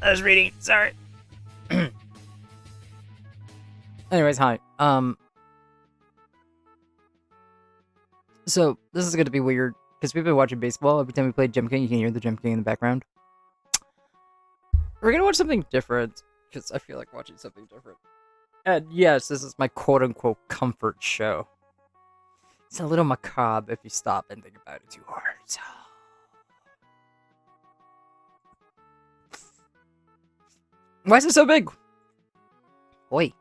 I was reading. Sorry. Anyways, hi. So this is gonna be weird because we've been watching baseball. Every time we play Gem King, you can hear the Gem King in the background. We're gonna watch something different because I feel like watching something different. And yes, this is my quote-unquote comfort show. It's a little macabre if you stop and think about it too hard. So. Why is it so big? Oi.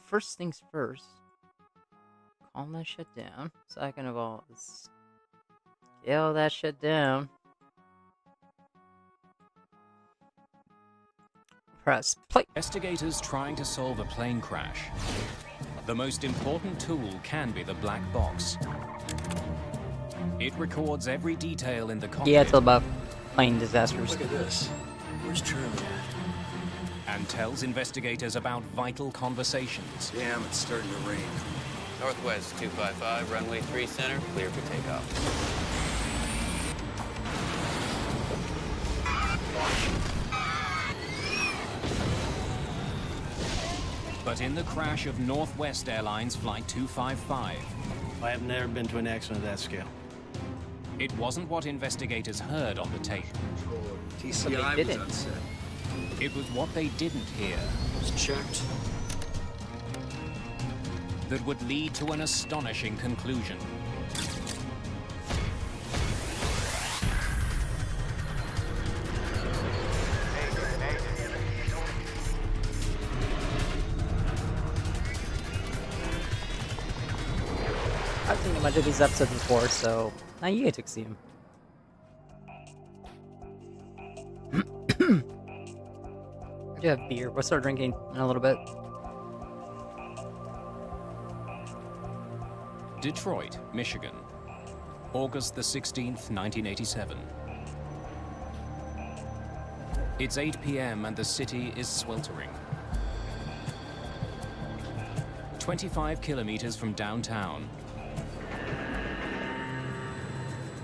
First things first. Calm that shit down. Second of all, scale that shit down. Press play. Investigators trying to solve a plane crash. The most important tool can be the black box. It records every detail in the cockpit. Yeah, it's all about plane disasters. Look at this. Where's Charlie at? And tells investigators about vital conversations. Damn, it's starting to rain. Northwest 255, runway 3 center, clear for takeoff. But in the crash of Northwest Airlines Flight 255, I have never been to an accident of that scale. it wasn't what investigators heard on the tape. TCI was didn't. on set. It was what they didn't hear It's checked. that would lead to an astonishing conclusion. I've seen a bunch of these episodes before, so now you get to see them. I do have beer. We'll start drinking in a little bit. Detroit, Michigan, August the 16th, 1987. It's 8 p.m. and the city is sweltering. 25 kilometers from downtown,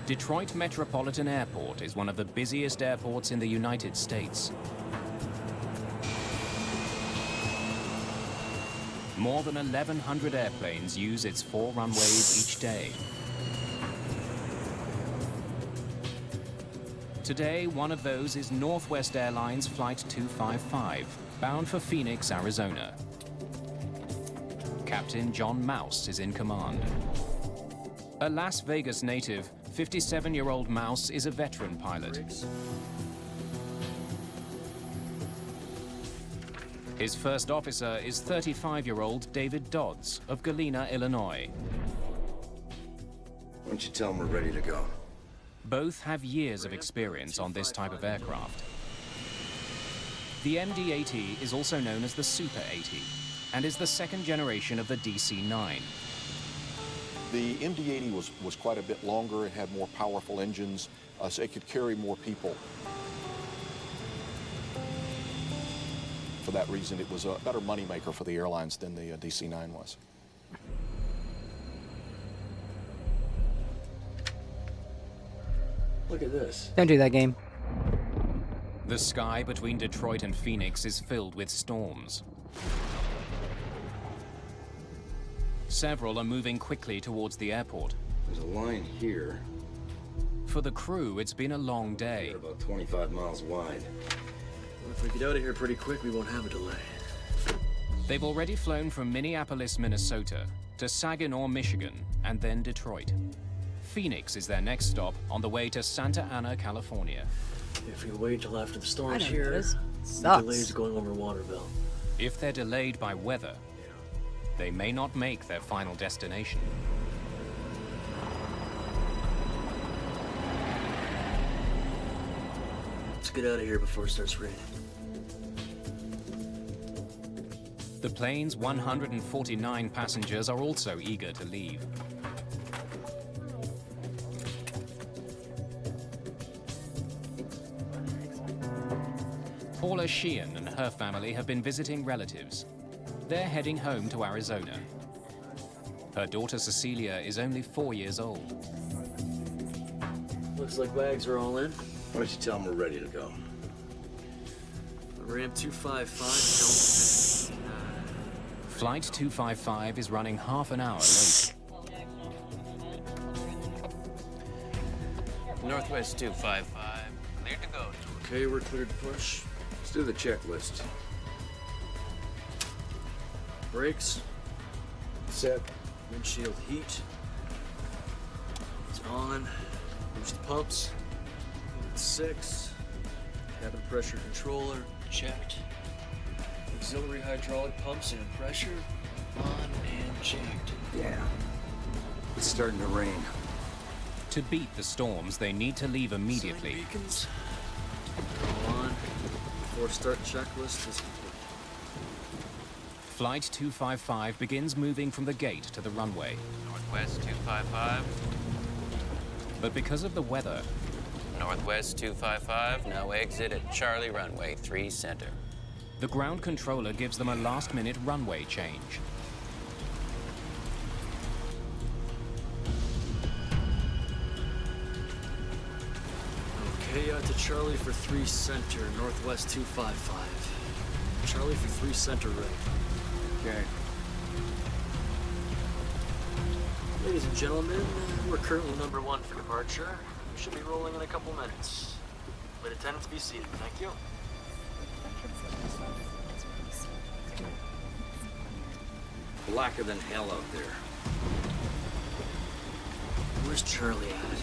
Detroit Metropolitan Airport is one of the busiest airports in the United States. More than 1,100 airplanes use its 4 runways each day. Today, one of those is Northwest Airlines Flight 255, bound for Phoenix, Arizona. Captain John Mouse is in command. A Las Vegas native, 57-year-old Mouse is a veteran pilot. His first officer is 35-year-old David Dodds of Galena, Illinois. Why don't you tell them we're ready to go? Both have years of experience on this type of aircraft. The MD-80 is also known as the Super 80 and is the second generation of the DC-9. The MD-80 was quite a bit longer. It had more powerful engines, so it could carry more people. For that reason, it was a better moneymaker for the airlines than the DC-9 was. Look at this. Don't do that game. The sky between Detroit and Phoenix is filled with storms. Several are moving quickly towards the airport. There's a line here. For the crew, it's been a long day. They're about 25 miles wide. Well, if we get out of here pretty quick, we won't have a delay. They've already flown from Minneapolis, Minnesota, to Saginaw, Michigan, and then Detroit. Phoenix is their next stop on the way to Santa Ana, California. If we wait till after the I storm's know here, this. the Sucks. delay's going over Waterville. If they're delayed by weather, they may not make their final destination. Let's get out of here before it starts raining. The plane's 149 passengers are also eager to leave. Paula Sheehan and her family have been visiting relatives. They're heading home to Arizona. Her daughter Cecilia is only 4 years old. Looks like bags are all in. Why don't you tell them we're ready to go? Ram 255. Flight 255 is running half an hour late. Northwest 255. Clear to go. Okay, we're cleared to push. Let's do the checklist. Brakes. Set. Windshield heat. It's on. Boost pumps. Unit 6. Cabin pressure controller. Checked. Auxiliary hydraulic pumps and pressure. On and checked. Yeah. It's starting to rain. To beat the storms, they need to leave immediately. Sign beacons. Go on. Before start checklist is complete. Flight 255 begins moving from the gate to the runway. Northwest 255. But because of the weather, Northwest 255. Now exit at Charlie runway 3 center. the ground controller gives them a last-minute runway change. Okay, to Charlie for 3 center, Northwest 255. Charlie for 3 center, right. Okay. Ladies and gentlemen, we're currently number 1 for departure. We should be rolling in a couple minutes. Let attendants be seated, thank you. Blacker than hell out there. Where's Charlie at?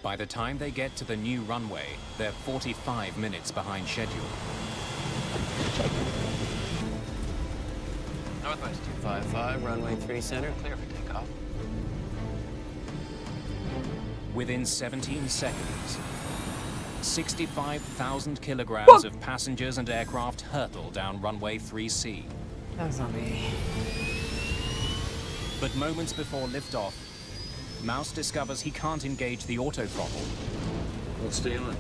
By the time they get to the new runway, they're 45 minutes behind schedule. Northwest 255, runway 3 center, clear for takeoff. Within 17 seconds, 65,000 kilograms of passengers and aircraft hurtle down runway 3C. That was not me. But moments before liftoff, Mouse discovers he can't engage the auto throttle. Let's stay on.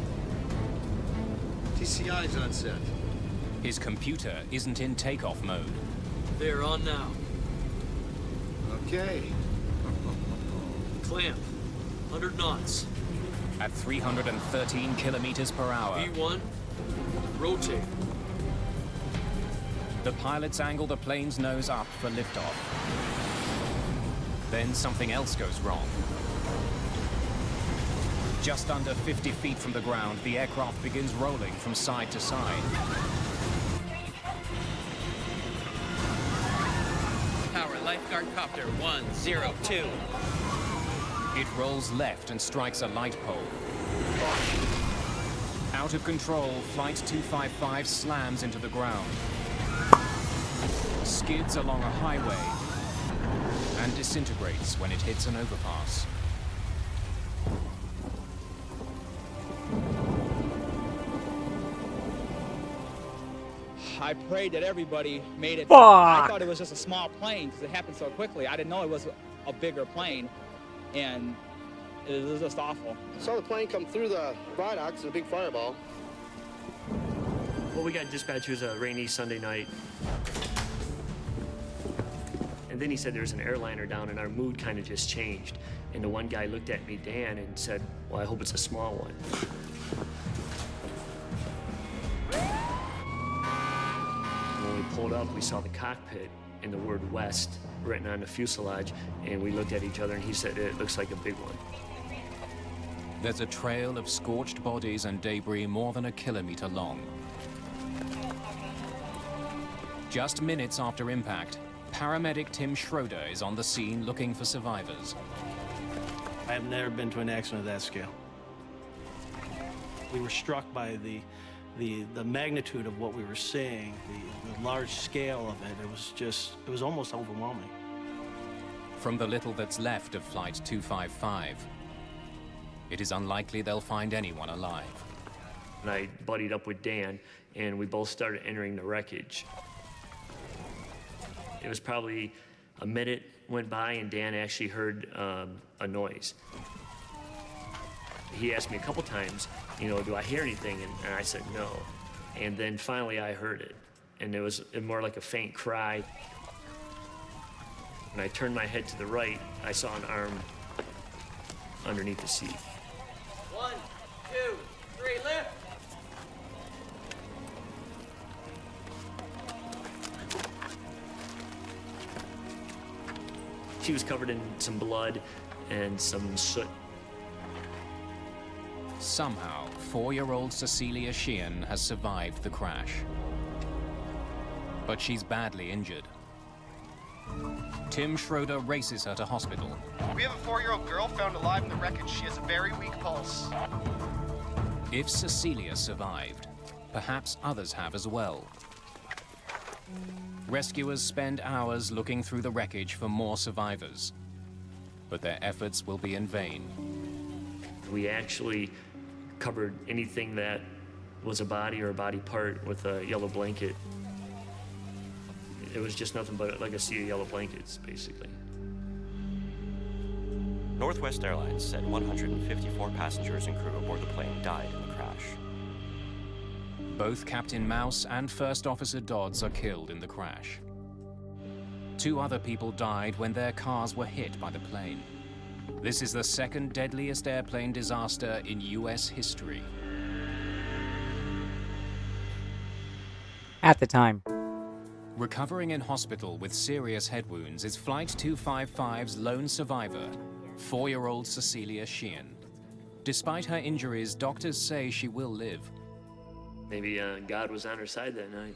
TCI's on set. His computer isn't in takeoff mode. They're on now. Okay. Clamp. 100 knots. At 313 kilometers per hour, V1. Rotate. the pilots angle the plane's nose up for liftoff. Then something else goes wrong. Just under 50 feet from the ground, the aircraft begins rolling from side to side. Power lifeguard copter 102. It rolls left and strikes a light pole. Out of control, Flight 255 slams into the ground, skids along a highway, and disintegrates when it hits an overpass. I prayed that everybody made it. Fuck! I thought it was just a small plane because it happened so quickly. I didn't know it was a bigger plane, and it was just awful. Saw the plane come through the viaducts, a big fireball. Well, we got dispatched. It was a rainy Sunday night. And then he said there was an airliner down, and our mood kind of just changed. And the one guy looked at me, Dan, and said, well, I hope it's a small one. When we pulled up, we saw the cockpit and the word West written on the fuselage, and we looked at each other, and he said, it looks like a big one. There's a trail of scorched bodies and debris more than a kilometer long. Just minutes after impact, paramedic Tim Schroeder is on the scene looking for survivors. I have never been to an accident of that scale. We were struck by the magnitude of what we were seeing, the large scale of it. It was almost overwhelming. From the little that's left of Flight 255, it is unlikely they'll find anyone alive. And I buddied up with Dan, and we both started entering the wreckage. It was probably a minute went by, and Dan actually heard a noise. He asked me a couple times, do I hear anything? And I said no. And then finally I heard it, and it was more like a faint cry. When I turned my head to the right, I saw an arm underneath the seat. 1, 2, 3, lift! She was covered in some blood and some soot. Somehow, 4-year-old Cecilia Sheehan has survived the crash. But she's badly injured. Tim Schroeder races her to hospital. We have a 4-year-old girl found alive in the wreckage. She has a very weak pulse. If Cecilia survived, perhaps others have as well. Rescuers spend hours looking through the wreckage for more survivors, but their efforts will be in vain. We actually covered anything that was a body or a body part with a yellow blanket. It was just nothing but like a sea of yellow blankets, basically. Northwest Airlines said 154 passengers and crew aboard the plane died in the crash. Both Captain Mouse and First Officer Dodds are killed in the crash. 2 other people died when their cars were hit by the plane. This is the second deadliest airplane disaster in U.S. history. At the time. Recovering in hospital with serious head wounds is Flight 255's lone survivor, 4-year-old Cecilia Sheehan. Despite her injuries, doctors say she will live. Maybe God was on her side that night.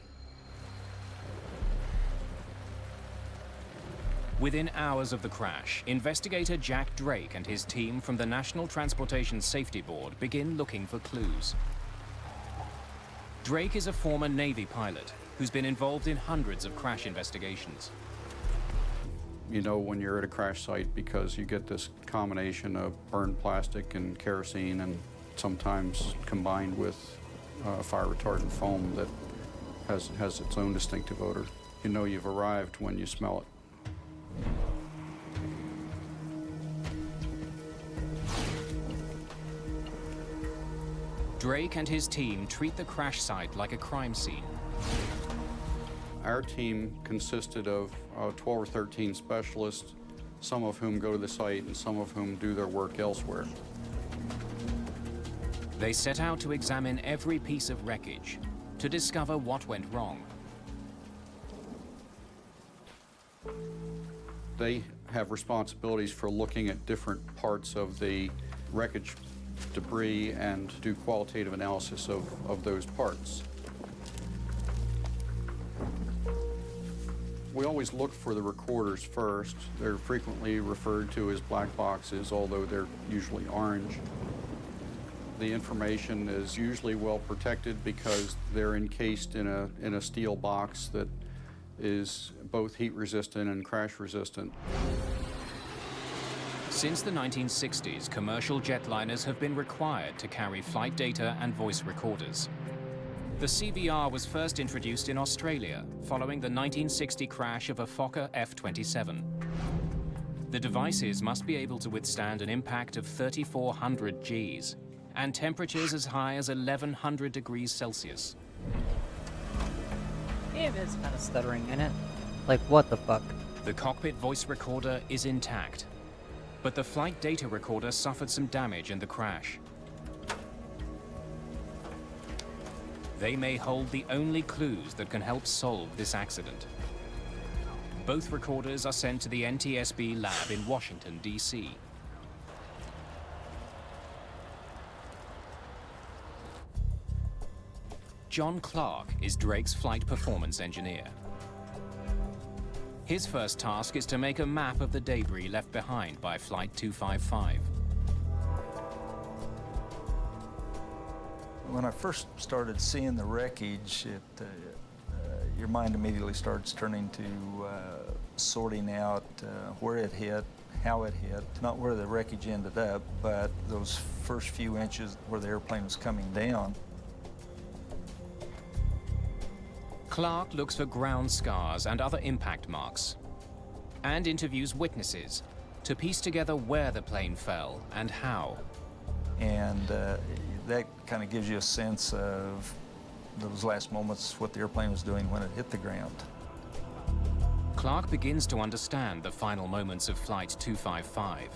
Within hours of the crash, investigator Jack Drake and his team from the National Transportation Safety Board begin looking for clues. Drake is a former Navy pilot who's been involved in hundreds of crash investigations. You know when you're at a crash site because you get this combination of burned plastic and kerosene, and sometimes combined with fire retardant foam that has its own distinctive odor. You know you've arrived when you smell it. Drake and his team treat the crash site like a crime scene. Our team consisted of 12 or 13 specialists, some of whom go to the site and some of whom do their work elsewhere. They set out to examine every piece of wreckage to discover what went wrong. They have responsibilities for looking at different parts of the wreckage debris and do qualitative analysis of those parts. We always look for the recorders first. They're frequently referred to as black boxes, although they're usually orange. The information is usually well protected because they're encased in a steel box that is both heat resistant and crash resistant. Since the 1960s, commercial jetliners have been required to carry flight data and voice recorders. The CVR was first introduced in Australia following the 1960 crash of a Fokker F-27. The devices must be able to withstand an impact of 3,400 Gs and temperatures as high as 1,100 degrees Celsius. Yeah, there's kind of stuttering in it. Like, what the fuck? The cockpit voice recorder is intact, but the flight data recorder suffered some damage in the crash. They may hold the only clues that can help solve this accident. Both recorders are sent to the NTSB lab in Washington, D.C. John Clark is Drake's flight performance engineer. His first task is to make a map of the debris left behind by Flight 255. When I first started seeing the wreckage, your mind immediately starts turning to sorting out where it hit, how it hit, not where the wreckage ended up, but those first few inches where the airplane was coming down. Clark looks for ground scars and other impact marks, and interviews witnesses to piece together where the plane fell and how. And that kind of gives you a sense of those last moments, what the airplane was doing when it hit the ground. Clark begins to understand the final moments of Flight 255.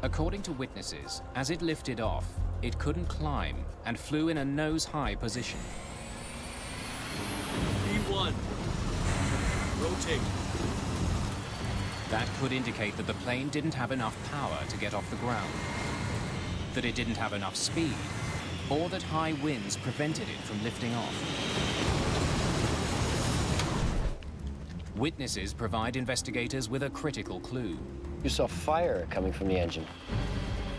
According to witnesses, as it lifted off, it couldn't climb and flew in a nose-high position. B1, rotate. That could indicate that the plane didn't have enough power to get off the ground, that it didn't have enough speed, or that high winds prevented it from lifting off. Witnesses provide investigators with a critical clue. You saw fire coming from the engine.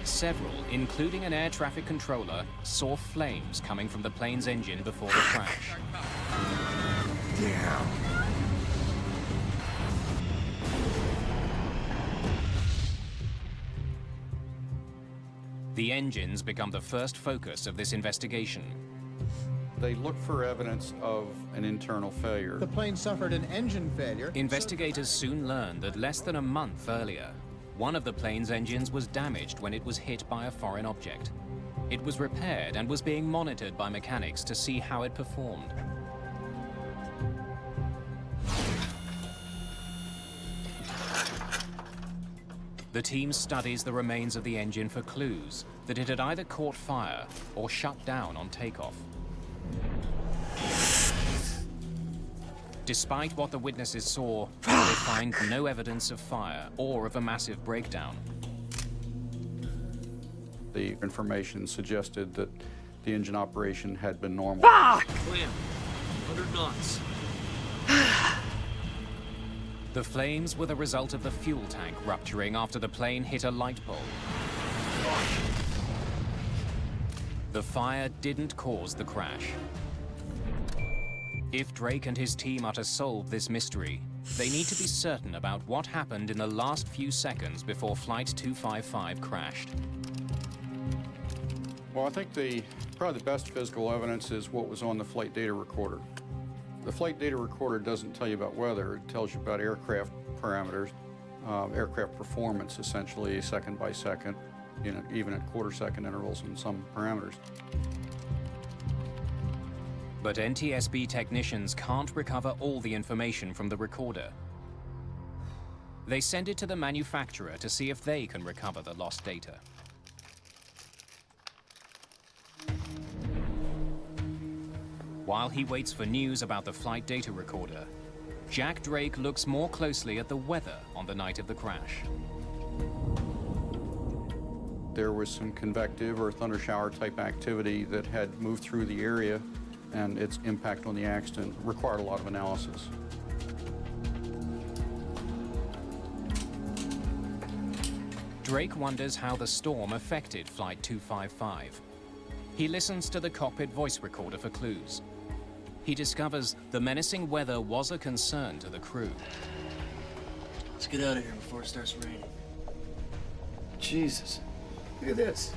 Several, including an air traffic controller, saw flames coming from the plane's engine before the crash. Damn. The engines become the first focus of this investigation. They look for evidence of an internal failure. The plane suffered an engine failure. Investigators soon learned that less than a month earlier, one of the plane's engines was damaged when it was hit by a foreign object. It was repaired and was being monitored by mechanics to see how it performed. The team studies the remains of the engine for clues that it had either caught fire or shut down on takeoff. Despite what the witnesses saw, they find no evidence of fire or of a massive breakdown. The information suggested that the engine operation had been normal. Fuck! Clam, 100 knots. The flames were the result of the fuel tank rupturing after the plane hit a light pole. The fire didn't cause the crash. If Drake and his team are to solve this mystery, they need to be certain about what happened in the last few seconds before Flight 255 crashed. Well, I think probably the best physical evidence is what was on the flight data recorder. The flight data recorder doesn't tell you about weather, it tells you about aircraft parameters, aircraft performance essentially second by second, even at quarter-second intervals in some parameters. But NTSB technicians can't recover all the information from the recorder. They send it to the manufacturer to see if they can recover the lost data. While he waits for news about the flight data recorder, Jack Drake looks more closely at the weather on the night of the crash. There was some convective or thundershower type activity that had moved through the area, and its impact on the accident required a lot of analysis. Drake wonders how the storm affected Flight 255. He listens to the cockpit voice recorder for clues. He discovers the menacing weather was a concern to the crew. Let's get out of here before it starts raining. Jesus. Look at this.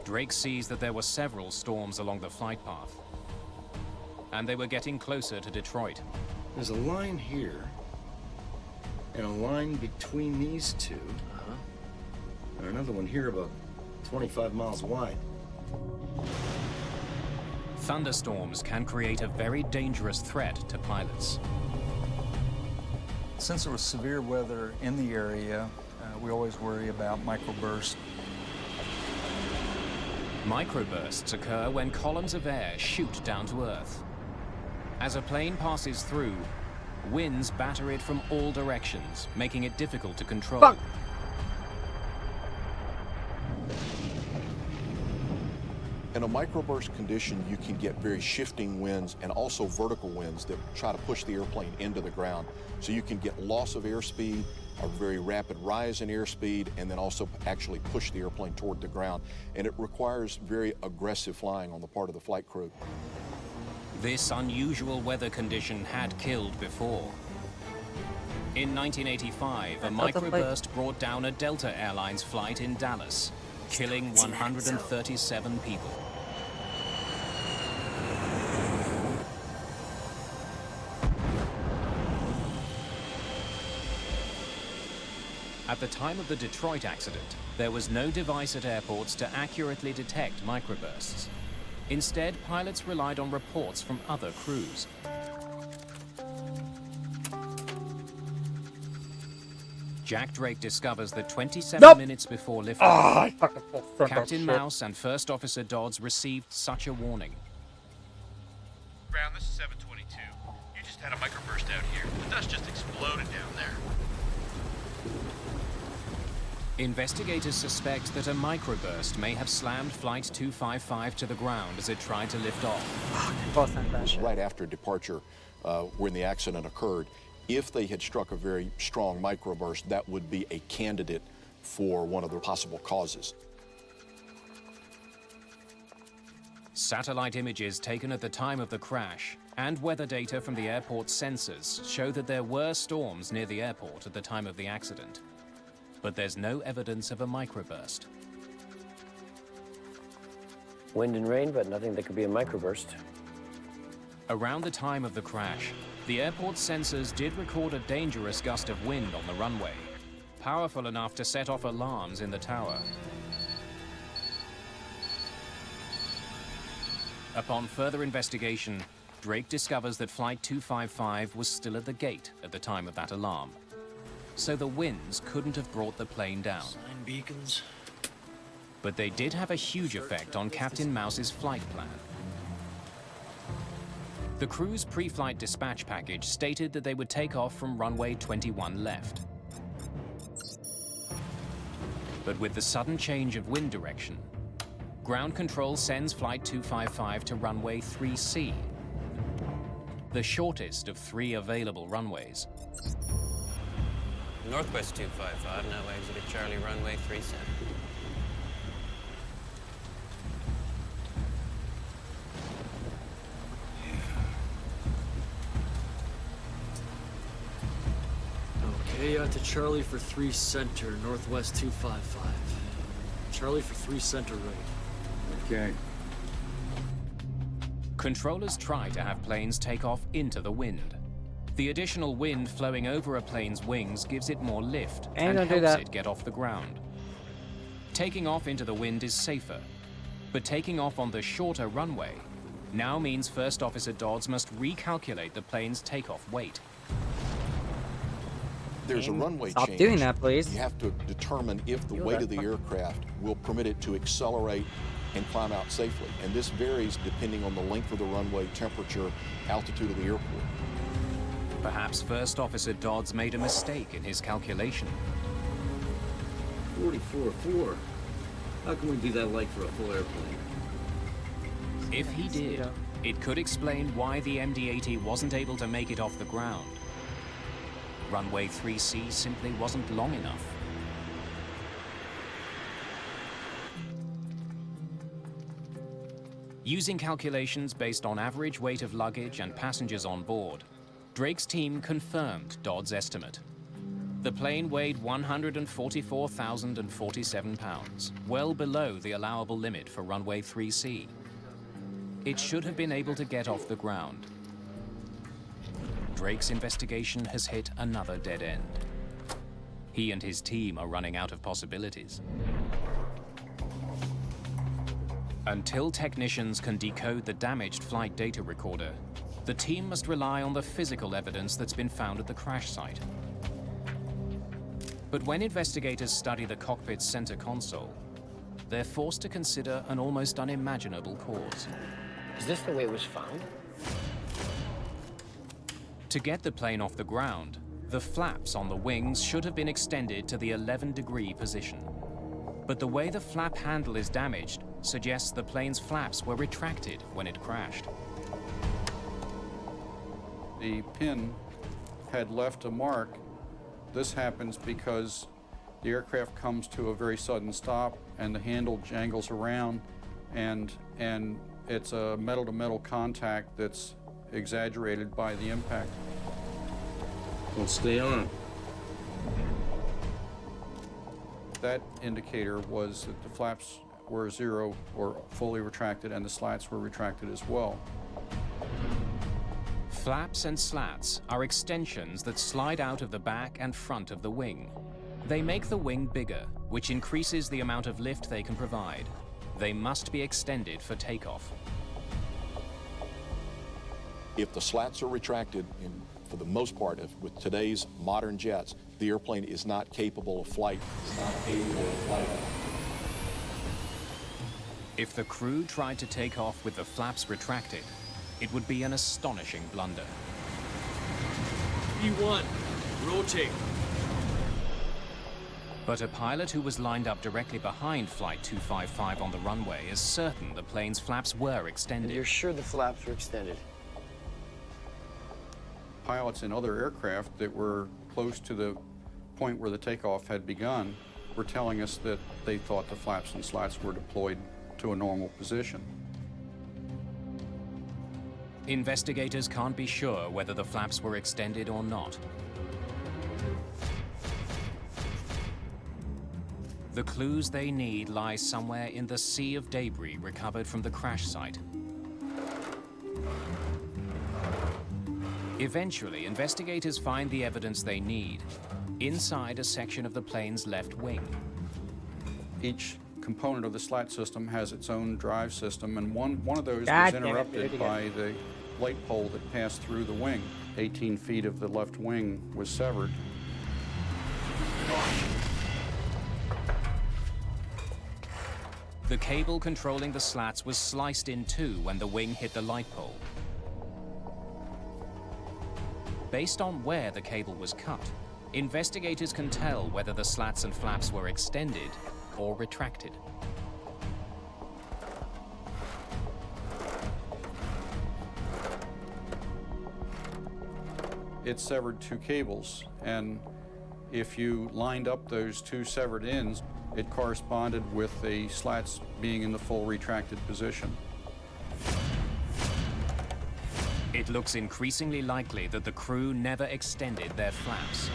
Drake sees that there were several storms along the flight path, and they were getting closer to Detroit. There's a line here, and a line between these two, and another one here about 25 miles wide. Thunderstorms can create a very dangerous threat to pilots. Since there was severe weather in the area, we always worry about microbursts. Microbursts occur when columns of air shoot down to Earth. As a plane passes through, winds batter it from all directions, making it difficult to control. Fuck. In a microburst condition, you can get very shifting winds and also vertical winds that try to push the airplane into the ground. So you can get loss of airspeed, a very rapid rise in airspeed, and then also actually push the airplane toward the ground. And it requires very aggressive flying on the part of the flight crew. This unusual weather condition had killed before. In 1985, a microburst brought down a Delta Airlines flight in Dallas, killing 137 people. At the time of the Detroit accident, there was no device at airports to accurately detect microbursts. Instead, pilots relied on reports from other crews. Jack Drake discovers that 27 minutes before liftoff, Captain Mouse and First Officer Dodds received such a warning. Ground, this is 722. You just had a microburst out here. The dust just exploded down there. Investigators suspect that a microburst may have slammed Flight 255 to the ground as it tried to lift off. Right after departure, when the accident occurred, if they had struck a very strong microburst, that would be a candidate for one of the possible causes. Satellite images taken at the time of the crash and weather data from the airport's sensors show that there were storms near the airport at the time of the accident. But there's no evidence of a microburst. Wind and rain, but nothing that could be a microburst. Around the time of the crash, the airport's sensors did record a dangerous gust of wind on the runway, powerful enough to set off alarms in the tower. Upon further investigation, Drake discovers that Flight 255 was still at the gate at the time of that alarm. So the winds couldn't have brought the plane down. Sign beacons. But they did have a huge effect on Captain Mouse's flight plan. The crew's pre-flight dispatch package stated that they would take off from runway 21 left. But with the sudden change of wind direction, ground control sends Flight 255 to runway 3C, the shortest of 3 available runways. Northwest 255, now exit at Charlie runway 37. Okay, to Charlie for 3 center, Northwest 255. Charlie for 3 center right. Okay. Controllers try to have planes take off into the wind. The additional wind flowing over a plane's wings gives it more lift and helps it get off the ground. Taking off into the wind is safer, but taking off on the shorter runway now means First Officer Dodds must recalculate the plane's takeoff weight. There's a runway Stop change. doing that, please. You have to determine if the weight of the aircraft will permit it to accelerate and climb out safely. And this varies depending on the length of the runway, temperature, altitude of the airport. Perhaps First Officer Dodds made a mistake in his calculation. 44.4. How can we be that light for a full airplane? If he did, it could explain why the MD-80 wasn't able to make it off the ground. Runway 3C simply wasn't long enough. Using calculations based on average weight of luggage and passengers on board, Drake's team confirmed Dodds' estimate. The plane weighed 144,047 pounds, well below the allowable limit for runway 3C. It should have been able to get off the ground. Drake's investigation has hit another dead end. He and his team are running out of possibilities. Until technicians can decode the damaged flight data recorder, the team must rely on the physical evidence that's been found at the crash site. But when investigators study the cockpit's center console, they're forced to consider an almost unimaginable cause. Is this the way it was found? To get the plane off the ground, the flaps on the wings should have been extended to the 11-degree position. But the way the flap handle is damaged suggests the plane's flaps were retracted when it crashed. The pin had left a mark. This happens because the aircraft comes to a very sudden stop and the handle jangles around, and it's a metal-to-metal contact that's exaggerated by the impact. Well, stay on. That indicator was that the flaps were zero or fully retracted and the slats were retracted as well. Flaps and slats are extensions that slide out of the back and front of the wing. They make the wing bigger, which increases the amount of lift they can provide. They must be extended for takeoff. If the slats are retracted, for the most part, with today's modern jets, the airplane is not capable of flight. If the crew tried to take off with the flaps retracted, it would be an astonishing blunder. B1, rotate. But a pilot who was lined up directly behind Flight 255 on the runway is certain the plane's flaps were extended. You're sure the flaps were extended? Pilots in other aircraft that were close to the point where the takeoff had begun were telling us that they thought the flaps and slats were deployed to a normal position. Investigators can't be sure whether the flaps were extended or not. The clues they need lie somewhere in the sea of debris recovered from the crash site. Eventually, investigators find the evidence they need inside a section of the plane's left wing. Each component of the slat system has its own drive system, and one of those was interrupted by the light pole that passed through the wing. 18 feet of the left wing was severed. The cable controlling the slats was sliced in two when the wing hit the light pole. Based on where the cable was cut, investigators can tell whether the slats and flaps were extended or retracted. It severed two cables, and if you lined up those two severed ends, it corresponded with the slats being in the full retracted position. It looks increasingly likely that the crew never extended their flaps.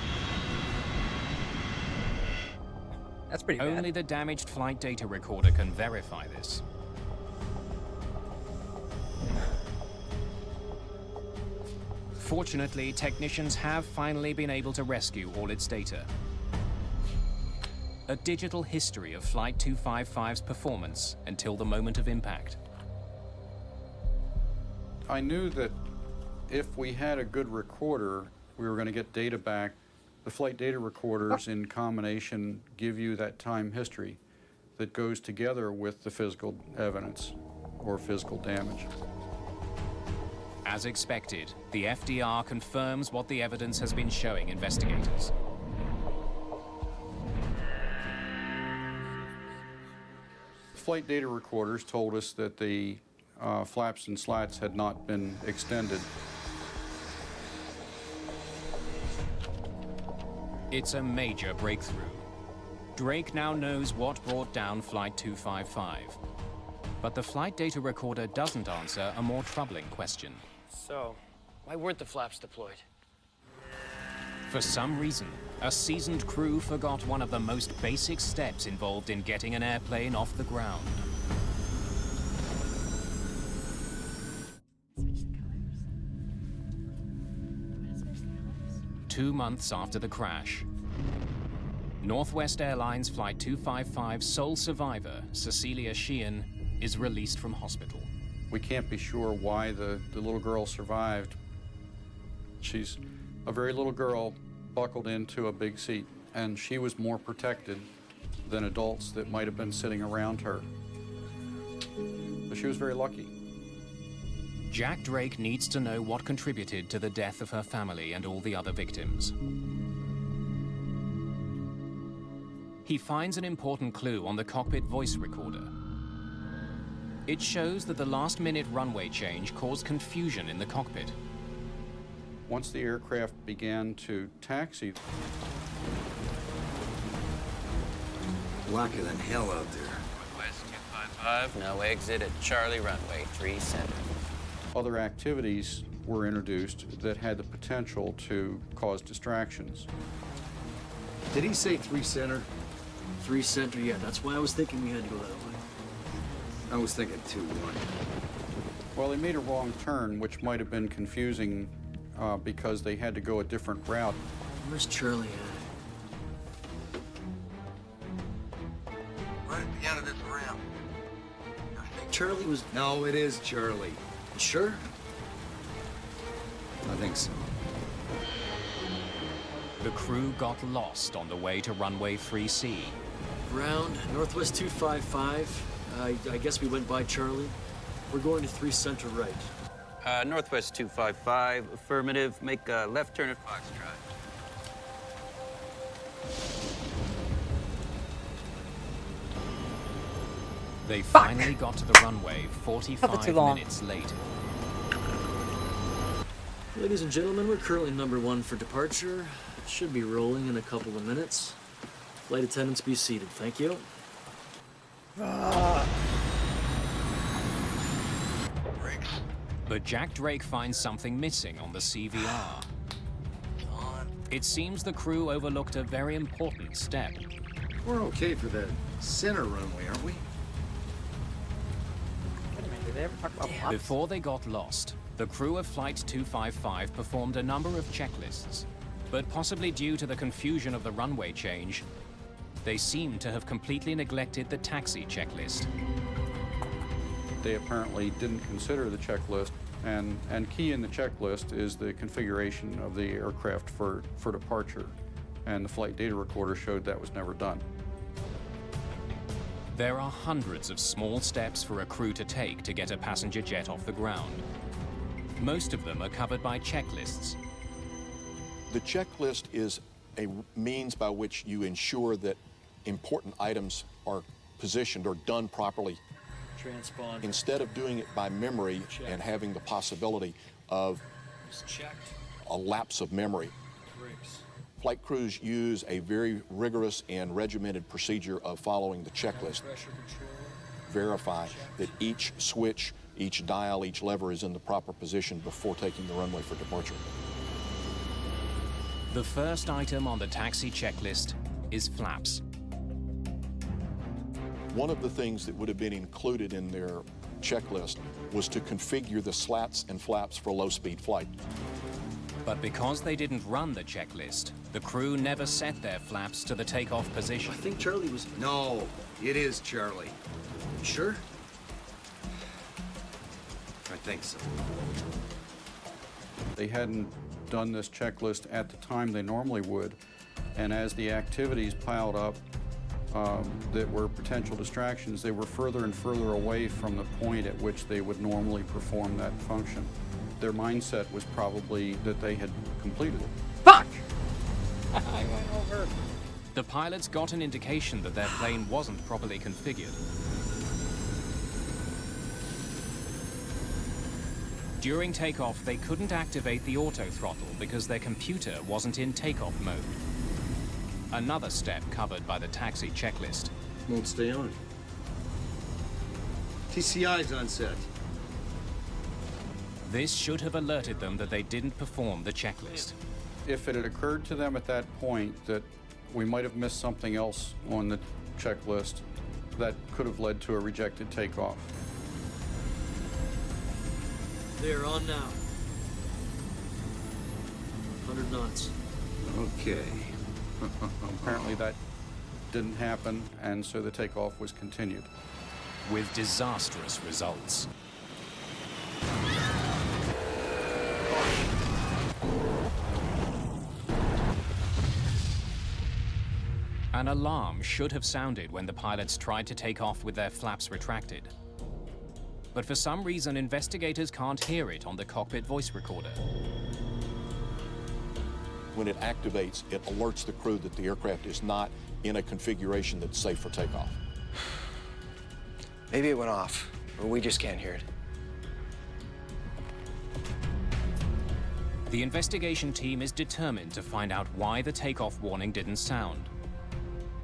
That's pretty bad. Only the damaged flight data recorder can verify this. Fortunately, technicians have finally been able to rescue all its data. A digital history of Flight 255's performance until the moment of impact. I knew that if we had a good recorder, we were going to get data back. The flight data recorders in combination give you that time history that goes together with the physical evidence or physical damage. As expected, the FDR confirms what the evidence has been showing investigators. Flight data recorders told us that the flaps and slats had not been extended. It's a major breakthrough. Drake now knows what brought down Flight 255. But the flight data recorder doesn't answer a more troubling question. So, why weren't the flaps deployed? For some reason, A seasoned crew forgot one of the most basic steps involved in getting an airplane off the ground. Two months after the crash, Northwest Airlines Flight 255's sole survivor, Cecilia Sheehan, is released from hospital. We can't be sure why the little girl survived. She's a very little girl buckled into a big seat, and she was more protected than adults that might have been sitting around her. But she was very lucky. Jack Drake needs to know what contributed to the death of her family and all the other victims. He finds an important clue on the cockpit voice recorder. It shows that the last-minute runway change caused confusion in the cockpit. Once the aircraft began to taxi, blacker than hell out there. Northwest 255, no exit at Charlie Runway 3 Center. other activities were introduced that had the potential to cause distractions. Did he say 3 Center? 3 Center, yeah, that's why I was thinking we had to go that way. I was thinking 2-1. Well, they made a wrong turn, which might have been confusing because they had to go a different route. Where's Charlie at? Right at the end of this ramp. I think Charlie was... No, it is Charlie. You sure? I think so. The crew got lost on the way to runway 3C. Ground, Northwest 255. I guess we went by Charlie. We're going to 3 Center right. Northwest 255, affirmative. Make a left turn at Foxtrot. They finally got to the runway 45 minutes late. Ladies and gentlemen, we're currently #1 for departure. It should be rolling in a couple of minutes. Flight attendants be seated, thank you. But Jack Drake finds something missing on the CVR. It seems the crew overlooked a very important step. We're okay for the center runway, aren't we? Did they ever talk about plots? Before they got lost, the crew of Flight 255 performed a number of checklists. But possibly due to the confusion of the runway change, they seem to have completely neglected the taxi checklist. They apparently didn't consider the checklist, and key in the checklist is the configuration of the aircraft for departure, and the flight data recorder showed that was never done. There are hundreds of small steps for a crew to take to get a passenger jet off the ground. Most of them are covered by checklists. The checklist is a means by which you ensure that important items are positioned or done properly. Transponder. Instead of doing it by memory and having the possibility of a lapse of memory. Flight crews use a very rigorous and regimented procedure of following the checklist. Verify that each switch, each dial, each lever is in the proper position before taking the runway for departure. The first item on the taxi checklist is flaps. One of the things that would have been included in their checklist was to configure the slats and flaps for low-speed flight. But because they didn't run the checklist, the crew never set their flaps to the takeoff position. I think Charlie was... No, it is Charlie. You sure? I think so. They hadn't done this checklist at the time they normally would, and as the activities piled up that were potential distractions, they were further and further away from the point at which they would normally perform that function. Their mindset was probably that they had completed it. Fuck! I went over. The pilots got an indication that their plane wasn't properly configured. During takeoff, they couldn't activate the auto throttle because their computer wasn't in takeoff mode. Another step covered by the taxi checklist. Won't stay on. TCI's on set. This should have alerted them that they didn't perform the checklist. If it had occurred to them at that point that we might have missed something else on the checklist, that could have led to a rejected takeoff. They're on now. 100 knots. Okay. Apparently that didn't happen, and so the takeoff was continued. With disastrous results. An alarm should have sounded when the pilots tried to take off with their flaps retracted. But for some reason, investigators can't hear it on the cockpit voice recorder. When it activates, it alerts the crew that the aircraft is not in a configuration that's safe for takeoff. Maybe it went off, or we just can't hear it. The investigation team is determined to find out why the takeoff warning didn't sound.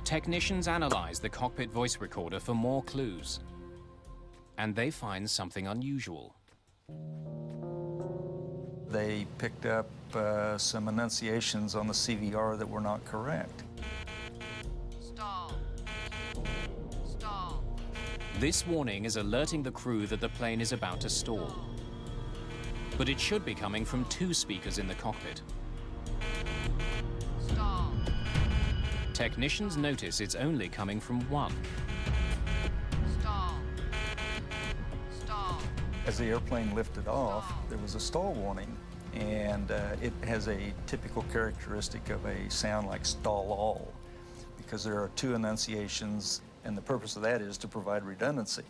Technicians analyze the cockpit voice recorder for more clues. And they find something unusual. They picked up some enunciations on the CVR that were not correct. Stall. Stall. This warning is alerting the crew that the plane is about to stall. But it should be coming from 2 speakers in the cockpit. Stall. Technicians notice it's only coming from 1. Stall. Stall. As the airplane lifted off, there was a stall warning, and it has a typical characteristic of a sound like stall all, because there are 2 enunciations, and the purpose of that is to provide redundancy.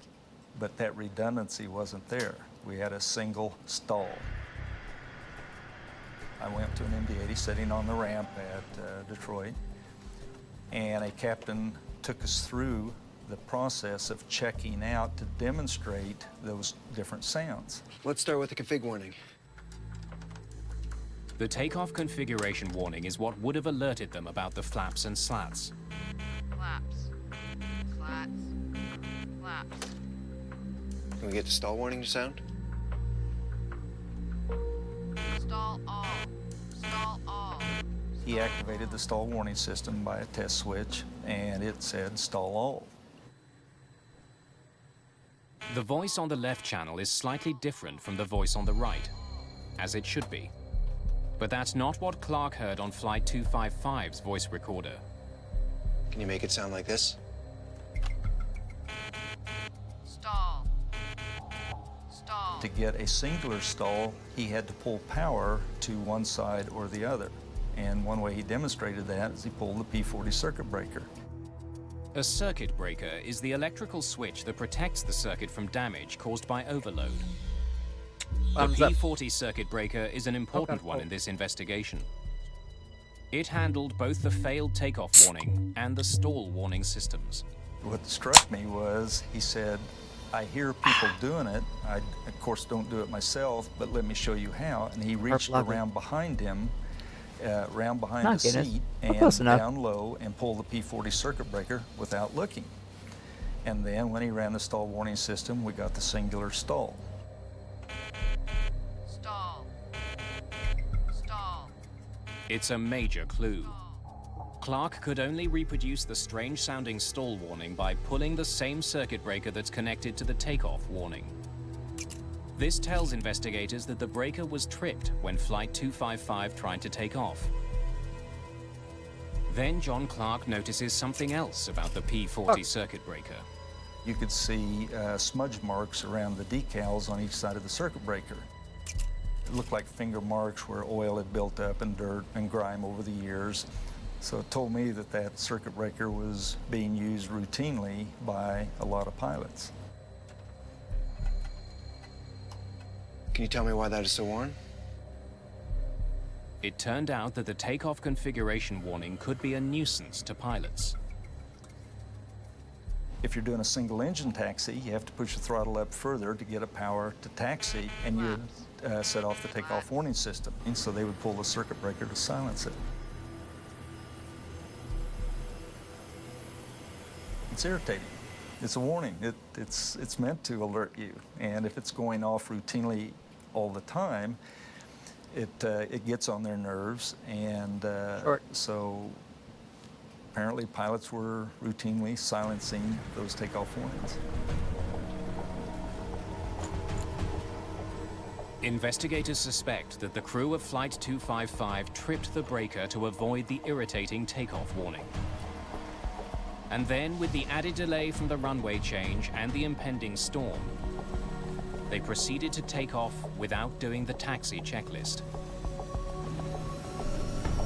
But that redundancy wasn't there. We had a single stall. I went to an MD-80 sitting on the ramp at Detroit, and a captain took us through the process of checking out to demonstrate those different sounds. Let's start with the config warning. The takeoff configuration warning is what would have alerted them about the flaps and slats. Flaps. Slats. Flaps. Can we get the stall warning to sound? Stall all. Stall all. He activated the stall warning system by a test switch, and it said stall all. The voice on the left channel is slightly different from the voice on the right, as it should be. But that's not what Clark heard on Flight 255's voice recorder. Can you make it sound like this? Stall. Stall. To get a singular stall, he had to pull power to one side or the other. And one way he demonstrated that is he pulled the P40 circuit breaker. A circuit breaker is the electrical switch that protects the circuit from damage caused by overload. The P40 circuit breaker is an important one in this investigation. It handled both the failed takeoff warning and the stall warning systems. What struck me was, he said, I hear people doing it. I, of course, don't do it myself, but let me show you how. And he reached around behind him, round behind the seat, and down low, and pulled the P40 circuit breaker without looking. And then when he ran the stall warning system, we got the singular stall. Stall. Stall. It's a major clue. Clark could only reproduce the strange-sounding stall warning by pulling the same circuit breaker that's connected to the takeoff warning. This tells investigators that the breaker was tripped when Flight 255 tried to take off. Then John Clark notices something else about the P40 circuit breaker. You could see smudge marks around the decals on each side of the circuit breaker. It looked like finger marks where oil had built up and dirt and grime over the years. So it told me that that circuit breaker was being used routinely by a lot of pilots. Can you tell me why that is so worn? It turned out that the takeoff configuration warning could be a nuisance to pilots. If you're doing a single engine taxi, you have to push the throttle up further to get a power to taxi, and you would set off the takeoff warning system. And so they would pull the circuit breaker to silence it. It's irritating. It's a warning. It's meant to alert you. And if it's going off routinely all the time, It gets on their nerves, and so apparently pilots were routinely silencing those takeoff warnings. Investigators suspect that the crew of Flight 255 tripped the breaker to avoid the irritating takeoff warning. And then, with the added delay from the runway change and the impending storm, they proceeded to take off without doing the taxi checklist.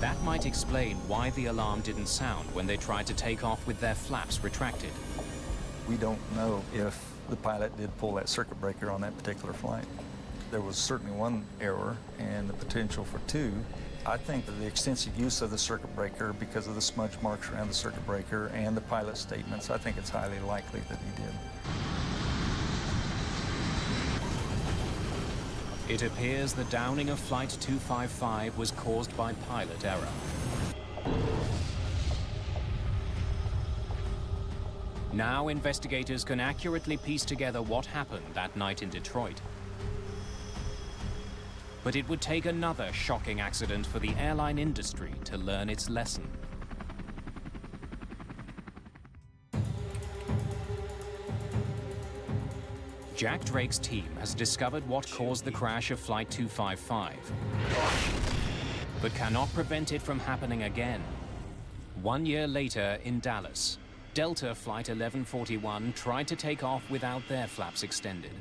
That might explain why the alarm didn't sound when they tried to take off with their flaps retracted. We don't know if the pilot did pull that circuit breaker on that particular flight. There was certainly one error and the potential for two. I think that the extensive use of the circuit breaker, because of the smudge marks around the circuit breaker and the pilot's statements, I think it's highly likely that he did. It appears the downing of Flight 255 was caused by pilot error. Now investigators can accurately piece together what happened that night in Detroit. But it would take another shocking accident for the airline industry to learn its lesson. Jack Drake's team has discovered what caused the crash of Flight 255, but cannot prevent it from happening again. 1 year later in Dallas, Delta Flight 1141 tried to take off without their flaps extended.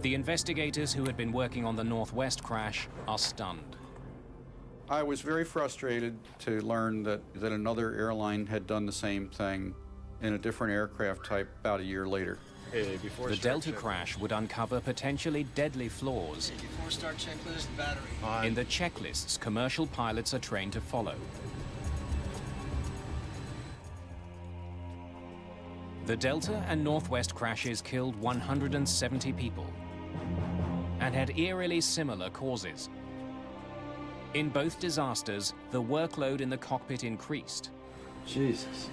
The investigators who had been working on the Northwest crash are stunned. I was very frustrated to learn that another airline had done the same thing in a different aircraft type about a year later. The Delta crash would uncover potentially deadly flaws Before start checklist, battery. in the checklists commercial pilots are trained to follow. The Delta and Northwest crashes killed 170 people and had eerily similar causes. In both disasters, the workload in the cockpit increased. Jesus,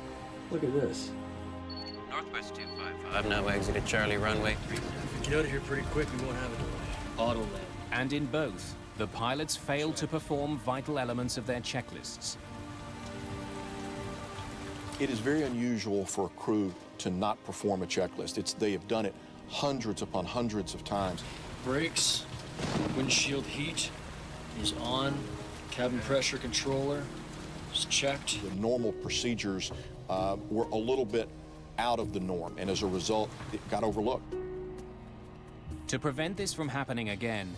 look at this. Northwest 255 now exited Charlie runway 3. If we get out of here pretty quick, we won't have it. Auto land. And in both, the pilots failed to perform vital elements of their checklists. It is very unusual for a crew to not perform a checklist. They have done it hundreds upon hundreds of times. Brakes, windshield heat is on, cabin pressure controller is checked. The normal procedures were a little bit out of the norm, and as a result, it got overlooked. To prevent this from happening again,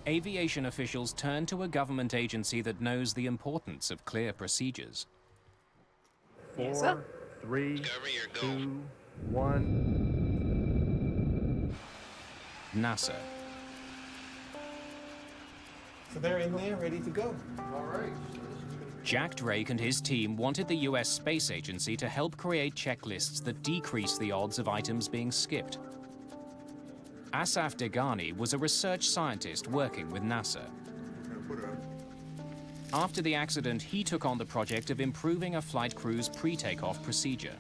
aviation officials turned to a government agency that knows the importance of clear procedures. 4, 3, 2, 1. NASA. So they're in there, ready to go. All right. Jack Drake and his team wanted the US Space Agency to help create checklists that decrease the odds of items being skipped. Asaf Degani was a research scientist working with NASA. After the accident, he took on the project of improving a flight crew's pre-takeoff procedure.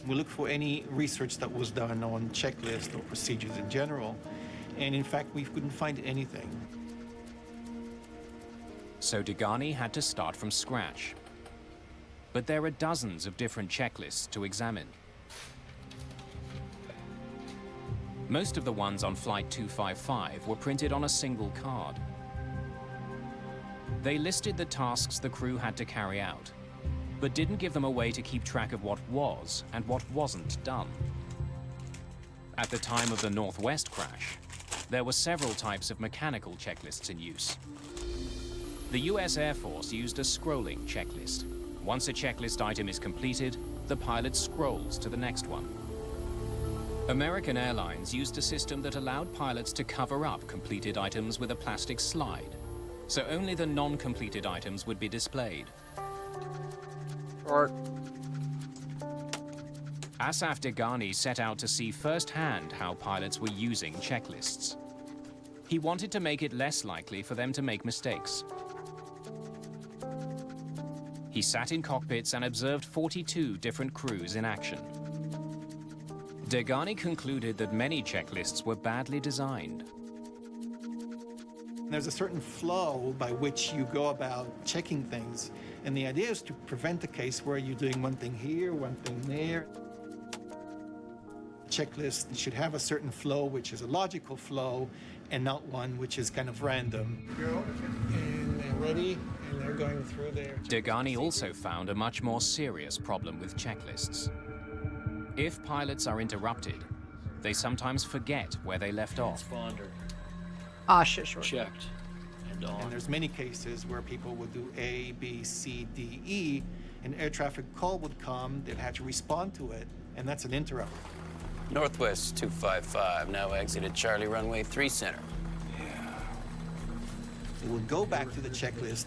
We looked for any research that was done on checklists or procedures in general, and in fact, we couldn't find anything. So Degani had to start from scratch. But there are dozens of different checklists to examine. Most of the ones on Flight 255 were printed on a single card. They listed the tasks the crew had to carry out, but didn't give them a way to keep track of what was and what wasn't done. At the time of the Northwest crash, there were several types of mechanical checklists in use. The US Air Force used a scrolling checklist. Once a checklist item is completed, the pilot scrolls to the next one. American Airlines used a system that allowed pilots to cover up completed items with a plastic slide, so only the non-completed items would be displayed. Asaf Degani set out to see firsthand how pilots were using checklists. He wanted to make it less likely for them to make mistakes. He sat in cockpits and observed 42 different crews in action. Degani concluded that many checklists were badly designed. There's a certain flow by which you go about checking things. And the idea is to prevent a case where you're doing one thing here, one thing there. A checklist should have a certain flow, which is a logical flow, and not one which is kind of random. Go, and they're ready, and they're going through there. Degani also found a much more serious problem with checklists. If pilots are interrupted, they sometimes forget where they left off. Transponder. Ah, shit, sure. Checked. And on. And there's many cases where people would do A, B, C, D, E, and air traffic call would come, they'd have to respond to it, and that's an interrupt. Northwest 255, now exited Charlie Runway 3 Center. They would go back to the checklist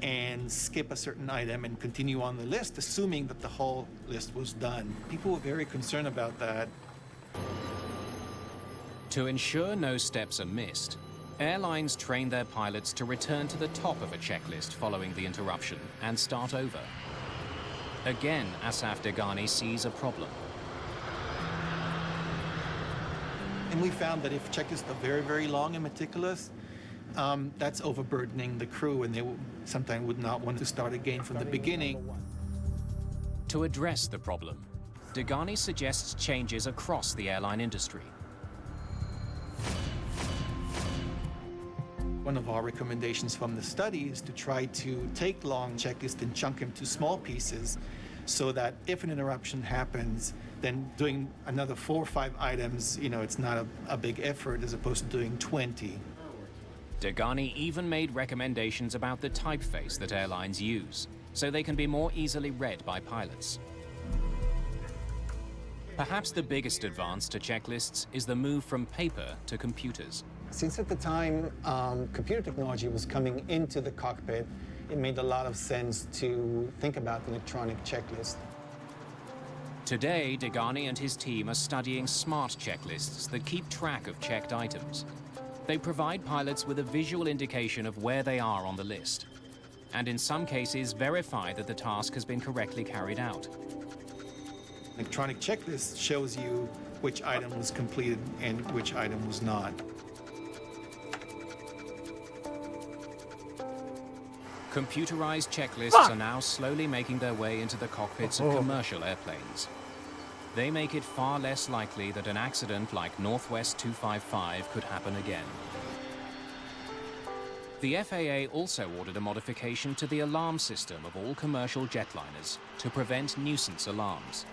and skip a certain item and continue on the list, assuming that the whole list was done. People were very concerned about that. To ensure no steps are missed, airlines train their pilots to return to the top of a checklist following the interruption and start over. Again, Asaf Degani sees a problem. And we found that if checklists are very, very long and meticulous, that's overburdening the crew, and they sometimes would not want to start again from the beginning. To address the problem, Degani suggests changes across the airline industry. One of our recommendations from the study is to try to take long checklists and chunk them to small pieces so that if an interruption happens, then doing another 4 or 5 items, it's not a big effort as opposed to doing 20. Degani even made recommendations about the typeface that airlines use, so they can be more easily read by pilots. Perhaps the biggest advance to checklists is the move from paper to computers. Since at the time computer technology was coming into the cockpit, it made a lot of sense to think about the electronic checklist. Today, Degani and his team are studying smart checklists that keep track of checked items. They provide pilots with a visual indication of where they are on the list, and in some cases verify that the task has been correctly carried out. Electronic checklist shows you which item was completed and which item was not. Computerized checklists are now slowly making their way into the cockpits of commercial airplanes. They make it far less likely that an accident like Northwest 255 could happen again. The FAA also ordered a modification to the alarm system of all commercial jetliners to prevent nuisance alarms.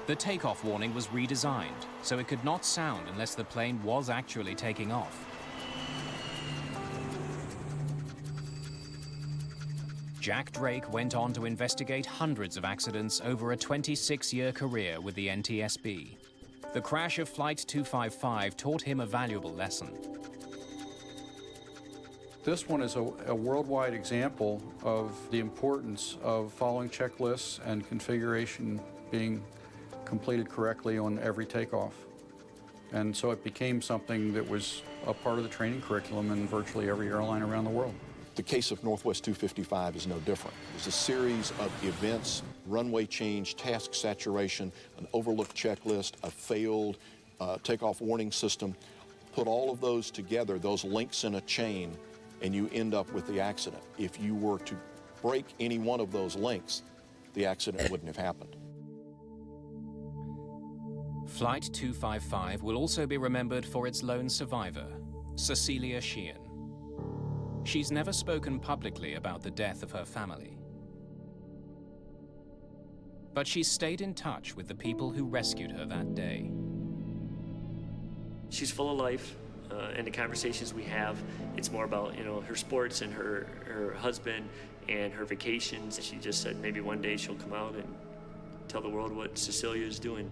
The takeoff warning was redesigned, so it could not sound unless the plane was actually taking off. Jack Drake went on to investigate hundreds of accidents over a 26-year career with the NTSB. The crash of Flight 255 taught him a valuable lesson. This one is a worldwide example of the importance of following checklists and configuration being completed correctly on every takeoff. And so it became something that was a part of the training curriculum in virtually every airline around the world. The case of Northwest 255 is no different. It's a series of events, runway change, task saturation, an overlooked checklist, a failed takeoff warning system. Put all of those together, those links in a chain, and you end up with the accident. If you were to break any one of those links, the accident wouldn't have happened. Flight 255 will also be remembered for its lone survivor, Cecilia Sheehan. She's never spoken publicly about the death of her family. But she's stayed in touch with the people who rescued her that day. She's full of life, and the conversations we have, it's more about, her sports and her husband and her vacations. She just said maybe one day she'll come out and tell the world what Cecilia is doing.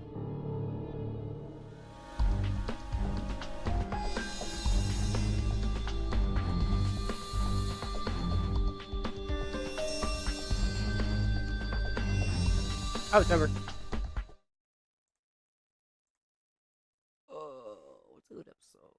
Oh, it's over. What's a good episode?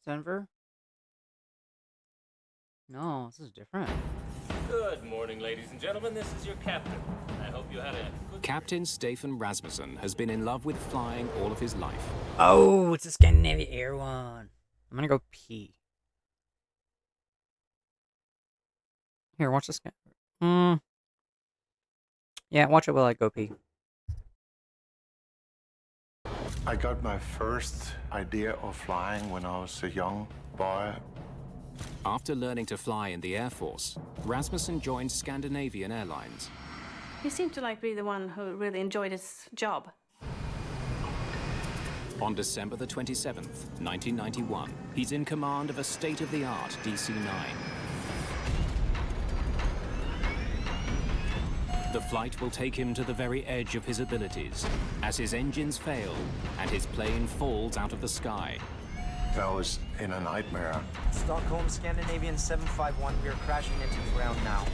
Denver? No, this is different. Good morning, ladies and gentlemen. This is your captain. I hope you had a good... Captain Stefan Rasmussen has been in love with flying all of his life. Oh, it's a Scandinavian Air one. I'm gonna go pee. Here, watch this guy. Yeah, watch it while I go pee. I got my first idea of flying when I was a young boy. After learning to fly in the Air Force, Rasmussen joined Scandinavian Airlines. He seemed to be the one who really enjoyed his job. On December the 27th, 1991, he's in command of a state-of-the-art DC-9. The flight will take him to the very edge of his abilities as his engines fail and his plane falls out of the sky. I was in a nightmare. Stockholm, Scandinavian 751, we are crashing into the ground now.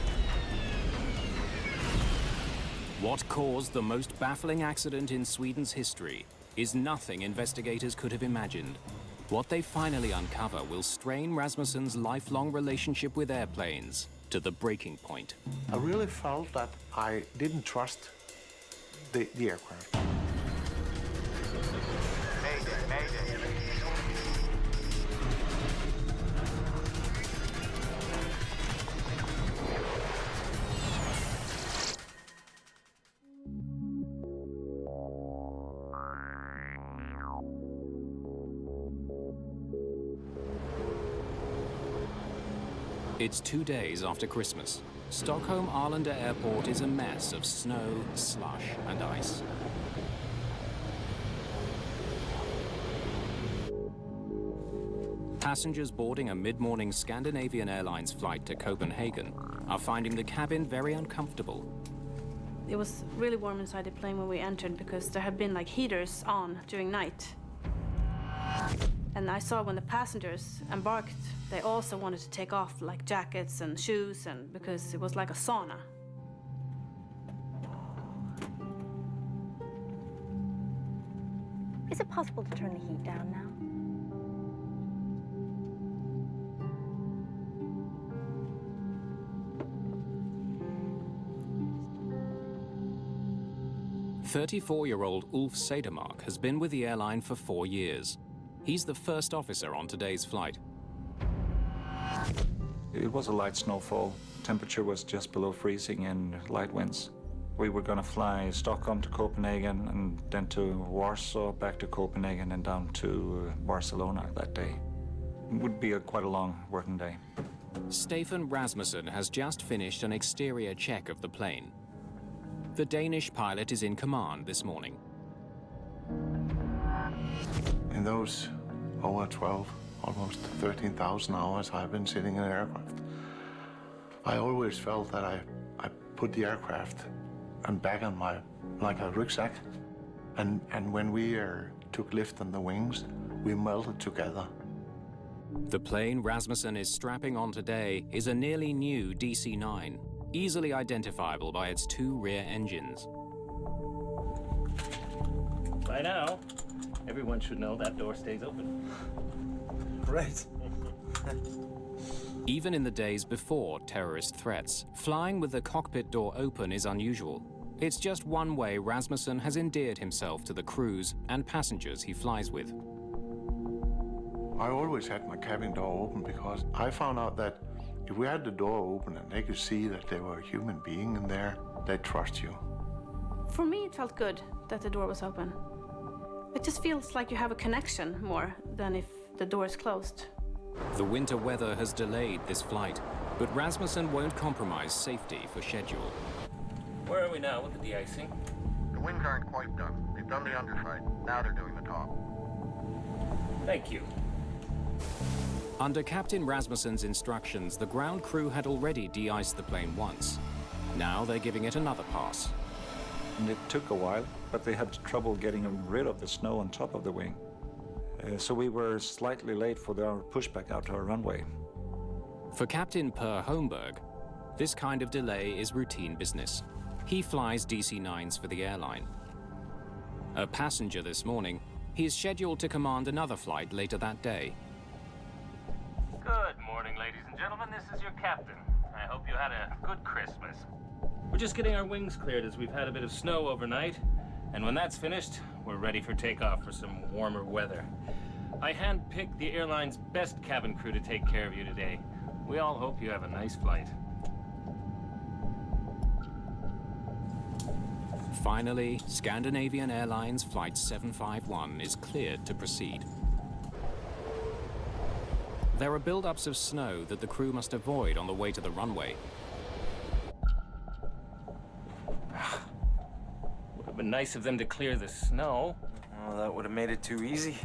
What caused the most baffling accident in Sweden's history is nothing investigators could have imagined. What they finally uncover will strain Rasmussen's lifelong relationship with airplanes to the breaking point. I really felt that I didn't trust the aircraft. Mayday, mayday. It's 2 days after Christmas. Stockholm Arlanda Airport is a mess of snow, slush, and ice. Passengers boarding a mid-morning Scandinavian Airlines flight to Copenhagen are finding the cabin very uncomfortable. It was really warm inside the plane when we entered because there had been heaters on during night. And I saw when the passengers embarked, they also wanted to take off jackets and shoes, and because it was like a sauna. Is it possible to turn the heat down now? "34-year-old Ulf Sedermark has been with the airline for 4 years. He's the first officer on today's flight. It was a light snowfall. Temperature was just below freezing and light winds. We were going to fly Stockholm to Copenhagen and then to Warsaw, back to Copenhagen and down to Barcelona that day. It would be quite a long working day. Stefan Rasmussen has just finished an exterior check of the plane. The Danish pilot is in command this morning. In those over 12, almost 13,000 hours I've been sitting in an aircraft, I always felt that I put the aircraft and back on like a rucksack. And when we took lift on the wings, we melted together. The plane Rasmussen is strapping on today is a nearly new DC-9, easily identifiable by its 2 rear engines. By now, everyone should know that door stays open. Great. Even in the days before terrorist threats, flying with the cockpit door open is unusual. It's just one way Rasmussen has endeared himself to the crews and passengers he flies with. I always had my cabin door open because I found out that if we had the door open and they could see that there were a human being in there, they'd trust you. For me, it felt good that the door was open. It just feels like you have a connection more than if the door is closed. The winter weather has delayed this flight, but Rasmussen won't compromise safety for schedule. Where are we now with the de-icing? The wings aren't quite done. They've done the underside. Now they're doing the top. Thank you. Under Captain Rasmussen's instructions, the ground crew had already de-iced the plane once. Now they're giving it another pass. And it took a while, but they had trouble getting rid of the snow on top of the wing. So we were slightly late for our pushback out to our runway. For Captain Per Holmberg, this kind of delay is routine business. He flies DC-9s for the airline. A passenger this morning, he is scheduled to command another flight later that day. captain. I hope you had a good Christmas. We're just getting our wings cleared as we've had a bit of snow overnight. And when that's finished, we're ready for takeoff for some warmer weather. I handpicked the airline's best cabin crew to take care of you today. We all hope you have a nice flight. Finally, Scandinavian Airlines Flight 751 is cleared to proceed. There are buildups of snow that the crew must avoid on the way to the runway. Would have been nice of them to clear the snow. Oh, that would have made it too easy.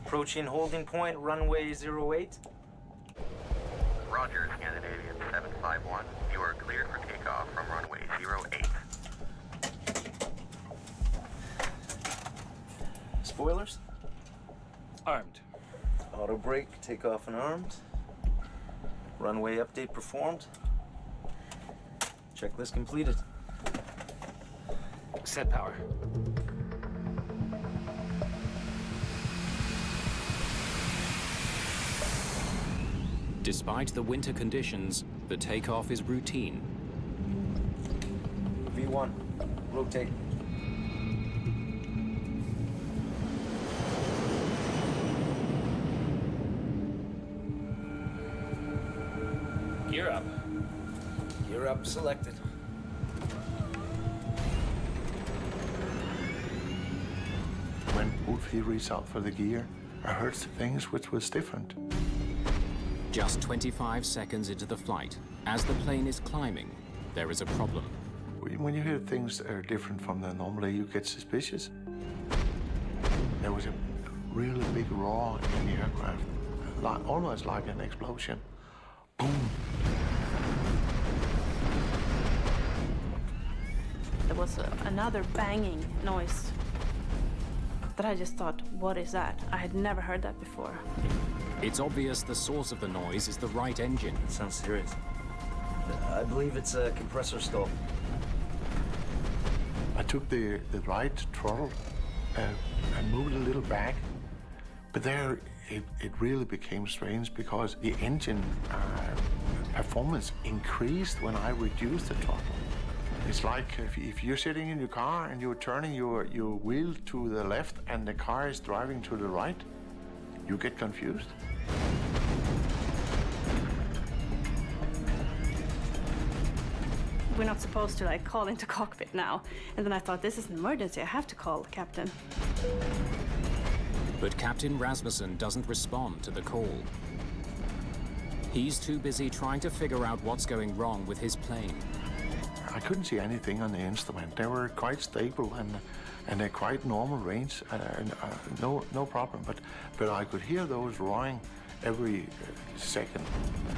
Approaching holding point, runway 08. Roger, Scandinavian 751. You are cleared for takeoff from runway 08. Spoilers? Armed. Auto brake, takeoff and armed. Runway update performed. Checklist completed. Set power. Despite the winter conditions, the takeoff is routine. V1, rotate. Gear up. Gear up selected. When Wolfie reached out for the gear, I heard things which was different. Just 25 seconds into the flight, as the plane is climbing, there is a problem. When you hear things that are different from the normally, you get suspicious. There was a really big roar in the aircraft, almost like an explosion. Boom! There was another banging noise that I just thought, what is that? I had never heard that before. It's obvious the source of the noise is the right engine. It sounds serious. I believe it's a compressor stall. I took the right throttle and moved a little back, but there it really became strange because the engine performance increased when I reduced the throttle. It's like if you're sitting in your car and you're turning your wheel to the left and the car is driving to the right, you get confused. We're not supposed to like call into cockpit now. And then I thought, this is an emergency. I have to call the captain. But Captain Rasmussen doesn't respond to the call. He's too busy trying to figure out what's going wrong with his plane. I couldn't see anything on the instrument. They were quite stable and a quite normal range, no problem. But I could hear those roaring every second.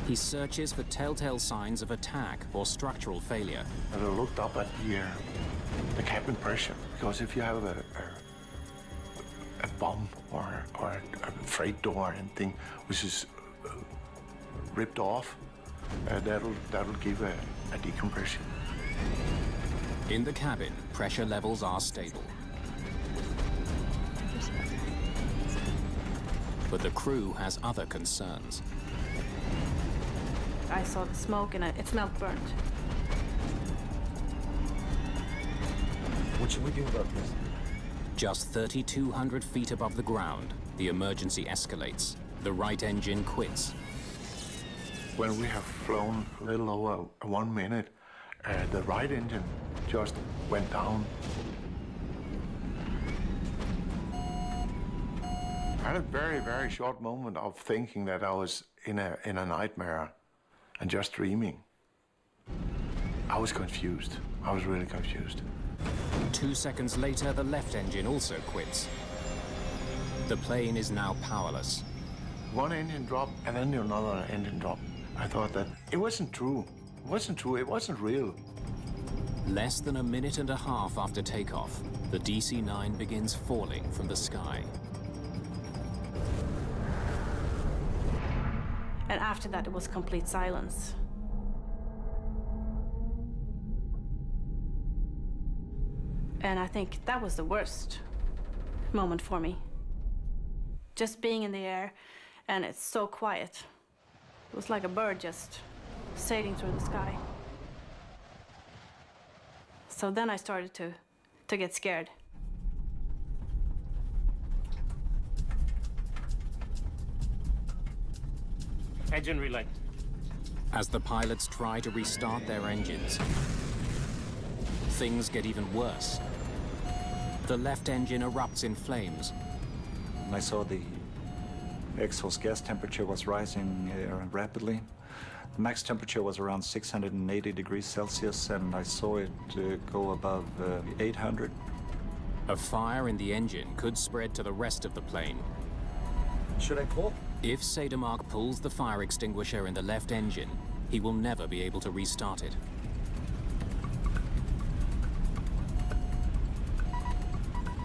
He searches for telltale signs of attack or structural failure. And I looked up at the cabin pressure, because if you have a bomb or a freight door or anything which is ripped off, that'll give a decompression. In the cabin, pressure levels are stable. But the crew has other concerns. I saw the smoke and it smelled burnt. What should we do about this? Just 3,200 feet above the ground, the emergency escalates. The right engine quits. When we have flown a little over 1 minute, the right engine just went down. I had a very, very short moment of thinking that I was in a nightmare and just dreaming. I was confused. I was really confused. 2 seconds later, the left engine also quits. The plane is now powerless. One engine dropped, and then another engine dropped. I thought that it wasn't true. It wasn't true. It wasn't real. Less than a minute and a half after takeoff, the DC-9 begins falling from the sky. And after that, it was complete silence. And I think that was the worst moment for me. Just being in the air and it's so quiet. It was like a bird just sailing through the sky. So then I started to get scared. Engine relay. As the pilots try to restart their engines, things get even worse. The left engine erupts in flames. I saw the exhaust gas temperature was rising rapidly. The max temperature was around 680 degrees Celsius, and I saw it go above 800. A fire in the engine could spread to the rest of the plane. Should I pull? If Sedermark pulls the fire extinguisher in the left engine, he will never be able to restart it.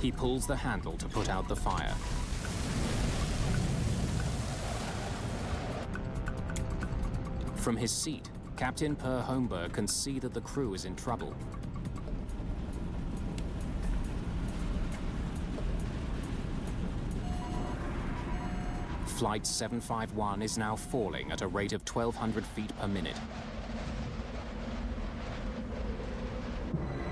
He pulls the handle to put out the fire. From his seat, Captain Per Holmberg can see that the crew is in trouble. Flight 751 is now falling at a rate of 1,200 feet per minute.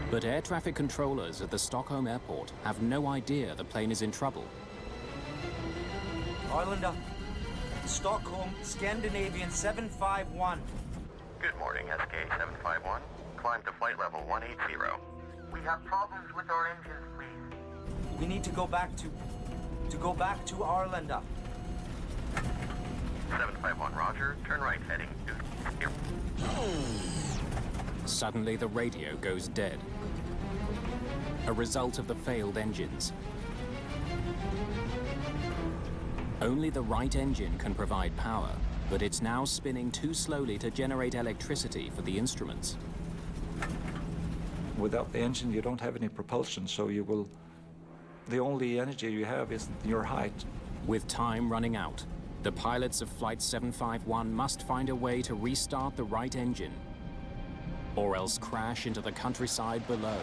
But air traffic controllers at the Stockholm airport have no idea the plane is in trouble. Arlanda, Stockholm, Scandinavian 751. Good morning, SK-751. Climb to flight level 180. We have problems with our engines, please. We need to go back to Arlanda. 751, roger. Turn right, heading to here. Suddenly, the radio goes dead. A result of the failed engines. Only the right engine can provide power, but it's now spinning too slowly to generate electricity for the instruments. Without the engine, you don't have any propulsion, so the only energy you have is your height. With time running out, the pilots of Flight 751 must find a way to restart the right engine, or else crash into the countryside below.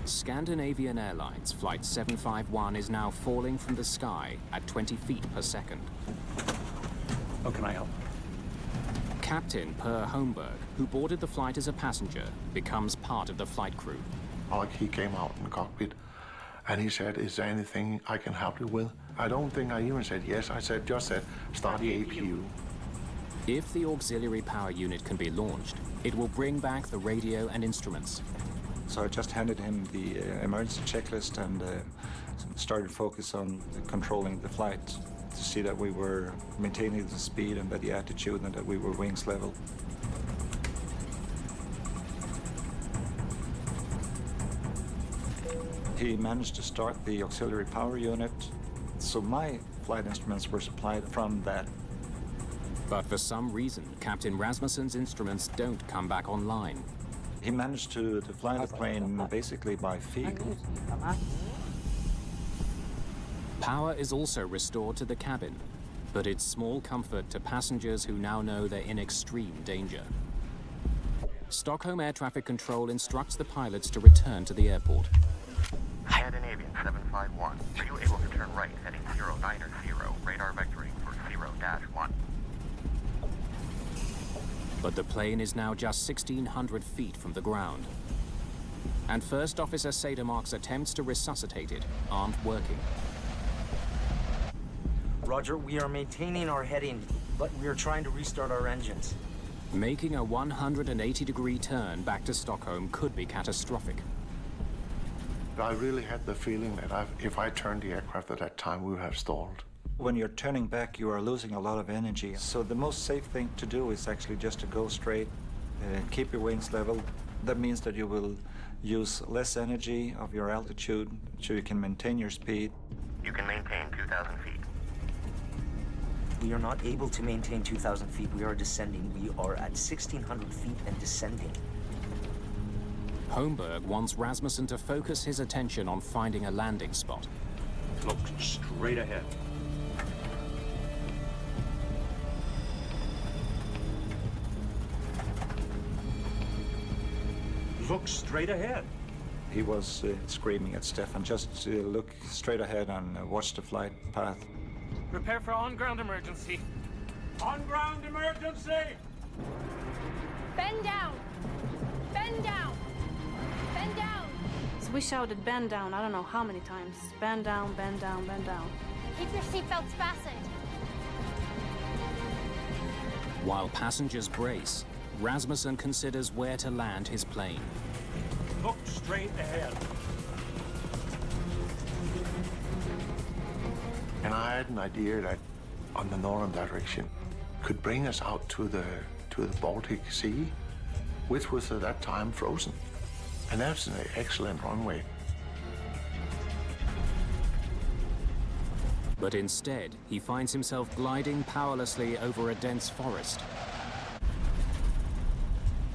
Scandinavian Airlines Flight 751 is now falling from the sky at 20 feet per second. How can I help? Captain Per Holmberg, who boarded the flight as a passenger, becomes part of the flight crew. He came out in the cockpit and he said, "Is there anything I can help you with?" I don't think I even said yes. I just said, "Start the APU." If the auxiliary power unit can be launched, it will bring back the radio and instruments. So I just handed him the emergency checklist and started focus on controlling the flight to see that we were maintaining the speed and the attitude and that we were wings level. He managed to start the auxiliary power unit, so my flight instruments were supplied from that. But for some reason, Captain Rasmussen's instruments don't come back online. He managed to fly the plane basically by feet. Power is also restored to the cabin, but it's small comfort to passengers who now know they're in extreme danger. Stockholm Air Traffic Control instructs the pilots to return to the airport. Scandinavian 751, are you able to turn right, heading 090, radar vectoring for 0-1? But the plane is now just 1,600 feet from the ground. And First Officer Sedermark's attempts to resuscitate it aren't working. Roger, we are maintaining our heading, but we are trying to restart our engines. Making a 180-degree turn back to Stockholm could be catastrophic. I really had the feeling that if I turned the aircraft at that time, we would have stalled. When you're turning back, you are losing a lot of energy. So the most safe thing to do is actually just to go straight, keep your wings level. That means that you will use less energy of your altitude so you can maintain your speed. You can maintain 2,000 feet. We are not able to maintain 2,000 feet. We are descending. We are at 1,600 feet and descending. Holmberg wants Rasmussen to focus his attention on finding a landing spot. Look straight ahead. Look straight ahead. he was screaming at Stefan, just look straight ahead and watch the flight path. Prepare for on-ground emergency. On-ground emergency! Bend down! Bend down! Bend down! So we shouted bend down, I don't know how many times. Bend down, bend down, bend down. Keep your seatbelts fastened. While passengers brace, Rasmussen considers where to land his plane. Look straight ahead. And I had an idea that on the northern direction could bring us out to the Baltic Sea, which was at that time frozen. And that's an excellent runway. But instead, he finds himself gliding powerlessly over a dense forest.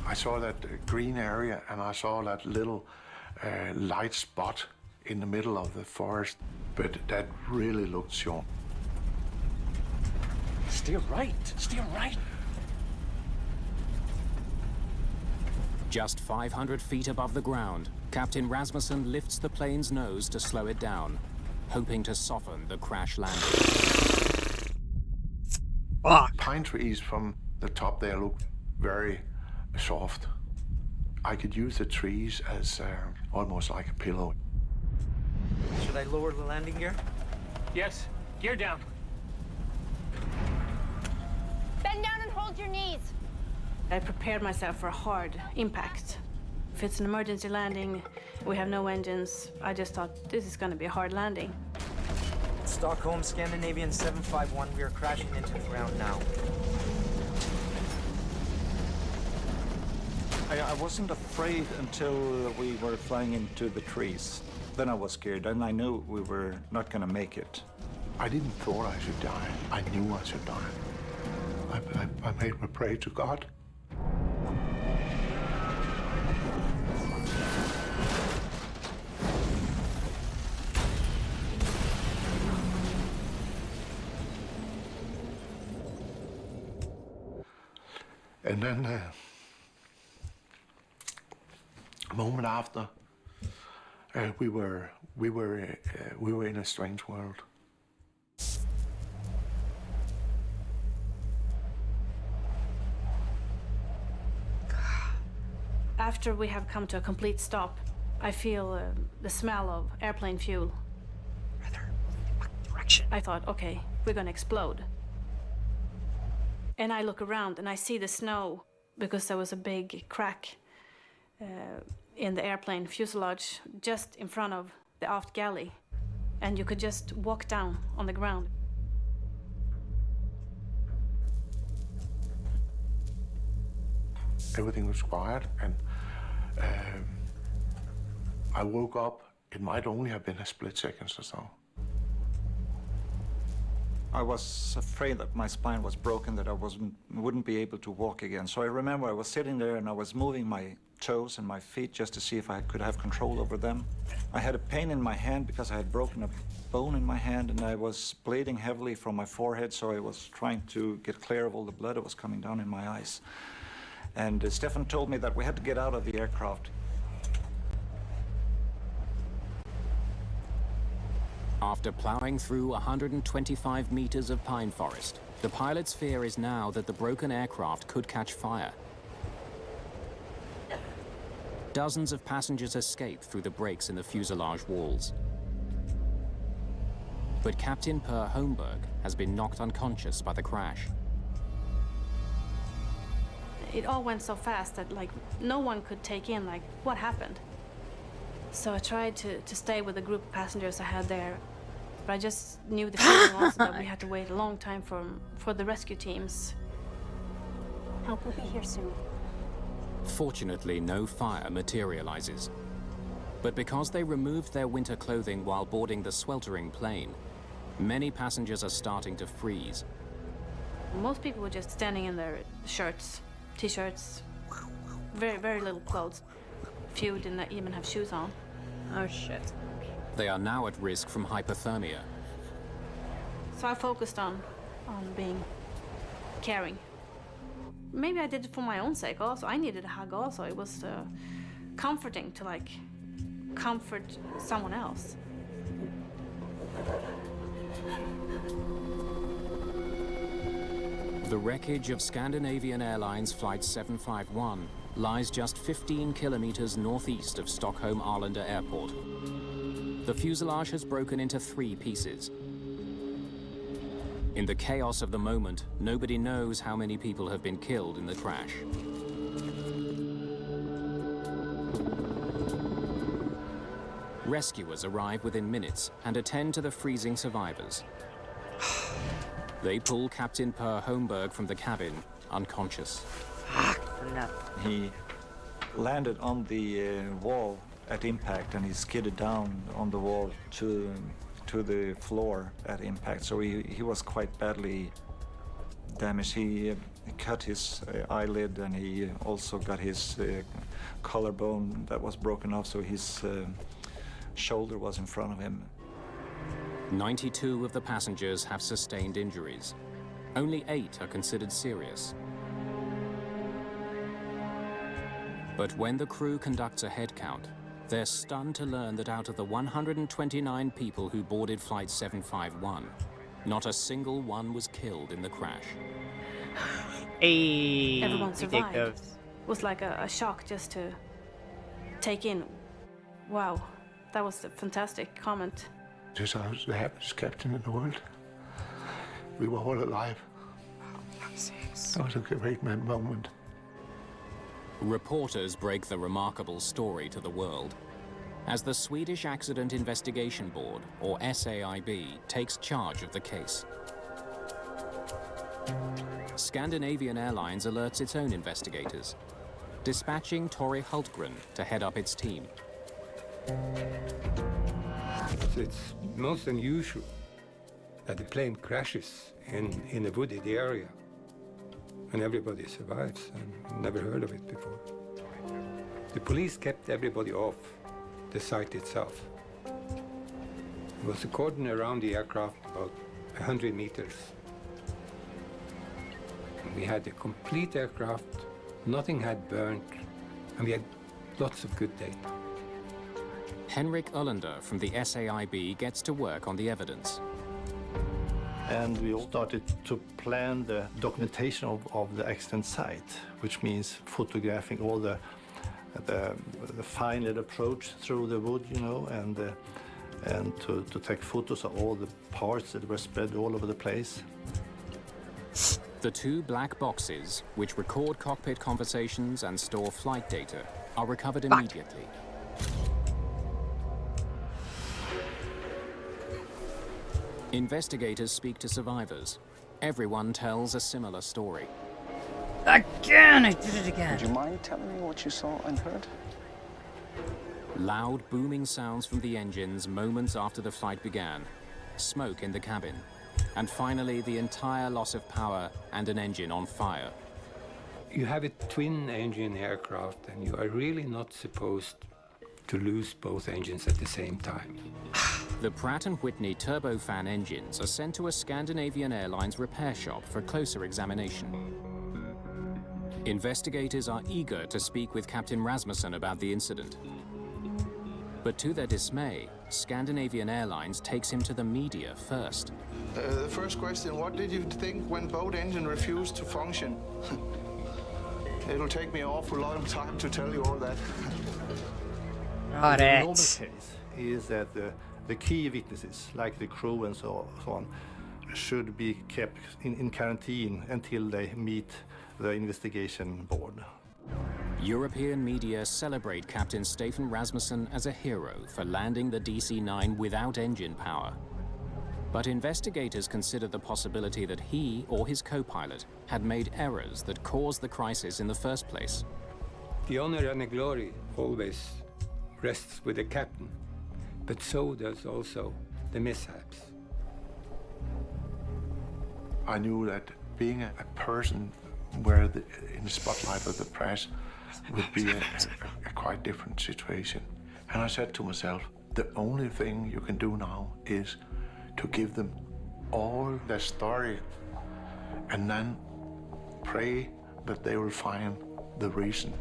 I saw that green area and I saw that little light spot in the middle of the forest, but that really looked short. Steer right, steer right. Just 500 feet above the ground, Captain Rasmussen lifts the plane's nose to slow it down, hoping to soften the crash landing. Pine trees from the top there look very soft. I could use the trees as almost like a pillow. Should I lower the landing gear? Yes, gear down. Bend down and hold your knees. I prepared myself for a hard impact. If it's an emergency landing, we have no engines, I just thought this is going to be a hard landing. Stockholm, Scandinavian 751, we are crashing into the ground now. I wasn't afraid until we were flying into the trees. Then I was scared, and I knew we were not going to make it. I didn't thought I should die. I knew I should die. I made me pray to God. And then a moment after, we were in a strange world. After we have come to a complete stop, I feel the smell of airplane fuel. Direction. I thought, okay, we're gonna explode. And I look around and I see the snow because there was a big crack in the airplane fuselage just in front of the aft galley. And you could just walk down on the ground. Everything was quiet, and I woke up. It might only have been a split second or so. I was afraid that my spine was broken, that I wouldn't be able to walk again. So I remember I was sitting there and I was moving my toes and my feet just to see if I could have control over them. I had a pain in my hand because I had broken a bone in my hand, and I was bleeding heavily from my forehead, so I was trying to get clear of all the blood that was coming down in my eyes. And Stefan told me that we had to get out of the aircraft. After plowing through 125 meters of pine forest, the pilot's fear is now that the broken aircraft could catch fire. Dozens of passengers escape through the breaks in the fuselage walls. But Captain Per Holmberg has been knocked unconscious by the crash. It all went so fast that no one could take in what happened. So I tried to stay with the group of passengers I had there, but I just knew the feeling also that we had to wait a long time for the rescue teams. Help will be here soon. Fortunately, no fire materializes. But because they removed their winter clothing while boarding the sweltering plane, many passengers are starting to freeze. Most people were just standing in their shirts, t-shirts, very, very little clothes. Few didn't even have shoes on. Oh shit. They are now at risk from hypothermia. So I focused on being caring. Maybe I did it for my own sake also. I needed a hug also. It was comforting to comfort someone else. The wreckage of Scandinavian Airlines Flight 751 lies just 15 kilometers northeast of Stockholm Arlanda Airport. The fuselage has broken into 3 pieces. In the chaos of the moment, nobody knows how many people have been killed in the crash. Rescuers arrive within minutes and attend to the freezing survivors. They pull Captain Per Holmberg from the cabin, unconscious. He landed on the wall at impact, and he skidded down on the wall to the floor at impact. So he was quite badly damaged. He cut his eyelid, and he also got his collarbone that was broken off, so his shoulder was in front of him. 92 of the passengers have sustained injuries. Only 8 are considered serious. But when the crew conducts a head count, they're stunned to learn that out of the 129 people who boarded Flight 751, not a single one was killed in the crash. Hey, Everyone survived. It was like a shock just to take in. Wow, that was a fantastic comment. Just I was the happiest captain in the world. We were all alive. That was a great moment. Reporters break the remarkable story to the world. As the Swedish Accident Investigation Board, or SAIB, takes charge of the case. Scandinavian Airlines alerts its own investigators, dispatching Tori Hultgren to head up its team. It's most unusual that the plane crashes in a wooded area and everybody survives, and never heard of it before. The police kept everybody off the site itself. There was a cordon around the aircraft about 100 meters. And we had a complete aircraft, nothing had burned, and we had lots of good data. Henrik Ullander from the SAIB gets to work on the evidence. And we all started to plan the documentation of the accident site, which means photographing all the fine little approach through the wood, you know, and to take photos of all the parts that were spread all over the place. The 2 black boxes, which record cockpit conversations and store flight data, are recovered immediately. Investigators speak to survivors. Everyone tells a similar story. Again! I did it again! Would you mind telling me what you saw and heard? Loud booming sounds from the engines moments after the flight began, smoke in the cabin, and finally the entire loss of power and an engine on fire. You have a twin-engine aircraft, and you are really not supposed to lose both engines at the same time. The Pratt & Whitney turbofan engines are sent to a Scandinavian Airlines repair shop for closer examination. Investigators are eager to speak with Captain Rasmussen about the incident. But to their dismay, Scandinavian Airlines takes him to the media first. The first question, what did you think when both engines refused to function? It'll take me an awful lot of time to tell you all that. Got the it. normal case is that the key witnesses, like the crew and so on, should be kept in quarantine until they meet the investigation board. European media celebrate Captain Stefan Rasmussen as a hero for landing the DC-9 without engine power. But investigators consider the possibility that he or his co-pilot had made errors that caused the crisis in the first place. The honor and the glory always rests with the captain, but so does also the mishaps. I knew that being a person where in the spotlight of the press would be a quite different situation. And I said to myself, the only thing you can do now is to give them all their story and then pray that they will find the reason.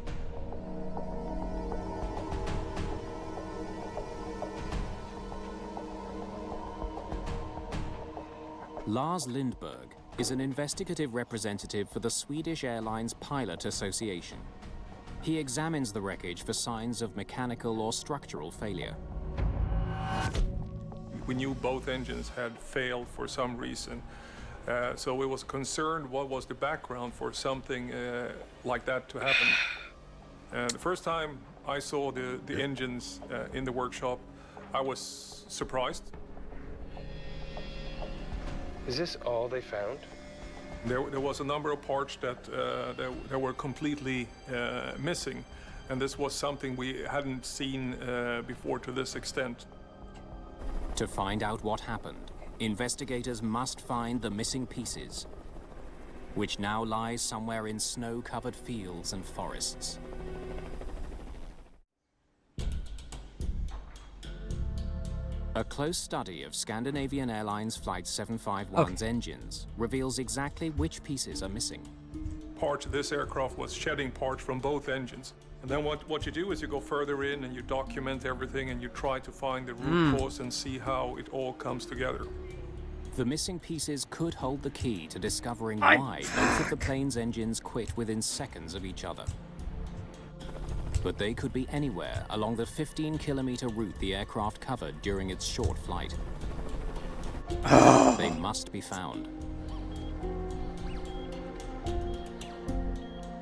Lars Lindberg is an investigative representative for the Swedish Airlines Pilot Association. He examines the wreckage for signs of mechanical or structural failure. We knew both engines had failed for some reason. So we was concerned what was the background for something like that to happen. The first time I saw the engines in the workshop, I was surprised. Is this all they found? There was a number of parts that were completely missing, and this was something we hadn't seen before to this extent. To find out what happened, investigators must find the missing pieces, which now lies somewhere in snow-covered fields and forests. A close study of Scandinavian Airlines Flight 751's engines reveals exactly which pieces are missing. Parts of this aircraft was shedding parts from both engines. And then what you do is you go further in and you document everything and you try to find the root cause and see how it all comes together. The missing pieces could hold the key to discovering why both of the plane's engines quit within seconds of each other. But they could be anywhere along the 15-kilometer route the aircraft covered during its short flight. They must be found.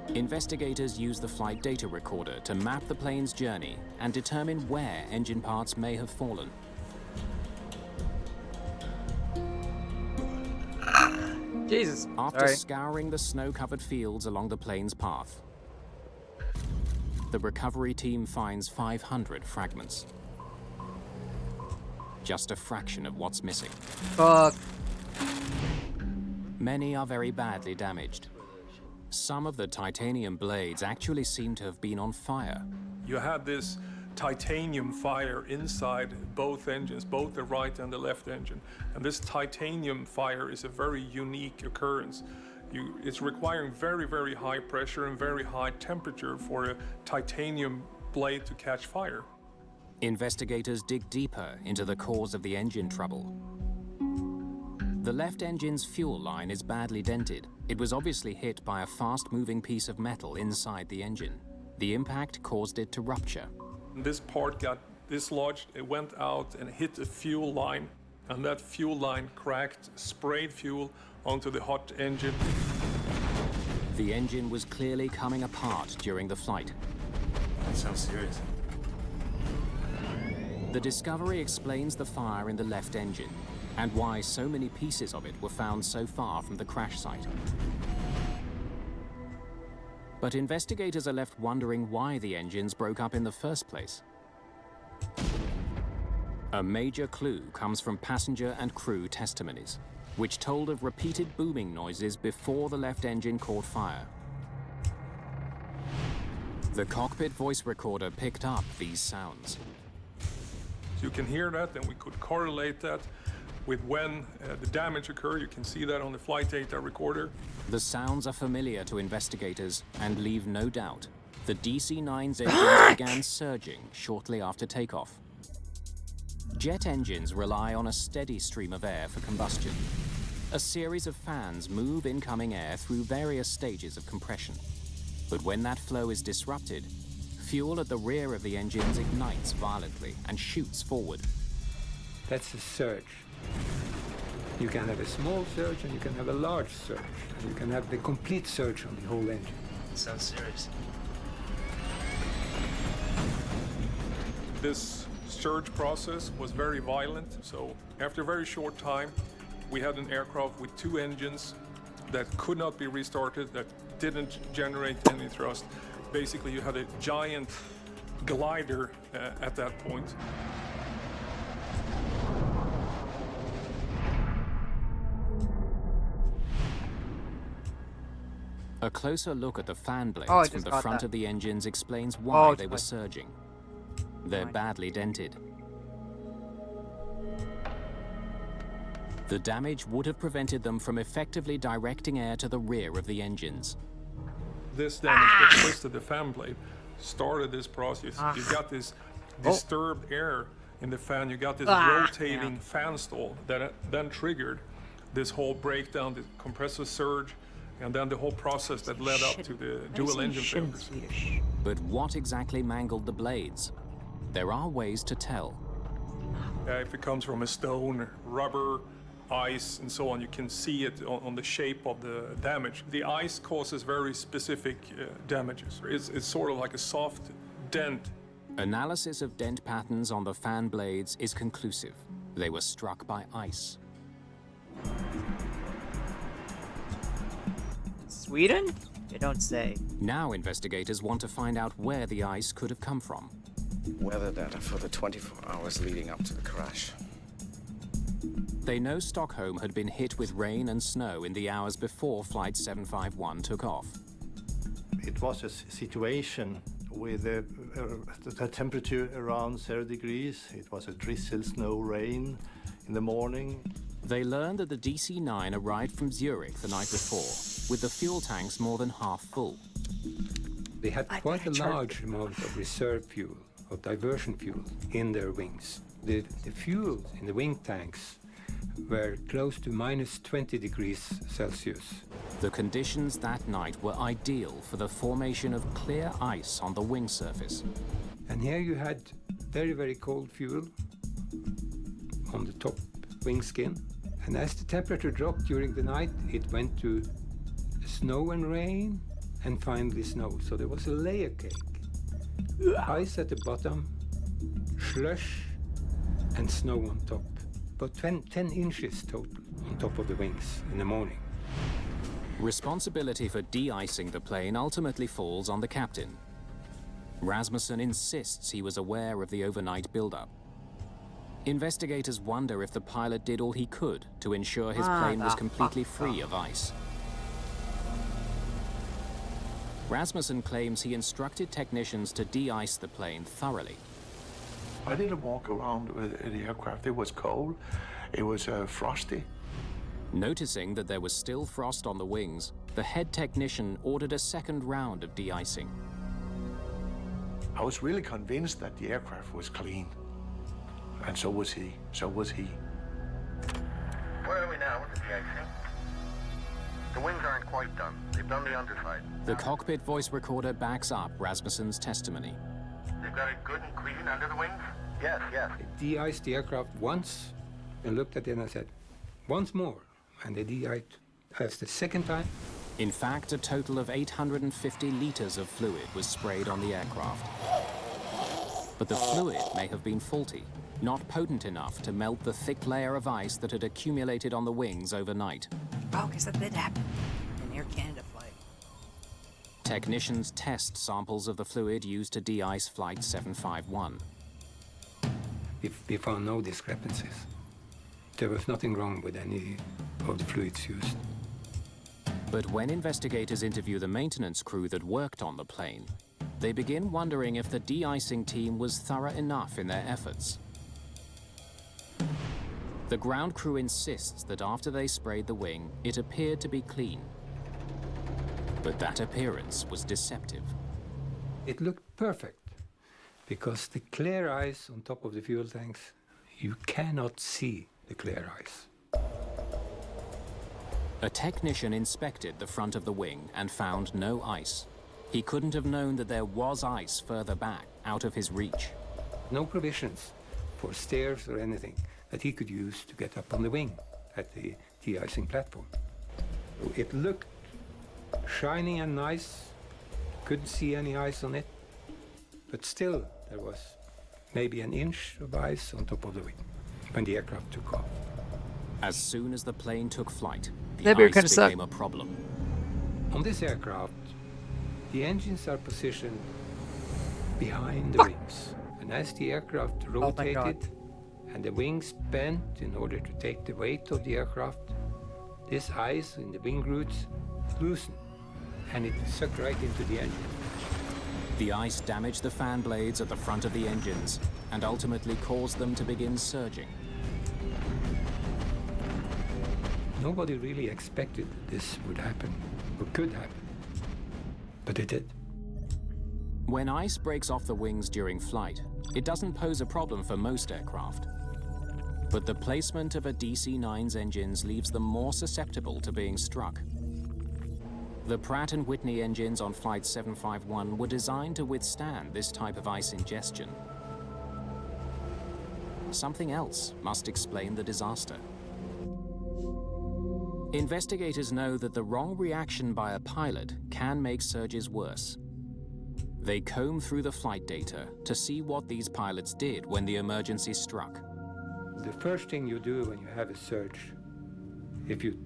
Investigators use the flight data recorder to map the plane's journey and determine where engine parts may have fallen. Jesus. After scouring the snow-covered fields along the plane's path, the recovery team finds 500 fragments. Just a fraction of what's missing. Fuck. Many are very badly damaged. Some of the titanium blades actually seem to have been on fire. You had this titanium fire inside both engines, both the right and the left engine. And this titanium fire is a very unique occurrence. It's requiring very, very high pressure and very high temperature for a titanium blade to catch fire. Investigators dig deeper into the cause of the engine trouble. The left engine's fuel line is badly dented. It was obviously hit by a fast-moving piece of metal inside the engine. The impact caused it to rupture. This part got dislodged, it went out and hit a fuel line, and that fuel line cracked, sprayed fuel onto the hot engine. The engine was clearly coming apart during the flight. That sounds serious. The discovery explains the fire in the left engine and why so many pieces of it were found so far from the crash site. But investigators are left wondering why the engines broke up in the first place. A major clue comes from passenger and crew testimonies, which told of repeated booming noises before the left engine caught fire. The cockpit voice recorder picked up these sounds. So you can hear that, and we could correlate that with when the damage occurred. You can see that on the flight data recorder. The sounds are familiar to investigators and leave no doubt. The DC-9's engines began surging shortly after takeoff. Jet engines rely on a steady stream of air for combustion. A series of fans move incoming air through various stages of compression. But when that flow is disrupted, fuel at the rear of the engines ignites violently and shoots forward. That's a surge. You can have a small surge and you can have a large surge. You can have the complete surge on the whole engine. Sounds serious. This surge process was very violent, so after a very short time, we had an aircraft with two engines that could not be restarted, that didn't generate any thrust. Basically, you had a giant glider at that point. A closer look at the fan blades from the front of the engines explains why they were surging. They're badly dented. The damage would have prevented them from effectively directing air to the rear of the engines. This damage that twisted the fan blade started this process. You got this disturbed air in the fan. You got this rotating fan stall that then triggered this whole breakdown, the compressor surge, and then the whole process that led up to the dual engine failures. But what exactly mangled the blades? There are ways to tell. If it comes from a stone, rubber, ice, and so on, you can see it on the shape of the damage. The ice causes very specific damages. It's sort of like a soft dent. Analysis of dent patterns on the fan blades is conclusive. They were struck by ice. Sweden? You don't say. Now investigators want to find out where the ice could have come from. Weather data for the 24 hours leading up to the crash. They know Stockholm had been hit with rain and snow in the hours before Flight 751 took off. It was a situation with the temperature around 0 degrees. It was a drizzle, snow, rain in the morning. They learned that the DC-9 arrived from Zurich the night before, with the fuel tanks more than half full. They had quite a large amount of reserve fuel, of diversion fuel, in their wings. The fuel in the wing tanks were close to minus 20 degrees Celsius. The conditions that night were ideal for the formation of clear ice on the wing surface. And here you had very, very cold fuel on the top wing skin. And as the temperature dropped during the night, it went to snow and rain, and finally snow. So there was a layer cake. Ice at the bottom, slush, and snow on top. About 10 inches total on top of the wings in the morning. Responsibility for de-icing the plane ultimately falls on the captain. Rasmussen insists he was aware of the overnight buildup. Investigators wonder if the pilot did all he could to ensure his plane was completely free of ice. Rasmussen claims he instructed technicians to de-ice the plane thoroughly. I didn't walk around with the aircraft. It was cold. It was frosty. Noticing that there was still frost on the wings, the head technician ordered a second round of de-icing. I was really convinced that the aircraft was clean. And so was he. So was he. Where are we now with the de-icing? The wings aren't quite done. They've done the underside. The cockpit voice recorder backs up Rasmussen's testimony. They've got it good and clean under the wings? Yes, yes. They de-iced the aircraft once and looked at it and I said, once more. And they de-iced as the second time. In fact, a total of 850 liters of fluid was sprayed on the aircraft. But the fluid may have been faulty, not potent enough to melt the thick layer of ice that had accumulated on the wings overnight. Oh, because that did happen in Air Canada flight. Technicians test samples of the fluid used to de-ice Flight 751. We found no discrepancies. There was nothing wrong with any of the fluids used. But when investigators interview the maintenance crew that worked on the plane, they begin wondering if the de-icing team was thorough enough in their efforts. The ground crew insists that after they sprayed the wing, it appeared to be clean. But that appearance was deceptive. It looked perfect, because the clear ice on top of the fuel tanks, you cannot see the clear ice. A technician inspected the front of the wing and found no ice. He couldn't have known that there was ice further back, out of his reach. No provisions for stairs or anything that he could use to get up on the wing at the de-icing platform. It looked shiny and nice, couldn't see any ice on it, but still there was maybe an inch of ice on top of the wing when the aircraft took off. As soon as the plane took flight, the That'd be ice kinda became suck. a problem. On this aircraft, the engines are positioned behind the wings. And as the aircraft my rotated God. and the wings bent in order to take the weight of the aircraft, this ice in the wing roots loosened and it sucked right into the engine. The ice damaged the fan blades at the front of the engines and ultimately caused them to begin surging. Nobody really expected this would happen or could happen, but it did. When ice breaks off the wings during flight, it doesn't pose a problem for most aircraft. But the placement of a DC-9's engines leaves them more susceptible to being struck. The Pratt & Whitney engines on Flight 751 were designed to withstand this type of ice ingestion. Something else must explain the disaster. Investigators know that the wrong reaction by a pilot can make surges worse. They comb through the flight data to see what these pilots did when the emergency struck. The first thing you do when you have a surge, if you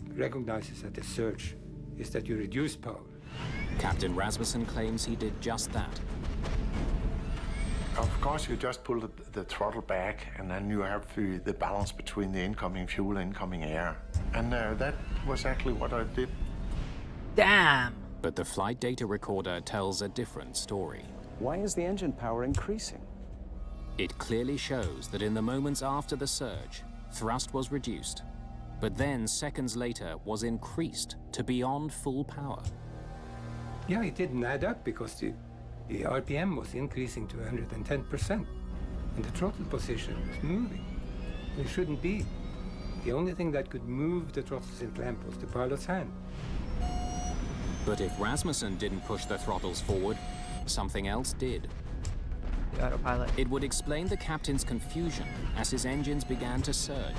recognize it as a surge, is that you reduce power. Captain Rasmussen claims he did just that. Of course, you just pull the throttle back, and then you have the balance between the incoming fuel and incoming air. And that was actually what I did. Damn! But the flight data recorder tells a different story. Why is the engine power increasing? It clearly shows that in the moments after the surge, thrust was reduced, but then seconds later was increased to beyond full power. Yeah, it didn't add up because the RPM was increasing to 110%, and the throttle position was moving. It shouldn't be. The only thing that could move the throttles in clamp was the pilot's hand. But if Rasmussen didn't push the throttles forward, something else did. The autopilot. It would explain the captain's confusion as his engines began to surge.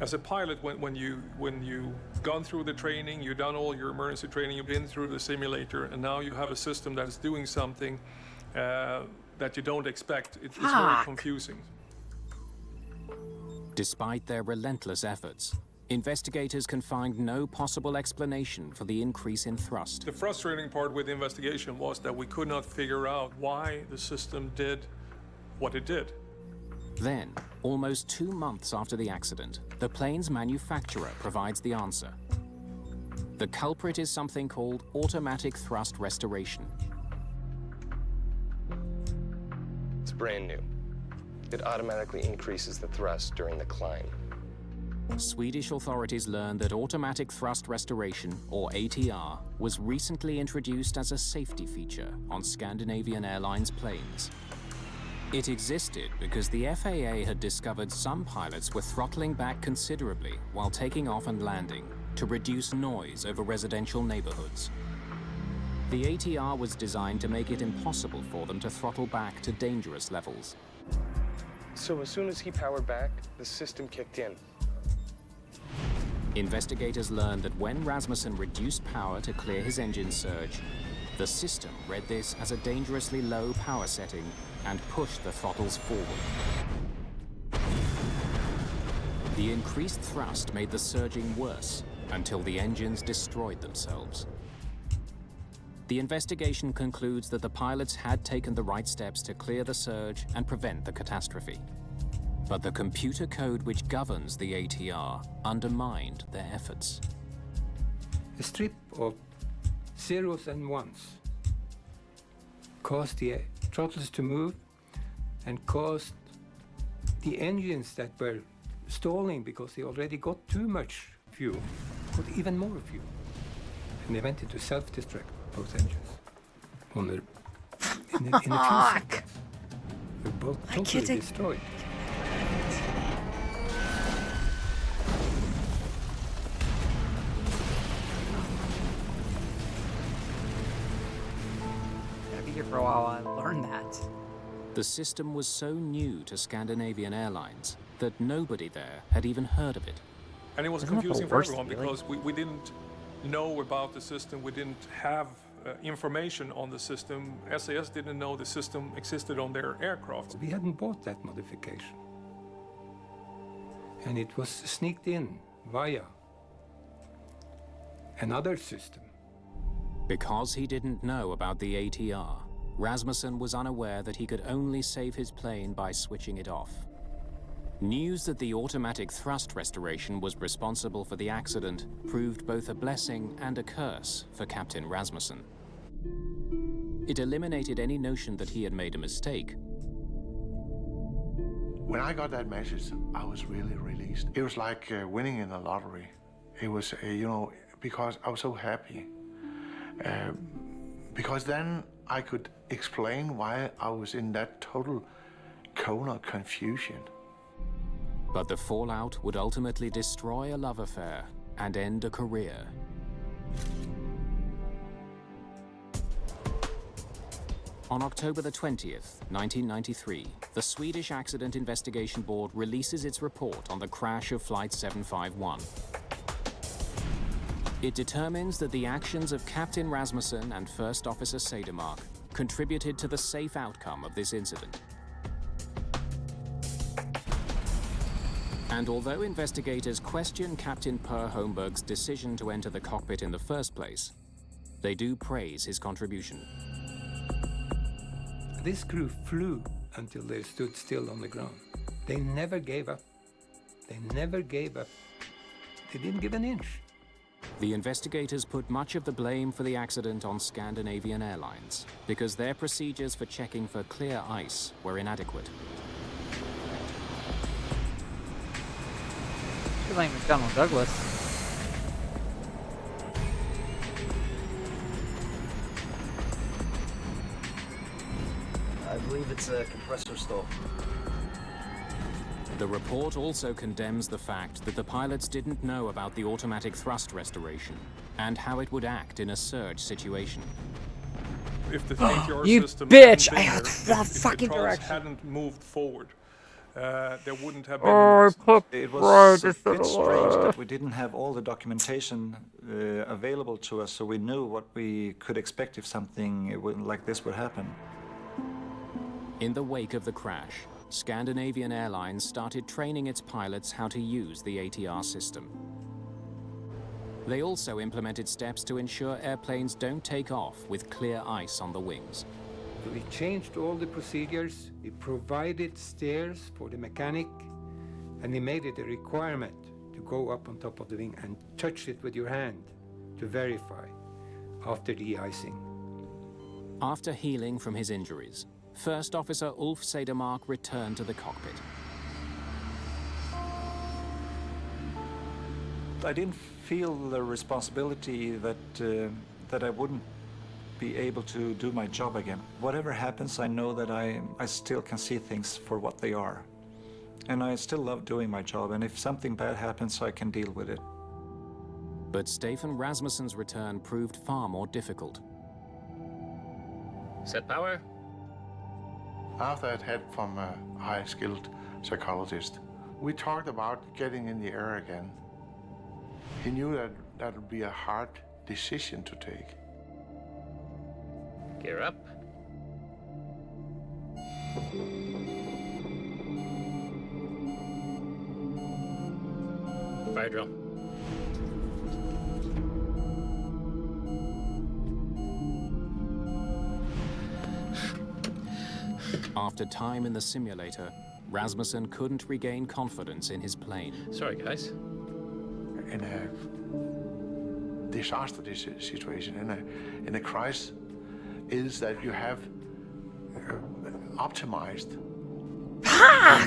As a pilot, when you've gone through the training, you've done all your emergency training, you've been through the simulator, and now you have a system that is doing something that you don't expect, it's very confusing. Despite their relentless efforts, investigators can find no possible explanation for the increase in thrust. The frustrating part with the investigation was that we could not figure out why the system did what it did. Then, almost 2 months after the accident, the plane's manufacturer provides the answer. The culprit is something called automatic thrust restoration. It's brand new. It automatically increases the thrust during the climb. Swedish authorities learned that automatic thrust restoration, or ATR, was recently introduced as a safety feature on Scandinavian Airlines planes. It existed because the FAA had discovered some pilots were throttling back considerably while taking off and landing to reduce noise over residential neighborhoods. The ATR was designed to make it impossible for them to throttle back to dangerous levels. So as soon as he powered back, the system kicked in. Investigators learned that when Rasmussen reduced power to clear his engine surge, the system read this as a dangerously low power setting and pushed the throttles forward. The increased thrust made the surging worse until the engines destroyed themselves. The investigation concludes that the pilots had taken the right steps to clear the surge and prevent the catastrophe. But the computer code which governs the ATR undermined their efforts. A strip of zeros and ones caused the throttles to move and caused the engines that were stalling because they already got too much fuel, got even more fuel. And they went into self-destruct, both engines. In a few seconds. They're both totally destroyed. For a while, I learned that. The system was so new to Scandinavian Airlines that nobody there had even heard of it. And it was confusing for everyone because we didn't know about the system, we didn't have information on the system. SAS didn't know the system existed on their aircraft. We hadn't bought that modification. And it was sneaked in via another system. Because he didn't know about the ATR, Rasmussen was unaware that he could only save his plane by switching it off. News that the automatic thrust restoration was responsible for the accident proved both a blessing and a curse for Captain Rasmussen. It eliminated any notion that he had made a mistake. When I got that message, I was really released. It was like winning in the lottery. It was, because I was so happy. Because then I could explain why I was in that total cone of confusion. But the fallout would ultimately destroy a love affair and end a career. On October the 20th, 1993, the Swedish Accident Investigation Board releases its report on the crash of Flight 751. It determines that the actions of Captain Rasmussen and First Officer Cedermark contributed to the safe outcome of this incident. And although investigators question Captain Per Holmberg's decision to enter the cockpit in the first place, they do praise his contribution. This crew flew until they stood still on the ground. They never gave up. They never gave up. They didn't give an inch. The investigators put much of the blame for the accident on Scandinavian Airlines because their procedures for checking for clear ice were inadequate. You're like McDonnell Douglas. I believe it's a compressor stall. The report also condemns the fact that the pilots didn't know about the automatic thrust restoration and how it would act in a surge situation. If the ATR You system bitch! hadn't been I had there, that if the fucking controls direction. hadn't moved forward, there wouldn't have been. It was a bit strange that we didn't have all the documentation available to us, so we knew what we could expect if something like this would happen. In the wake of the crash, Scandinavian Airlines started training its pilots how to use the ATR system. They also implemented steps to ensure airplanes don't take off with clear ice on the wings. We changed all the procedures. We provided stairs for the mechanic, and we made it a requirement to go up on top of the wing and touch it with your hand to verify after de-icing. After healing from his injuries, First Officer Ulf Cedermark returned to the cockpit. I didn't feel the responsibility that I wouldn't be able to do my job again. Whatever happens, I know that I still can see things for what they are. And I still love doing my job, and if something bad happens, I can deal with it. But Stefan Rasmussen's return proved far more difficult. Set power. After I'd had from a high-skilled psychologist, we talked about getting in the air again. He knew that that would be a hard decision to take. Gear up. Fire drill. After time in the simulator, Rasmussen couldn't regain confidence in his plane. Sorry, guys. In a disaster situation, in a crisis, is that you have optimized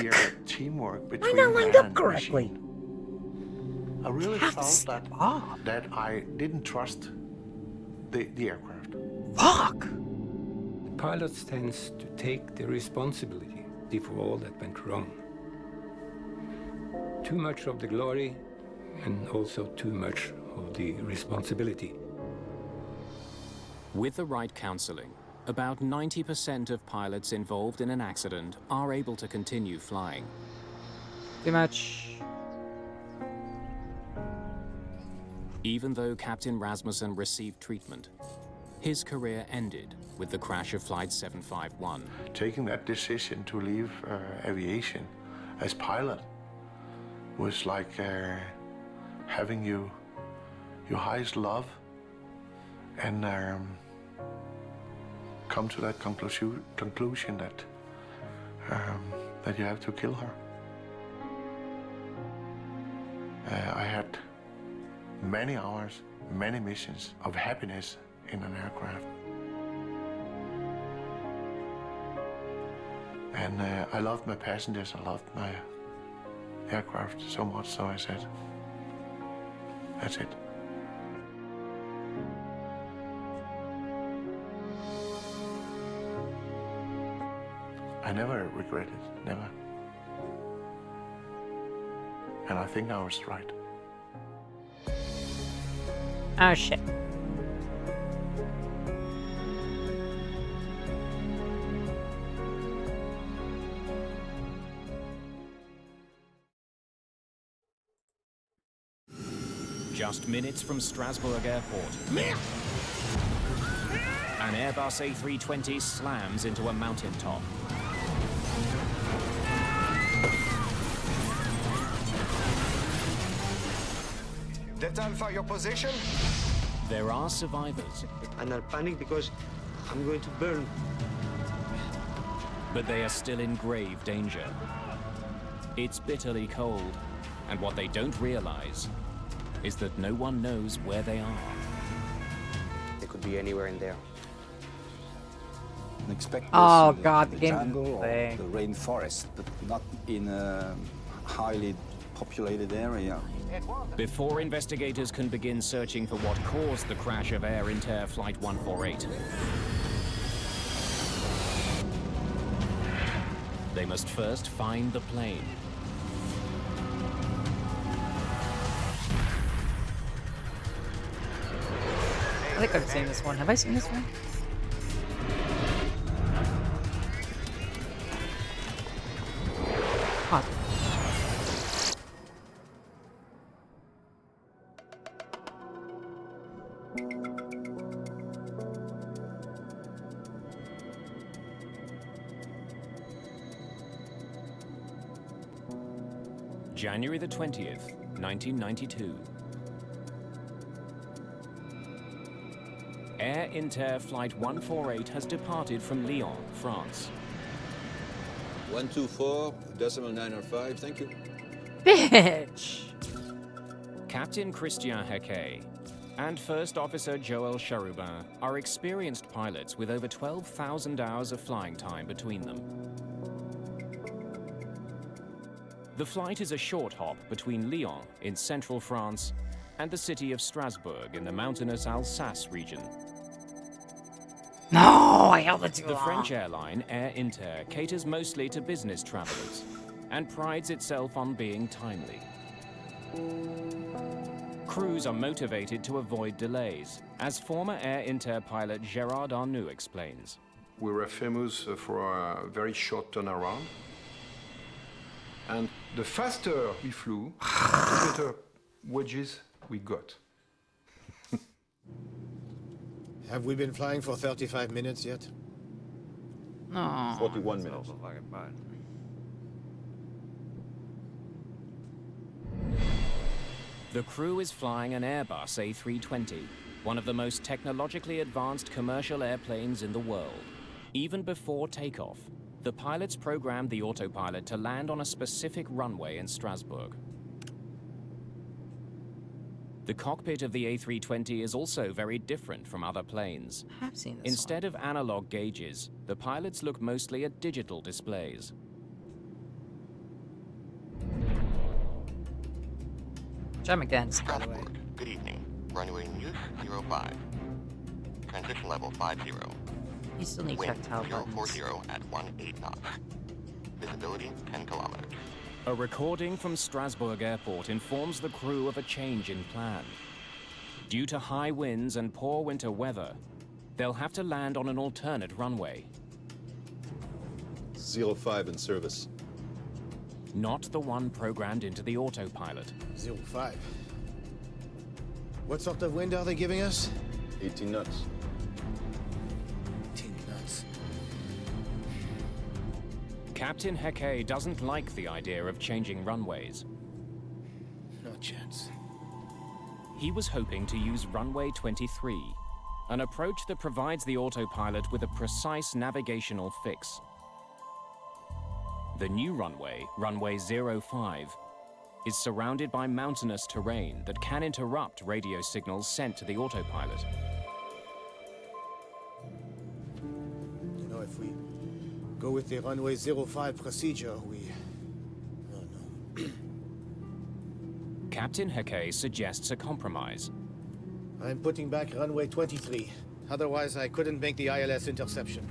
your teamwork between not lined man up correctly? and machine. I really felt that I didn't trust the aircraft. Fuck! Pilots tends to take the responsibility for all that went wrong. Too much of the glory and also too much of the responsibility. With the right counseling, about 90% of pilots involved in an accident are able to continue flying. Too much. Even though Captain Rasmussen received treatment, his career ended with the crash of Flight 751. Taking that decision to leave aviation as pilot was like having your highest love and come to that conclusion that that you have to kill her. I had many hours, many missions of happiness in an aircraft. And I loved my passengers, I loved my aircraft so much, so I said, that's it. I never regret it, never. And I think I was right. Oh shit. Just minutes from Strasbourg Airport, an Airbus A320 slams into a mountaintop. Delta Alpha, your position? There are survivors. I'm not panic because I'm going to burn. But they are still in grave danger. It's bitterly cold, and what they don't realize is that no one knows where they are. They could be anywhere in there. Expect Oh this in god, the the game jungle or thing. the rainforest, but not in a highly populated area. Before investigators can begin searching for what caused the crash of Air Inter Flight 148, they must first find the plane. I think I've seen this one. Have I seen this one? Huh. January the 20th, 1992. Air Inter Flight 148 has departed from Lyon, France. 124.905, thank you. Bitch! Captain Christian Hecquet and First Officer Joël Charubin are experienced pilots with over 12,000 hours of flying time between them. The flight is a short hop between Lyon in central France and the city of Strasbourg in the mountainous Alsace region. No, I held it too The long. French airline Air Inter caters mostly to business travelers and prides itself on being timely. Crews are motivated to avoid delays, as former Air Inter pilot Gérard Arnoux explains. We were famous for a very short turnaround. And the faster we flew, the better wages we got. Have we been flying for 35 minutes yet? No. 41 minutes. The crew is flying an Airbus A320, one of the most technologically advanced commercial airplanes in the world. Even before takeoff, the pilots programmed the autopilot to land on a specific runway in Strasbourg. The cockpit of the A320 is also very different from other planes. I have seen this Instead of analog gauges, the pilots look mostly at digital displays. Which I'm against, by the way. Strasbourg, good evening. Runway News 05. Transition level 50. You still need Wind tactile buttons. 040 at 18 knots. Visibility 10 kilometers. A recording from Strasbourg Airport informs the crew of a change in plan. Due to high winds and poor winter weather, they'll have to land on an alternate runway. 05 in service. Not the one programmed into the autopilot. 05. What sort of wind are they giving us? 18 knots. 18 knots. Captain Hecquet doesn't like the idea of changing runways. No chance. He was hoping to use runway 23, an approach that provides the autopilot with a precise navigational fix. The new runway, runway 05, is surrounded by mountainous terrain that can interrupt radio signals sent to the autopilot. You know, if we go with the runway 05 procedure, Captain Hecquet suggests a compromise. I'm putting back runway 23. Otherwise, I couldn't make the ILS interception.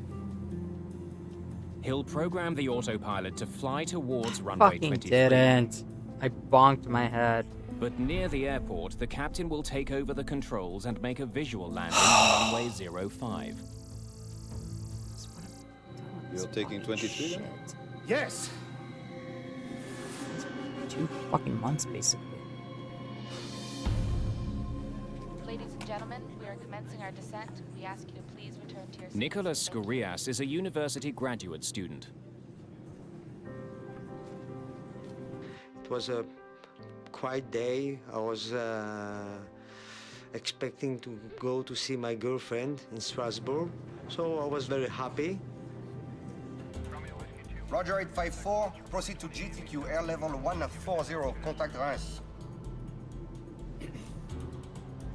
He'll program the autopilot to fly towards runway Fucking 23. didn't. I bonked my head. But near the airport, the captain will take over the controls and make a visual landing on runway 05. You're taking 23 then? Yes! 2 fucking months, basically. Ladies and gentlemen, we are commencing our descent. We ask you to please return to your seats. Nicholas Skourias is a university graduate student. It was a quiet day. I was expecting to go to see my girlfriend in Strasbourg, so I was very happy. Roger 854, proceed to GTQ air level 140, contact Reims.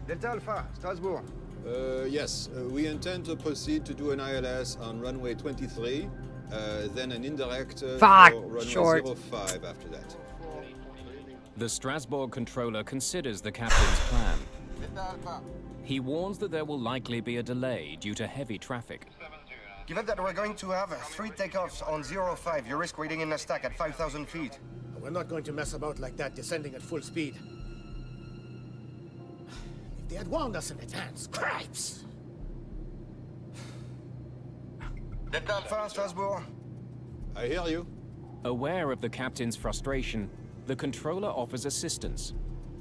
Delta Alpha, Strasbourg. Yes, we intend to proceed to do an ILS on runway 23, then an indirect for runway 05 after that. The Strasbourg controller considers the captain's plan. He warns that there will likely be a delay due to heavy traffic. Given that we're going to have 3 takeoffs on 05, you risk waiting in a stack at 5,000 feet. We're not going to mess about like that, descending at full speed. If they had warned us in advance, cripes! Delta Alpha, Strasbourg. I hear you. Aware of the captain's frustration, the controller offers assistance.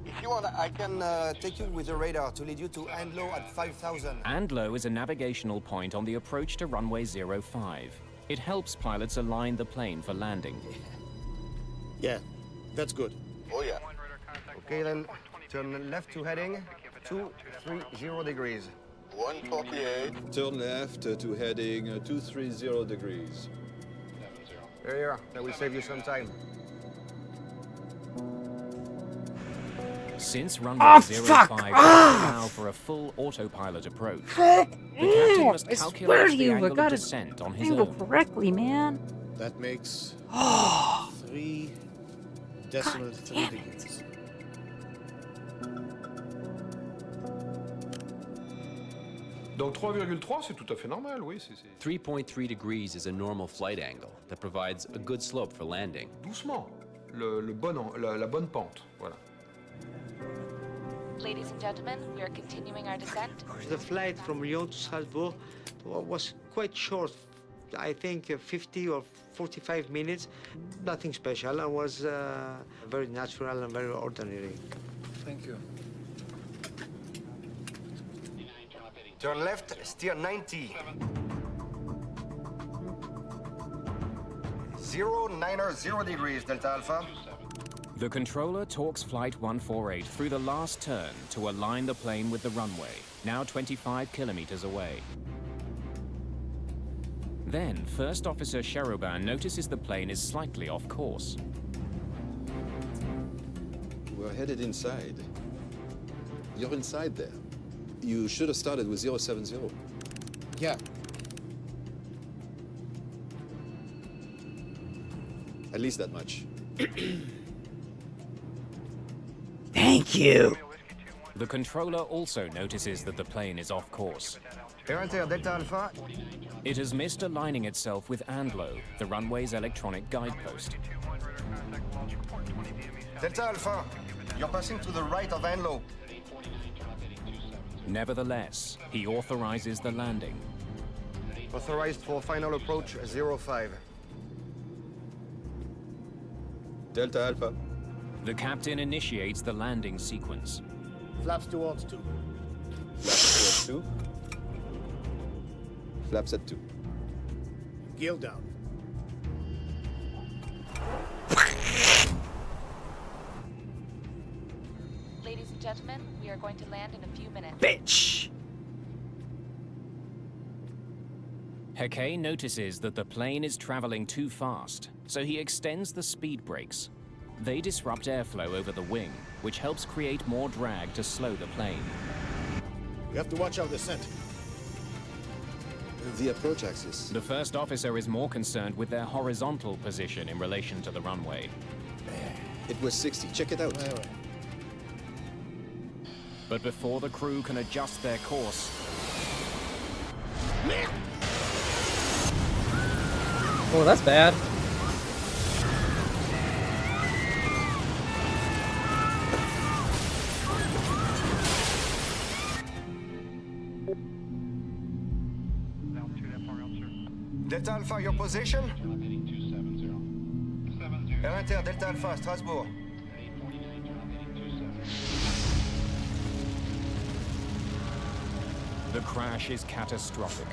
If you want, I can take you with the radar to lead you to Andlo at 5,000. Andlo is a navigational point on the approach to runway 05. It helps pilots align the plane for landing. Yeah, that's good. Oh yeah. Okay then, turn left to heading 230 degrees. 148. Turn left to heading 230 degrees. There you are. That will save you some time. Since runway 05 doesn't allow for a full autopilot approach, the captain must calculate the angle of descent on his own. Correctly, man. That makes 3 decimal 3 degrees. Donc 3,3, c'est tout à fait normal, oui. 3.3 degrees is a normal flight angle that provides a good slope for landing. Doucement, la bonne pente, voilà. Ladies and gentlemen, we are continuing our descent. The flight from Lyon to Strasbourg was quite short. I think 50 or 45 minutes. Nothing special. It was very natural and very ordinary. Thank you. Turn left, steer 90. 090 degrees, Delta Alpha. The controller talks Flight 148 through the last turn to align the plane with the runway, now 25 kilometers away. Then, First Officer Cherubin notices the plane is slightly off course. We're headed inside. You're inside there. You should have started with 070. Yeah. At least that much. Thank you. The controller also notices that the plane is off course. Enter Delta Alpha. It has missed aligning itself with Andlo, the runway's electronic guidepost. Delta Alpha, you're passing to the right of Andlo. Nevertheless, he authorizes the landing. Authorized for final approach 05. Delta Alpha. The captain initiates the landing sequence. Flaps towards 2. Flaps towards 2. Flaps at 2. Gear down. Ladies and gentlemen, we are going to land in a few minutes. Bitch! Heke notices that the plane is traveling too fast, so he extends the speed brakes. They disrupt airflow over the wing, which helps create more drag to slow the plane. We have to watch our descent. The approach axis. The first officer is more concerned with their horizontal position in relation to the runway. It was 60. Check it out. Right. But before the crew can adjust their course, Oh, that's bad. Delta Alpha, your position? Air Inter, Delta Alpha, Strasbourg. The crash is catastrophic.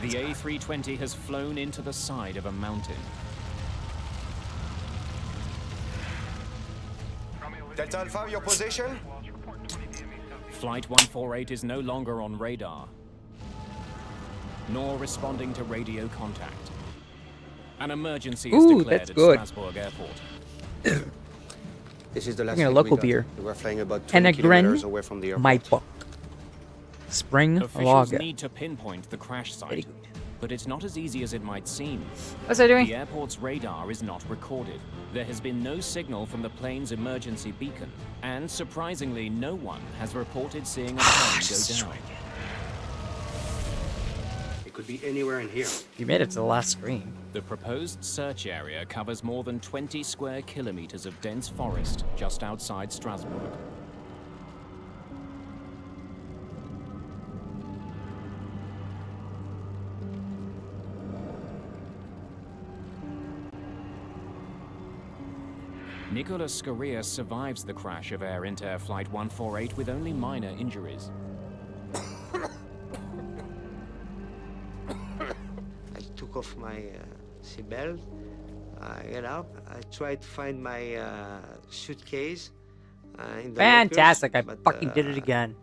The A320 has flown into the side of a mountain. Delta Alpha, your position? Flight 148 is no longer on radar, nor responding to radio contact. An emergency is declared at Strasbourg Airport. This is the last Drinking a thing local we got. beer. We were flying about And 20 a kilometers grin, away from the airport. my book. Spring Officials lager. need to pinpoint the crash site, but it's not as easy as it might seem. What's that doing? The airport's radar is not recorded. There has been no signal from the plane's emergency beacon, and surprisingly, no one has reported seeing a plane go down. It could be anywhere in here. You made it to the last screen. The proposed search area covers more than 20 square kilometers of dense forest just outside Strasbourg. Nicholas Skouras survives the crash of Air Inter Flight 148 with only minor injuries. I took off my seatbelt. I get up. I tried to find my suitcase in the Fantastic! lockers, I but, fucking did it again.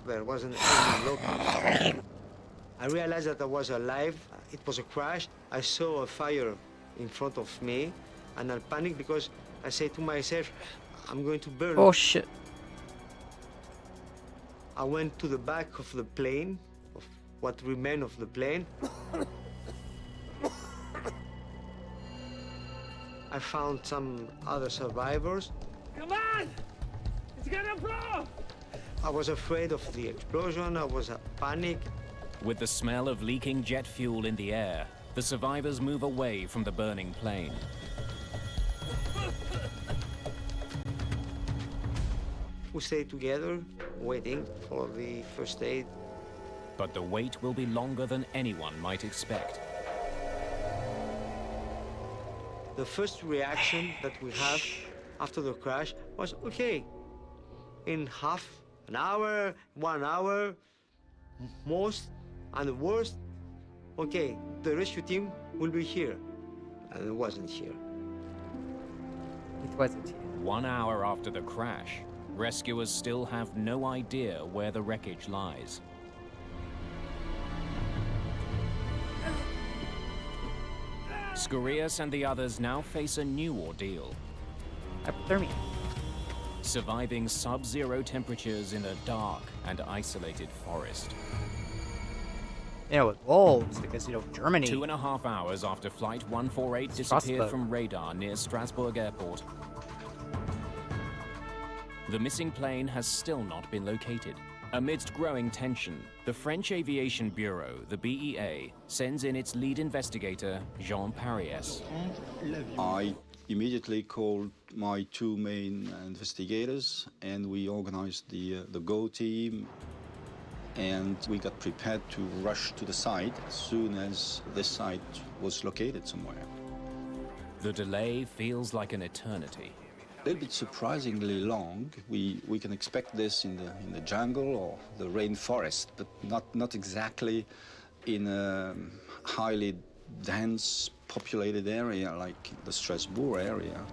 There wasn't any lockers. I realized that I was alive. It was a crash. I saw a fire in front of me, and I panicked because I said to myself, I'm going to burn. Oh shit. I went to the back of the plane, of what remained of the plane. I found some other survivors. Come on! It's gonna blow! I was afraid of the explosion. I was panic. With the smell of leaking jet fuel in the air, the survivors move away from the burning plane. We stayed together, waiting for the first aid. But the wait will be longer than anyone might expect. The first reaction that we have after the crash was, okay, in half an hour, 1 hour, most, and the worst, okay, the rescue team will be here. And it wasn't here. It wasn't here. 1 hour after the crash, rescuers still have no idea where the wreckage lies. Skouras and the others now face a new ordeal. Hypothermia. Surviving sub-zero temperatures in a dark and isolated forest. You know, with wolves, because, you know, Germany. 2.5 hours after Flight 148 disappeared from radar near Strasbourg Airport, the missing plane has still not been located. Amidst growing tension, the French Aviation Bureau, the BEA, sends in its lead investigator, Jean Pariès. I immediately called my two main investigators, and we organized the GO team, and we got prepared to rush to the site as soon as this site was located somewhere. The delay feels like an eternity. A little bit surprisingly long. We can expect this in the jungle or the rainforest, but not exactly in a highly dense populated area like the Strasbourg area.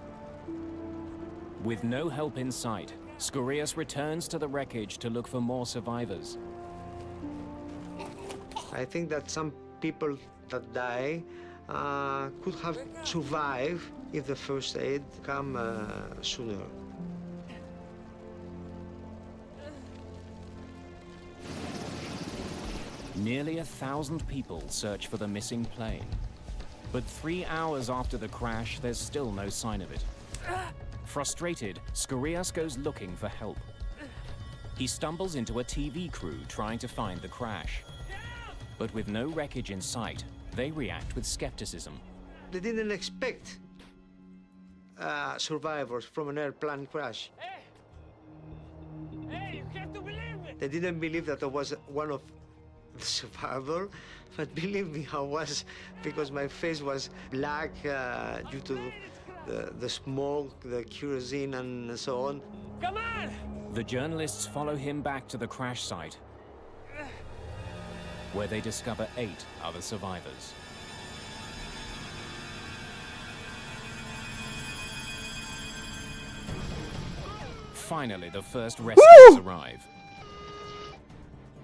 With no help in sight, Skouras returns to the wreckage to look for more survivors. I think that some people that die could have survived if the first aid come sooner. Nearly 1,000 people search for the missing plane. But 3 hours after the crash, there's still no sign of it. Frustrated, Skouras goes looking for help. He stumbles into a TV crew trying to find the crash. But with no wreckage in sight, they react with skepticism. They didn't expect survivors from an airplane crash. Hey, you have to believe it! They didn't believe that there was one of the survivor, but believe me, I was, because my face was black due to the smoke, the kerosene, and so on. Come on! The journalists follow him back to the crash site, where they discover 8 other survivors. Finally, the first rescues arrive.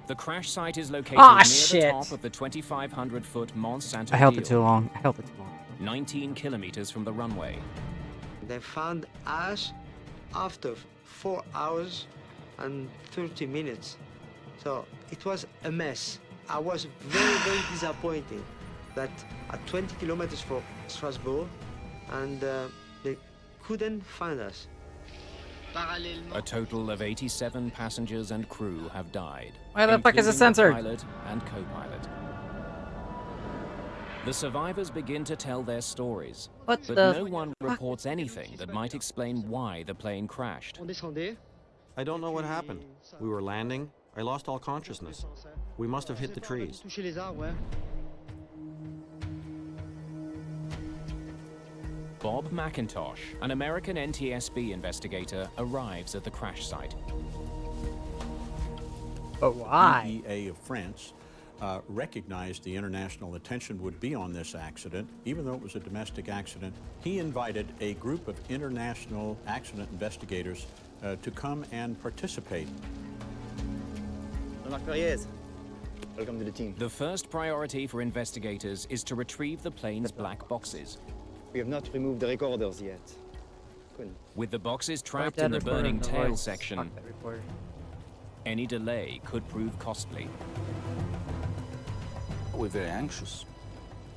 The crash site is located near the top of the 2,500-foot Mont Saint-Odile. I held it too long. 19 kilometers from the runway. They found us after 4 hours and 30 minutes. So it was a mess. I was very, very disappointed that at 20 kilometers from Strasbourg, and they couldn't find us. A total of 87 passengers and crew have died. Why the fuck is it including censored? the pilot and co-pilot. The survivors begin to tell their stories, but no one reports anything that might explain why the plane crashed. I don't know what happened. We were landing. I lost all consciousness. We must have hit the trees. Bob McIntosh, an American NTSB investigator, arrives at the crash site. But why? EPA of France recognized the international attention would be on this accident, even though it was a domestic accident. He invited a group of international accident investigators to come and participate. Welcome to the team. The first priority for investigators is to retrieve the plane's black boxes. We have not removed the recorders yet. With the boxes trapped in the burning tail section, any delay could prove costly. We're very anxious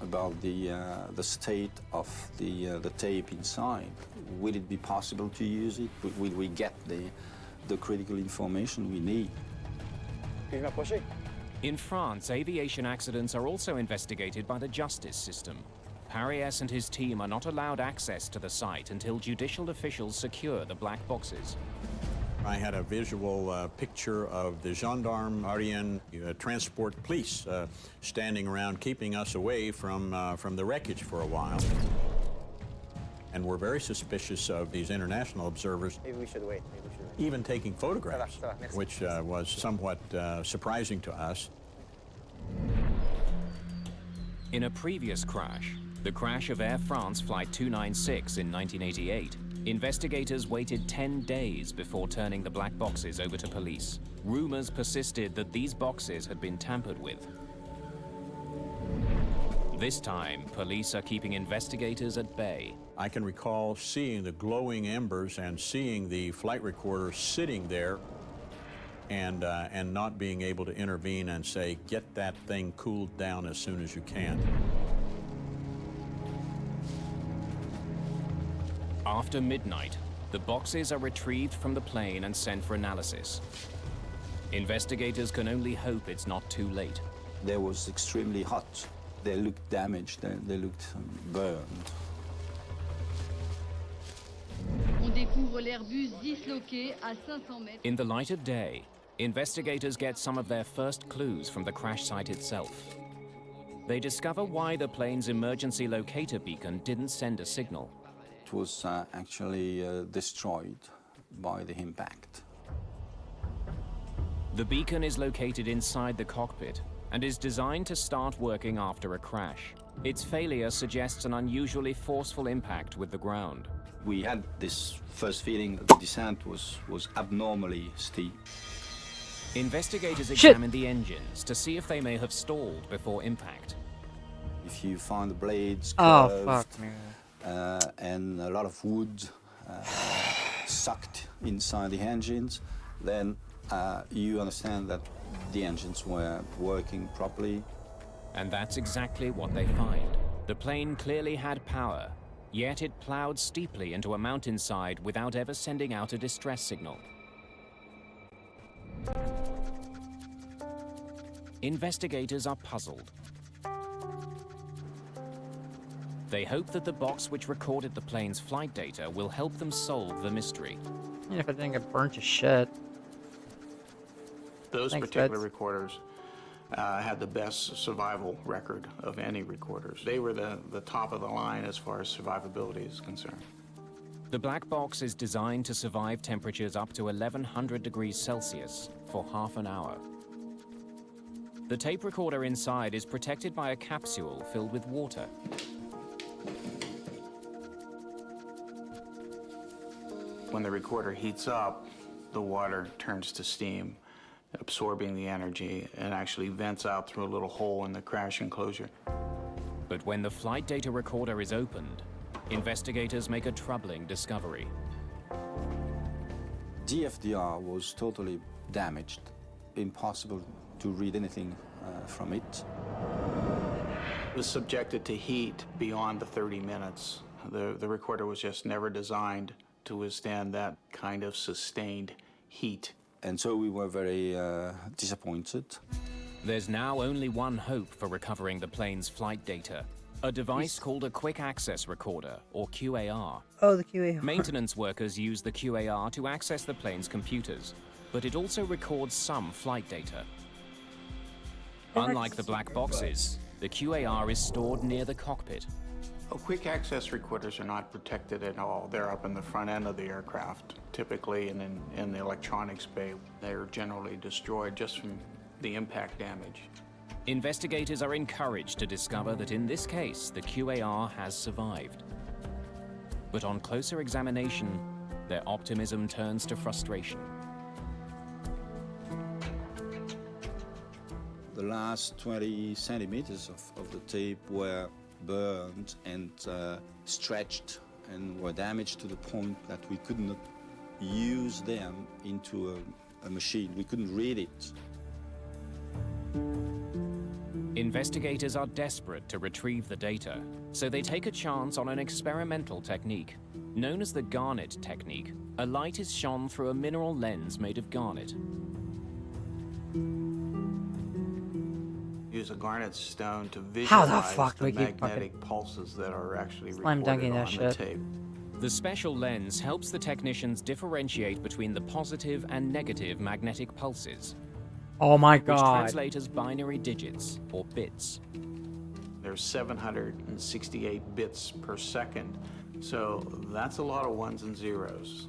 about the state of the tape inside. Will it be possible to use it? Will we get the critical information we need? In France, aviation accidents are also investigated by the justice system. Parias and his team are not allowed access to the site until judicial officials secure the black boxes. I had a visual picture of the gendarme transport police standing around keeping us away from the wreckage for a while. And we're very suspicious of these international observers. Maybe we should wait. Even taking photographs, which was somewhat surprising to us. In a previous crash, the crash of Air France Flight 296 in 1988, investigators waited 10 days before turning the black boxes over to police. Rumors persisted that these boxes had been tampered with. This time, police are keeping investigators at bay. I can recall seeing the glowing embers and seeing the flight recorder sitting there and not being able to intervene and say, get that thing cooled down as soon as you can. After midnight, the boxes are retrieved from the plane and sent for analysis. Investigators can only hope it's not too late. They was extremely hot. They looked damaged. They looked burned. In the light of day, investigators get some of their first clues from the crash site itself. They discover why the plane's emergency locator beacon didn't send a signal. It was actually destroyed by the impact. The beacon is located inside the cockpit and is designed to start working after a crash. Its failure suggests an unusually forceful impact with the ground. We had this first feeling that the descent was abnormally steep. Investigators examine the engines to see if they may have stalled before impact. If you find the blades curved, fuck, and a lot of wood sucked inside the engines, then you understand that the engines were working properly. And that's exactly what they find. The plane clearly had power, yet it plowed steeply into a mountainside without ever sending out a distress signal. Investigators are puzzled. They hope that the box which recorded the plane's flight data will help them solve the mystery. Even if it didn't get burnt to shit. Those Thanks, particular Feds. recorders had the best survival record of any recorders. They were the top of the line as far as survivability is concerned. The black box is designed to survive temperatures up to 1100 degrees Celsius for half an hour. The tape recorder inside is protected by a capsule filled with water. When the recorder heats up, the water turns to steam, absorbing the energy, and actually vents out through a little hole in the crash enclosure. But when the flight data recorder is opened, investigators make a troubling discovery. DFDR was totally damaged. Impossible to read anything from it. It was subjected to heat beyond the 30 minutes. The recorder was just never designed to withstand that kind of sustained heat. And so we were very disappointed. There's now only one hope for recovering the plane's flight data. A device called a Quick Access Recorder, or QAR. Oh, the QAR. Maintenance workers use the QAR to access the plane's computers, but it also records some flight data. Unlike the black boxes, the QAR is stored near the cockpit. Quick access recorders are not protected at all. They're up in the front end of the aircraft, typically in the electronics bay. They're generally destroyed just from the impact damage. Investigators are encouraged to discover that in this case, the QAR has survived. But on closer examination, their optimism turns to frustration. The last 20 centimeters of the tape were burned and stretched and were damaged to the point that we could not use them into a machine. We couldn't read it. Investigators are desperate to retrieve the data, so they take a chance on an experimental technique. Known as the garnet technique, a light is shone through a mineral lens made of garnet. Use a garnet stone to How the visualize fuck the we keep magnetic pulses that are actually Slam recorded dunking on that the shit. tape. The special lens helps the technicians differentiate between the positive and negative magnetic pulses. Oh my Which god. translate as binary digits, or bits. There's 768 bits per second, so that's a lot of ones and zeros.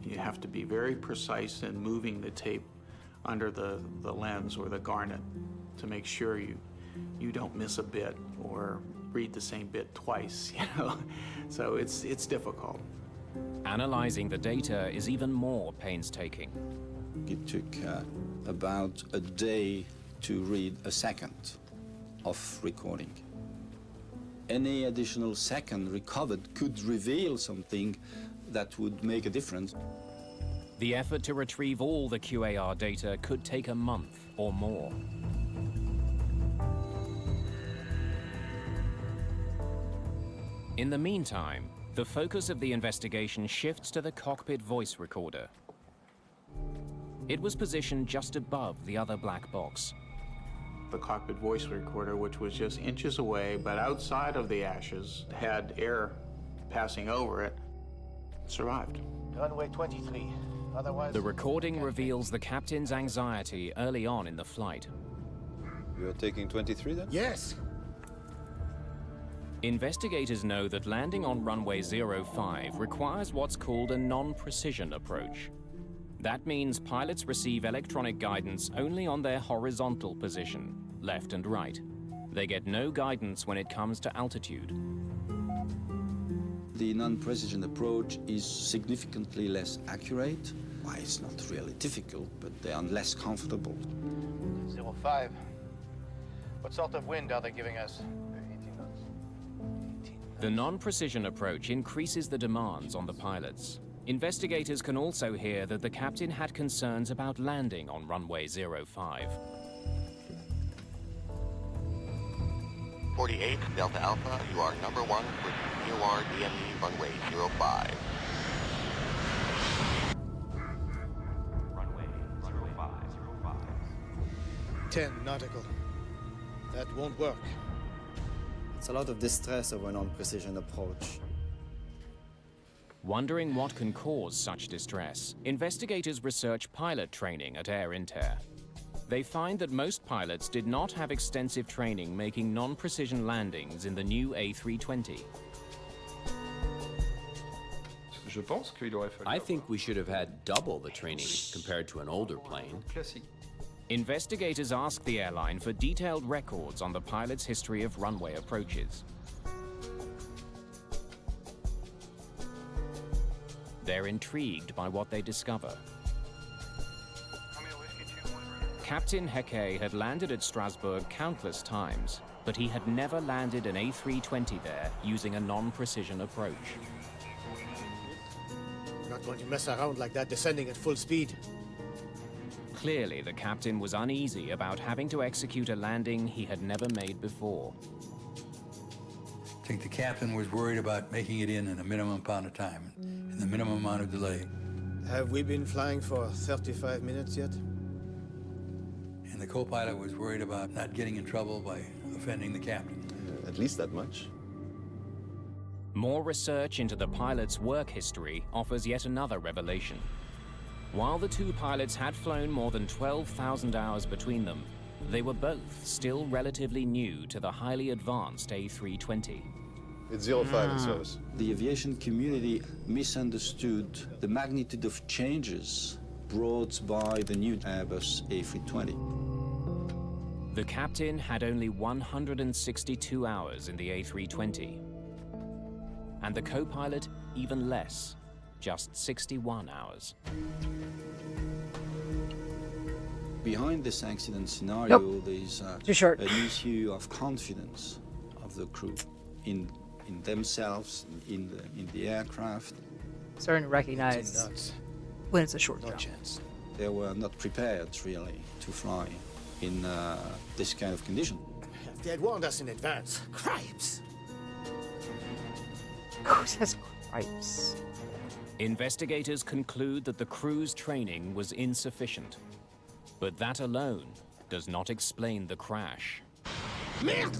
You have to be very precise in moving the tape under the lens or the garnet to make sure you don't miss a bit or read the same bit twice, you know? So it's difficult. Analyzing the data is even more painstaking. It took about a day to read a second of recording. Any additional second recovered could reveal something that would make a difference. The effort to retrieve all the QAR data could take a month or more. In the meantime, the focus of the investigation shifts to the cockpit voice recorder. It was positioned just above the other black box. The cockpit voice recorder, which was just inches away, but outside of the ashes, had air passing over it, survived. Runway 23. Otherwise... The recording reveals the captain's anxiety early on in the flight. You're taking 23 then? Yes! Investigators know that landing on runway 05 requires what's called a non-precision approach. That means pilots receive electronic guidance only on their horizontal position, left and right. They get no guidance when it comes to altitude. The non-precision approach is significantly less accurate. Why, it's not really difficult, but they are less comfortable. 05. What sort of wind are they giving us? The non-precision approach increases the demands on the pilots. Investigators can also hear that the captain had concerns about landing on runway 05. 48 Delta Alpha, you are number 1 with QR DME runway 05. Runway 05. 10 nautical. That won't work. It's a lot of distress over a non-precision approach. Wondering what can cause such distress, investigators research pilot training at Air Inter. They find that most pilots did not have extensive training making non-precision landings in the new A320. I think we should have had double the training compared to an older plane. Investigators asked the airline for detailed records on the pilot's history of runway approaches. They're intrigued by what they discover. Captain Hecke had landed at Strasbourg countless times, but he had never landed an A320 there using a non-precision approach. I'm not going to mess around like that descending at full speed. Clearly, the captain was uneasy about having to execute a landing he had never made before. I think the captain was worried about making it in a minimum amount of time, and the minimum amount of delay. Have we been flying for 35 minutes yet? And the co-pilot was worried about not getting in trouble by offending the captain. At least that much. More research into the pilot's work history offers yet another revelation. While the two pilots had flown more than 12,000 hours between them, they were both still relatively new to the highly advanced A320. It's 05 in service. The aviation community misunderstood the magnitude of changes brought by the new Airbus A320. The captain had only 162 hours in the A320, and the co-pilot even less, just 61 hours. Behind this accident scenario, there's an issue of confidence of the crew in themselves, in the aircraft. Starting to recognize when it's a short chance. They were not prepared, really, to fly in this kind of condition. If they had warned us in advance, cripes! Who says cripes? Investigators conclude that the crew's training was insufficient, but that alone does not explain the crash. Merde!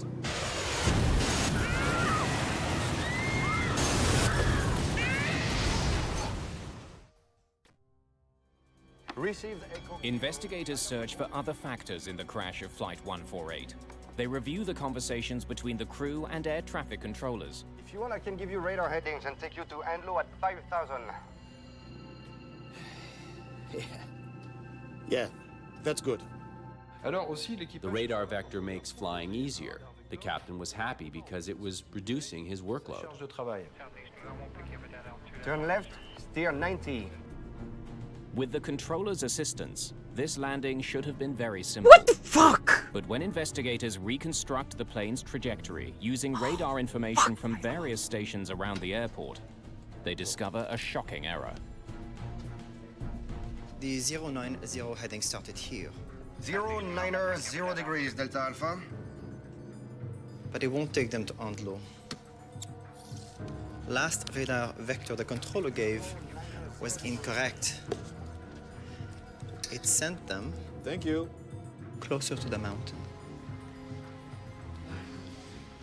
Investigators search for other factors in the crash of Flight 148. They review the conversations between the crew and air traffic controllers. If you want, I can give you radar headings and take you to Anlo at 5,000. Yeah, that's good. The radar vector makes flying easier. The captain was happy because it was reducing his workload. Turn left, steer 90. With the controller's assistance, this landing should have been very simple. What the fuck? But when investigators reconstruct the plane's trajectory using radar information from various stations around the airport, they discover a shocking error. The 090 heading started here. 090, 0 degrees, Delta Alpha. But it won't take them to Andlo. Last radar vector the controller gave was incorrect. It sent them... Thank you. ...closer to the mountain.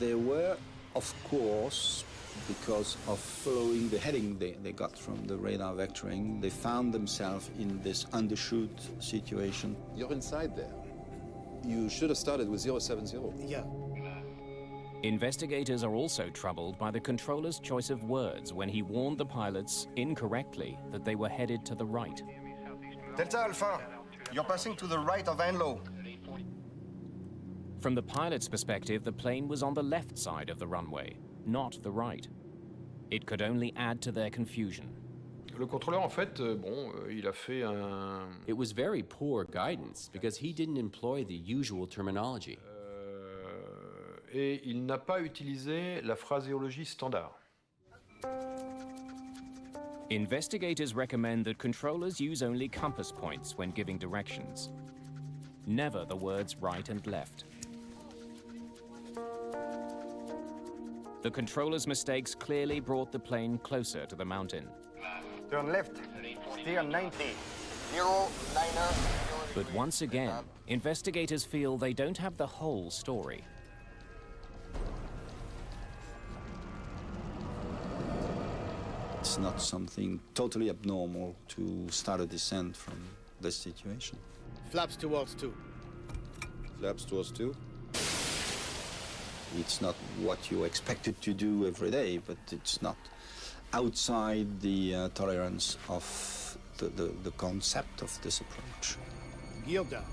They were, of course, because of following the heading they got from the radar vectoring, they found themselves in this undershoot situation. You're inside there. You should have started with 070. Yeah. Investigators are also troubled by the controller's choice of words when he warned the pilots, incorrectly, that they were headed to the right. Delta Alpha, you're passing to the right of Anlo. From the pilot's perspective, the plane was on the left side of the runway, not the right. It could only add to their confusion. Le contrôleur, en fait, il a fait un... It was very poor guidance because he didn't employ the usual terminology. Et il n'a pas utilisé la phraséologie standard. Investigators recommend that controllers use only compass points when giving directions. Never the words right and left. The controller's mistakes clearly brought the plane closer to the mountain. Turn left, steer 90. 090. But once again, investigators feel they don't have the whole story. It's not something totally abnormal to start a descent from this situation. Flaps towards 2. Flaps towards 2. It's not what you expected to do every day, but it's not outside the tolerance of the concept of this approach. Gear down.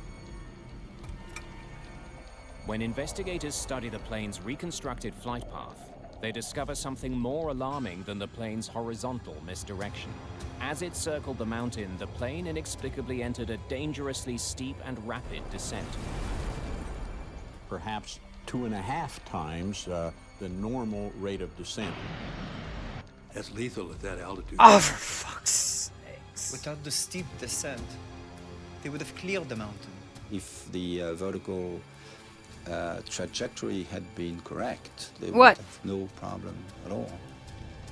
When investigators study the plane's reconstructed flight path, they discover something more alarming than the plane's horizontal misdirection. As it circled the mountain, the plane inexplicably entered a dangerously steep and rapid descent. Perhaps 2.5 times the normal rate of descent. That's lethal at that altitude. Oh, for fuck's sakes. Without the steep descent, they would have cleared the mountain. If the vertical trajectory had been correct, they would What? have no problem at all.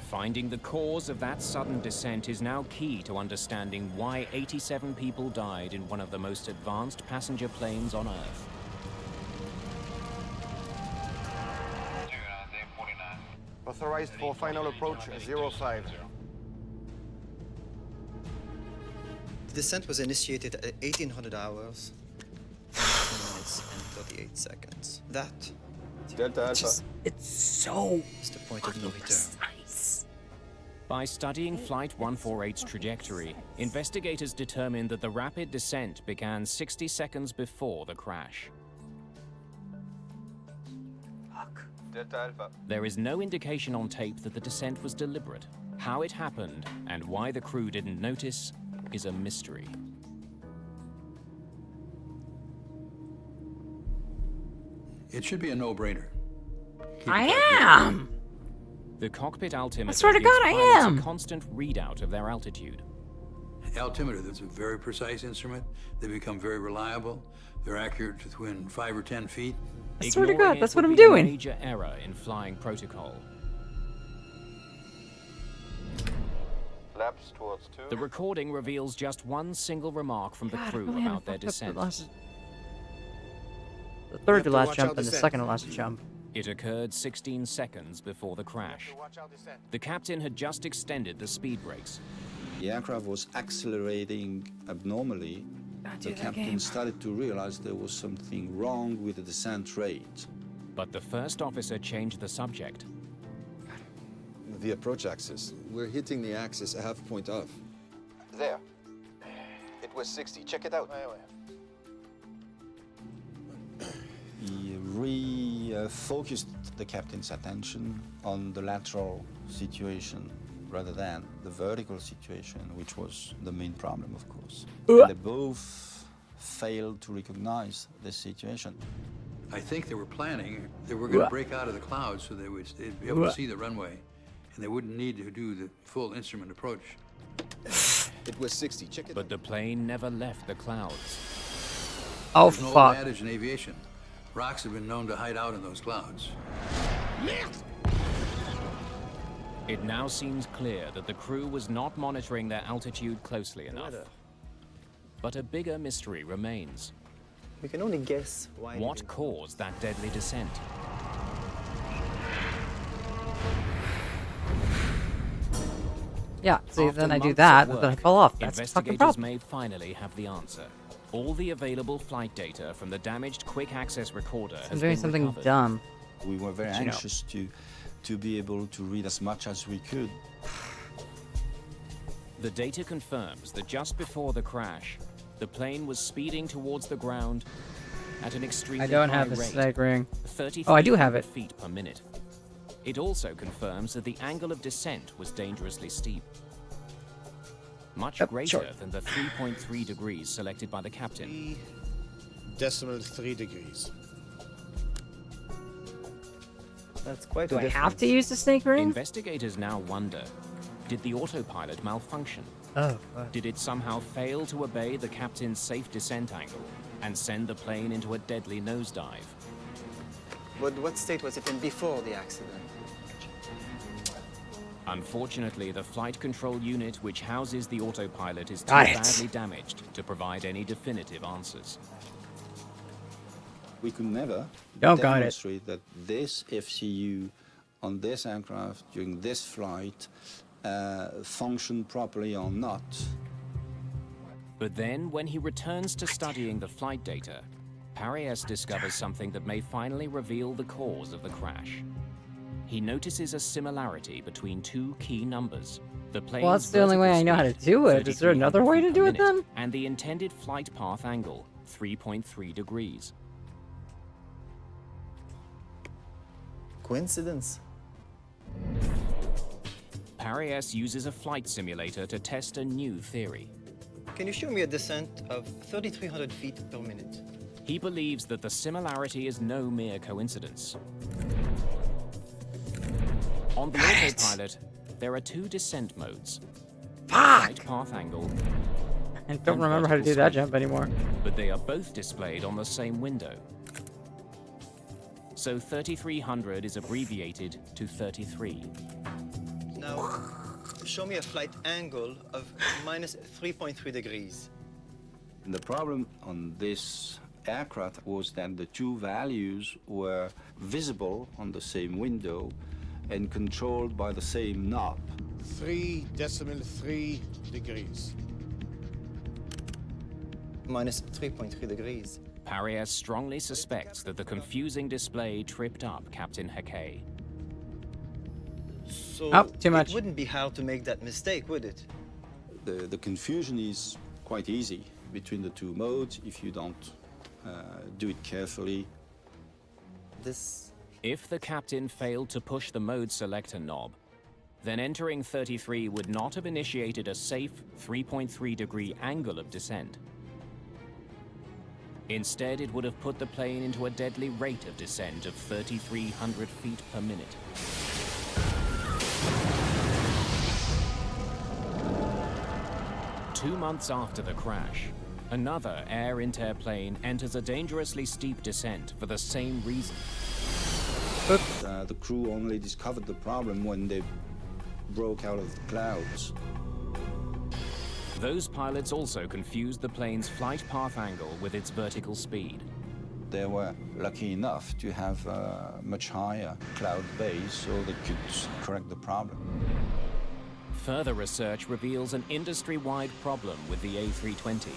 Finding the cause of that sudden descent is now key to understanding why 87 people died in one of the most advanced passenger planes on Earth. Authorized for final approach 05. The descent was initiated at 1800 hours, 19 minutes and 38 seconds. That Delta Alpha. It's so is the point of no return. precise. By studying Flight 148's trajectory, investigators determined that the rapid descent began 60 seconds before the crash. Delta Alpha. There is no indication on tape that the descent was deliberate. How it happened and why the crew didn't notice is a mystery. It should be a no-brainer. I am. The cockpit altimeter swear to gives God, I pilots am. a constant readout of their altitude. Altimeter, that's a very precise instrument. They become very reliable. They're accurate to within 5 or 10 feet. I swear to Ignoring God, it that's would what I'm be a doing. Major error in flying protocol. Flaps towards 2. The recording reveals just one single remark from the God, crew really had about their fucked up descent. The third to to last watch jump out and the descent. second to last jump. It occurred 16 seconds before the crash. The captain had just extended the speed brakes. The aircraft was accelerating abnormally. The captain started to realize there was something wrong with the descent rate. But the first officer changed the subject. The approach axis. We're hitting the axis a half point off. There. It was 60. Check it out. He refocused the captain's attention on the lateral situation rather than the vertical situation, which was the main problem, of course. And they both failed to recognize this situation. I think they were planning, they were going to break out of the clouds so they'd be able to see the runway, and they wouldn't need to do the full instrument approach. It was 60. Check it But the plane never left the clouds. Oh, There's an old fuck. adage in aviation. Rocks have been known to hide out in those clouds. It now seems clear that the crew was not monitoring their altitude closely enough. But a bigger mystery remains. We can only guess why. What caused that deadly descent? Yeah, see, After then I do months that, of and then I work, fall off. That's the fucking investigators problem. may finally have the answer. All the available flight data from the damaged quick access recorder I'm has doing been something recovered. dumb. We were very But you know. anxious to be able to read as much as we could. The data confirms that just before the crash, the plane was speeding towards the ground at an extremely I don't high have the rate, snake ring. 33 Oh, I do have it. feet per minute. It also confirms that the angle of descent was dangerously steep, much greater sure. than the 3.3 degrees selected by the captain. 3 degrees. That's quite Do a I difference. have to use the snake ring? Investigators now wonder, did the autopilot malfunction? Oh, fuck. Did it somehow fail to obey the captain's safe descent angle and send the plane into a deadly nosedive? But what state was it in before the accident? Unfortunately, the flight control unit which houses the autopilot is too Got it. badly damaged to provide any definitive answers. We could never Don't got it. demonstrate that this FCU on this aircraft during this flight functioned properly or not. But then, when he returns to studying the flight data, Paries discovers something that may finally reveal the cause of the crash. He notices a similarity between two key numbers. The plane's Well, that's the only way I know how to do it. Is there another way to do it then? And the intended flight path angle, 3.3 degrees. Coincidence? Paries uses a flight simulator to test a new theory. Can you show me a descent of 3,300 feet per minute? He believes that the similarity is no mere coincidence. On the autopilot, there are two descent modes. Flight path angle. I don't remember how to do that jump anymore. But they are both displayed on the same window. So 3,300 is abbreviated to 33. Now, show me a flight angle of minus 3.3 degrees. The problem on this aircraft was that the two values were visible on the same window and controlled by the same knob. 3.3 degrees. Minus 3.3 degrees. Paries strongly suspects that the confusing display tripped up Captain Hake. So too much. It wouldn't be hard to make that mistake, would it? The confusion is quite easy between the two modes if you don't do it carefully. If the captain failed to push the mode selector knob, then entering 33 would not have initiated a safe 3.3 degree angle of descent. Instead, it would have put the plane into a deadly rate of descent of 3,300 feet per minute. Two months after the crash, another Air Inter plane enters a dangerously steep descent for the same reason. The crew only discovered the problem when they broke out of the clouds. Those pilots also confused the plane's flight path angle with its vertical speed. They were lucky enough to have a much higher cloud base so they could correct the problem. Further research reveals an industry-wide problem with the A320.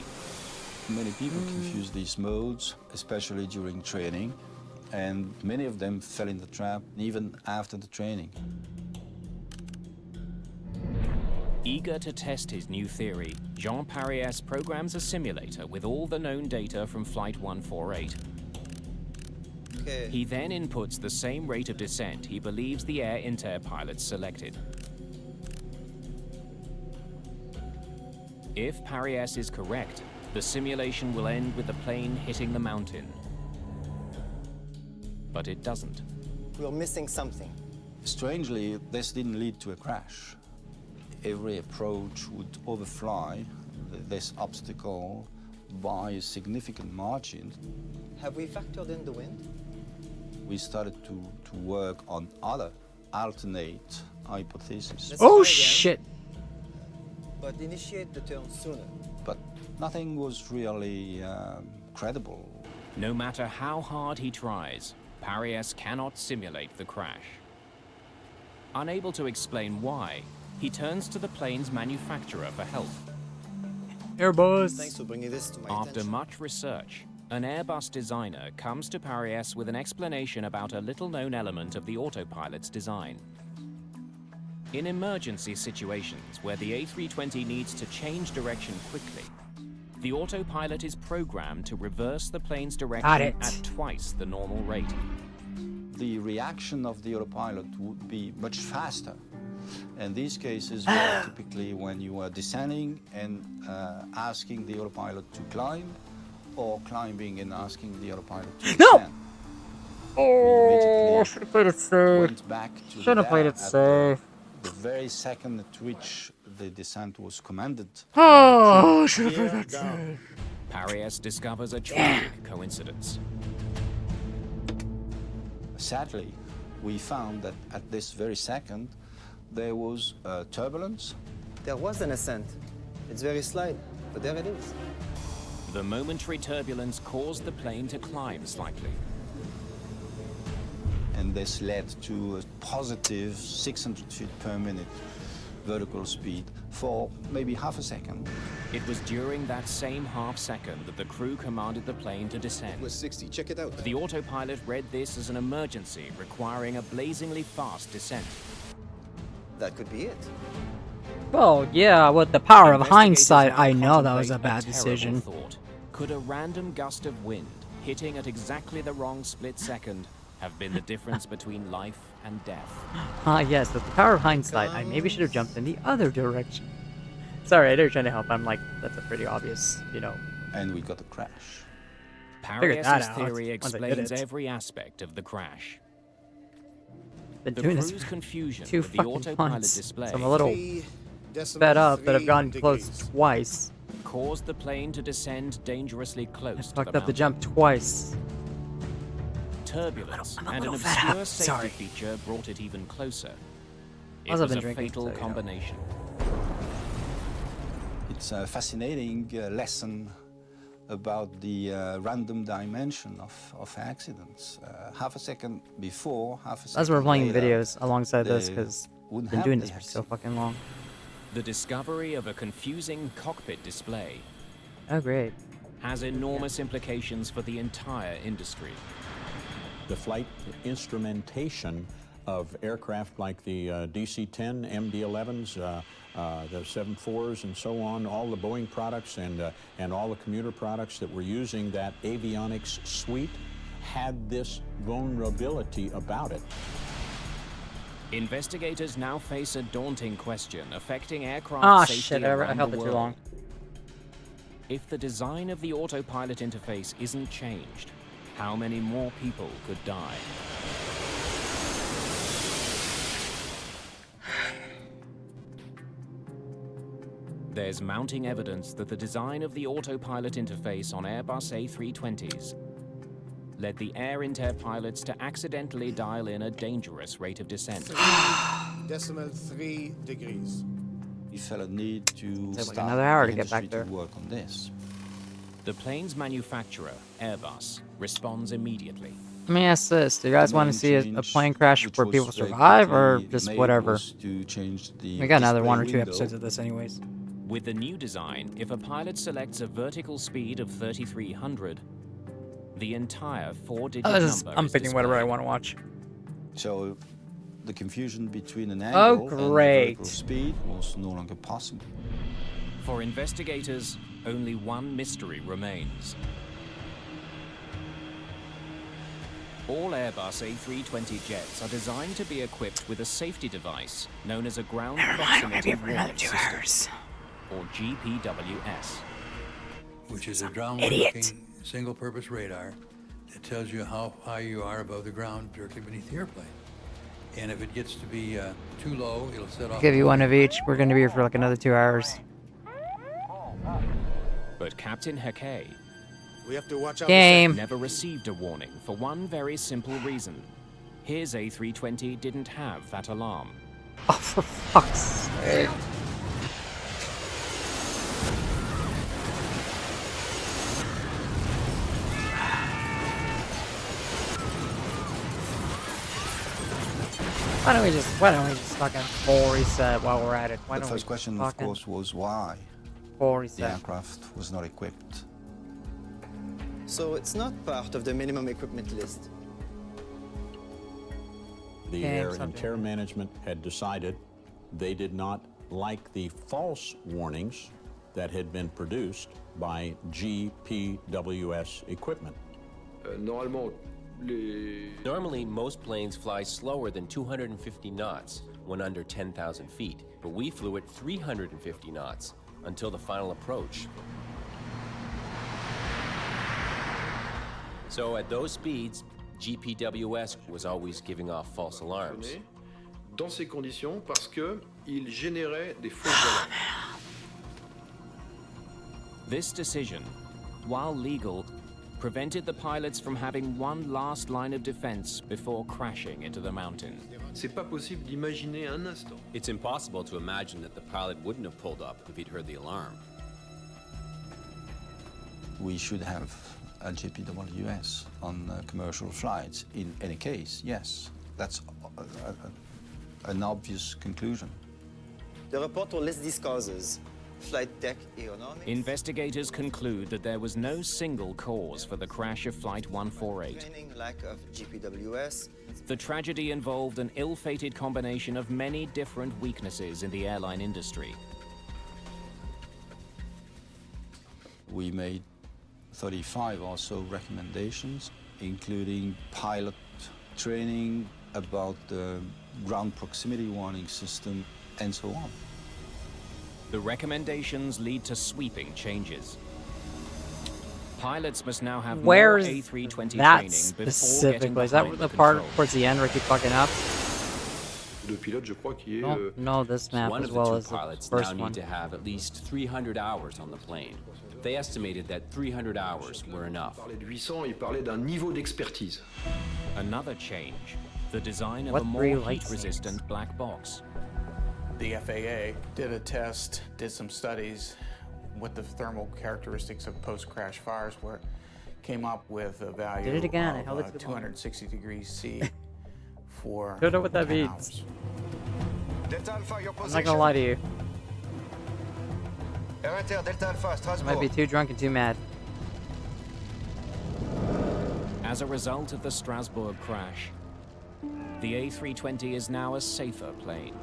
Many people confuse these modes, especially during training, and many of them fell in the trap even after the training. Eager to test his new theory, Jean Paries programs a simulator with all the known data from Flight 148. Okay. He then inputs the same rate of descent he believes the Air Inter pilots selected. If Paries is correct, the simulation will end with the plane hitting the mountain. But it doesn't. We're missing something. Strangely, this didn't lead to a crash. Every approach would overfly this obstacle by a significant margin. Have we factored in the wind? We started to work on other alternate hypotheses. Oh shit! But initiate the turn sooner. But nothing was really credible. No matter how hard he tries, Paries cannot simulate the crash. Unable to explain why, he turns to the plane's manufacturer for help. Airbus! Thanks for bringing this to my After attention. much research, an Airbus designer comes to Paries with an explanation about a little-known element of the autopilot's design. In emergency situations where the A320 needs to change direction quickly, the autopilot is programmed to reverse the plane's direction at twice the normal rate. The reaction of the autopilot would be much faster. And these cases were typically when you are descending and asking the autopilot to climb, or climbing and asking the autopilot to descend. Oh, should have played it safe. Went back to Should have played it safe. The very second at which the descent was commanded. Oh, should have played it safe. Paries discovers a tragic coincidence. Sadly, we found that at this very second, there was turbulence. There was an ascent. It's very slight, but there it is. The momentary turbulence caused the plane to climb slightly. And this led to a positive 600 feet per minute vertical speed for maybe half a second. It was during that same half second that the crew commanded the plane to descend. It was 60. Check it out. The autopilot read this as an emergency, requiring a blazingly fast descent. That could be it. Well, yeah, with the power of hindsight, I know that was a bad decision. Thought. Could a random gust of wind, hitting at exactly the wrong split second, have been the difference between life and death? Ah, yes, with the power of hindsight, I maybe should have jumped in the other direction. Sorry, I didn't try to help. I'm like, that's a pretty obvious, you know. And we got a crash. Paredes' theory explains every aspect of the crash. Been The doing crew's this for confusion two with the fucking autopilot months, display so I'm a little sped up, but I've gotten close twice. caused the plane to descend dangerously close to the Fucked up the mountain. jump twice. Turbulence I'm a and an little fed up, obscure safety sorry. feature brought it even closer. It Also was been a drinking, fatal so, you know. combination. It's a fascinating lesson about the random dimension of accidents. Half a second before, half a second As we're playing later, videos alongside this, they because wouldn't I've been have doing the this for so fucking long. The discovery of a confusing cockpit display Oh, great. has enormous implications for the entire industry. The flight instrumentation of aircraft like the DC-10, MD-11s, the 747s, and so on, all the Boeing products and all the commuter products that were using that avionics suite had this vulnerability about it. Investigators now face a daunting question affecting aircraft Ah, safety shit, I around held the it too world. long. If the design of the autopilot interface isn't changed, how many more people could die? There's mounting evidence that the design of the autopilot interface on Airbus A320s led the Air Inter pilots to accidentally dial in a dangerous rate of descent. 3 degrees. We felt a need to Take like start another hour the to get back industry there. to work on this. The plane's manufacturer, Airbus, responds immediately. Let me ask this: do you guys The want to main see a change, plane crash which where was people very survive, or quickly just made, whatever? was to change the We got another display one or two window. episodes of this, anyways. With the new design, if a pilot selects a vertical speed of 3,300, the entire four-digit number I'm is picking whatever I displayed. want to watch. So the confusion between an Oh, angle and the great. vertical speed was no longer possible. For investigators, only one mystery remains. All Airbus A320 jets are designed to be equipped with a safety device known as a Ground Proximity Warning System, or GPWS. Which is a Idiot. downward-looking single-purpose radar that tells you how high you are above the ground directly beneath the airplane. And if it gets to be too low, it'll set off. I'll give you one of each. We're going to be here for like another 2 hours. But Captain Hake We have to watch out. Game. never received a warning for one very simple reason. His A320 didn't have that alarm. Oh, for fuck's sake. Why don't we just fucking full reset while we're at it? Why The don't first we question, of fucking course, was why full the reset? aircraft was not equipped. So it's not part of the minimum equipment list. The Okay, Air something. Inter management had decided they did not like the false warnings that had been produced by GPWS equipment. Normally, most planes fly slower than 250 knots when under 10,000 feet, but we flew at 350 knots until the final approach. So at those speeds, GPWS was always giving off false alarms. Dans ces conditions, parce que il générait des fausses alarmes. This decision, while legal, prevented the pilots from having one last line of defense before crashing into the mountain. C'est pas possible d'imaginer un instant. It's impossible to imagine that the pilot wouldn't have pulled up if he'd heard the alarm. We should have a GPWS on commercial flights in any case, yes. That's an obvious conclusion. The report will list these causes. Flight deck aeronautics. Investigators conclude that there was no single cause for the crash of Flight 148. Training, lack of GPWS. The tragedy involved an ill-fated combination of many different weaknesses in the airline industry. We made 35 or so recommendations, including pilot training, about the ground proximity warning system, and so on. The recommendations lead to sweeping changes. Pilots must now have Where's more A320 that training before getting specifically? Is that behind the part controls. towards the end where I keep fucking up? Le pilote, je crois qu'il est, Don't know this map One as of the well two as the pilots now first need one. to have at least 300 hours on the plane. They estimated that 300 hours were enough. parlait de 800, il parlait d'un niveau d'expertise. Another change, the design of What a more three light heat-resistant black box. The FAA did a test, did some studies what the thermal characteristics of post-crash fires were, came up with a value Did it again, I of held it to the 260 degrees C for Don't know what that 10 means. hours. Delta Alpha, your I'm position. not gonna lie to you. Air Inter, Delta Alpha, I Strasbourg. might be too drunk and too mad. As a result of the Strasbourg crash, the A320 is now a safer plane.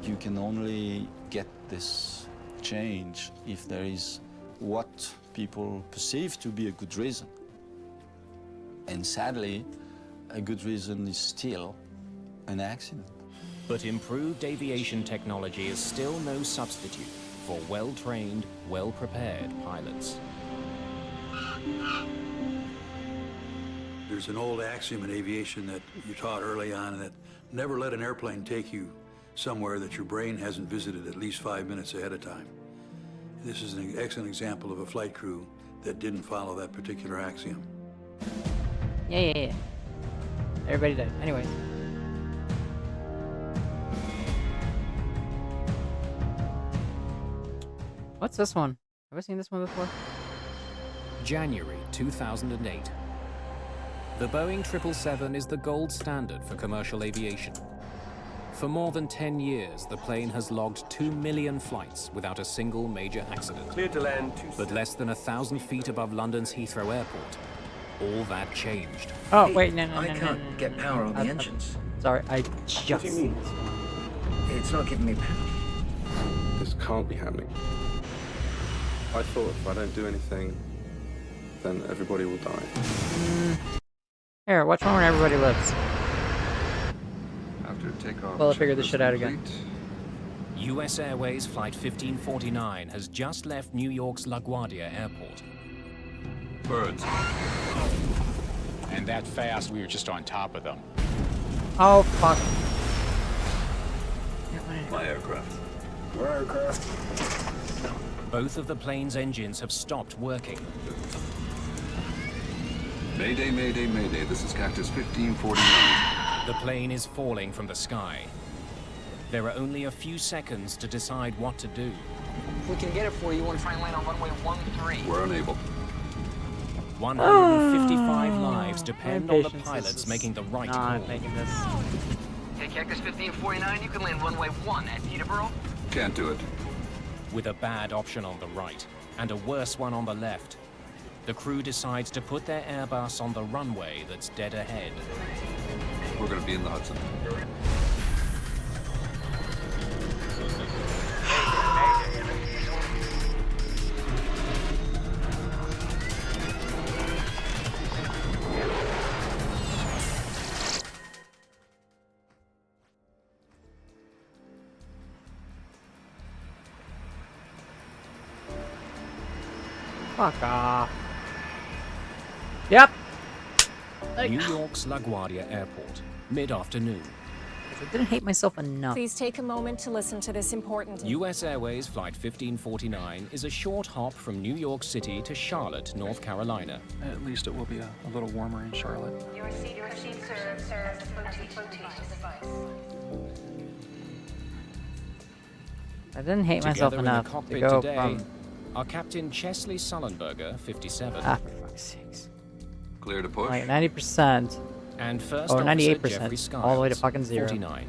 You can only get this change if there is what people perceive to be a good reason. And sadly, a good reason is still an accident. But improved aviation technology is still no substitute for well-trained, well-prepared pilots. There's an old axiom in aviation that you taught early on that never let an airplane take you somewhere that your brain hasn't visited at least 5 minutes ahead of time. This is an excellent example of a flight crew that didn't follow that particular axiom. Yeah. Everybody did. Anyways. What's this one? Have I seen this one before? January 2008. The Boeing 777 is the gold standard for commercial aviation. For more than 10 years, the plane has logged 2 million flights without a single major accident. Cleared to land. But less than 1,000 feet above London's Heathrow Airport, all that changed. Oh, wait, no. I can't get power on the engines. Sorry, I just... What do you mean? It's not giving me power. This can't be happening. I thought if I don't do anything, then everybody will die. Here, watch one where everybody lives. After takeoff. Well, I figured this shit out again. US Airways Flight 1549 has just left New York's LaGuardia Airport. Birds. And that fast, we were just on top of them. Oh, fuck. My aircraft. Your aircraft. Both of the plane's engines have stopped working. Mayday, mayday, mayday. This is Cactus 1549. The plane is falling from the sky. There are only a few seconds to decide what to do. If we can get it for you, you want to try and land on runway 13. We're unable. 155 lives depend on the Patience, pilots this is making the right not call. making this. Okay, Cactus 1549, you can land runway 1 at Peterborough. Can't do it. With a bad option on the right and a worse one on the left, the crew decides to put their Airbus on the runway that's dead ahead. We're going to be in the Hudson. Fuck off. Yep. New York's LaGuardia Airport, mid-afternoon. I didn't hate myself enough. Please take a moment to listen to this important. US Airways Flight 1549 is a short hop from New York City to Charlotte, North Carolina. At least it will be a little warmer in Charlotte. Your seat serves as a flotation device. I didn't hate myself Together enough in the to cockpit go today from... are Captain Chesley Sullenberger, 57. Ah, for fuck's sakes. Clear to push. Like 90%. And First Oh, Officer 98%. Jeffrey Skiles, All the way to fucking 0. 49.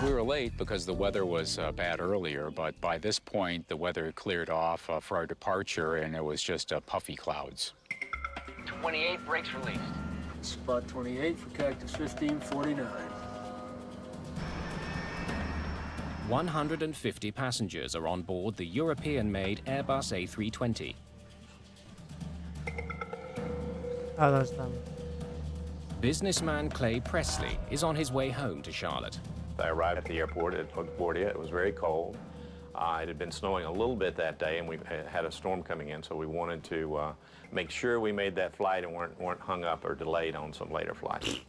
We were late because the weather was bad earlier, but by this point, the weather cleared off for our departure, and it was just puffy clouds. 28 brakes released. Spot 28 for Cactus 1549. 150 passengers are on board the European-made Airbus A320. Oh, that's them. Businessman Clay Presley is on his way home to Charlotte. I arrived at the airport at LaGuardia. It was very cold. It had been snowing a little bit that day, and we had a storm coming in, so we wanted to make sure we made that flight and weren't hung up or delayed on some later flights.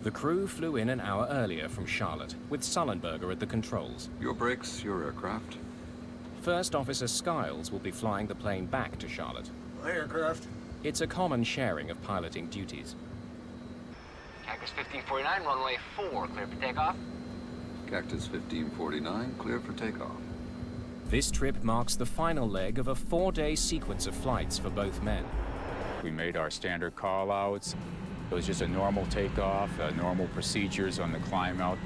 The crew flew in an hour earlier from Charlotte, with Sullenberger at the controls. Your brakes, your aircraft. First Officer Skiles will be flying the plane back to Charlotte. My aircraft. It's a common sharing of piloting duties. Cactus 1549, runway 4, clear for takeoff. Cactus 1549, clear for takeoff. This trip marks the final leg of a 4-day sequence of flights for both men. We made our standard call-outs. It was just a normal takeoff, normal procedures on the climb out.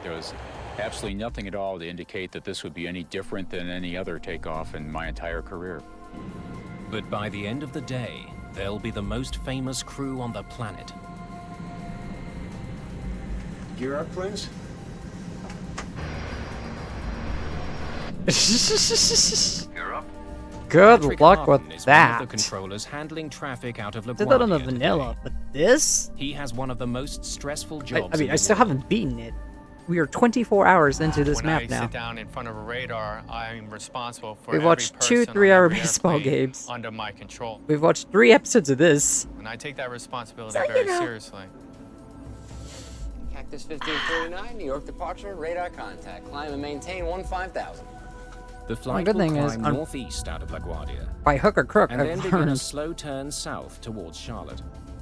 There was absolutely nothing at all to indicate that this would be any different than any other takeoff in my entire career. But by the end of the day, they'll be the most famous crew on the planet. Gear up, please. Gear up. Good Patrick luck Martin with is that. one of the controllers handling traffic out of LaGuardia Did that on the today. vanilla, but this? He has one of the most stressful jobs I mean, in I the still world. haven't beaten it. We are 24 hours into this when map I now. sit down in front of a radar, I'm responsible for We've every watched person 2 on 3-hour the baseball airplane games. under my control. We've watched 3 episodes of this. And I take that responsibility So, very you know. seriously. Cactus 1549, New York departure, radar contact. Climb and maintain 15,000. The flight good will thing is, climb northeast out of LaGuardia. By hook or crook, and then I've begin a learned slow turn south towards Charlotte.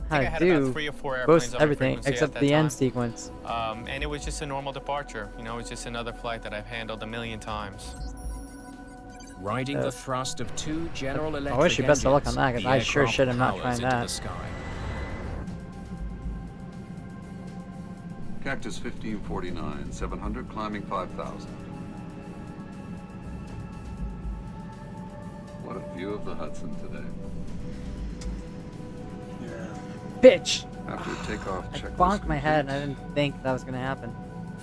how I to had about do 3 or 4 airplanes most on the everything frequency except at the that end time. sequence. And it was just a normal departure. You know, it was just another flight that I've handled a million times. Riding the thrust of 2 General Electric I wish you best of luck on that, engines, because I the sure aircraft shit am not powers trying into that. the sky. Cactus 1549, 700, climbing 5,000. What a view of the Hudson today. Bitch! After takeoff, I checklist bonked my head and I complete. didn't think that was gonna happen.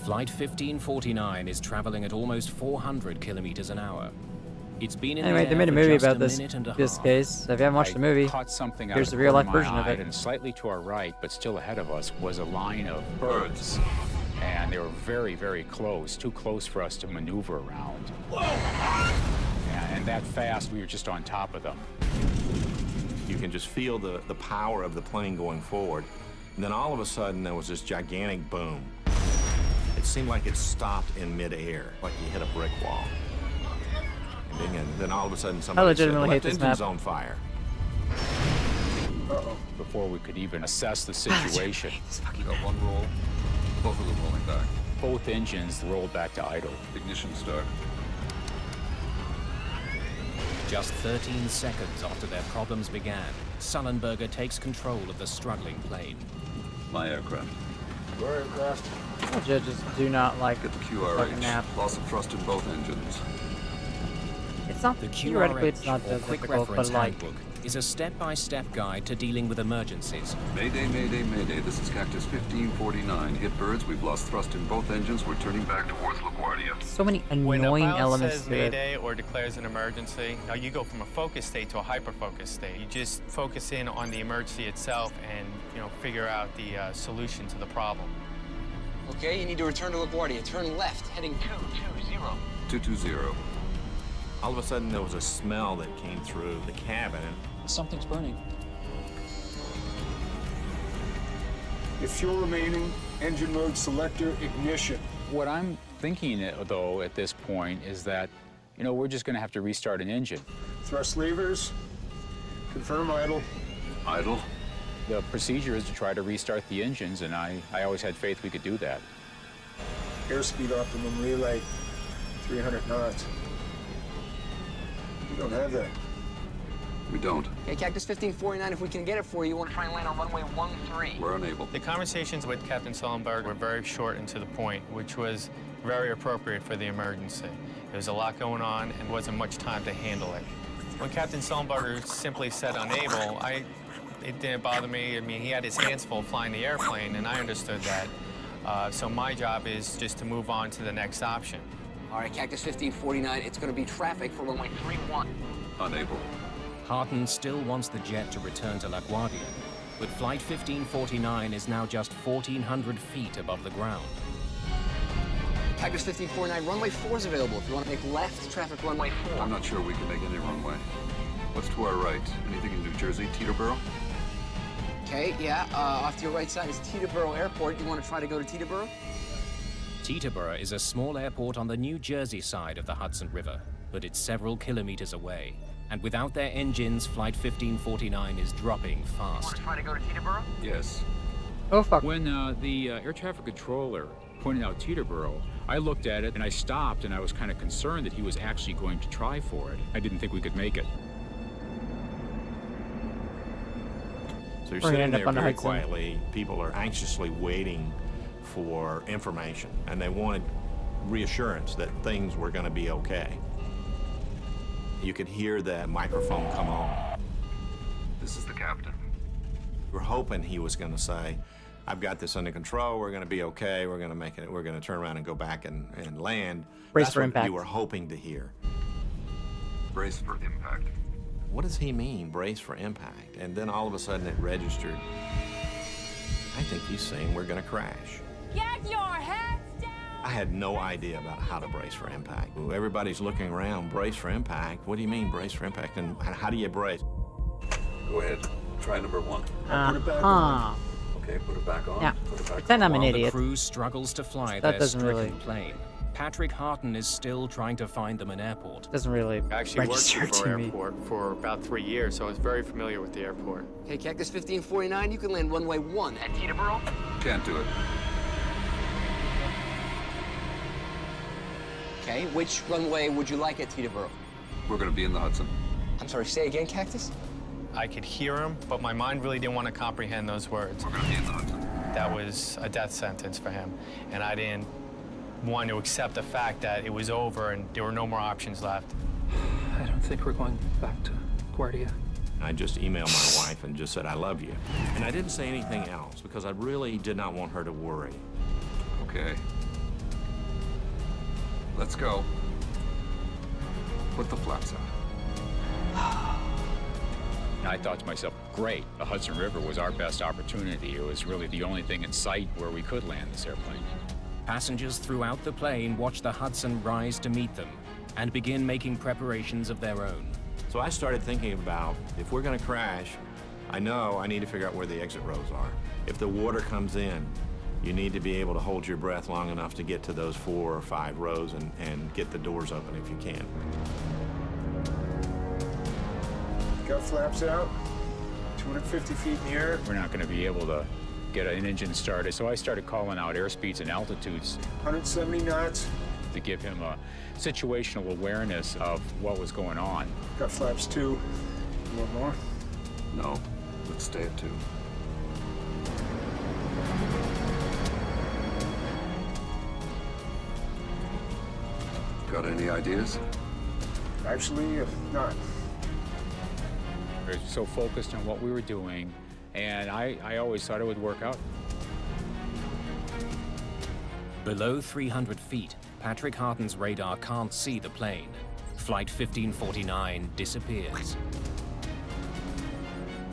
Flight 1549 is traveling at almost 400 kilometers an hour. It's been in Anyway, the they air made a for movie just about a minute and a this half. case. If you haven't watched the movie, Caught something out here's of the the real corner life of my version of eye, it. and slightly to our right, but still ahead of us, was a line of birds. And they were very, very close, too close for us to maneuver around. And that fast, we were just on top of them. You can just feel the power of the plane going forward. And then all of a sudden, there was this gigantic boom. It seemed like it stopped in midair, like you hit a brick wall. And then all of a sudden, somebody said, legitimately the hate left this engine's map. on fire. Before we could even assess the situation. We got one roll, both of them rolling back. Both engines rolled back to idle. Ignition start. Just 13 seconds after their problems began, Sullenberger takes control of the struggling plane. My aircraft. Your aircraft. Judges do not like Get the fucking QRH. nap. Loss of thrust in both engines. It's not The theoretically, it's QRH, not or that Quick difficult, Reference but like, Handbook, is a step-by-step guide to dealing with emergencies. Mayday, mayday, mayday. This is Cactus 1549. Hit birds. We've lost thrust in both engines. We're turning back towards LaGuardia. so many When a annoying pilot elements says to it. mayday or declares an emergency, you go from a focus state to a hyper-focus state. You just focus in on the emergency itself and, you know, figure out the solution to the problem. Okay, you need to return to LaGuardia. Turn left, heading 220. 220. All of a sudden, there was a smell that came through the cabin. Something's burning. If fuel remaining, engine mode selector, ignition. What I'm thinking, though, at this point is that, you know, we're just going to have to restart an engine. Thrust levers. Confirm idle. Idle. The procedure is to try to restart the engines, and I always had faith we could do that. Airspeed optimum relay. 300 knots. You don't have that. We don't. Okay, Cactus 1549, if we can get it for you, you want to try and land on runway 13. We're unable. The conversations with Captain Sullenberg were very short and to the point, which was very appropriate for the emergency. There was a lot going on and wasn't much time to handle it. When Captain Sullenberger simply said unable, it didn't bother me. I mean, he had his hands full flying the airplane, and I understood that. So my job is just to move on to the next option. All right, Cactus 1549, it's going to be traffic for runway 31. Unable. Harton still wants the jet to return to LaGuardia, but Flight 1549 is now just 1,400 feet above the ground. Cactus 1549, runway 4 is available if you want to make left, traffic runway 4. I'm not sure we can make any runway. What's to our right? Anything in New Jersey, Teterboro? Okay, yeah, off to your right side is Teterboro Airport. You want to try to go to Teterboro? Teterboro is a small airport on the New Jersey side of the Hudson River, but it's several kilometers away. And without their engines, Flight 1549 is dropping fast. You want to try to go to Teterboro? Yes. Oh, fuck. When the air traffic controller pointed out Teterboro, I looked at it and I stopped and I was kind of concerned that he was actually going to try for it. I didn't think we could make it. So you're sitting there very quietly. People are anxiously waiting for information, and they wanted reassurance that things were going to be okay. You could hear the microphone come on. This is the captain. We're hoping he was going to say, I've got this under control, we're going to be okay, we're going to make it, we're going to turn around and go back and land. Brace That's for what impact. you were hoping to hear. Brace for impact. What does he mean, brace for impact? And then all of a sudden it registered. I think he's saying we're going to crash. Get your heads down! I had no idea about how to brace for impact. Everybody's looking around, brace for impact. What do you mean, brace for impact? And how do you brace? Go ahead. Try number 1. Put it back on. Okay, put it back on. Yeah. Put it back Pretend on. I'm an While idiot. the crew struggles to fly That their doesn't stricken really- plane, Patrick Harton is still trying to find them an airport. Doesn't really I actually worked register at to Teterboro me. Airport for about 3 years, so I was very familiar with the airport. Okay, Cactus 1549, you can land runway 1 at Teterboro. Can't do it. Okay, which runway would you like at Teterboro? We're going to be in the Hudson. I'm sorry, say again, Cactus? I could hear him, but my mind really didn't want to comprehend those words. We're going to be in the Hudson. That was a death sentence for him, and I didn't want to accept the fact that it was over and there were no more options left. I don't think we're going back to Guardia. I just emailed my wife and just said, I love you. And I didn't say anything else because I really did not want her to worry. Okay. Let's go. Put the flaps on. And I thought to myself, great, the Hudson River was our best opportunity. It was really the only thing in sight where we could land this airplane. Passengers throughout the plane watch the Hudson rise to meet them and begin making preparations of their own. So I started thinking about, if we're going to crash, I know I need to figure out where the exit rows are. If the water comes in, you need to be able to hold your breath long enough to get to those 4 or 5 rows and get the doors open if you can. Got flaps out, 250 feet in the air. We're not going to be able to get an engine started, so I started calling out airspeeds and altitudes 170 knots. to give him a situational awareness of what was going on. Got flaps 2. A little more. No, let's stay at 2. Got any ideas? Actually, not. We were so focused on what we were doing, and I always thought it would work out. Below 300 feet, Patrick Harton's radar can't see the plane. Flight 1549 disappears.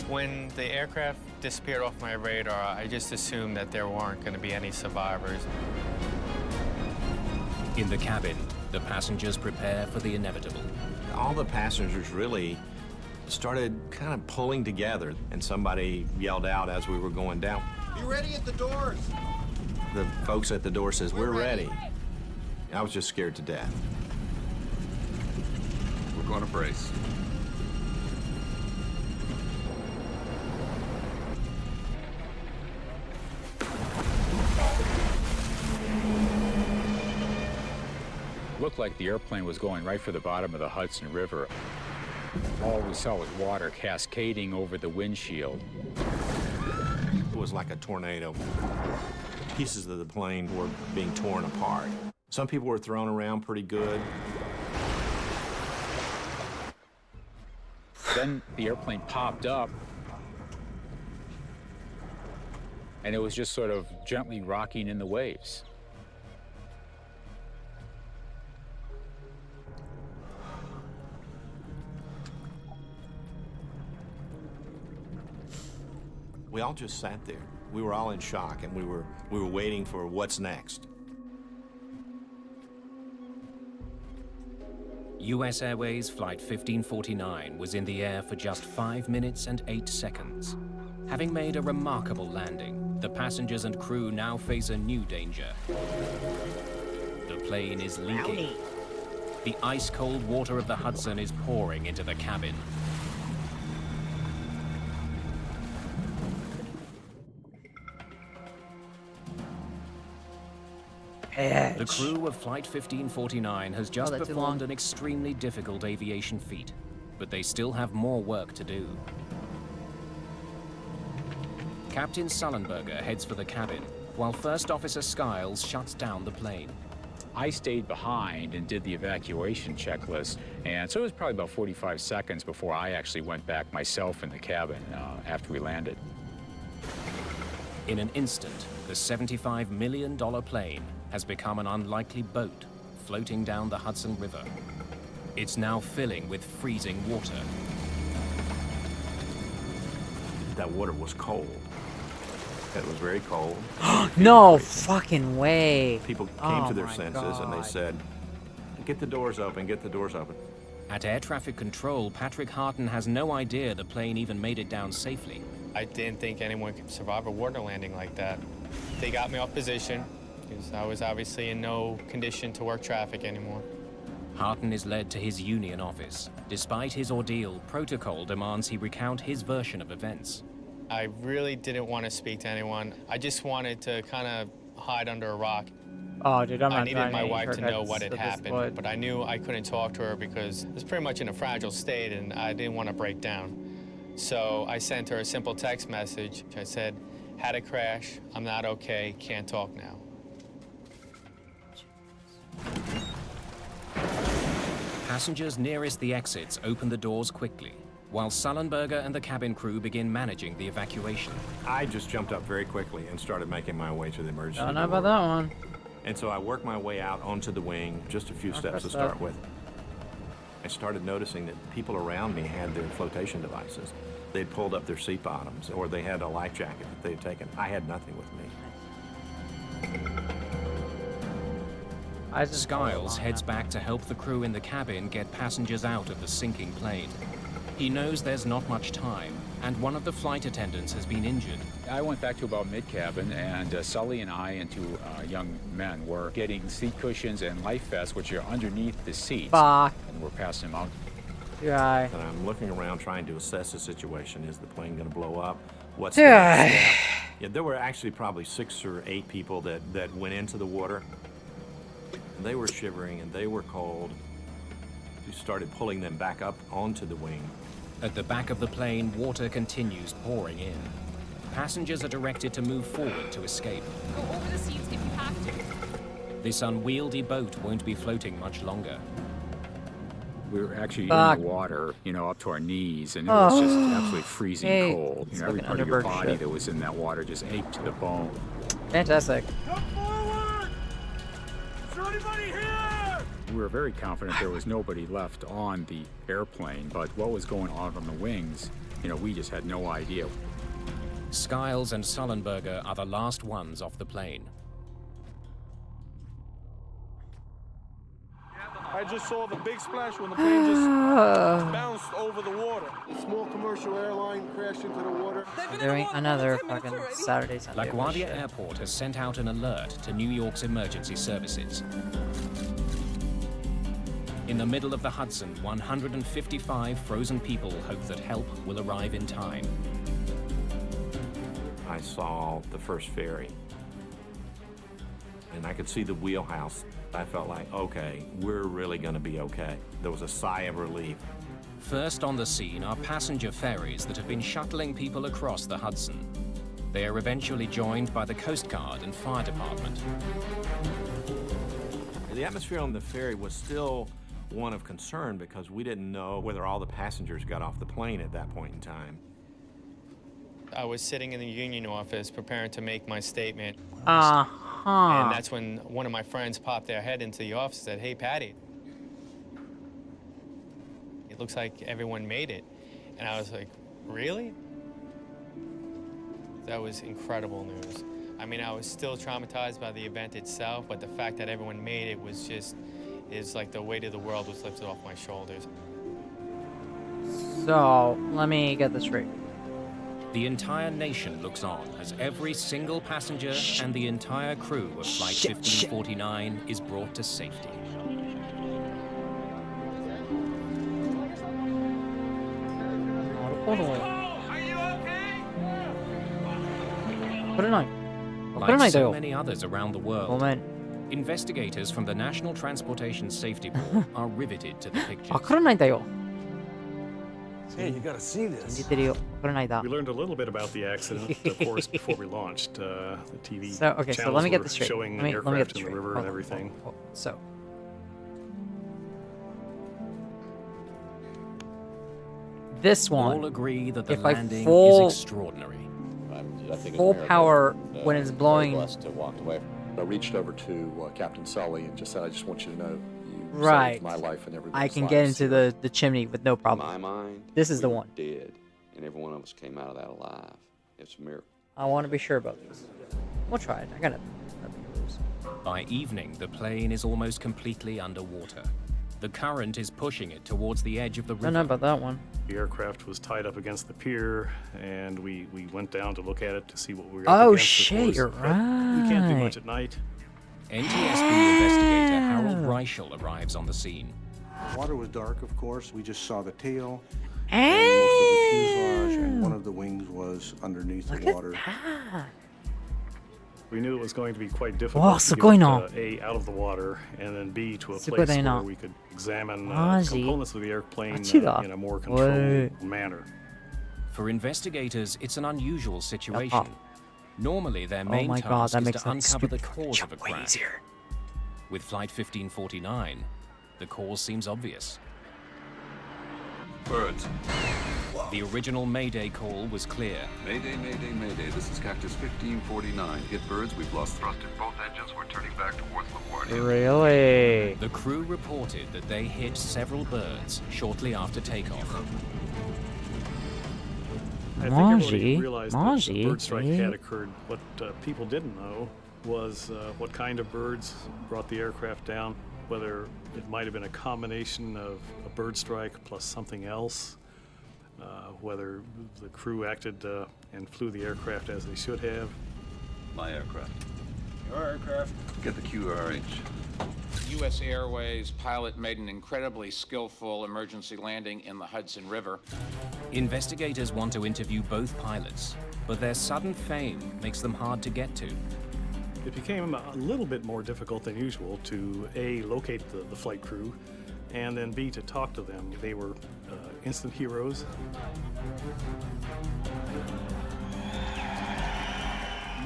When the aircraft disappeared off my radar, I just assumed that there weren't going to be any survivors. In the cabin, the passengers prepare for the inevitable. All the passengers really started kind of pulling together, and somebody yelled out as we were going down. Be ready at the doors. The folks at the door says, we're ready. I was just scared to death. We're going to brace. Looked like the airplane was going right for the bottom of the Hudson River. All we saw was water cascading over the windshield. It was like a tornado. Pieces of the plane were being torn apart. Some people were thrown around pretty good. Then the airplane popped up, and it was just sort of gently rocking in the waves. We all just sat there. We were all in shock, and we were waiting for what's next. US Airways Flight 1549 was in the air for just 5 minutes and 8 seconds. Having made a remarkable landing, the passengers and crew now face a new danger. The plane is leaking. The ice-cold water of the Hudson is pouring into the cabin. The crew of Flight 1549 has just performed an extremely difficult aviation feat, but they still have more work to do. Captain Sullenberger heads for the cabin, while First Officer Skiles shuts down the plane. I stayed behind and did the evacuation checklist, and so it was probably about 45 seconds before I actually went back myself in the cabin after we landed. In an instant, the $75 million plane has become an unlikely boat floating down the Hudson River. It's now filling with freezing water. That water was cold. It was very cold. No fucking way. People came to their senses and they said, get the doors open, get the doors open. At air traffic control, Patrick Harton has no idea the plane even made it down safely. I didn't think anyone could survive a water landing like that. They got me off position, because I was obviously in no condition to work traffic anymore. Harton is led to his union office. Despite his ordeal, protocol demands he recount his version of events. I really didn't want to speak to anyone. I just wanted to kind of hide under a rock. Oh, dude, I needed my wife to know what had happened, but I knew I couldn't talk to her because I was pretty much in a fragile state and I didn't want to break down. So I sent her a simple text message. I said, had a crash, I'm not okay, can't talk now. Passengers nearest the exits open the doors quickly, while Sullenberger and the cabin crew begin managing the evacuation. I just jumped up very quickly and started making my way to the emergency Don't know door. about that one. And so I worked my way out onto the wing, just a few steps to start with. I started noticing that people around me had their flotation devices. They'd pulled up their seat bottoms, or they had a life jacket that they had taken. I had nothing with me. Skiles heads back to help the crew in the cabin get passengers out of the sinking plane. He knows there's not much time, and one of the flight attendants has been injured. I went back to about mid-cabin, and Sully and I and two young men were getting seat cushions and life vests, which are underneath the seats. Fuck. And we're passing them out. Yeah. And I'm looking around trying to assess the situation. Is the plane going to blow up? What's Yeah. the next step? Yeah, there were actually probably 6 or 8 people that went into the water. And they were shivering and they were cold. We started pulling them back up onto the wing. At the back of the plane, water continues pouring in. Passengers are directed to move forward to escape. Go over the seats if you have to. This unwieldy boat won't be floating much longer. We were actually Fuck. in the water, up to our knees, and it was just Oh. absolutely freezing Hey, cold. it's Every fucking part of your Underberg body shit. that was in that water just ached to the bone. Fantastic. We were very confident there was nobody left on the airplane, but what was going on the wings, we just had no idea. Skiles and Sullenberger are the last ones off the plane. I just saw the big splash when the plane just bounced over the water. A small commercial airline crashed into the water. Doing another fucking Saturday, Sunday. LaGuardia shit. Airport has sent out an alert to New York's emergency services. In the middle of the Hudson, 155 frozen people hope that help will arrive in time. I saw the first ferry. And I could see the wheelhouse. I felt like, okay, we're really going to be okay. There was a sigh of relief. First on the scene are passenger ferries that have been shuttling people across the Hudson. They are eventually joined by the Coast Guard and fire department. The atmosphere on the ferry was still one of concern because we didn't know whether all the passengers got off the plane at that point in time. I was sitting in the union office preparing to make my statement. Uh-huh. And that's when one of my friends popped their head into the office and said, "Hey, Patty, it looks like everyone made it." And I was like, "Really?" That was incredible news. I mean, I was still traumatized by the event itself, but the fact that everyone made it was just, it's like the weight of the world was lifted off my shoulders. So, let me get this straight. The entire nation looks on as every single passenger and the entire crew of Flight 1549 is brought to safety. Like so many others around the world, investigators from the National Transportation Safety Board are riveted to the pictures. Hey, you gotta see this. We learned a little bit about the accident, of course, before we launched. The TV So, okay, so let me get this straight. showing Let me get aircraft this in the straight. river and everything. So, this one, All agree that the if I landing full, is extraordinary. full power when it's blowing, I reached over to Captain Sully and just said, "I just want you to know you right, saved my life and everybody's I can lives get into here." the chimney with no problem. In my mind, This is the we one. Dead, and every one of us came out of that alive. It's a miracle. I want to be sure about this. We'll try it. I got nothing to lose. By evening, the plane is almost completely underwater. The current is pushing it towards the edge of the river. I don't know about that one. The aircraft was tied up against the pier, and we went down to look at it to see what we were up Oh against, of shit, course, you're but we can't do right. much at night. NTSB investigator Harold Reichel arrives on the scene. The water was dark, of course. We just saw the tail and most of the fuselage, and one of the wings was underneath the water. We knew it was going to be quite difficult What's to get going it, on? A, out of the water, and then B, to a What's place going where on? we could examine Ozzy. components of the airplane Achira. in a more controlled manner. For investigators, it's an unusual situation. Normally, their main my God, task that is makes to that uncover the stupid cause job of a way crash. easier. With Flight 1549, the cause seems obvious. Birds. The original Mayday call was clear. Mayday, Mayday, Mayday. This is Cactus 1549. Hit birds. We've lost thrust in both engines. We're turning back towards LaGuardia. Really? The crew reported that they hit several birds shortly after takeoff. I think everybody Maji, realized that the Maji, bird strike eh? had occurred. What people didn't know was what kind of birds brought the aircraft down, whether it might have been a combination of a bird strike plus something else, whether the crew acted and flew the aircraft as they should have. My aircraft. Your aircraft. Get the QRH. U.S. Airways pilot made an incredibly skillful emergency landing in the Hudson River. Investigators want to interview both pilots, but their sudden fame makes them hard to get to. It became a little bit more difficult than usual to A, locate the flight crew, and then B, to talk to them. They were instant heroes.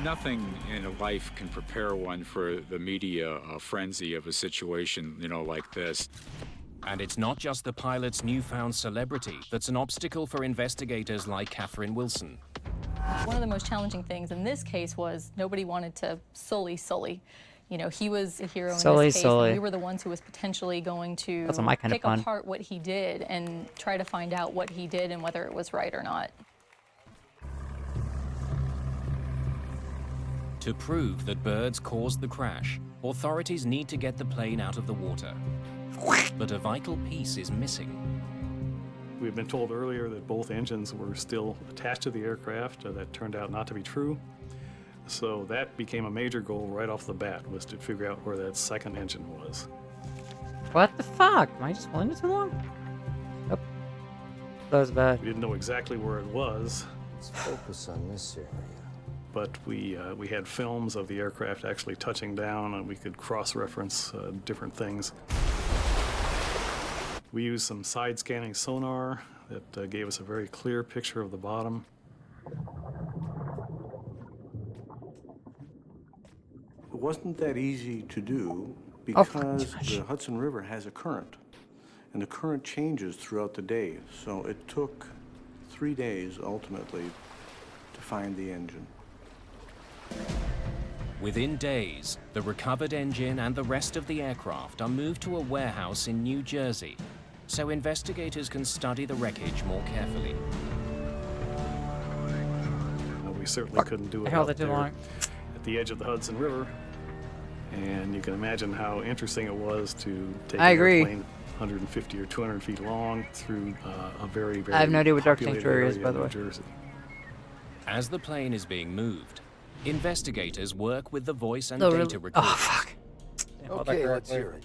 Nothing in life can prepare one for the media frenzy of a situation, like this. And it's not just the pilot's newfound celebrity that's an obstacle for investigators like Catherine Wilson. One of the most challenging things in this case was nobody wanted to sully Sully. He was a hero in this case, and we were the ones who was potentially going to That's not my kind of pick fun. apart what he did and try to find out what he did and whether it was right or not. To prove that birds caused the crash, authorities need to get the plane out of the water. But a vital piece is missing. We had been told earlier that both engines were still attached to the aircraft. That turned out not to be true. So that became a major goal right off the bat, was to figure out where that second engine was. What the fuck? Am I just holding it too long? Yep. That was bad. We didn't know exactly where it was. Let's focus on this area. But we had films of the aircraft actually touching down, and we could cross-reference different things. We used some side-scanning sonar that gave us a very clear picture of the bottom. It wasn't that easy to do because the Hudson River has a current, and the current changes throughout the day. So it took 3 days, ultimately, to find the engine. Within days, the recovered engine and the rest of the aircraft are moved to a warehouse in New Jersey, so investigators can study the wreckage more carefully. We certainly couldn't do it out there at the edge of the Hudson River, and you can imagine how interesting it was to take an airplane 150 or 200 feet long through a very, very I have no idea what Dark populated Sanctuary is, area by of the way. New Jersey. As the plane is being moved, investigators work with the voice and data recorders, Okay, let's hear it.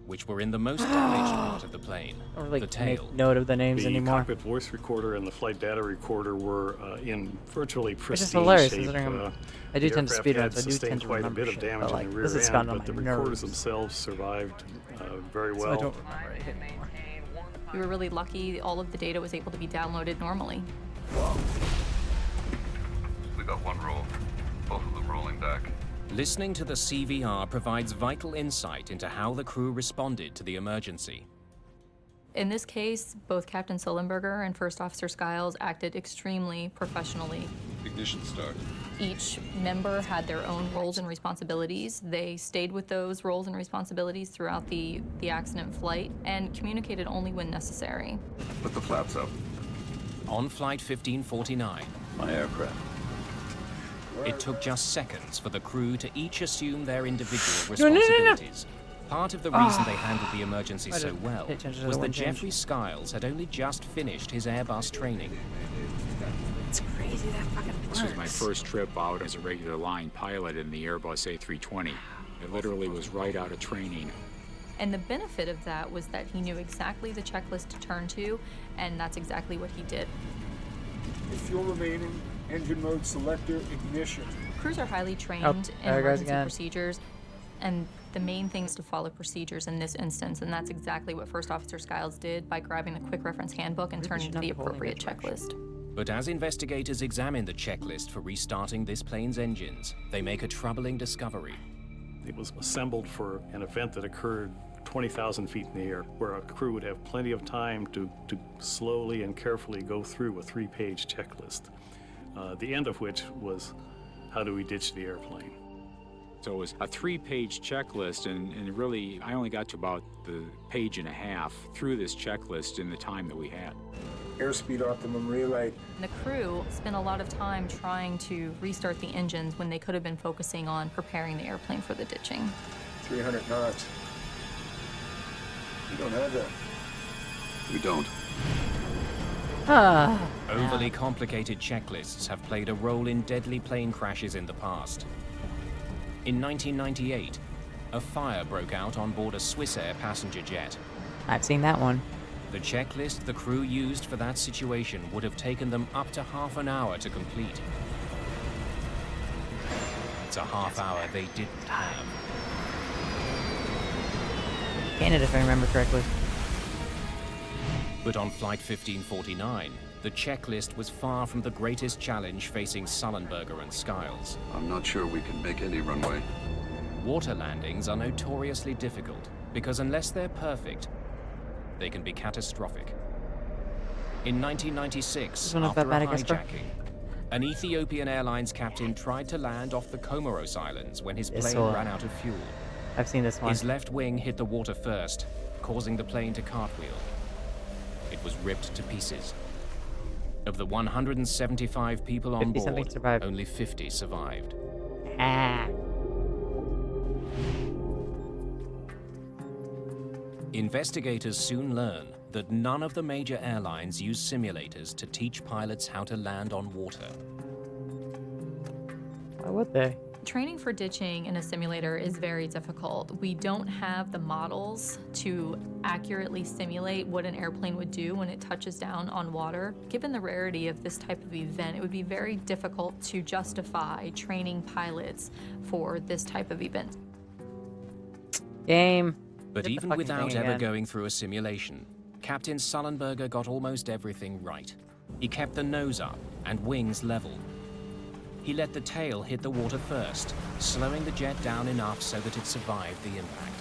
which were in the most damaged part of the plane, I don't really the tail. make note of the names The anymore. cockpit voice recorder and the flight data recorder were in virtually It's pristine just hilarious shape. considering I do The tend to aircraft speed had runs. I do sustained tend to quite a remember bit of shit, damage but in like the rear this has end, gotten on but the my recorders nerves. themselves survived very So well. I don't remember it anymore. We were really lucky. All of the data was able to be downloaded normally. We got one roll. Both of them rolling back. Listening to the CVR provides vital insight into how the crew responded to the emergency. In this case, both Captain Sullenberger and First Officer Skiles acted extremely professionally. Ignition start. Each member had their own roles and responsibilities. They stayed with those roles and responsibilities throughout the accident flight and communicated only when necessary. Put the flaps up. On Flight 1549, My aircraft. it took just seconds for the crew to each assume their individual No. responsibilities. Part of the reason they handled the emergency I so didn't well pay attention to was the that wind change. Jeffrey Skiles had only just finished his Airbus training. It's crazy that fucking works. This was my first trip out as a regular line pilot in the Airbus A320. It literally was right out of training. And the benefit of that was that he knew exactly the checklist to turn to, and that's exactly what he did. If you're remaining, engine mode selector, ignition. Crews are highly trained in there it goes emergency again. procedures, and the main thing is to follow procedures in this instance, and that's exactly what First Officer Skiles did by grabbing the quick reference handbook and turning to the appropriate checklist. But as investigators examine the checklist for restarting this plane's engines, they make a troubling discovery. It was assembled for an event that occurred 20,000 feet in the air, where a crew would have plenty of time to slowly and carefully go through a 3-page checklist, the end of which was, how do we ditch the airplane? So it was a 3-page checklist, and really, I only got to about the page and a half through this checklist in the time that we had. Airspeed optimum relay. And the crew spent a lot of time trying to restart the engines when they could have been focusing on preparing the airplane for the ditching. 300 knots. You don't have that. We don't. Overly complicated checklists have played a role in deadly plane crashes in the past. In 1998, a fire broke out on board a Swissair passenger jet. I've seen that one. The checklist the crew used for that situation would have taken them up to half an hour to complete. It's a half hour they didn't have. Canada, if I remember correctly. But on Flight 1549, the checklist was far from the greatest challenge facing Sullenberger and Skiles. I'm not sure we can make any runway. Water landings are notoriously difficult because unless they're perfect, they can be catastrophic. In 1996, one of after a Madagascar? hijacking, an Ethiopian Airlines captain tried to land off the Comoros Islands when his plane ran out of fuel. I've seen this one. His left wing hit the water first, causing the plane to cartwheel. It was ripped to pieces. Of the 175 people on 50-something board, survived. only 50 survived. Ah. Investigators soon learn that none of the major airlines use simulators to teach pilots how to land on water. Why would they? Training for ditching in a simulator is very difficult. We don't have the models to accurately simulate what an airplane would do when it touches down on water. Given the rarity of this type of event, it would be very difficult to justify training pilots for this type of event. Game. But Hit the even fucking without thing ever again. going through a simulation, Captain Sullenberger got almost everything right. He kept the nose up and wings level. He let the tail hit the water first, slowing the jet down enough so that it survived the impact.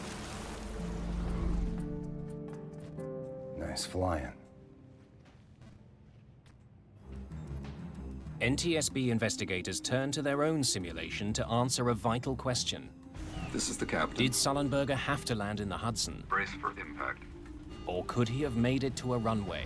Nice flying. NTSB investigators turned to their own simulation to answer a vital question. This is the captain. Did Sullenberger have to land in the Hudson? Brace for impact. Or could he have made it to a runway?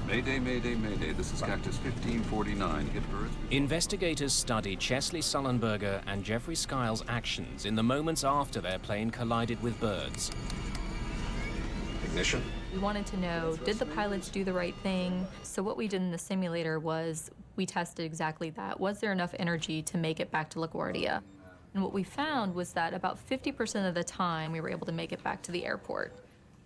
Mayday, mayday, mayday. This is Cactus 1549. Hit birds. Investigators studied Chesley Sullenberger and Jeffrey Skiles' actions in the moments after their plane collided with birds. Ignition. We wanted to know, did the pilots do the right thing? So what we did in the simulator was we tested exactly that. Was there enough energy to make it back to LaGuardia? And what we found was that about 50% of the time we were able to make it back to the airport.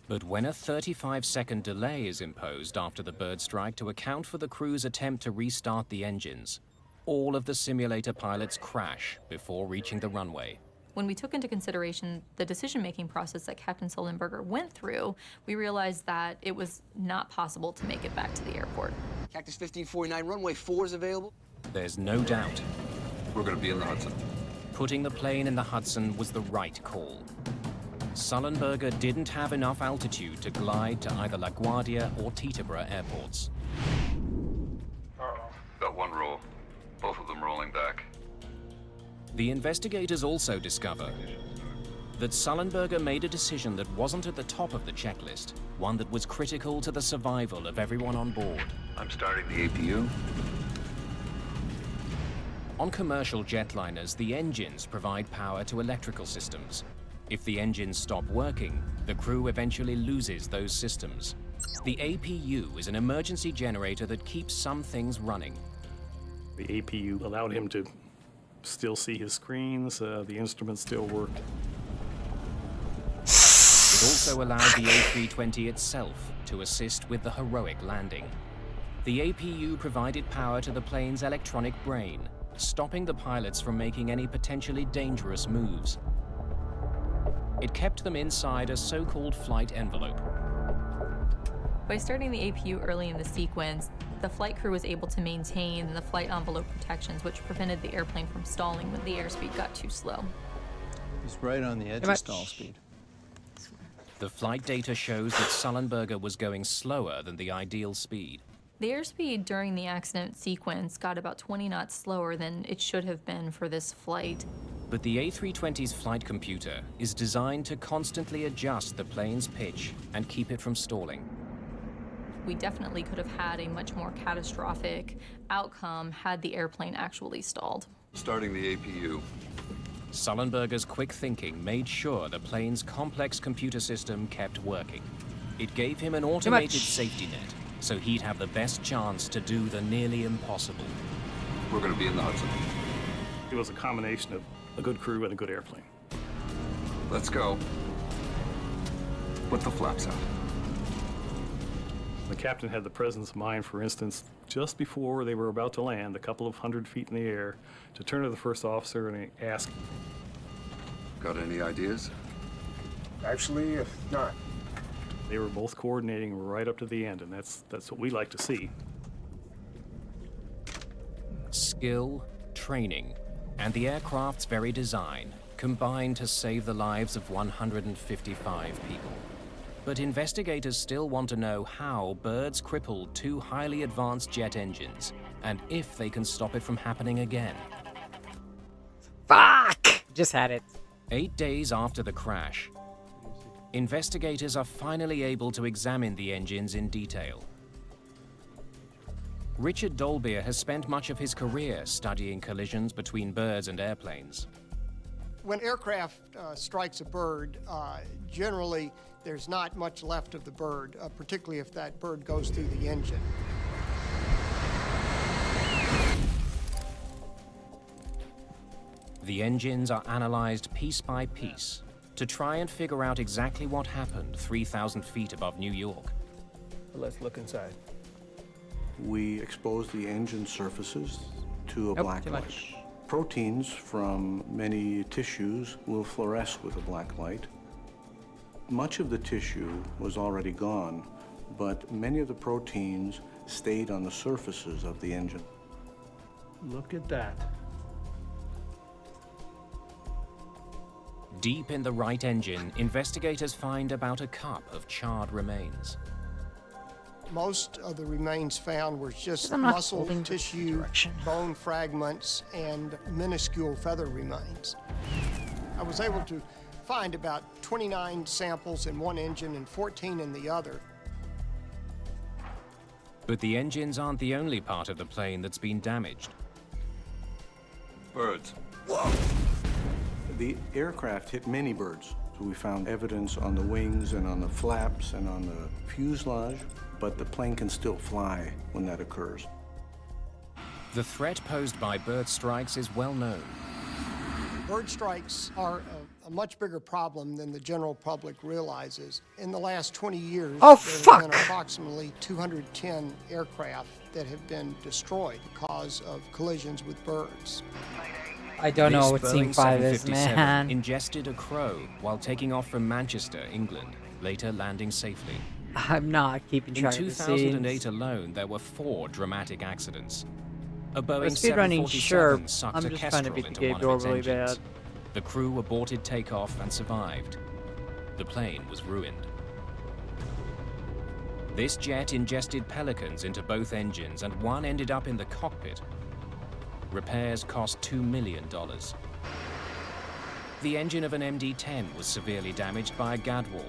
But when a 35-second delay is imposed after the bird strike to account for the crew's attempt to restart the engines, all of the simulator pilots crash before reaching the runway. When we took into consideration the decision-making process that Captain Sullenberger went through, we realized that it was not possible to make it back to the airport. Cactus 1549, runway 4 is available. There's no doubt. We're going to be in the Hudson. Putting the plane in the Hudson was the right call. Sullenberger didn't have enough altitude to glide to either LaGuardia or Teterboro airports. Got one roll. Both of them rolling back. The investigators also discover that Sullenberger made a decision that wasn't at the top of the checklist, one that was critical to the survival of everyone on board. I'm starting the APU. On commercial jetliners, the engines provide power to electrical systems. If the engines stop working, the crew eventually loses those systems. The APU is an emergency generator that keeps some things running. The APU allowed him to still see his screens, the instruments still worked. It also allowed the A320 itself to assist with the heroic landing. The APU provided power to the plane's electronic brain, stopping the pilots from making any potentially dangerous moves. It kept them inside a so-called flight envelope. By starting the APU early in the sequence, the flight crew was able to maintain the flight envelope protections, which prevented the airplane from stalling when the airspeed got too slow. He's right on the edge of stall speed. The flight data shows that Sullenberger was going slower than the ideal speed. The airspeed during the accident sequence got about 20 knots slower than it should have been for this flight. But the A320's flight computer is designed to constantly adjust the plane's pitch and keep it from stalling. We definitely could have had a much more catastrophic outcome had the airplane actually stalled. Starting the APU. Sullenberger's quick thinking made sure the plane's complex computer system kept working. It gave him an automated safety net, so he'd have the best chance to do the nearly impossible. We're going to be in the Hudson. It was a combination of a good crew and a good airplane. Let's go. Put the flaps out. The captain had the presence of mind, for instance, just before they were about to land, a couple of 100 feet in the air, to turn to the first officer and ask, Got any ideas? Actually, not. They were both coordinating right up to the end, and that's what we like to see. Skill, training, and the aircraft's very design combined to save the lives of 155 people. But investigators still want to know how birds crippled two highly advanced jet engines, and if they can stop it from happening again. Fuck! Just had it. 8 days after the crash, investigators are finally able to examine the engines in detail. Richard Dolbear has spent much of his career studying collisions between birds and airplanes. When aircraft strikes a bird, generally there's not much left of the bird, particularly if that bird goes through the engine. The engines are analyzed piece by piece to try and figure out exactly what happened 3,000 feet above New York. Let's look inside. We exposed the engine surfaces to a black light. Proteins from many tissues will fluoresce with a black light. Much of the tissue was already gone, but many of the proteins stayed on the surfaces of the engine. Look at that. Deep in the right engine, investigators find about a cup of charred remains. Most of the remains found were just I'm not muscle holding the tissue, direction. bone fragments, and minuscule feather remains. I was able to find about 29 samples in one engine and 14 in the other. But the engines aren't the only part of the plane that's been damaged. Birds. The aircraft hit many birds. So we found evidence on the wings and on the flaps and on the fuselage, but the plane can still fly when that occurs. The threat posed by bird strikes is well known. Bird strikes are a much bigger problem than the general public realizes. In the last 20 years, Oh, there have been fuck. approximately 210 aircraft that have been destroyed because of collisions with birds. I don't know This what Scene Boeing 5 is, 757 man. ingested a crow while taking off from Manchester, England, later landing safely. I'm not keeping In track of the 2008 scenes. alone, there were 4 dramatic accidents. A With Boeing speedrunning, 747 sure. sucked I'm a just trying to kestrel beat the into game one door of its really engines. bad. The crew aborted takeoff and survived. The plane was ruined. This jet ingested pelicans into both engines, and one ended up in the cockpit. Repairs cost $2 million. The engine of an MD-10 was severely damaged by a gadwall.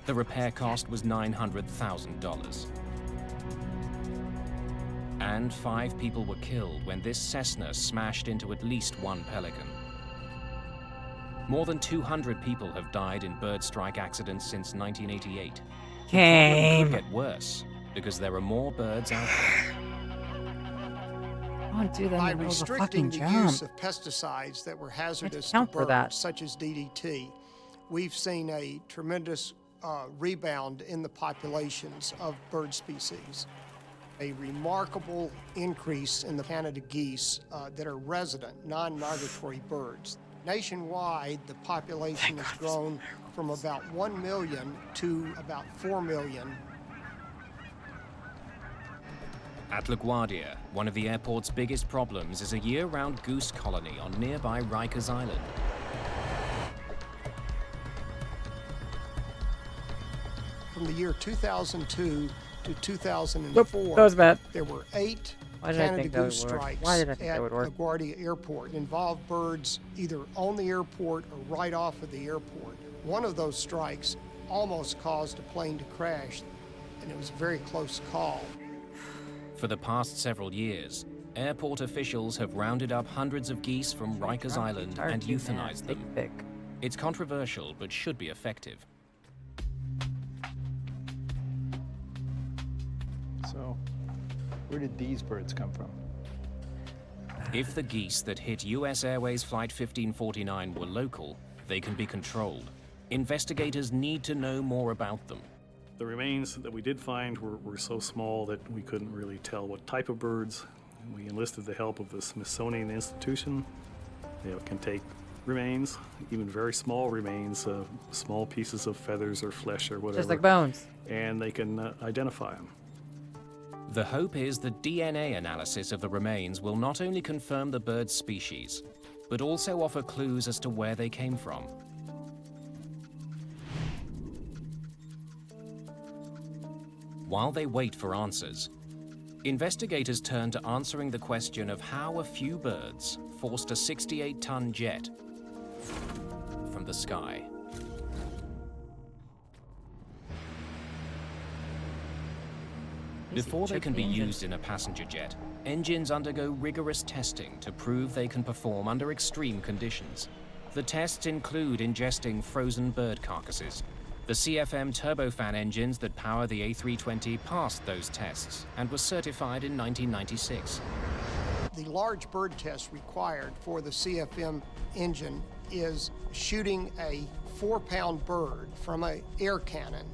The repair cost was $900,000. And 5 people were killed when this Cessna smashed into at least one pelican. More than 200 people have died in bird strike accidents since 1988. The Game. problem could get worse because there are more birds out there. I want to do that By in the middle of a restricting fucking the jump. use of pesticides that were hazardous to count for that. birds, such as DDT, we've seen a tremendous rebound in the populations of bird species. A remarkable increase in the Canada geese that are resident, non-migratory birds. Nationwide, the population has grown from about 1 million to about 4 million. At LaGuardia, one of the airport's biggest problems is a year-round goose colony on nearby Rikers Island. From the year 2002 to 2004, Nope, that was bad. there were 8 Why did I Canada think that would goose work? strikes Why did I think at that would work? LaGuardia Airport. Involved birds either on the airport or right off of the airport. One of those strikes almost caused a plane to crash, and it was a very close call. For the past several years, airport officials have rounded up hundreds of geese from Rikers Island and euthanized them. It's controversial, but should be effective. So, where did these birds come from? If the geese that hit US Airways Flight 1549 were local, they can be controlled. Investigators need to know more about them. The remains that we did find were so small that we couldn't really tell what type of birds. We enlisted the help of the Smithsonian Institution. They can take remains, even very small remains, small pieces of feathers or flesh or whatever. Just like bones. And they can identify them. The hope is that DNA analysis of the remains will not only confirm the bird's species, but also offer clues as to where they came from. While they wait for answers, investigators turn to answering the question of how a few birds forced a 68-ton jet from the sky. Before they can be used in a passenger jet, engines undergo rigorous testing to prove they can perform under extreme conditions. The tests include ingesting frozen bird carcasses. The CFM turbofan engines that power the A320 passed those tests and were certified in 1996. The large bird test required for the CFM engine is shooting a 4-pound bird from an air cannon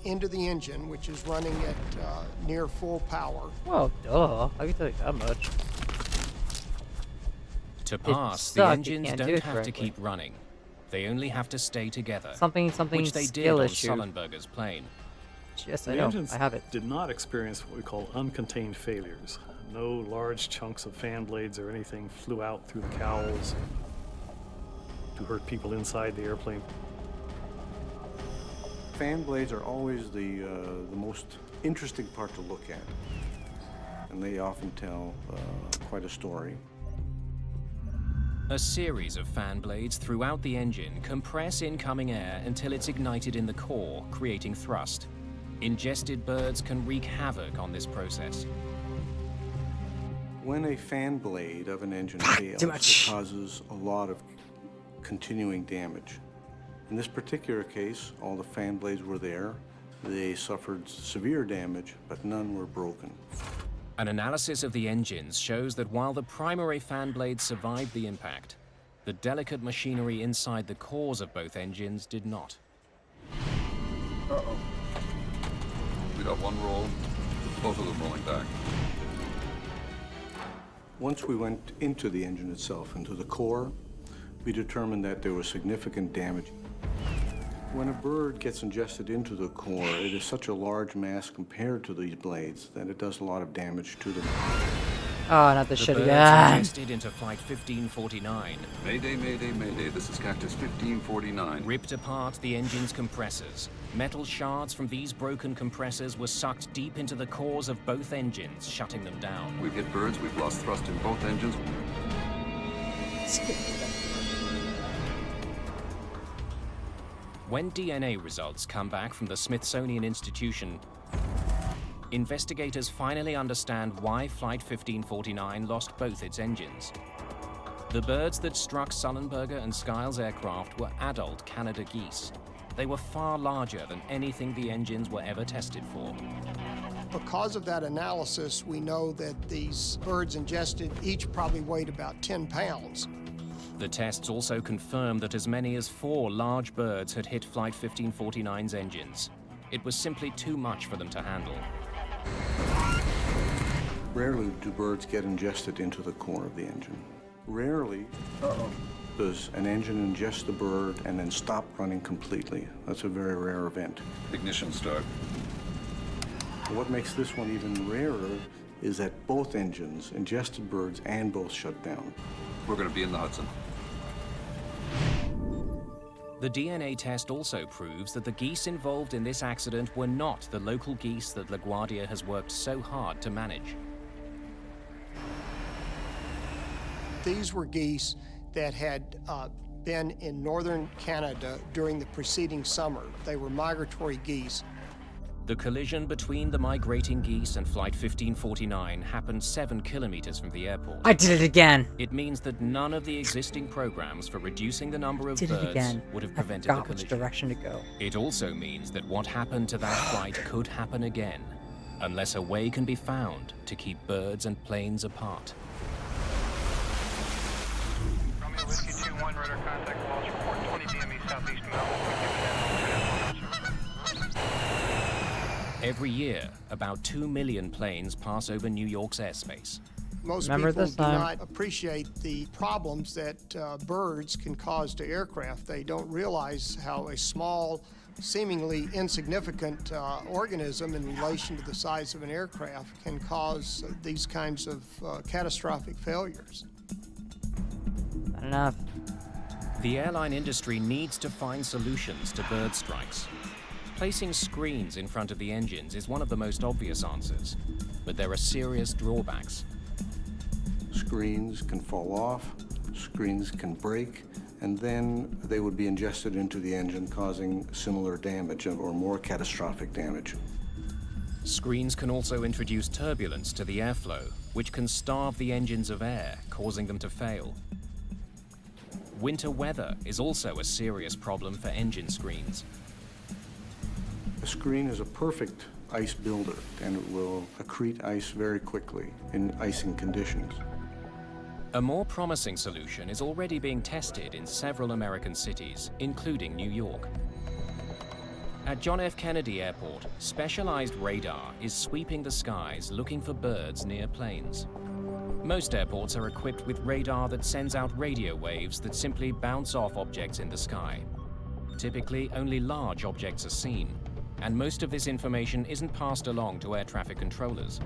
into the engine, which is running at near full power. Well, duh. I can tell you that much. To pass, the engines don't have to keep running. They only have to stay together. Something which they did skill on issue. Sullenberger's plane. Yes, I The know. engines I have it. did not experience what we call uncontained failures. No large chunks of fan blades or anything flew out through the cowls to hurt people inside the airplane. Fan blades are always the most interesting part to look at, and they often tell quite a story. A series of fan blades throughout the engine compress incoming air until it's ignited in the core, creating thrust. Ingested birds can wreak havoc on this process. When a fan blade of an engine fails, it causes a lot of continuing damage. In this particular case, all the fan blades were there. They suffered severe damage, but none were broken. An analysis of the engines shows that while the primary fan blades survived the impact, the delicate machinery inside the cores of both engines did not. Uh-oh. We got one roll, both of them rolling back. Once we went into the engine itself, into the core, we determined that there was significant damage. When a bird gets ingested into the core, it is such a large mass compared to these blades that it does a lot of damage to them. Oh, not this shit birds again. ingested into Flight 1549. Mayday, mayday, mayday. This is Cactus 1549. Ripped apart the engine's compressors. Metal shards from these broken compressors were sucked deep into the cores of both engines, shutting them down. We've hit birds. We've lost thrust in both engines. When DNA results come back from the Smithsonian Institution, investigators finally understand why Flight 1549 lost both its engines. The birds that struck Sullenberger and Skiles' aircraft were adult Canada geese. They were far larger than anything the engines were ever tested for. Because of that analysis, we know that these birds ingested each probably weighed about 10 pounds. The tests also confirmed that as many as 4 large birds had hit Flight 1549's engines. It was simply too much for them to handle. Rarely do birds get ingested into the core of the engine. Rarely does an engine ingest the bird and then stop running completely. That's a very rare event. Ignition start. What makes this one even rarer is that both engines ingested birds and both shut down. We're going to be in the Hudson. The DNA test also proves that the geese involved in this accident were not the local geese that LaGuardia has worked so hard to manage. These were geese that had been in northern Canada during the preceding summer. They were migratory geese. The collision between the migrating geese and Flight 1549 happened 7 kilometers from the airport. I did it again. It means that none of the existing programs for reducing the number of birds would have prevented the collision. Which direction to go. It also means that what happened to that flight could happen again, unless a way can be found to keep birds and planes apart. Romeo Whiskey 2-1, radar contact, Walsh report 20 DME southeast Melbourne. Every year, about 2 million planes pass over New York's airspace. Most people do not appreciate the problems that birds can cause to aircraft. They don't realize how a small, seemingly insignificant organism in relation to the size of an aircraft can cause these kinds of catastrophic failures. Not enough. The airline industry needs to find solutions to bird strikes. Placing screens in front of the engines is one of the most obvious answers, but there are serious drawbacks. Screens can fall off, screens can break, and then they would be ingested into the engine, causing similar damage or more catastrophic damage. Screens can also introduce turbulence to the airflow, which can starve the engines of air, causing them to fail. Winter weather is also a serious problem for engine screens. A screen is a perfect ice builder, and it will accrete ice very quickly in icing conditions. A more promising solution is already being tested in several American cities, including New York. At John F. Kennedy Airport, specialized radar is sweeping the skies looking for birds near planes. Most airports are equipped with radar that sends out radio waves that simply bounce off objects in the sky. Typically, only large objects are seen, and most of this information isn't passed along to air traffic controllers.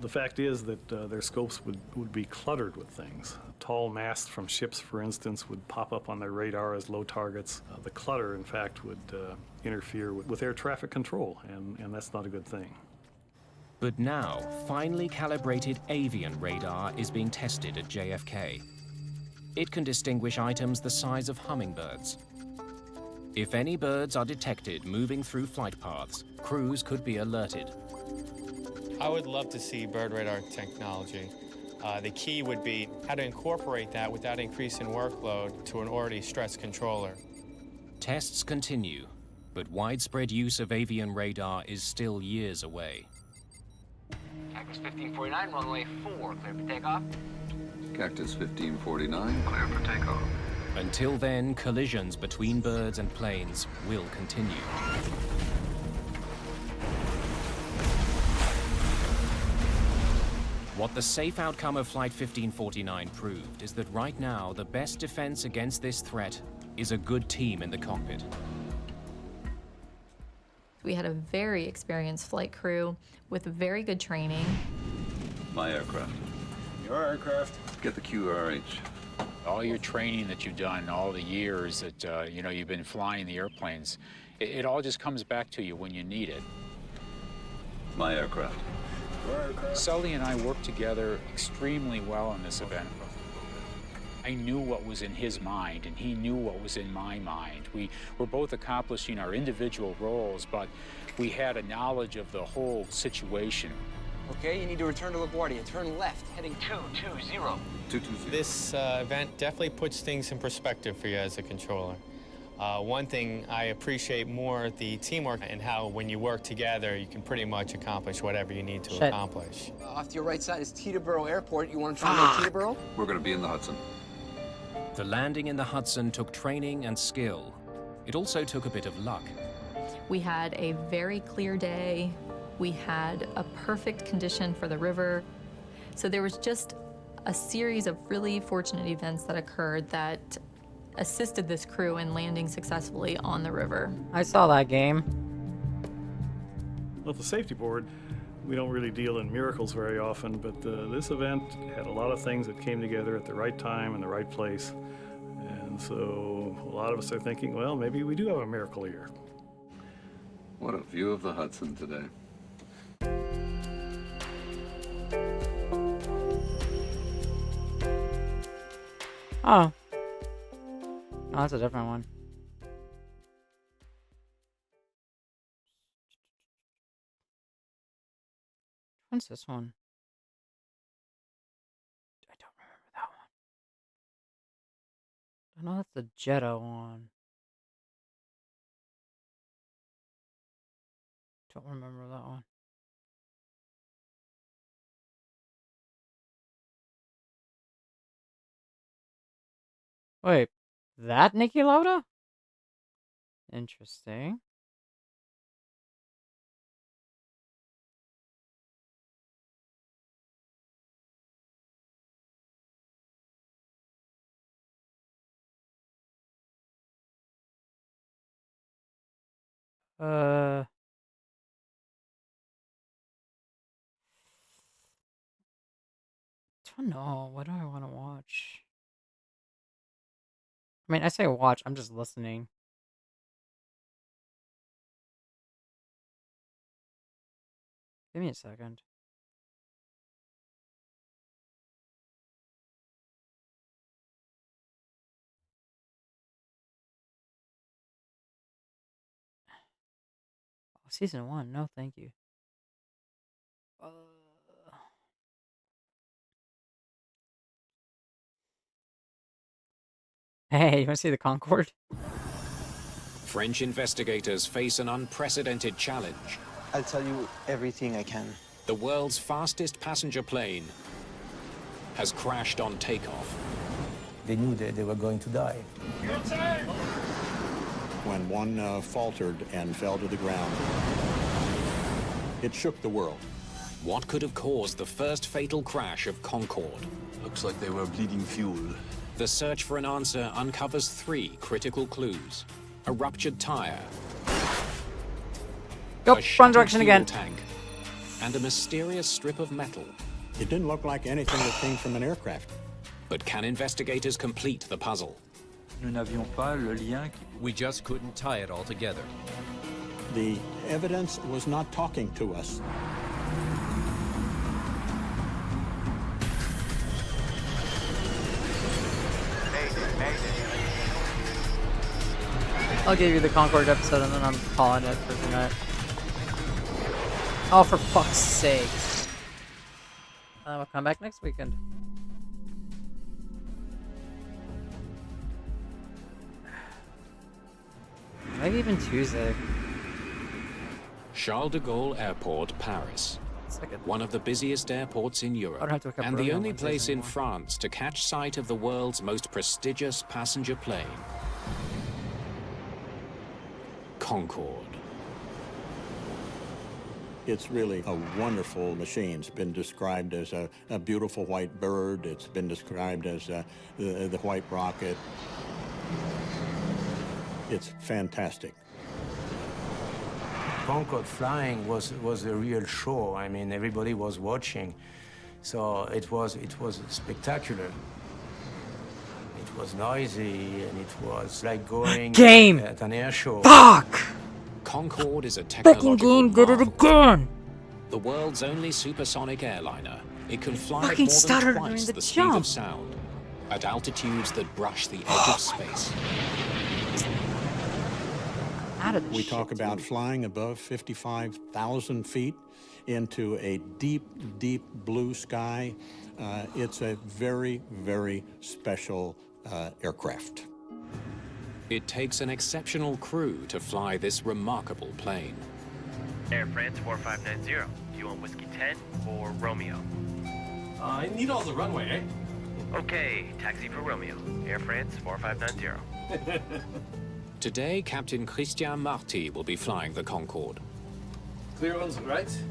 The fact is that their scopes would be cluttered with things. Tall masts from ships, for instance, would pop up on their radar as low targets. The clutter, in fact, would interfere with air traffic control, and that's not a good thing. But now, finely calibrated avian radar is being tested at JFK. It can distinguish items the size of hummingbirds. If any birds are detected moving through flight paths, crews could be alerted. I would love to see bird radar technology. The key would be how to incorporate that without increasing workload to an already stressed controller. Tests continue, but widespread use of avian radar is still years away. Cactus 1549, runway 4, clear for takeoff. Cactus 1549, clear for takeoff. Until then, collisions between birds and planes will continue. What the safe outcome of Flight 1549 proved is that right now, the best defense against this threat is a good team in the cockpit. We had a very experienced flight crew with very good training. My aircraft. Your aircraft. Get the QRH. All your training that you've done, all the years that you've been flying the airplanes, it all just comes back to you when you need it. My aircraft. Sully and I worked together extremely well on this event. I knew what was in his mind, and he knew what was in my mind. We were both accomplishing our individual roles, but we had a knowledge of the whole situation. Okay, you need to return to LaGuardia. Turn left, heading 220. 220. This event definitely puts things in perspective for you as a controller. One thing I appreciate more, the teamwork and how when you work together, you can pretty much accomplish whatever you need to accomplish. Off to your right side is Teterboro Airport. You want to try to make Teterboro? We're going to be in the Hudson. The landing in the Hudson took training and skill. It also took a bit of luck. We had a very clear day. We had a perfect condition for the river. So there was just a series of really fortunate events that occurred that assisted this crew in landing successfully on the river. I saw that game. Well, the safety board, we don't really deal in miracles very often, but this event had a lot of things that came together at the right time and the right place. And so a lot of us are thinking, well, maybe we do have a miracle here. What a view of the Hudson today. Oh. Oh, that's a different one. What's this one? I don't remember that one. I know that's the Jetta one. Don't remember that one. Wait, that Niki Lauda? Interesting. Don't know. What do I want to watch? I mean, I say watch, I'm just listening. Give me a second. Oh, season 1, no thank you. Hey, you want to see the Concorde? French investigators face an unprecedented challenge. I'll tell you everything I can. The world's fastest passenger plane has crashed on takeoff. They knew that they were going to die. When one faltered and fell to the ground, it shook the world. What could have caused the first fatal crash of Concorde? Looks like they were bleeding fuel. The search for an answer uncovers 3 critical clues. A ruptured tire. Go, a wrong direction fuel again. Tank, and a mysterious strip of metal. It didn't look like anything that came from an aircraft. But can investigators complete the puzzle? Nous n'avions pas le lien. We just couldn't tie it all together. The evidence was not talking to us. I'll give you the Concorde episode and then I'm calling it for tonight. Oh, for fuck's sake. We'll come back next weekend. Maybe even Tuesday. Charles de Gaulle Airport, Paris. One of the busiest airports in Europe, and the only place in France to catch sight of the world's most prestigious passenger plane, Concorde. It's really a wonderful machine. It's been described as a beautiful white bird. It's been described as the white rocket. It's fantastic. Concorde flying was a real show. I mean, everybody was watching, so it was spectacular. It was noisy, and it was like going at an air show. Fuck! Concorde is a Fucking technological game did it again! The world's only supersonic airliner. It can fly Fucking more than stuttered twice during the the speed jump. of sound, at altitudes that brush the edge of space. We talk about flying above 55,000 feet into a deep, deep blue sky. It's a very, very special aircraft. It takes an exceptional crew to fly this remarkable plane. Air France 4590. Do you want Whiskey 10 or Romeo? I need all the runway, eh? Okay, taxi for Romeo. Air France 4590. Today, Captain Christian Marty will be flying the Concorde. Clear on the right.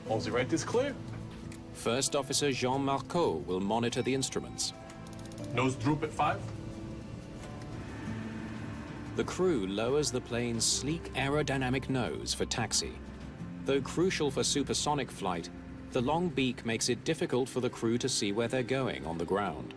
On the right is clear. First Officer Jean Marcot will monitor the instruments. Nose droop at 5. The crew lowers the plane's sleek aerodynamic nose for taxi. Though crucial for supersonic flight, the long beak makes it difficult for the crew to see where they're going on the ground.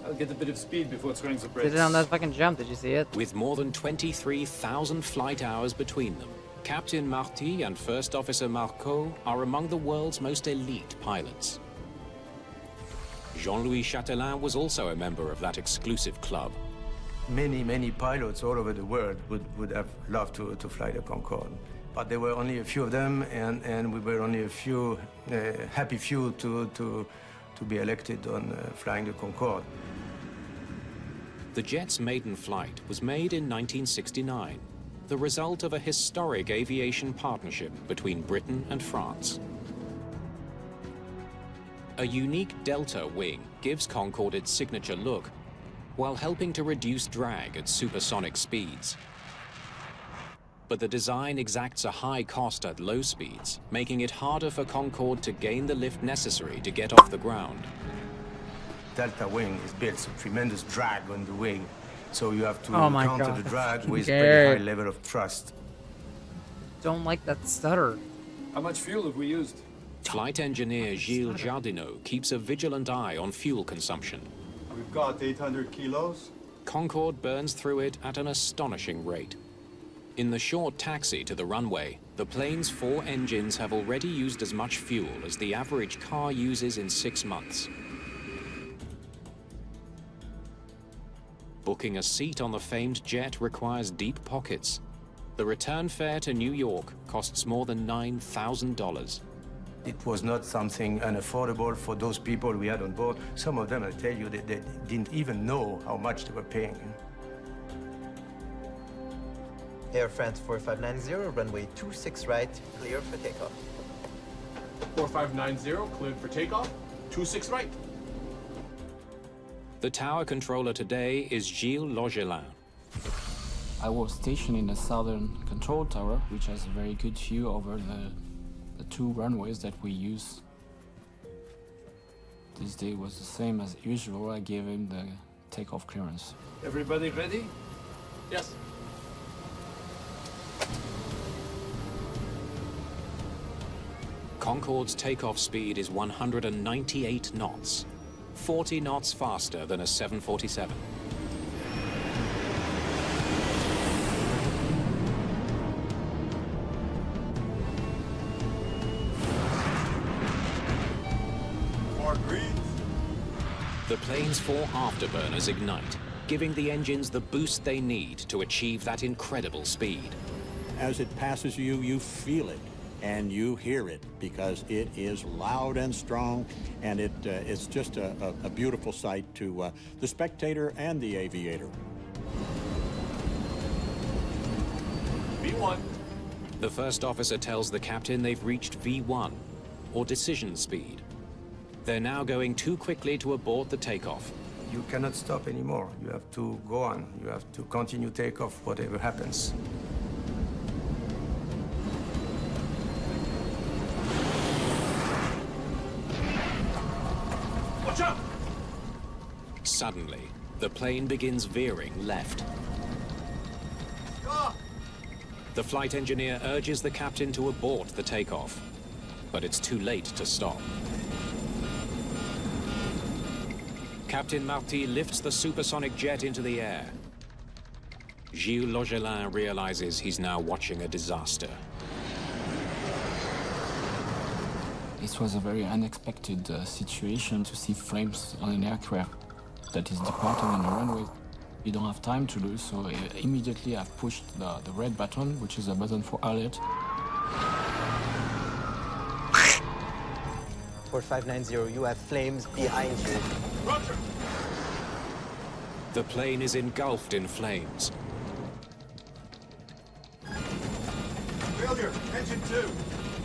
I'll get a bit of speed before throwing the brakes. Did it on that fucking jump, did you see it? With more than 23,000 flight hours between them, Captain Marty and First Officer Marcot are among the world's most elite pilots. Jean-Louis Chatelain was also a member of that exclusive club. Many pilots all over the world would have loved to fly the Concorde. But there were only a few of them, and we were only a few, happy few to be elected on flying the Concorde. The jet's maiden flight was made in 1969, the result of a historic aviation partnership between Britain and France. A unique delta wing gives Concorde its signature look, while helping to reduce drag at supersonic speeds. But the design exacts a high cost at low speeds, making it harder for Concorde to gain the lift necessary to get off the ground. Delta wing is built a tremendous drag on the wing, so you have to Oh my counter God, the that's drag fucking with gay. pretty high level of thrust. Don't like that stutter. How much fuel have we used? Flight engineer Gilles Jardineau keeps a vigilant eye on fuel consumption. We've got 800 kilos. Concorde burns through it at an astonishing rate. In the short taxi to the runway, the plane's 4 engines have already used as much fuel as the average car uses in 6 months. Booking a seat on the famed jet requires deep pockets. The return fare to New York costs more than $9,000. It was not something unaffordable for those people we had on board. Some of them, I tell you, they didn't even know how much they were paying. Air France 4590, runway 26 right, clear for takeoff. 4590, cleared for takeoff. 26 right. The tower controller today is Gilles Logelin. I was stationed in the southern control tower, which has a very good view over the two runways that we use. This day was the same as usual. I gave him the takeoff clearance. Everybody ready? Yes. Concorde's takeoff speed is 198 knots, 40 knots faster than a 747. The plane's 4 afterburners ignite, giving the engines the boost they need to achieve that incredible speed. As it passes you, you feel it and you hear it because it is loud and strong, and it's just a beautiful sight to the spectator and the aviator. V1. The first officer tells the captain they've reached V1, or decision speed. They're now going too quickly to abort the takeoff. You cannot stop anymore. You have to go on. You have to continue takeoff, whatever happens. Watch out! Suddenly, the plane begins veering left. The flight engineer urges the captain to abort the takeoff, but it's too late to stop. Captain Marty lifts the supersonic jet into the air. Gilles Laugelin realizes he's now watching a disaster. This was a very unexpected situation to see flames on an aircraft that is departing on the runway. We don't have time to lose, so immediately I've pushed the red button, which is a button for alert. 4590, you have flames behind you. Roger. The plane is engulfed in flames. Failure, engine 2.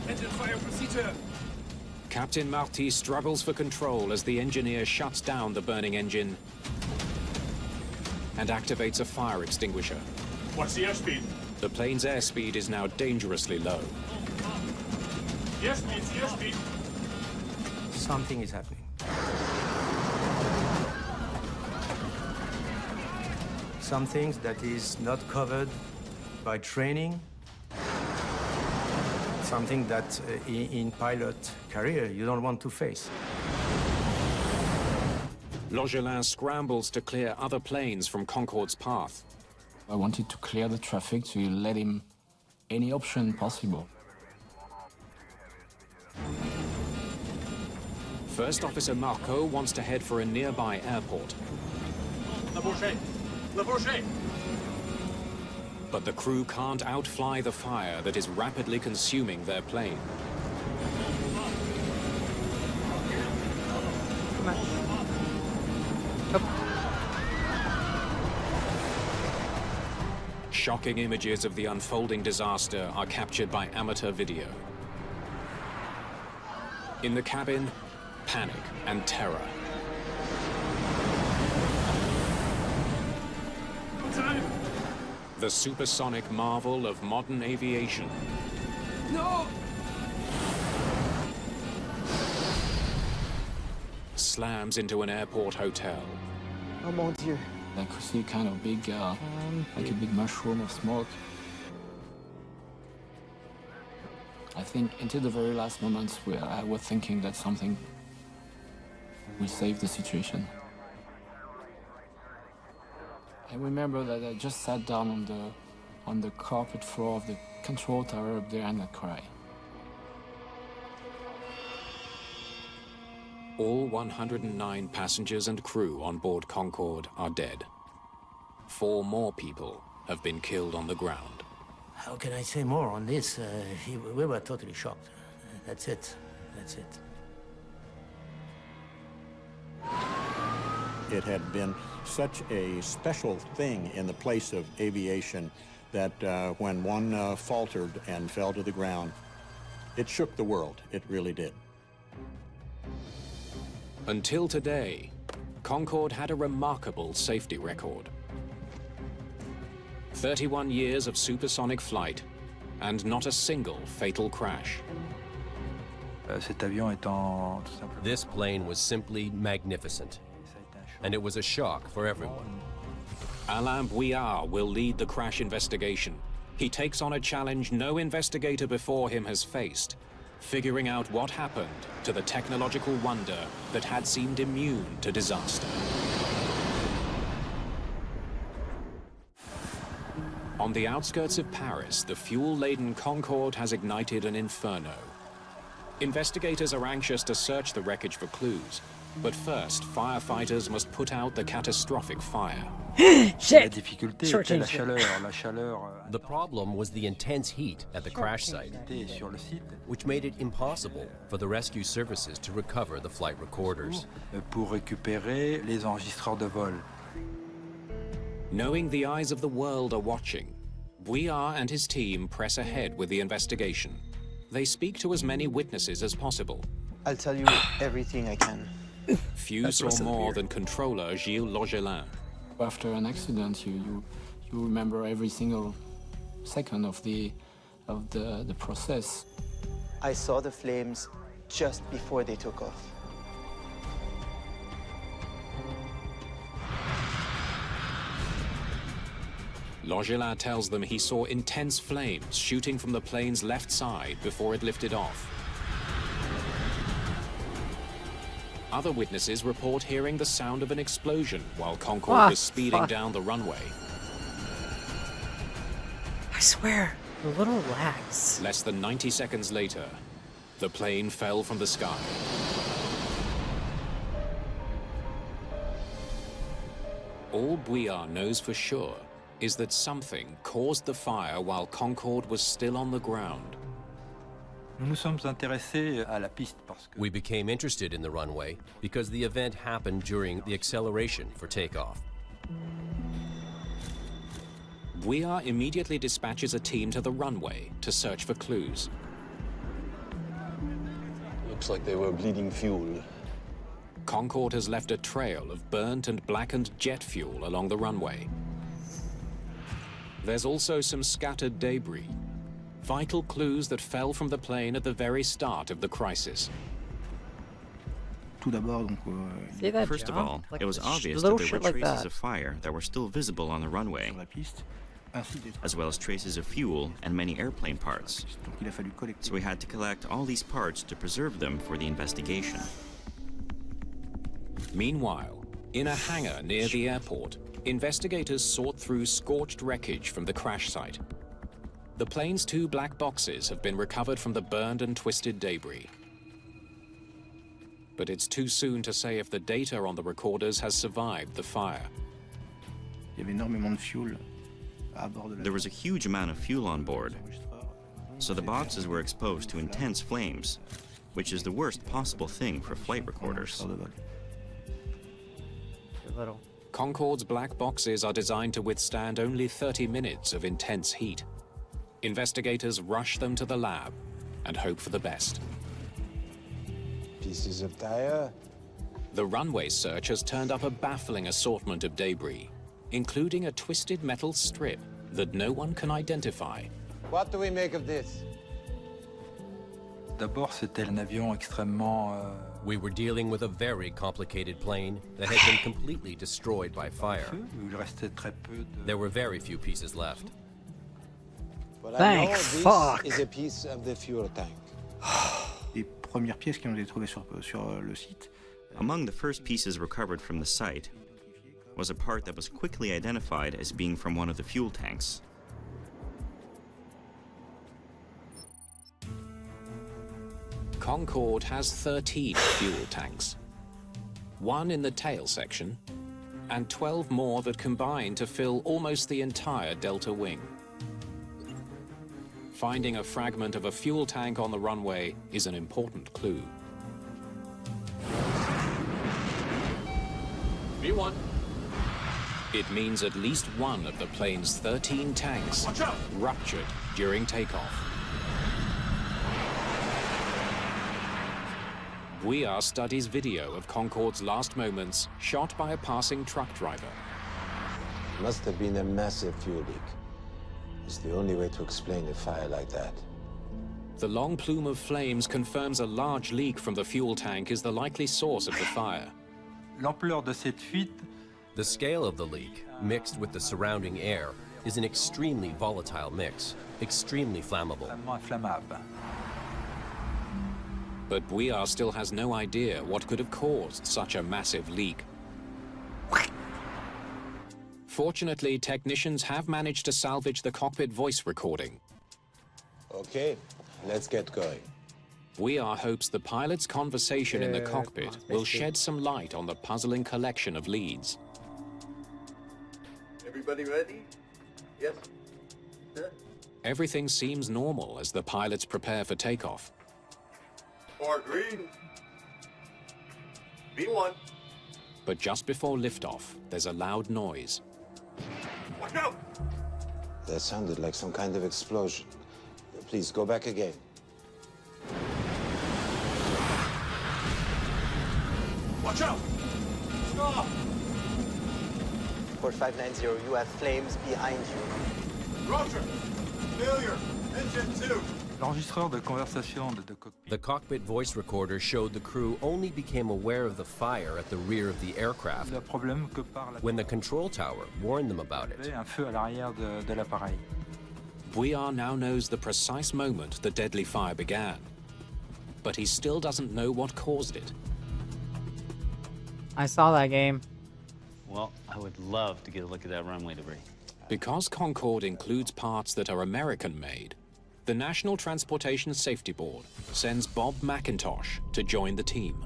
Engine fire procedure. Captain Marty struggles for control as the engineer shuts down the burning engine and activates a fire extinguisher. What's the airspeed? The plane's airspeed is now dangerously low. Airspeed. Something is happening. Something that is not covered by training. Something that in pilot career you don't want to face. Laugelin scrambles to clear other planes from Concorde's path. I wanted to clear the traffic to let him any option possible. First Officer Marco wants to head for a nearby airport. Le Bourget! But the crew can't outfly the fire that is rapidly consuming their plane. Come on. Shocking images of the unfolding disaster are captured by amateur video. In the cabin, panic and terror. The supersonic marvel of modern aviation. No! Slams into an airport hotel. Oh mon Dieu. I could see kind of big, like a big mushroom of smoke. I think until the very last moments where I was thinking that something will save the situation. I remember that I just sat down on the carpet floor of the control tower up there and I cried. All 109 passengers and crew on board Concorde are dead. 4 more people have been killed on the ground. How can I say more on this? We were totally shocked. That's it. That's it. It had been such a special thing in the place of aviation that when one faltered and fell to the ground, it shook the world. It really did. Until today, Concorde had a remarkable safety record. 31 years of supersonic flight, and not a single fatal crash. This plane was simply magnificent, and it was a shock for everyone. Alain Bouillard will lead the crash investigation. He takes on a challenge no investigator before him has faced, figuring out what happened to the technological wonder that had seemed immune to disaster. On the outskirts of Paris, the fuel-laden Concorde has ignited an inferno. Investigators are anxious to search the wreckage for clues, but first, firefighters must put out the catastrophic fire. Shit! The problem was the intense heat at the crash site, which made it impossible for the rescue services to recover the flight recorders. Knowing the eyes of the world are watching, Bouillard and his team press ahead with the investigation. They speak to as many witnesses as possible. I'll tell you everything I can. Few saw more than controller Gilles Logelin. After an accident, you remember every single second of the process. I saw the flames just before they took off. Logelin tells them he saw intense flames shooting from the plane's left side before it lifted off. Other witnesses report hearing the sound of an explosion while Concorde was speeding down the runway. I swear, the little lags. Less than 90 seconds later, the plane fell from the sky. All Bouillard knows for sure is that something caused the fire while Concorde was still on the ground. We became interested in the runway because the event happened during the acceleration for takeoff. Bouillard immediately dispatches a team to the runway to search for clues. Looks like they were bleeding fuel. Concorde has left a trail of burnt and blackened jet fuel along the runway. There's also some scattered debris, vital clues that fell from the plane at the very start of the crisis. First of all, it was obvious that there were traces of fire that were still visible on the runway, as well as traces of fuel and many airplane parts. So we had to collect all these parts to preserve them for the investigation. Meanwhile, in a hangar near the airport, investigators sort through scorched wreckage from the crash site. The plane's 2 black boxes have been recovered from the burned and twisted debris. But it's too soon to say if the data on the recorders has survived the fire. There was a huge amount of fuel on board, so the boxes were exposed to intense flames, which is the worst possible thing for flight recorders. Concorde's black boxes are designed to withstand only 30 minutes of intense heat. Investigators rush them to the lab and hope for the best. Pieces of tire. The runway search has turned up a baffling assortment of debris, including a twisted metal strip that no one can identify. What do we make of this? We were dealing with a very complicated plane that had been completely destroyed by fire. There were very few pieces left. But I know this is a piece of the fuel tank. Among the first pieces recovered from the site was a part that was quickly identified as being from one of the fuel tanks. Concorde has 13 fuel tanks, 1 in the tail section, and 12 more that combine to fill almost the entire delta wing. Finding a fragment of a fuel tank on the runway is an important clue. V1. It means at least one of the plane's 13 tanks ruptured during takeoff. Bouillard studies video of Concorde's last moments shot by a passing truck driver. Must have been a massive fuel leak. It's the only way to explain a fire like that. The long plume of flames confirms a large leak from the fuel tank is the likely source of the fire. L'ampleur de cette fuite. The scale of the leak, mixed with the surrounding air, is an extremely volatile mix, extremely flammable. But Bouillard still has no idea what could have caused such a massive leak. Fortunately, technicians have managed to salvage the cockpit voice recording. Okay, let's get going. Bouillard hopes the pilot's conversation in the cockpit will shed some light on the puzzling collection of leads. Everybody ready? Yes? Everything seems normal as the pilots prepare for takeoff. Or green. B1. But just before liftoff, there's a loud noise. Watch out! That sounded like some kind of explosion. Please, go back again. Watch out! Stop! 4590, you have flames behind you. Roger! Failure! Engine 2! L'enregistreur de conversation de cockpit. The cockpit voice recorder showed the crew only became aware of the fire at the rear of the aircraft when the control tower warned them about it. Un feu à l'arrière de l'appareil. Bouillard now knows the precise moment the deadly fire began, but he still doesn't know what caused it. I saw that game. Well, I would love to get a look at that runway debris. Because Concorde includes parts that are American-made, the National Transportation Safety Board sends Bob McIntosh to join the team.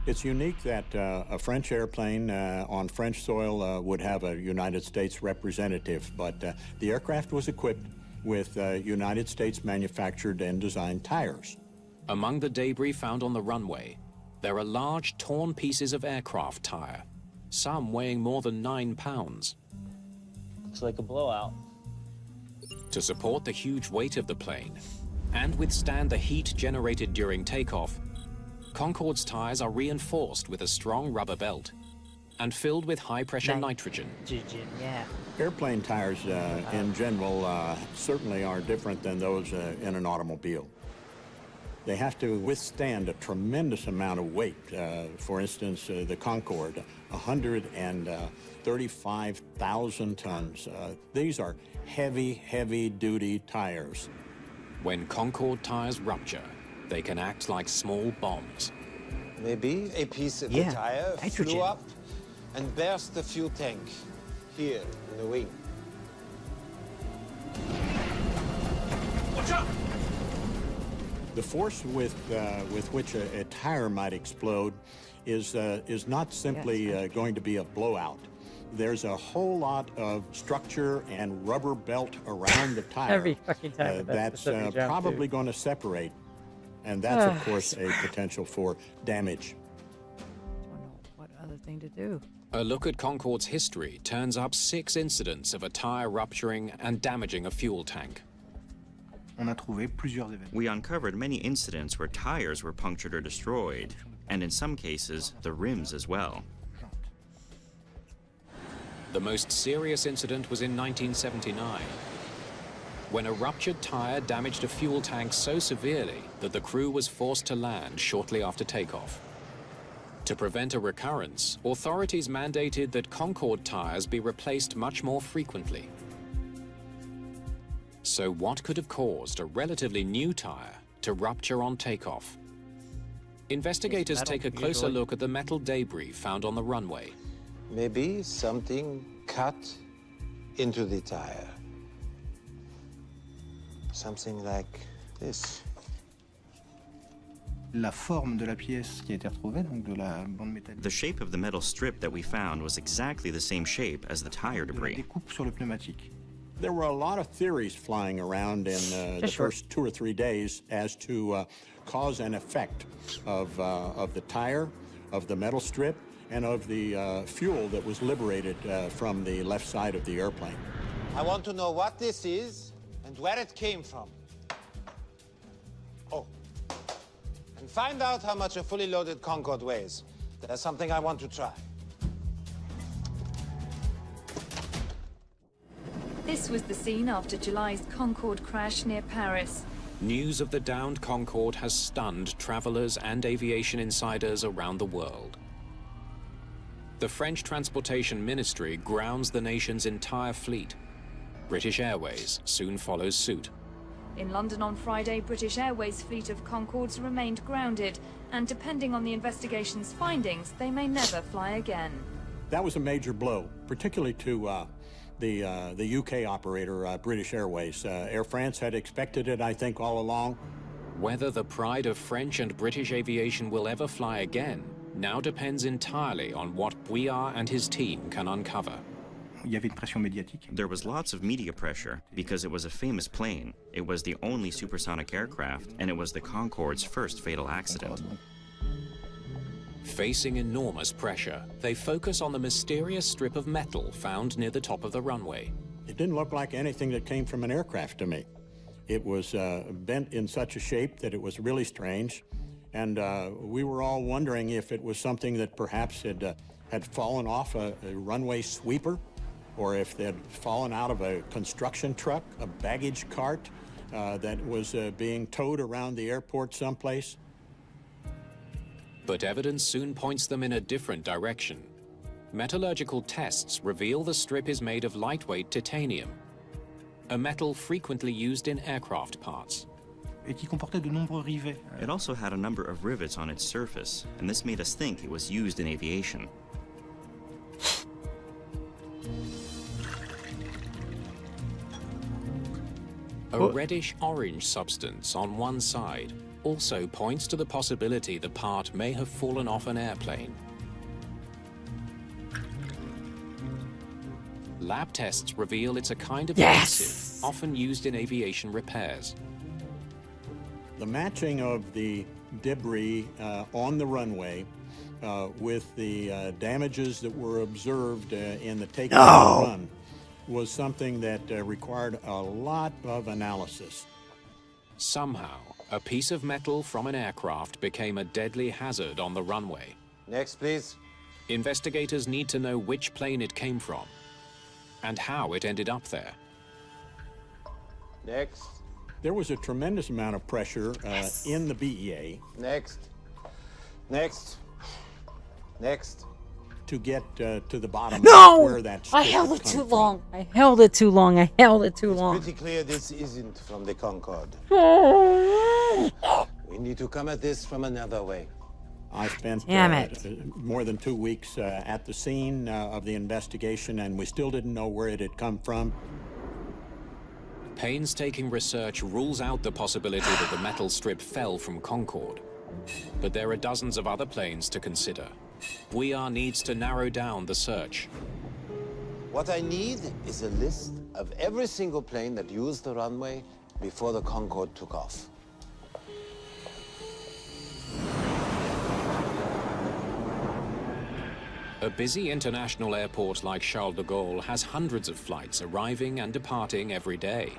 It's unique that a French airplane on French soil would have a United States representative, but the aircraft was equipped with United States manufactured and designed tires. Among the debris found on the runway, there are large torn pieces of aircraft tire, some weighing more than 9 pounds. Looks like a blowout. To support the huge weight of the plane and withstand the heat generated during takeoff, Concorde's tires are reinforced with a strong rubber belt and filled with high-pressure nitrogen. Yeah. Airplane tires in general certainly are different than those in an automobile. They have to withstand a tremendous amount of weight. For instance, the Concorde, 135,000 tons. These are heavy, heavy-duty tires. When Concorde tires rupture, they can act like small bombs. Maybe a piece of the tire flew up and burst the fuel tank here in the wing. Watch out! The force with which a tire might explode is not simply going to be a blowout. There's a whole lot of structure and rubber belt around the tire Every fucking time that's probably going to separate, and that's of course a potential for damage. I don't know what other thing to do. A look at Concorde's history turns up 6 incidents of a tire rupturing and damaging a fuel tank. We uncovered many incidents where tires were punctured or destroyed, and in some cases, the rims as well. The most serious incident was in 1979, when a ruptured tire damaged a fuel tank so severely that the crew was forced to land shortly after takeoff. To prevent a recurrence, authorities mandated that Concorde tires be replaced much more frequently. So what could have caused a relatively new tire to rupture on takeoff? Investigators take a closer look at the metal debris found on the runway. Maybe something cut into the tire. Something like this. La forme de la pièce qui a été retrouvée, donc de la bande métallique. The shape of the metal strip that we found was exactly the same shape as the tire debris. Découpe sur le pneumatique. There were a lot of theories flying around in the first 2 or 3 days as to cause and effect of the tire, of the metal strip, and of the fuel that was liberated from the left side of the airplane. I want to know what this is and where it came from. Oh, and find out how much a fully loaded Concorde weighs. That's something I want to try. This was the scene after July's Concorde crash near Paris. News of the downed Concorde has stunned travelers and aviation insiders around the world. The French Transportation Ministry grounds the nation's entire fleet. British Airways soon follows suit. In London on Friday, British Airways' fleet of Concordes remained grounded, and depending on the investigation's findings, they may never fly again. That was a major blow, particularly to the UK operator, British Airways. Air France had expected it, I think, all along. Whether the pride of French and British aviation will ever fly again now depends entirely on what Bouillard and his team can uncover. There was lots of media pressure because it was a famous plane. It was the only supersonic aircraft, and it was the Concorde's first fatal accident. Facing enormous pressure, they focus on the mysterious strip of metal found near the top of the runway. It didn't look like anything that came from an aircraft to me. It was bent in such a shape that it was really strange, and we were all wondering if it was something that perhaps had fallen off a runway sweeper, or if they had fallen out of a construction truck, a baggage cart that was being towed around the airport someplace. But evidence soon points them in a different direction. Metallurgical tests reveal the strip is made of lightweight titanium, a metal frequently used in aircraft parts. It also had a number of rivets on its surface, and this made us think it was used in aviation. A reddish-orange substance on one side also points to the possibility the part may have fallen off an airplane. Lab tests reveal it's a kind of adhesive often used in aviation repairs. The matching of the debris on the runway with the damages that were observed in the takeoff run was something that required a lot of analysis. Somehow, a piece of metal from an aircraft became a deadly hazard on the runway. Next, please. Investigators need to know which plane it came from and how it ended up there. Next. There was a tremendous amount of pressure in the BEA. Next. Next. Next. To get to the bottom No! where that I held it too long. I held it too long. I held it too long. It's pretty clear this isn't from the Concorde. We need to come at this from another way. I spent more than 2 weeks at the scene of the investigation, and we still didn't know where it had come from. Painstaking research rules out the possibility that the metal strip fell from Concorde. But there are dozens of other planes to consider. Bouillard needs to narrow down the search. What I need is a list of every single plane that used the runway before the Concorde took off. A busy international airport like Charles de Gaulle has hundreds of flights arriving and departing every day.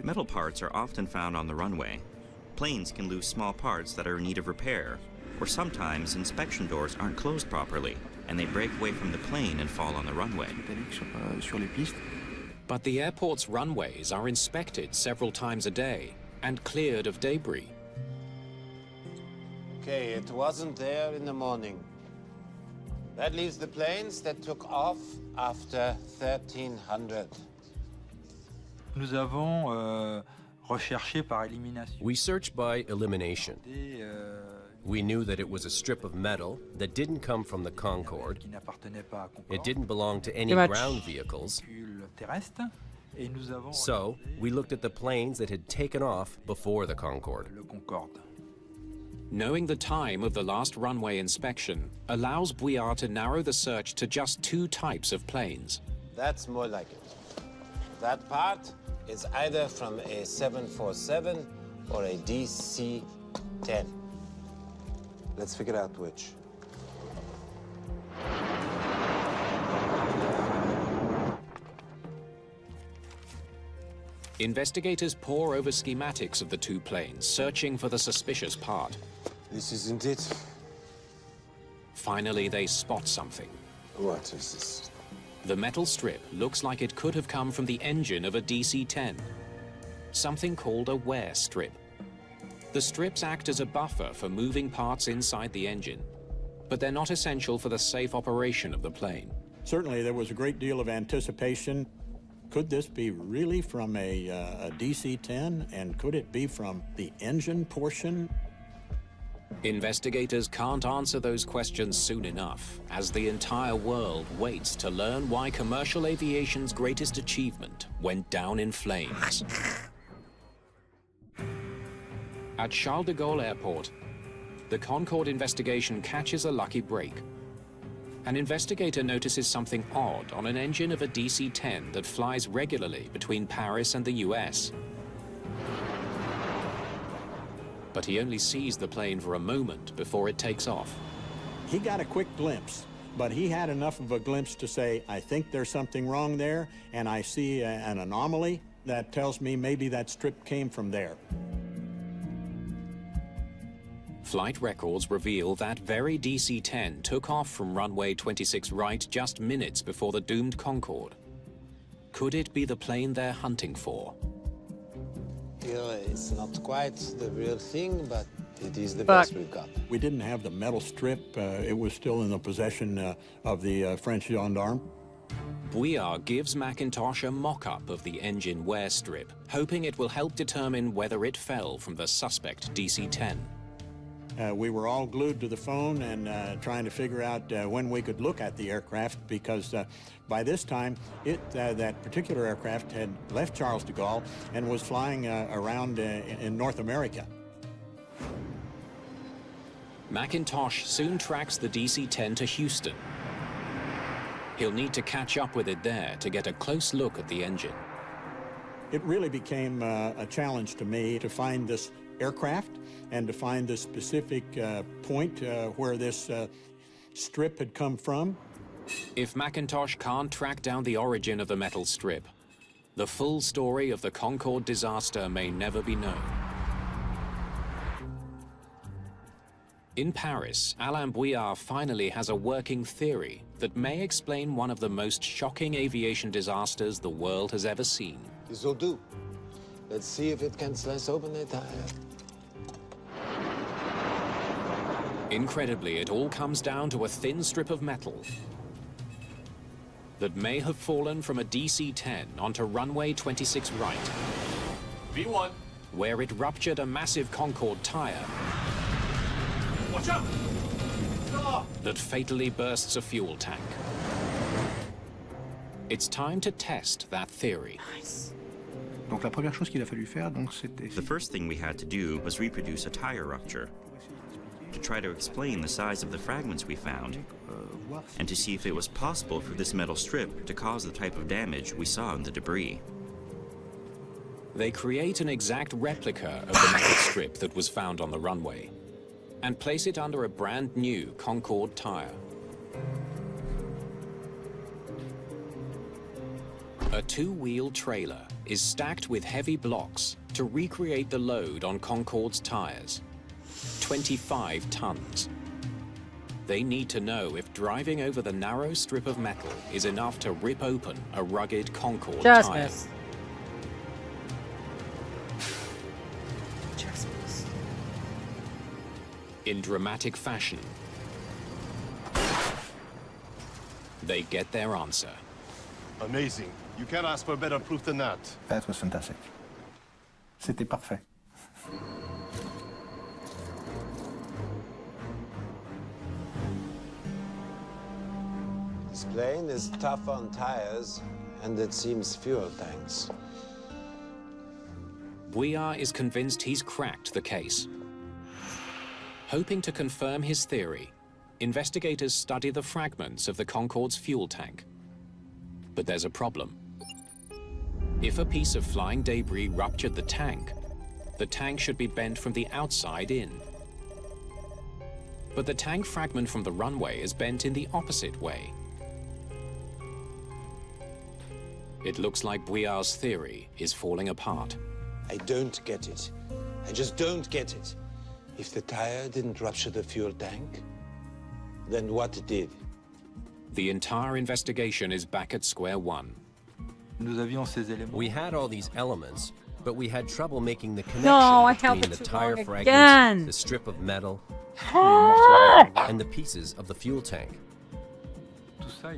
Metal parts are often found on the runway. Planes can lose small parts that are in need of repair, or sometimes inspection doors aren't closed properly, and they break away from the plane and fall on the runway. But the airport's runways are inspected several times a day and cleared of debris. Okay, it wasn't there in the morning. That leaves the planes that took off after 1300. Nous avons recherché par élimination. We searched by elimination. We knew that it was a strip of metal that didn't come from the Concorde. It didn't belong to any ground vehicles. So, we looked at the planes that had taken off before the Concorde. Knowing the time of the last runway inspection allows Bouillard to narrow the search to just 2 types of planes. That's more like it. That part is either from a 747 or a DC-10. Let's figure out which. Investigators pore over schematics of the 2 planes, searching for the suspicious part. This isn't it. Finally, they spot something. What is this? The metal strip looks like it could have come from the engine of a DC-10, something called a wear strip. The strips act as a buffer for moving parts inside the engine, but they're not essential for the safe operation of the plane. Certainly, there was a great deal of anticipation. Could this be really from a DC-10, and could it be from the engine portion? Investigators can't answer those questions soon enough, as the entire world waits to learn why commercial aviation's greatest achievement went down in flames. At Charles de Gaulle Airport, the Concorde investigation catches a lucky break. An investigator notices something odd on an engine of a DC-10 that flies regularly between Paris and the US. But he only sees the plane for a moment before it takes off. He got a quick glimpse, but he had enough of a glimpse to say, I think there's something wrong there, and I see an anomaly that tells me maybe that strip came from there. Flight records reveal that very DC-10 took off from runway 26 right just minutes before the doomed Concorde. Could it be the plane they're hunting for? It's not quite the real thing, but it is the best we've got. We didn't have the metal strip. It was still in the possession of the French gendarme. Bouillard gives McIntosh a mock-up of the engine wear strip, hoping it will help determine whether it fell from the suspect DC-10. We were all glued to the phone and trying to figure out when we could look at the aircraft, because by this time, that particular aircraft had left Charles de Gaulle and was flying around in North America. McIntosh soon tracks the DC-10 to Houston. He'll need to catch up with it there to get a close look at the engine. It really became a challenge to me to find this aircraft and to find the specific point where this strip had come from. If McIntosh can't track down the origin of the metal strip, the full story of the Concorde disaster may never be known. In Paris, Alain Bouillard finally has a working theory that may explain one of the most shocking aviation disasters the world has ever seen. This'll do. Let's see if it can slice open a tire. Incredibly, it all comes down to a thin strip of metal that may have fallen from a DC-10 onto runway 26 right. V1. Where it ruptured a massive Concorde tire. Watch out! Stop! That fatally bursts a fuel tank. It's time to test that theory. Nice. The first thing we had to do was reproduce a tire rupture, to try to explain the size of the fragments we found, and to see if it was possible for this metal strip to cause the type of damage we saw in the debris. They create an exact replica of the metal strip that was found on the runway, and place it under a brand new Concorde tire. A two-wheel trailer is stacked with heavy blocks to recreate the load on Concorde's tires. 25 tons. They need to know if driving over the narrow strip of metal is enough to rip open a rugged Concorde tire. Just miss. In dramatic fashion, they get their answer. Amazing. You can't ask for better proof than that. That was fantastic. C'était parfait. This plane is tough on tires, and it seems fuel tanks. Bouillard is convinced he's cracked the case. Hoping to confirm his theory, investigators study the fragments of the Concorde's fuel tank. But there's a problem. If a piece of flying debris ruptured the tank should be bent from the outside in. But the tank fragment from the runway is bent in the opposite way. It looks like Bouillard's theory is falling apart. I don't get it. I just don't get it. If the tire didn't rupture the fuel tank, then what did? The entire investigation is back at square one. We had all these elements, but we had trouble making the connection No, I held between it the too tire long fragments, again. the strip of metal, and the pieces of the fuel tank.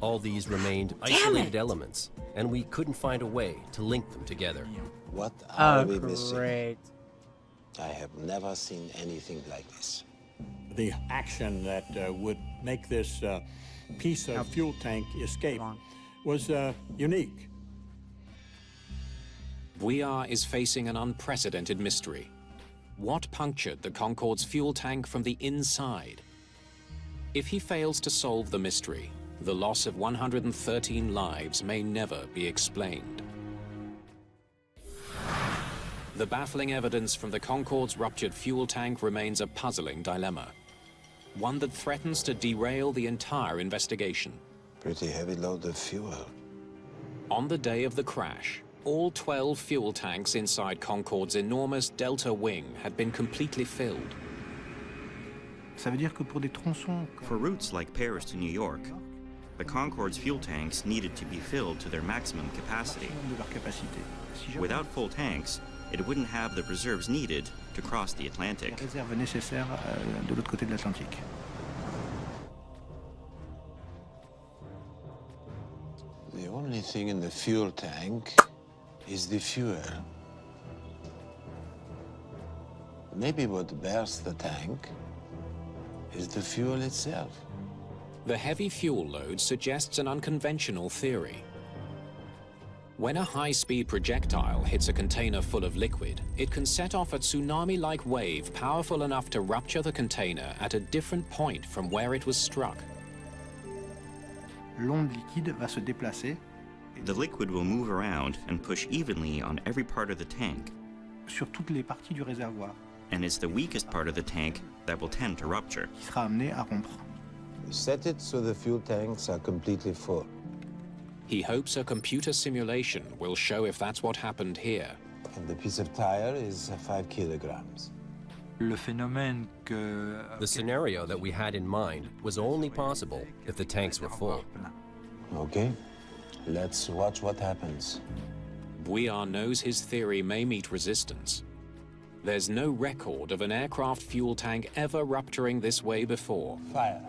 All these remained isolated elements, and we couldn't find a way to link them together. What are we Great. missing? I have never seen anything like this. The action that would make this piece of fuel tank escape was unique. Bouillard is facing an unprecedented mystery. What punctured the Concorde's fuel tank from the inside? If he fails to solve the mystery, the loss of 113 lives may never be explained. The baffling evidence from the Concorde's ruptured fuel tank remains a puzzling dilemma, one that threatens to derail the entire investigation. Pretty heavy load of fuel. On the day of the crash, all 12 fuel tanks inside Concorde's enormous Delta wing had been completely filled. For routes like Paris to New York, the Concorde's fuel tanks needed to be filled to their maximum capacity. Without full tanks, it wouldn't have the reserves needed to cross the Atlantic. The only thing in the fuel tank is the fuel. Maybe what bursts the tank is the fuel itself. The heavy fuel load suggests an unconventional theory. When a high-speed projectile hits a container full of liquid, it can set off a tsunami-like wave powerful enough to rupture the container at a different point from where it was struck. The liquid will move around and push evenly on every part of the tank. And it's the weakest part of the tank that will tend to rupture. We set it so the fuel tanks are completely full. He hopes a computer simulation will show if that's what happened here. And the piece of tire is 5 kilograms. The scenario that we had in mind was only possible if the tanks were full. Okay, let's watch what happens. Bouillard knows his theory may meet resistance. There's no record of an aircraft fuel tank ever rupturing this way before. Fire.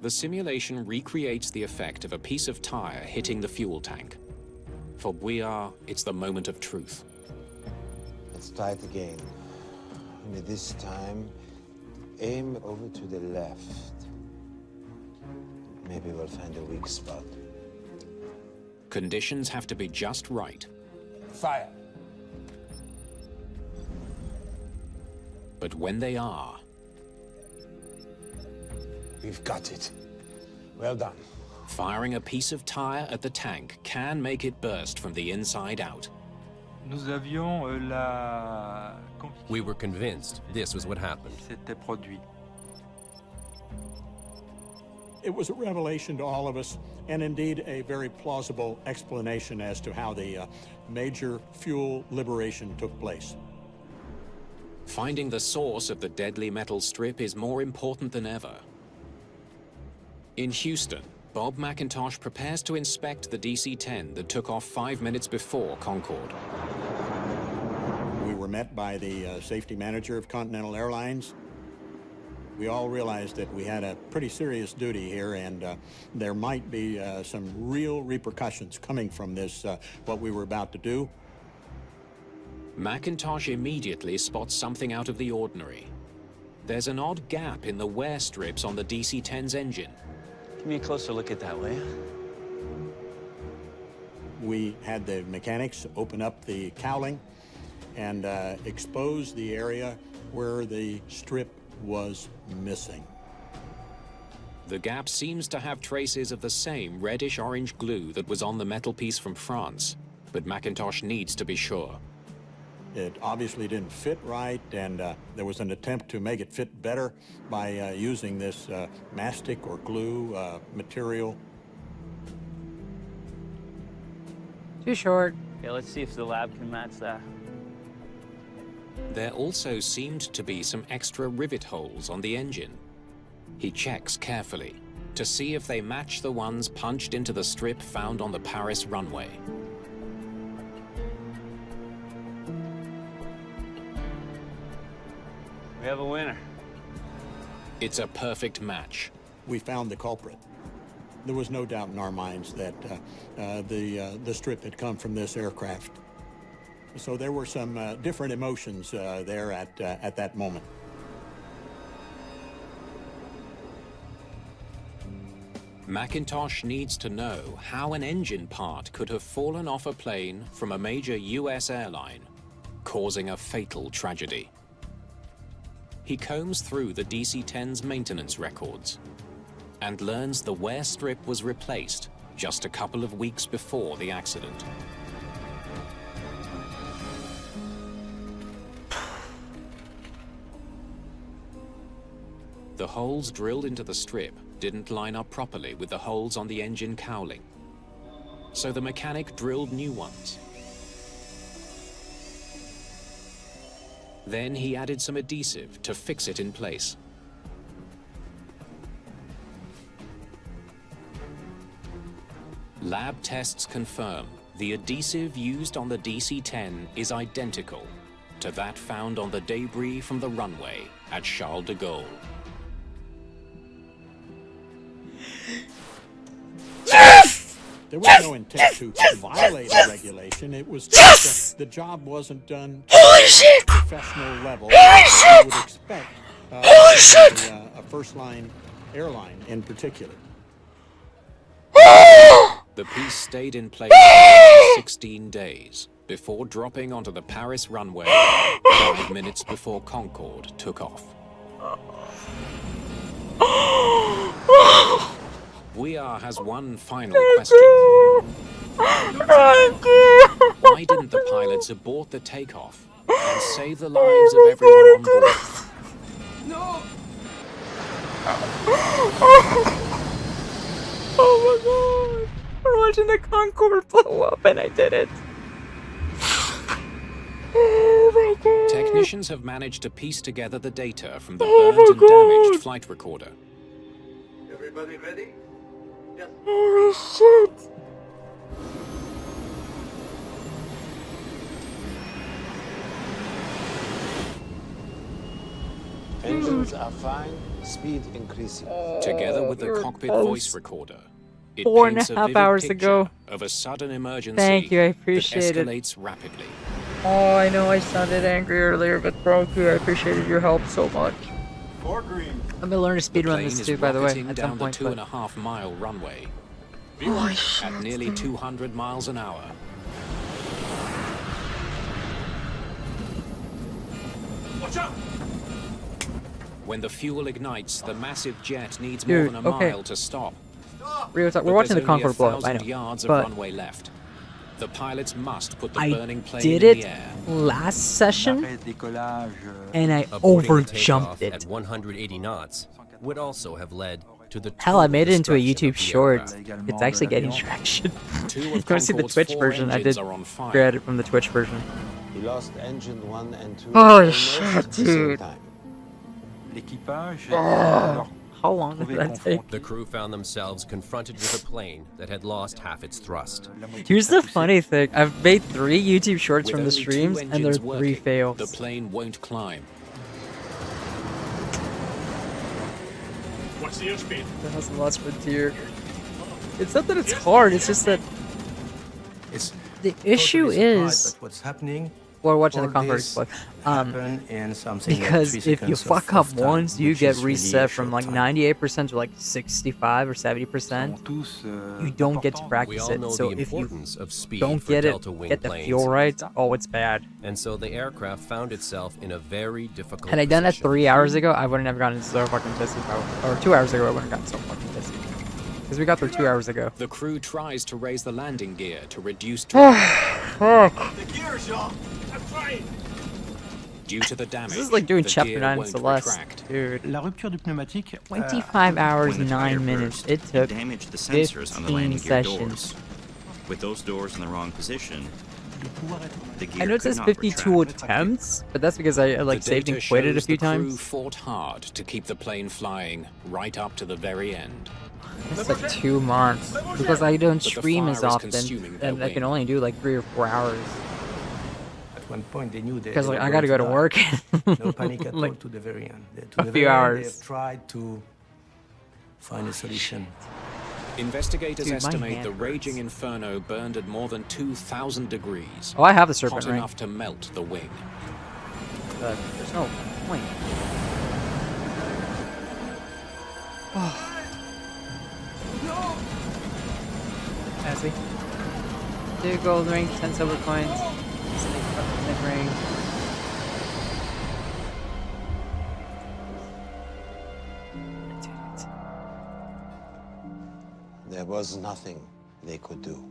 The simulation recreates the effect of a piece of tire hitting the fuel tank. For Bouillard, it's the moment of truth. Let's try it again. Only this time, aim over to the left. Maybe we'll find a weak spot. Conditions have to be just right. Fire. But when they are... We've got it. Well done. Firing a piece of tire at the tank can make it burst from the inside out. We were convinced this was what happened. It was a revelation to all of us, and indeed a very plausible explanation as to how the major fuel liberation took place. Finding the source of the deadly metal strip is more important than ever. In Houston, Bob McIntosh prepares to inspect the DC-10 that took off 5 minutes before Concorde. We were met by the safety manager of Continental Airlines. We all realized that we had a pretty serious duty here, and there might be some real repercussions coming from this, what we were about to do. McIntosh immediately spots something out of the ordinary. There's an odd gap in the wear strips on the DC-10's engine. Give me a closer look at that, will you? We had the mechanics open up the cowling and expose the area where the strip was missing. The gap seems to have traces of the same reddish-orange glue that was on the metal piece from France, but McIntosh needs to be sure. It obviously didn't fit right, and there was an attempt to make it fit better by using this mastic or glue material. Too short. Yeah, let's see if the lab can match that. There also seemed to be some extra rivet holes on the engine. He checks carefully. to see if they match the ones punched into the strip found on the Paris runway. We have a winner. It's a perfect match. We found the culprit. There was no doubt in our minds that the strip had come from this aircraft. So there were some different emotions there at that moment. Macintosh needs to know how an engine part could have fallen off a plane from a major US airline, causing a fatal tragedy. He combs through the DC-10's maintenance records and learns the wear strip was replaced just a couple of weeks before the accident. The holes drilled into the strip didn't line up properly with the holes on the engine cowling, so the mechanic drilled new ones. Then he added some adhesive to fix it in place. Lab tests confirm the adhesive used on the DC-10 is identical to that found on the debris from the runway at Charles de Gaulle. There was no intent to violate the regulation. It was just the job wasn't done at a professional level. You would expect a first-line airline in particular. The piece stayed in place for 16 days before dropping onto the Paris runway 5 minutes before Concorde took off. Weir has one final question. Why didn't the pilots abort the takeoff and save the lives of everyone on board? No! Oh my god! We're watching the Concorde blow up and I did it. Oh my god! Technicians have managed to piece together the data from the burned and damaged flight recorder. Everybody ready? Yes. Holy shit! Engines are fine, speed increasing. Together with the cockpit voice recorder, it 4.5 paints a vivid hours picture ago. of a sudden emergency Thank you, I appreciate that it. escalates rapidly. Oh, I know I sounded angry earlier, but thank you. I appreciated your help so much. I'm gonna learn to speedrun this too, by the way, at some point. Down the 2.5-mile runway at nearly 200 miles an hour. Watch out! When the fuel ignites, the massive jet needs Dude, more than a okay. mile to stop. We're But watching the there's only Concorde blow up, I 1,000 know. yards of But runway left. The pilots must put the I burning plane did in it the air. last session, and I Aborting over the jumped takeoff it. at 180 knots would also have led to the Hell, I made it into a destruction YouTube of the short. aircraft. It's actually getting traction. Two You of want to see the Concorde's Twitch 4 version? I engines did are on fire. grab it from the Twitch version. We lost engine 1 and 2 Oh almost shit, at the same dude. time. How long did that take? The crew found themselves confronted with a plane that had lost half its thrust. Here's the funny thing. I've made 3 YouTube shorts With from the only 2 streams, and engines there are 3 working, fails. The plane won't climb. What's the airspeed? That has lots of frontier. It's not that it's hard, it's just that It's the issue totally surprised is at what's happening. we're watching the All Concorde this explode. happened in something like Because 3 if you seconds fuck of up time, once, you which get is really reset a from short like time. 98% to like 65 or 70%. You don't get to We practice all it. know So the if you importance of speed don't for get it, Delta Wing get the planes. fuel right, oh, it's bad. And so the aircraft found itself in a very difficult Had I done that position. 3 hours ago, I wouldn't have gotten so fucking pissed about. Or 2 hours ago, I wouldn't have gotten so fucking pissed. Because we got there 2 hours ago. The crew tries to raise the landing gear to reduce drag. Fuck. The gears, y'all! I'm trying! Due to the damage, This is like doing the Chapter gear 9 won't Celeste, retract. dude. La rupture du pneumatique. 25 hours, When the tire 9 minutes. burst, It took damaged the sensors on the landing 15 gear sessions. doors. With those doors in the wrong position, The gear I know it could says not 52 retract. attempts, but that's because I like The saved data and quitted a shows few the crew times. fought hard to keep the plane flying right up to the very end. It's like 2 months because I don't But the stream as fire is often, consuming their and I can wing. only do like 3 or 4 hours. At one point, they knew that Because they like were I gotta going go to die. work. No panic at all Like, to the very end. a few hours. They have tried to find a solution. Investigators Dude, my estimate hand the hurts. raging inferno burned at more than 2,000 degrees. Oh, I have the serpent hot ring. enough to melt the wing. But there's no point. Sassy. 2 gold rings, 10 silver coins. Snake ring. There was nothing they could do.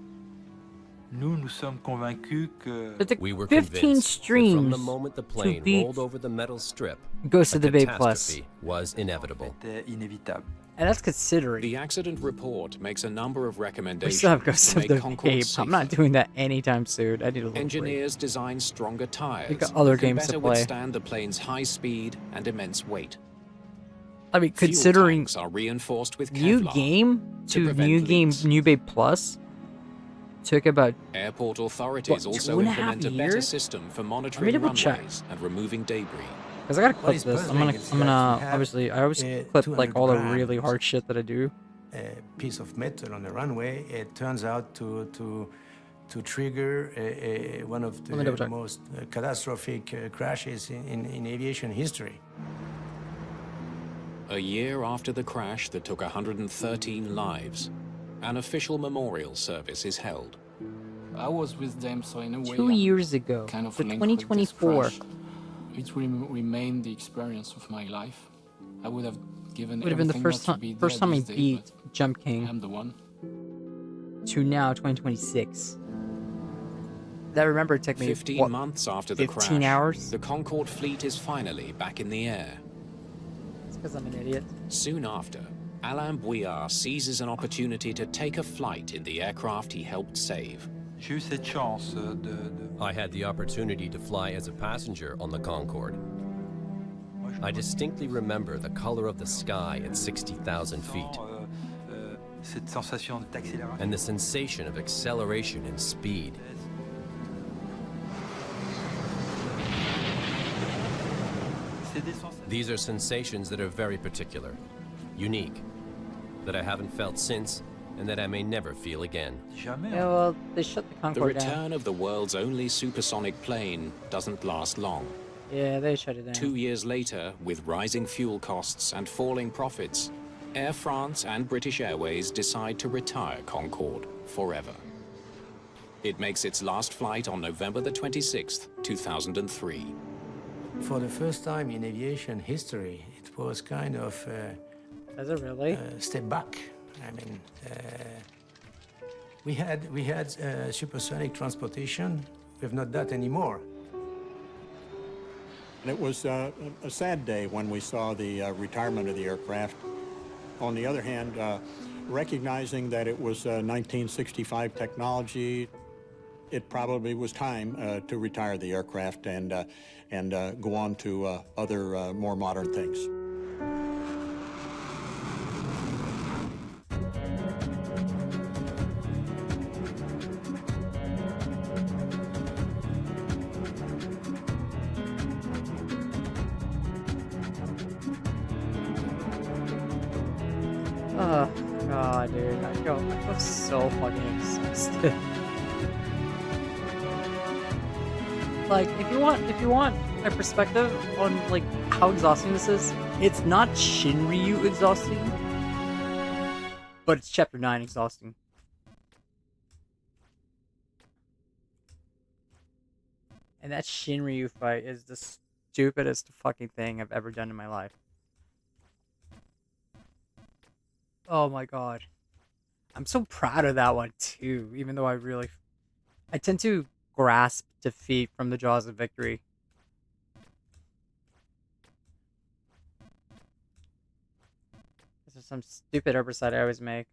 Nous sommes convaincus que It took We were 15 convinced that from streams the moment the to plane beat rolled over the metal strip, Ghost a of the Bay Plus. catastrophe was inevitable. c'était inévitable. And that's considering. The accident report makes a number of We recommendations still have Ghost to of make the Concorde Bay. safer. I'm not doing that anytime soon. I need a little break. Engineers design stronger tires got other that can games to better play. withstand the plane's high speed and immense weight. I mean, Fuel considering tanks are reinforced with new Kevlar game to prevent new game leaks. New Bay Plus took about Airport authorities What, also 2.5 implement a better years? system for Let me monitoring double check. runways and removing debris. because I gotta What clip is this. puzzling is I'm that gonna we have, obviously I always clip 200 like all the grams. really hard shit that I do. A piece of metal on the runway, it turns out to trigger one of Let me double the check. most catastrophic crashes in aviation history. A year after the crash that took 113 lives, an official memorial service is held. I was with them, so in a way, 2 I'm years ago, kind of so linked with this 2024. crash. It will remain the experience of my life. I would have given Would have been the everything first not time to be first there time I this day, beat Jump King but I'm the one. to now 2026. That remember it took me 15 what, months after the 15 crash, hours? the Concorde fleet is finally back in the air. It's because I'm an idiot. Soon after, Alain Bouillard seizes an opportunity to take a flight in the aircraft he helped save. J'ai eu cette chance I had the opportunity to fly as a passenger on the Concorde. I distinctly remember the color of the sky at 60,000 feet cette sensation d'accélération. and the sensation of acceleration and speed. C'est des sensations. These are sensations that are very particular, unique, that I haven't felt since and that I may never feel again. Jamais. Yeah, well, they shut the The Concorde down. return of the world's only supersonic plane doesn't last long. Yeah, they shut it down. 2 years later, with rising fuel costs and falling profits, Air France and British Airways decide to retire Concorde forever. It makes its last flight on November the 26th, 2003. For the first time in aviation history, it was kind of Is it really? a step back. I mean, we had supersonic transportation. We have not that anymore. And it was a sad day when we saw the retirement of the aircraft. On the other hand, recognizing that it was 1965 technology, it probably was time to retire the aircraft and go on to other more modern things. Oh god, dude, I feel so fucking exhausted. Like, if you want a perspective on like how exhausting this is, it's not Shinryu exhausting, but it's Chapter 9 exhausting. And that Shinryu fight is the stupidest fucking thing I've ever done in my life. Oh my god. I'm so proud of that one too, even though I tend to grasp defeat from the jaws of victory. This is some stupid oversight I always make.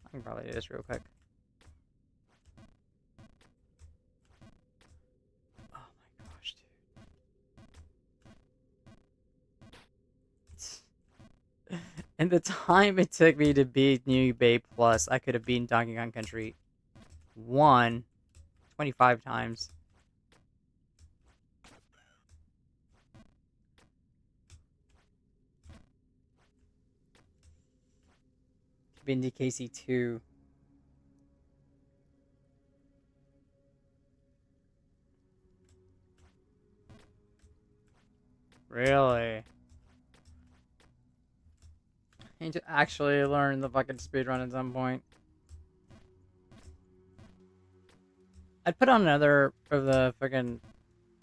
I can probably do this real quick. In the time it took me to beat New Bay Plus, I could have beaten Donkey Kong Country 25 times. Been DKC 2. Really? I need to actually learn the fucking speedrun at some point. I'd put on another of the fucking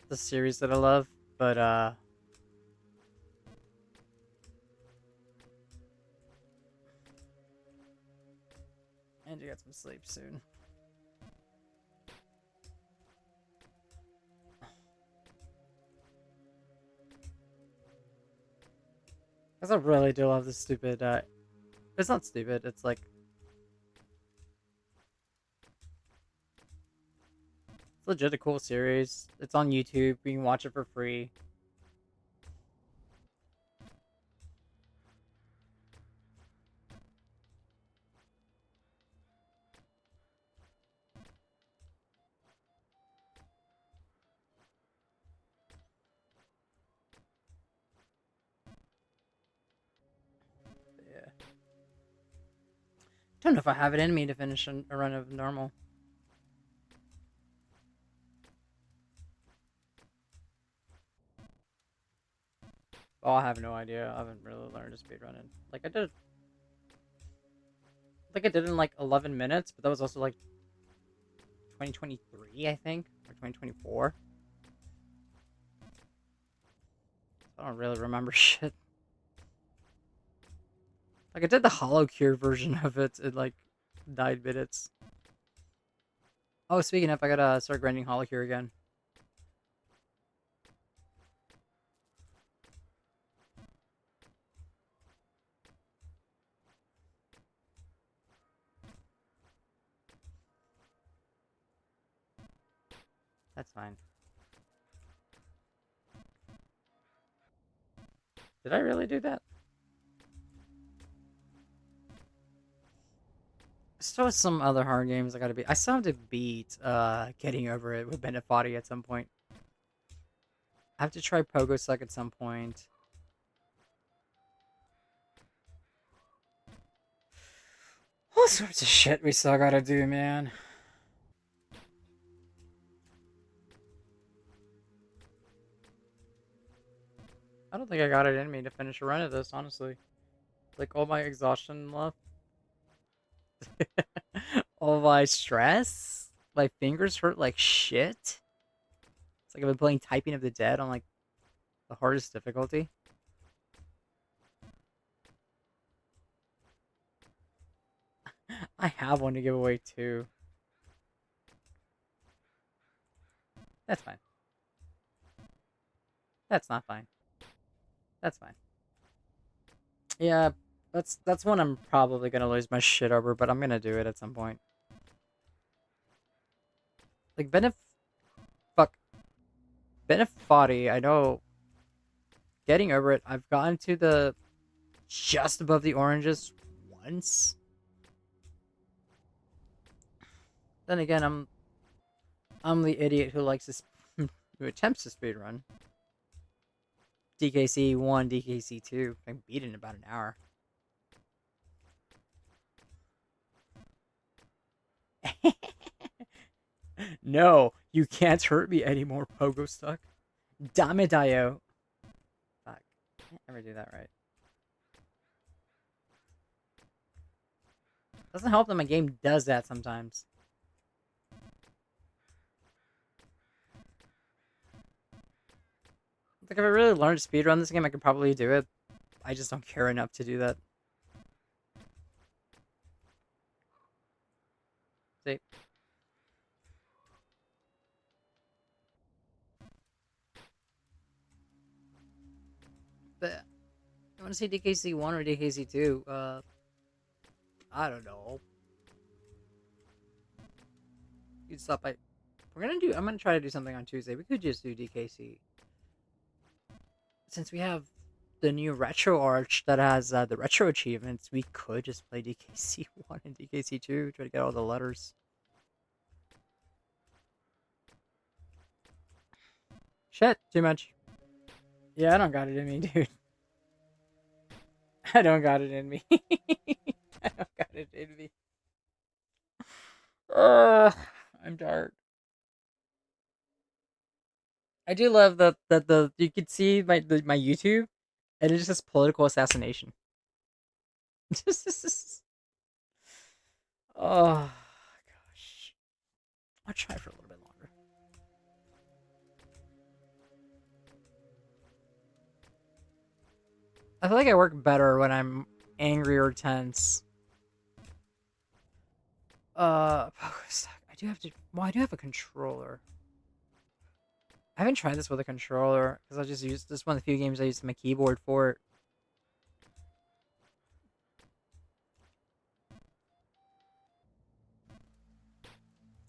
the series that I love, but I need to get some sleep soon. Because I really do love this stupid, it's not stupid, it's like... It's legit a cool series. It's on YouTube, you can watch it for free. Don't know if I have it in me to finish a run of normal. Oh, I have no idea. I haven't really learned to speedrun it. Like I did. I think I did it in like 11 minutes, but that was also like 2023, I think, or 2024. I don't really remember shit. Like, I did the Hollow Cure version of it in, like, 9 minutes. Oh, speaking of, I gotta start grinding Hollow Cure again. That's fine. Did I really do that? So some other hard games I gotta beat. I still have to beat Getting Over It with Bennett Foddy at some point. I have to try Pogo Suck at some point. All sorts of shit we still gotta do, man. I don't think I got it in me to finish a run of this, honestly. Like, all my exhaustion left. All my stress. My fingers hurt like shit. It's like I've been playing Typing of the Dead on, like, the hardest difficulty. I have one to give away, too. That's fine. That's not fine. That's fine. Yeah, that's one I'm probably gonna lose my shit over, but I'm gonna do it at some point. Like, Bennett Foddy, I know... Getting Over It, I've gotten to the... just above the oranges once. Then again, I'm the idiot who likes to... who attempts to speedrun. DKC 1, DKC 2. I beat it in about an hour. No, you can't hurt me anymore, Pogo Stuck. Damidayo. Fuck. I can't ever do that right. Doesn't help that my game does that sometimes. Like, if I really learned to speedrun this game, I could probably do it. I just don't care enough to do that. See? But, you want to see DKC 1 or DKC 2? I don't know. You'd stop by... I'm gonna try to do something on Tuesday. We could just do DKC. Since we have the new Retro Arch that has the retro achievements, we could just play DKC 1 and DKC 2, try to get all the letters. Shit, too much. Yeah, I don't got it in me, dude. I don't got it in me. I don't got it in me. I'm tired. I do love that you could see my YouTube, and it's just political assassination. Oh gosh, I'll try for a little bit longer. I feel like I work better when I'm angry or tense. I do have to. Well, I do have a controller. I haven't tried this with a controller because I just used this is one of the few games I used my keyboard for it.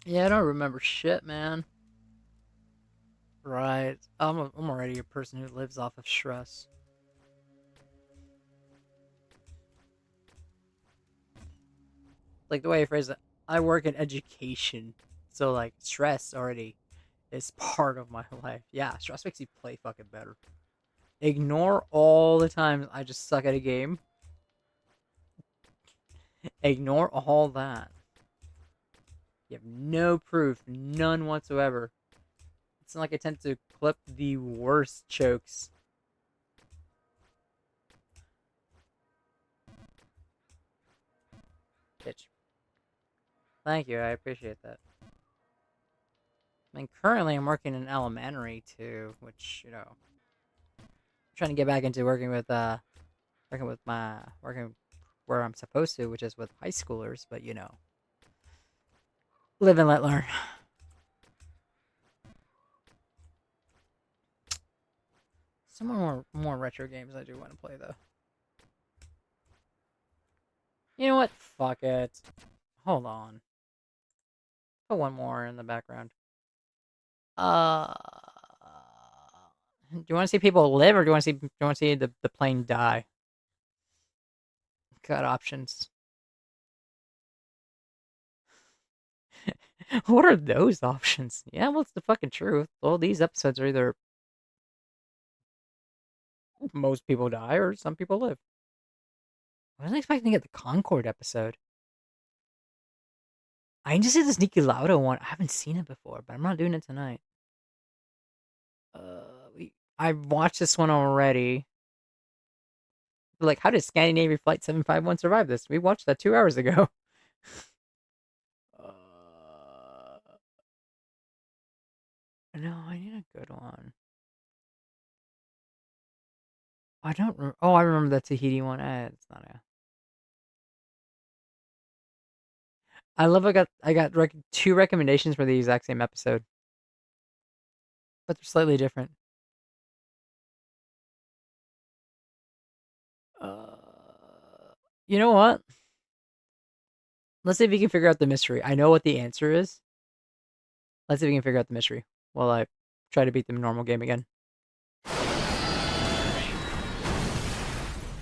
Yeah, I don't remember shit, man. Right. I'm already a person who lives off of stress. Like the way I phrase it, I work in education. So like stress already is part of my life. Yeah, stress makes you play fucking better. Ignore all the times I just suck at a game. Ignore all that. You have no proof, none whatsoever. It's not like I tend to clip the worst chokes. Bitch. Thank you, I appreciate that. I mean, currently I'm working in elementary too, which, you know, I'm trying to get back into working where I'm supposed to, which is with high schoolers, but you know, live and let learn. Some more retro games I do want to play though. You know what? Fuck it. Hold on. Put one more in the background. Do you want to see people live, or do you want to see the plane die? Got options. What are those options? Yeah, well, it's the fucking truth. All these episodes are either most people die or some people live. I wasn't expecting to get the Concord episode. I need to see this Niki Lauda one. I haven't seen it before, but I'm not doing it tonight. I watched this one already. Like, how did Scandinavia Flight 751 survive this? We watched that 2 hours ago. No, I need a good one. I don't. I remember that Tahiti one. It's not a. I love. I got two recommendations for the exact same episode, but they're slightly different. You know what? Let's see if we can figure out the mystery. I know what the answer is. Let's see if we can figure out the mystery while I try to beat the normal game again.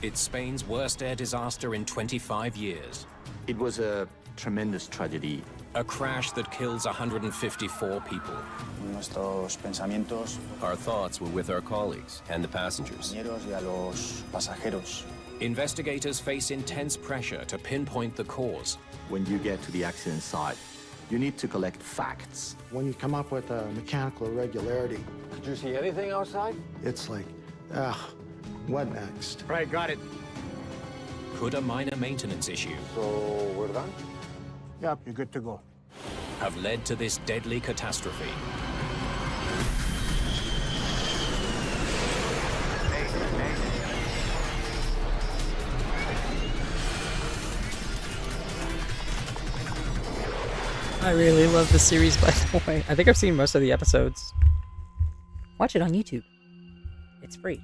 It's Spain's worst air disaster in 25 years. It was a tremendous tragedy. A crash that kills 154 people. Nuestros pensamientos. Our thoughts were with our colleagues and the passengers. Y a los pasajeros. Investigators face intense pressure to pinpoint the cause. When you get to the accident site, you need to collect facts. When you come up with a mechanical irregularity. Did you see anything outside? It's like, what next? Right, got it. Could a minor maintenance issue, So, we're done? Yep, you're good to go. have led to this deadly catastrophe? I really love this series, by the way. I think I've seen most of the episodes. Watch it on YouTube. It's free.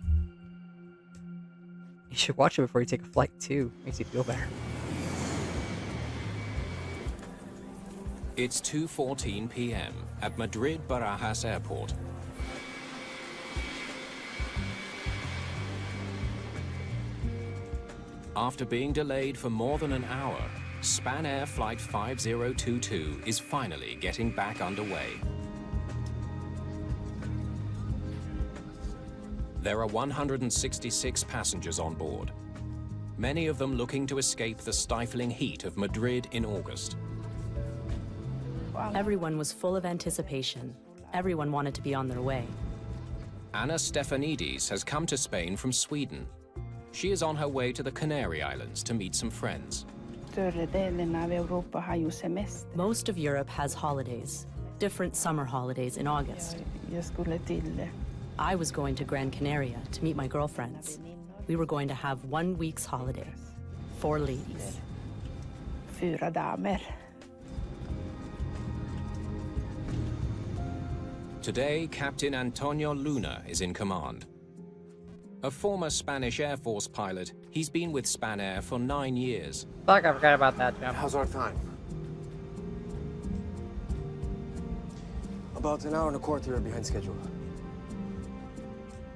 You should watch it before you take a flight, too. Makes you feel better. It's 2:14 p.m. at Madrid Barajas Airport. After being delayed for more than an hour, Spanair Flight 5022 is finally getting back underway. There are 166 passengers on board, many of them looking to escape the stifling heat of Madrid in August. Everyone was full of anticipation. Everyone wanted to be on their way. Anna Stefanidis has come to Spain from Sweden. She is on her way to the Canary Islands to meet some friends. Most of Europe has holidays, different summer holidays in August. I was going to Gran Canaria to meet my girlfriends. We were going to have 1 week's holiday. 4 ladies. 4 damer. Today, Captain Antonio Luna is in command. A former Spanish Air Force pilot, he's been with Spanair for 9 years. Fuck, I forgot about that, Jeff. How's our time? About an hour and a quarter behind schedule.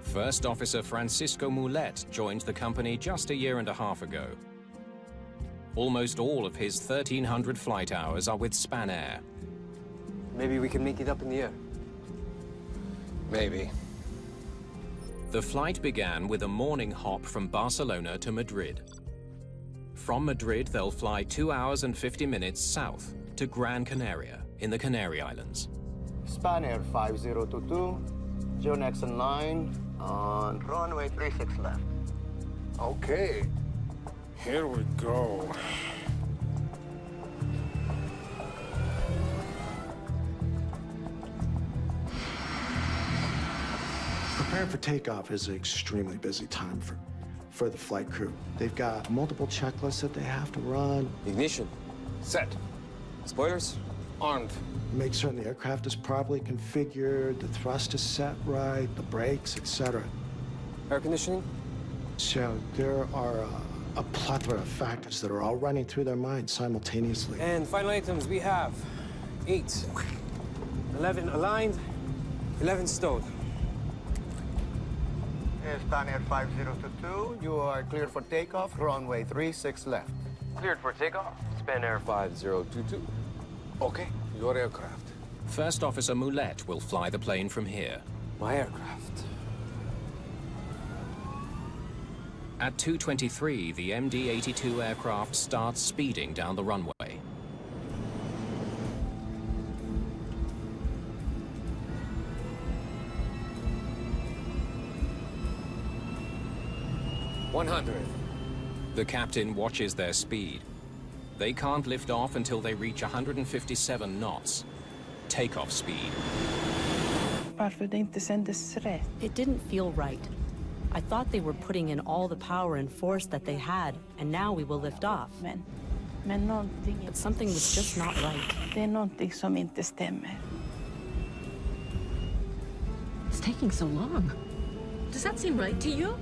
First Officer Francisco Mulet joined the company just a year and a half ago. Almost all of his 1,300 flight hours are with Spanair. Maybe we can make it up in the air. Maybe. The flight began with a morning hop from Barcelona to Madrid. From Madrid, they'll fly 2 hours and 50 minutes south to Gran Canaria in the Canary Islands. Spanair 5022, Geonex 9 on runway 36 left. Okay. Here we go. Preparing for takeoff is an extremely busy time for the flight crew. They've got multiple checklists that they have to run. Ignition. Set. Spoilers. Armed. Make certain the aircraft is properly configured, the thrust is set right, the brakes, etc. Air conditioning? So there are a plethora of factors that are all running through their minds simultaneously. And final items we have 8. 11 aligned, 11 stowed. Spanair 5022, you are cleared for takeoff, runway 36 left. Cleared for takeoff. Spanair 5022. Okay, your aircraft. First Officer Mulet will fly the plane from here. My aircraft. At 2:23, the MD-82 aircraft starts speeding down the runway. The captain watches their speed. They can't lift off until they reach 157 knots. Takeoff speed. It didn't feel right. I thought they were putting in all the power and force that they had, and now we will lift off. But something was just not right. It's taking so long. Does that seem right to you?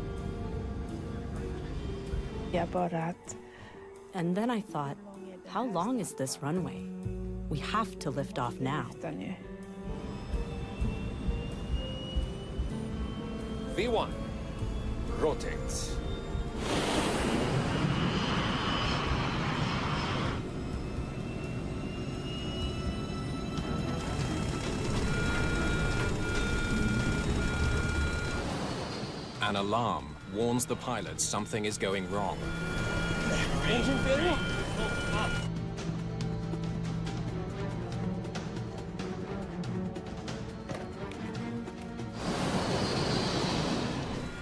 And then I thought, how long is this runway? We have to lift off now. V1. Rotate. An alarm warns the pilots something is going wrong. Engine failure?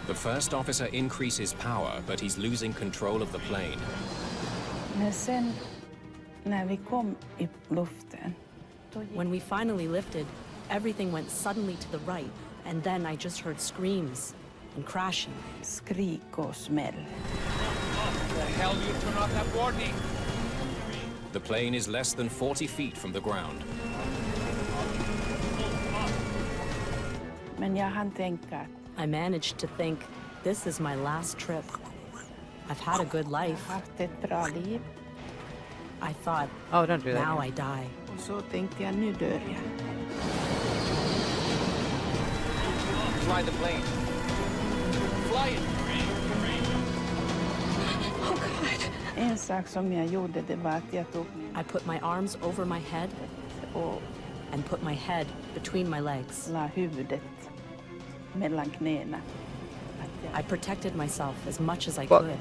The first officer increases power, but he's losing control of the plane. When we finally lifted, everything went suddenly to the right, and then I just heard screams and crashing. Skrik och smäll. The hell you turn off that warning? The plane is less than 40 feet from the ground. I managed to think, this is my last trip. I've had a good life. I thought, oh, don't do that. Now I die. Fly the plane. Fly it. Oh, God. I put my arms over my head and put my head between my legs. I protected myself as much as I could.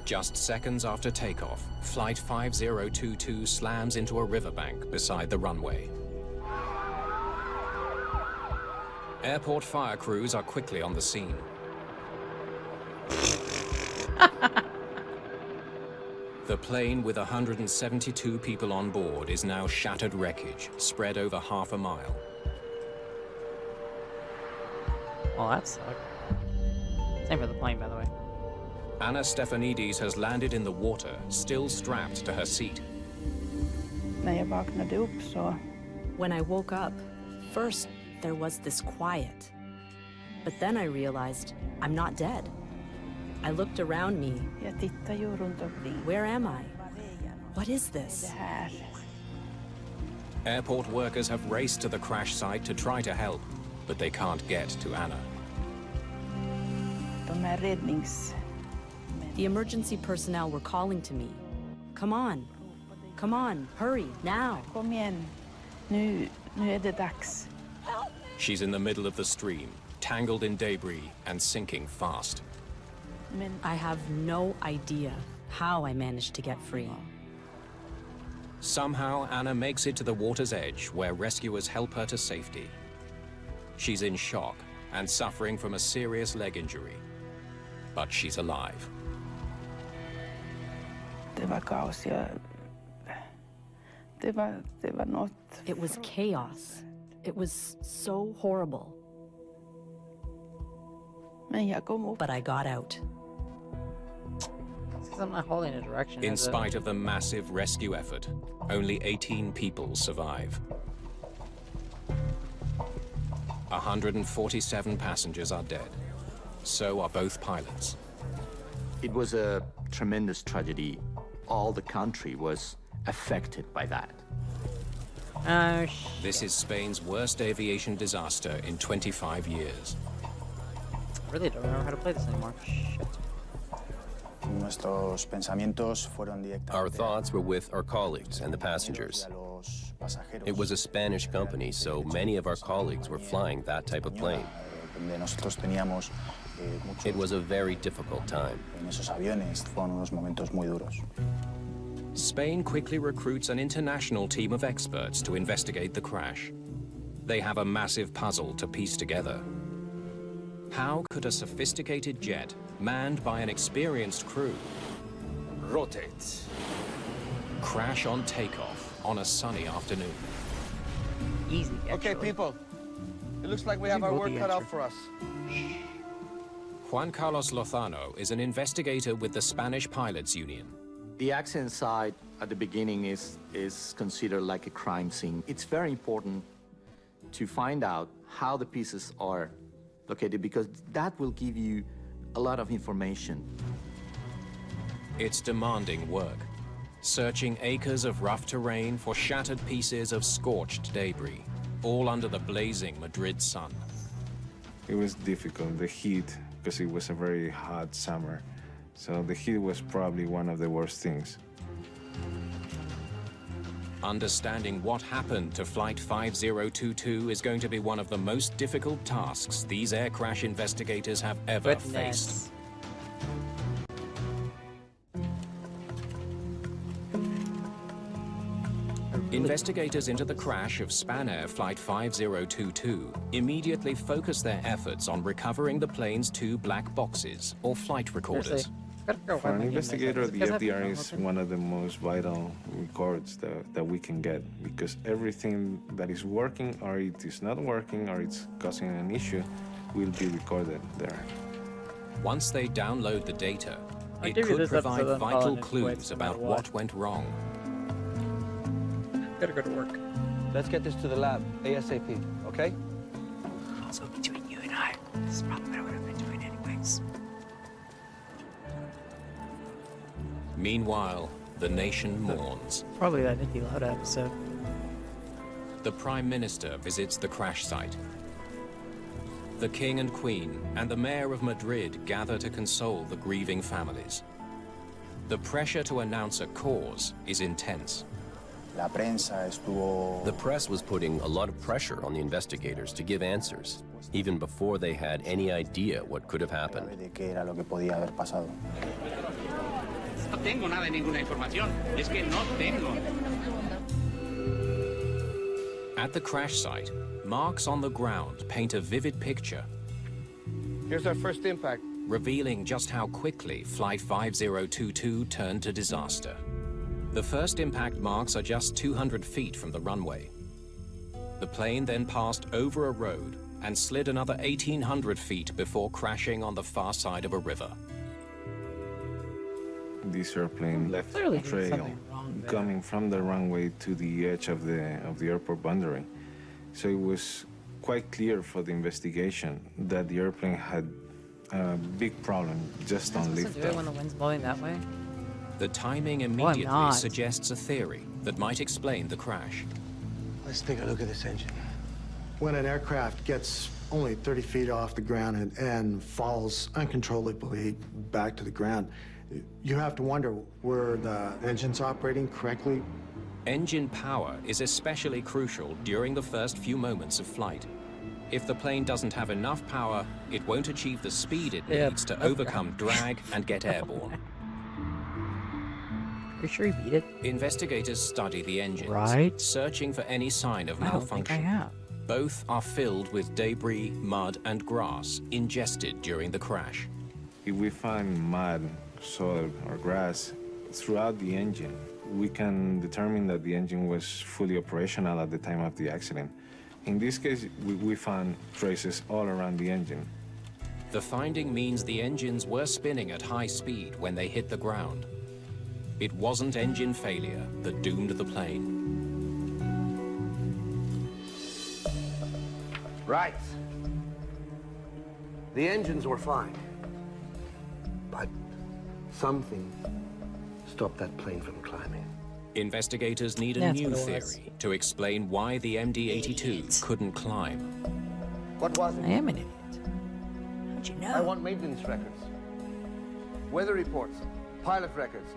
Just seconds after takeoff, Flight 5022 slams into a riverbank beside the runway. Airport fire crews are quickly on the scene. The plane with 172 people on board is now shattered wreckage, spread over half a mile. Well, that sucked. Same for the plane, by the way. Anna Stefanidis has landed in the water, still strapped to her seat. When I woke up, first there was this quiet. But then I realized I'm not dead. I looked around me. Where am I? What is this? Airport workers have raced to the crash site to try to help, but they can't get to Anna. The emergency personnel were calling to me. Come on. Come on, hurry, now. She's in the middle of the stream, tangled in debris and sinking fast. I have no idea how I managed to get free. Somehow, Anna makes it to the water's edge, where rescuers help her to safety. She's in shock and suffering from a serious leg injury, but she's alive. It was chaos. It was so horrible. But I got out. I'm not holding a direction. In spite of the massive rescue effort, only 18 people survive. 147 passengers are dead. So are both pilots. It was a tremendous tragedy. All the country was affected by that. This is Spain's worst aviation disaster in 25 years. I really don't know how to play this anymore. Shit. Our thoughts were with our colleagues and the passengers. It was a Spanish company, so many of our colleagues were flying that type of plane. It was a very difficult time. Spain quickly recruits an international team of experts to investigate the crash. They have a massive puzzle to piece together. How could a sophisticated jet, manned by an experienced crew, rotate, crash on takeoff on a sunny afternoon? Easy, actually. Okay, people. It looks like we have our work cut out for us. Juan Carlos Lozano is an investigator with the Spanish Pilots Union. The accident site at the beginning is considered like a crime scene. It's very important to find out how the pieces are located, because that will give you a lot of information. It's demanding work, searching acres of rough terrain for shattered pieces of scorched debris, all under the blazing Madrid sun. It was difficult, the heat, because it was a very hot summer. So the heat was probably one of the worst things. Understanding what happened to Flight 5022 is going to be one of the most difficult tasks these air crash investigators have ever faced. Investigators into the crash of Spanair Flight 5022 immediately focus their efforts on recovering the plane's 2 black boxes, or flight recorders. For an investigator, the FDR is one of the most vital records that we can get, because everything that is working, or it is not working, or it's causing an issue, will be recorded there. Once they download the data, it could provide vital clues about what went wrong. Gotta go to work. Let's get this to the lab, ASAP, okay? Also, between you and I, this is probably what I would have been doing anyways. Meanwhile, the nation mourns. Probably that Niki Lauda episode. The Prime Minister visits the crash site. The King and Queen and the Mayor of Madrid gather to console the grieving families. The pressure to announce a cause is intense. The press was putting a lot of pressure on the investigators to give answers, even before they had any idea what could have happened. No tengo nada de ninguna información. Es que no tengo. At the crash site, marks on the ground paint a vivid picture. Here's our first impact. Revealing just how quickly Flight 5022 turned to disaster. The first impact marks are just 200 feet from the runway. The plane then passed over a road and slid another 1,800 feet before crashing on the far side of a river. This airplane left a trail coming from the runway to the edge of the airport boundary. So it was quite clear for the investigation that the airplane had a big problem just on liftoff. When the wind's blowing that way? The timing immediately suggests a theory that might explain the crash. Let's take a look at this engine. When an aircraft gets only 30 feet off the ground and falls uncontrollably back to the ground, you have to wonder, were the engines operating correctly? Engine power is especially crucial during the first few moments of flight. If the plane doesn't have enough power, it won't achieve the speed it needs to overcome drag and get airborne. You sure you beat it? Investigators study the engines, searching for any sign of I don't malfunction. think I have. Both are filled with debris, mud, and grass ingested during the crash. If we find mud, soil, or grass throughout the engine, we can determine that the engine was fully operational at the time of the accident. In this case, we found traces all around the engine. The finding means the engines were spinning at high speed when they hit the ground. It wasn't engine failure that doomed the plane. Right. The engines were fine. But something stopped that plane from climbing. Investigators need a new theory to explain why the MD-82 couldn't climb. What was it? I am an idiot. How'd you know? I want maintenance records. Weather reports. Pilot records.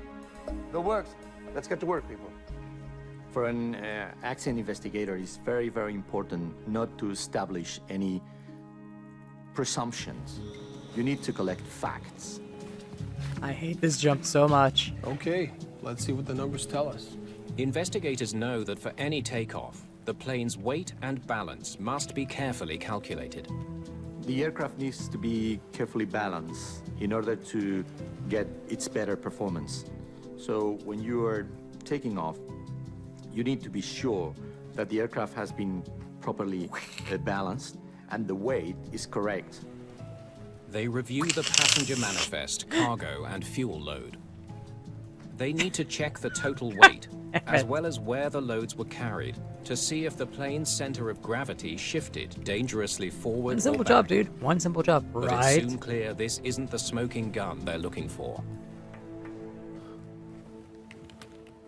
The works. Let's get to work, people. For an accident investigator, it's very, very important not to establish any presumptions. You need to collect facts. I hate this jump so much. Okay, let's see what the numbers tell us. Investigators know that for any takeoff, the plane's weight and balance must be carefully calculated. The aircraft needs to be carefully balanced in order to get its better performance. So when you are taking off, you need to be sure that the aircraft has been properly balanced and the weight is correct. They review the passenger manifest, cargo, and fuel load. They need to check the total weight, as well as where the loads were carried, to see if the plane's center of gravity shifted dangerously forward One simple or back. job, dude. One simple job, But right? it's soon clear this isn't the smoking gun they're looking for.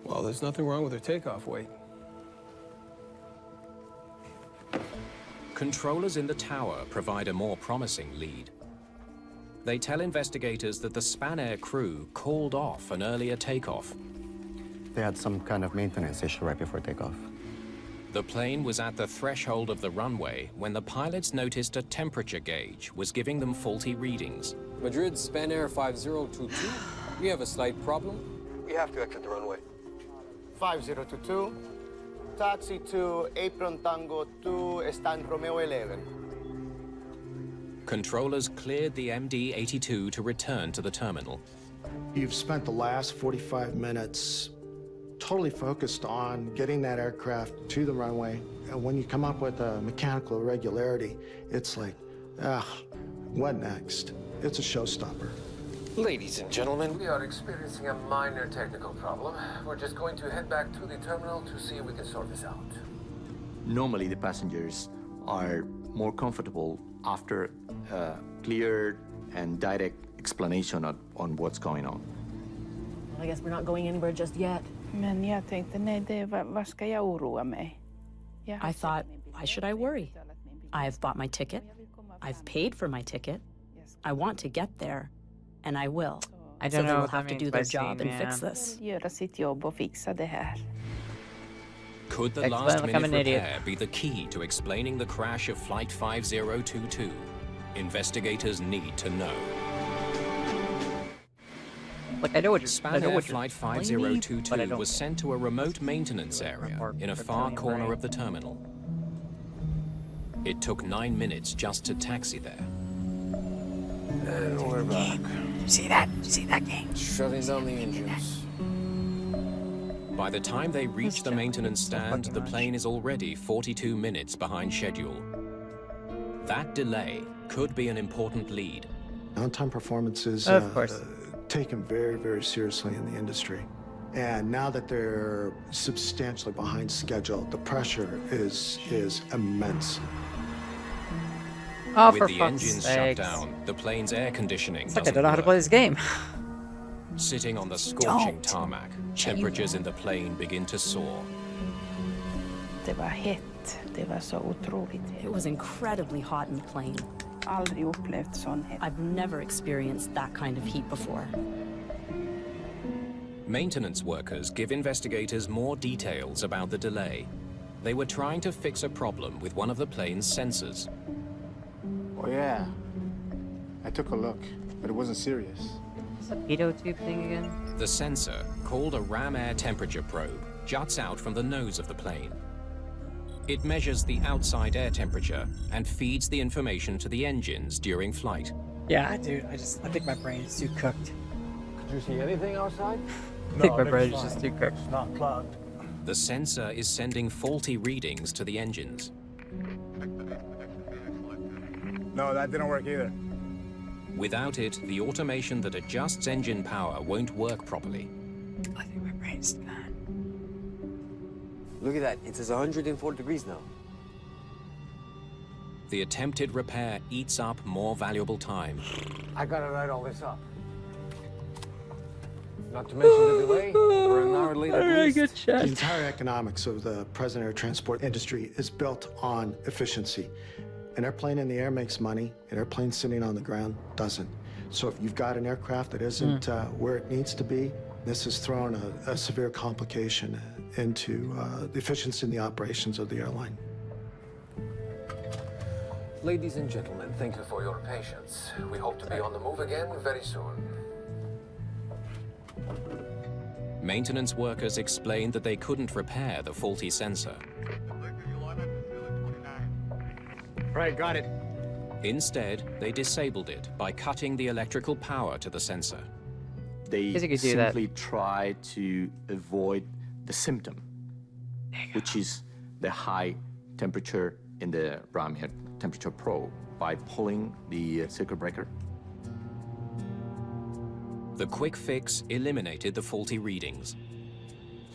Well, there's nothing wrong with their takeoff weight. Controllers in the tower provide a more promising lead. They tell investigators that the Spanair crew called off an earlier takeoff. They had some kind of maintenance issue right before takeoff. The plane was at the threshold of the runway when the pilots noticed a temperature gauge was giving them faulty readings. Madrid Spanair 5022, we have a slight problem. We have to exit the runway. 5022, taxi to Apron Tango 2, Stan Romeo 11. Controllers cleared the MD-82 to return to the terminal. You've spent the last 45 minutes totally focused on getting that aircraft to the runway. And when you come up with a mechanical irregularity, it's like, what next? It's a showstopper. Ladies and gentlemen, we are experiencing a minor technical problem. We're just going to head back to the terminal to see if we can sort this out. Normally, the passengers are more comfortable after a clear and direct explanation on what's going on. I guess we're not going anywhere just yet. Men jag tänkte, nej, vad ska jag oroa mig? I thought, why should I worry? I've bought my ticket. I've paid for my ticket. I want to get there, and I will. I So don't they know will what have that to do means their by job scene, and fix man. this. Göra sitt jobb och fixa det här. Could the Explain last like I'm minute an idiot. repair be the key to explaining the crash of Flight 5022? Investigators need to know. Like I know what you're Spanair Flight explaining, but I 5022 don't was sent to a remote maintenance area in a far corner of the terminal. It took 9 minutes just to taxi there. And we're back. See that? See that game? Shutting down the engines. By the time they reach the maintenance stand, the plane is already 42 minutes behind schedule. That delay could be an important lead. On-time performance is Of course. taken very, very seriously in the industry. And now that they're substantially behind schedule, the pressure is immense. Oh, With for the fuck's engines shut sakes. down, the plane's air conditioning It's like I doesn't don't know how to work. play this game. Sitting on the scorching Don't. tarmac, temperatures in the plane begin to soar. Det var hett. Det var så otroligt hett. It was incredibly hot in the plane. Aldrig upplevt sån hett. I've never experienced that kind of heat before. Maintenance workers give investigators more details about the delay. They were trying to fix a problem with one of the plane's sensors. Oh, yeah. I took a look, but it wasn't serious. What's the pitot tube thing again? The sensor, called a ram air temperature probe, juts out from the nose of the plane. It measures the outside air temperature and feeds the information to the engines during flight. Yeah, dude. I think my brain is too cooked. Did you see anything outside? I think my brain is just too cooked. It's not plugged. The sensor is sending faulty readings to the engines. No, that didn't work either. Without it, the automation that adjusts engine power won't work properly. I think my brain's gone. Look at that. It says 104 degrees now. The attempted repair eats up more valuable time. I gotta write all this up. Not to mention the delay. We're an hour late at least. The entire economics of the present air transport industry is built on efficiency. An airplane in the air makes money. An airplane sitting on the ground doesn't. So if you've got an aircraft that isn't where it needs to be, this has thrown a severe complication into the efficiency in the operations of the airline. Ladies and gentlemen, thank you for your patience. We hope to be on the move again very soon. Maintenance workers explained that they couldn't repair the faulty sensor. Right, got it. Instead, they disabled it by cutting the electrical power to the sensor. They Guess you could do that. simply try to avoid the symptom, which is the high temperature in the ram air temperature probe, by pulling the circuit breaker. The quick fix eliminated the faulty readings.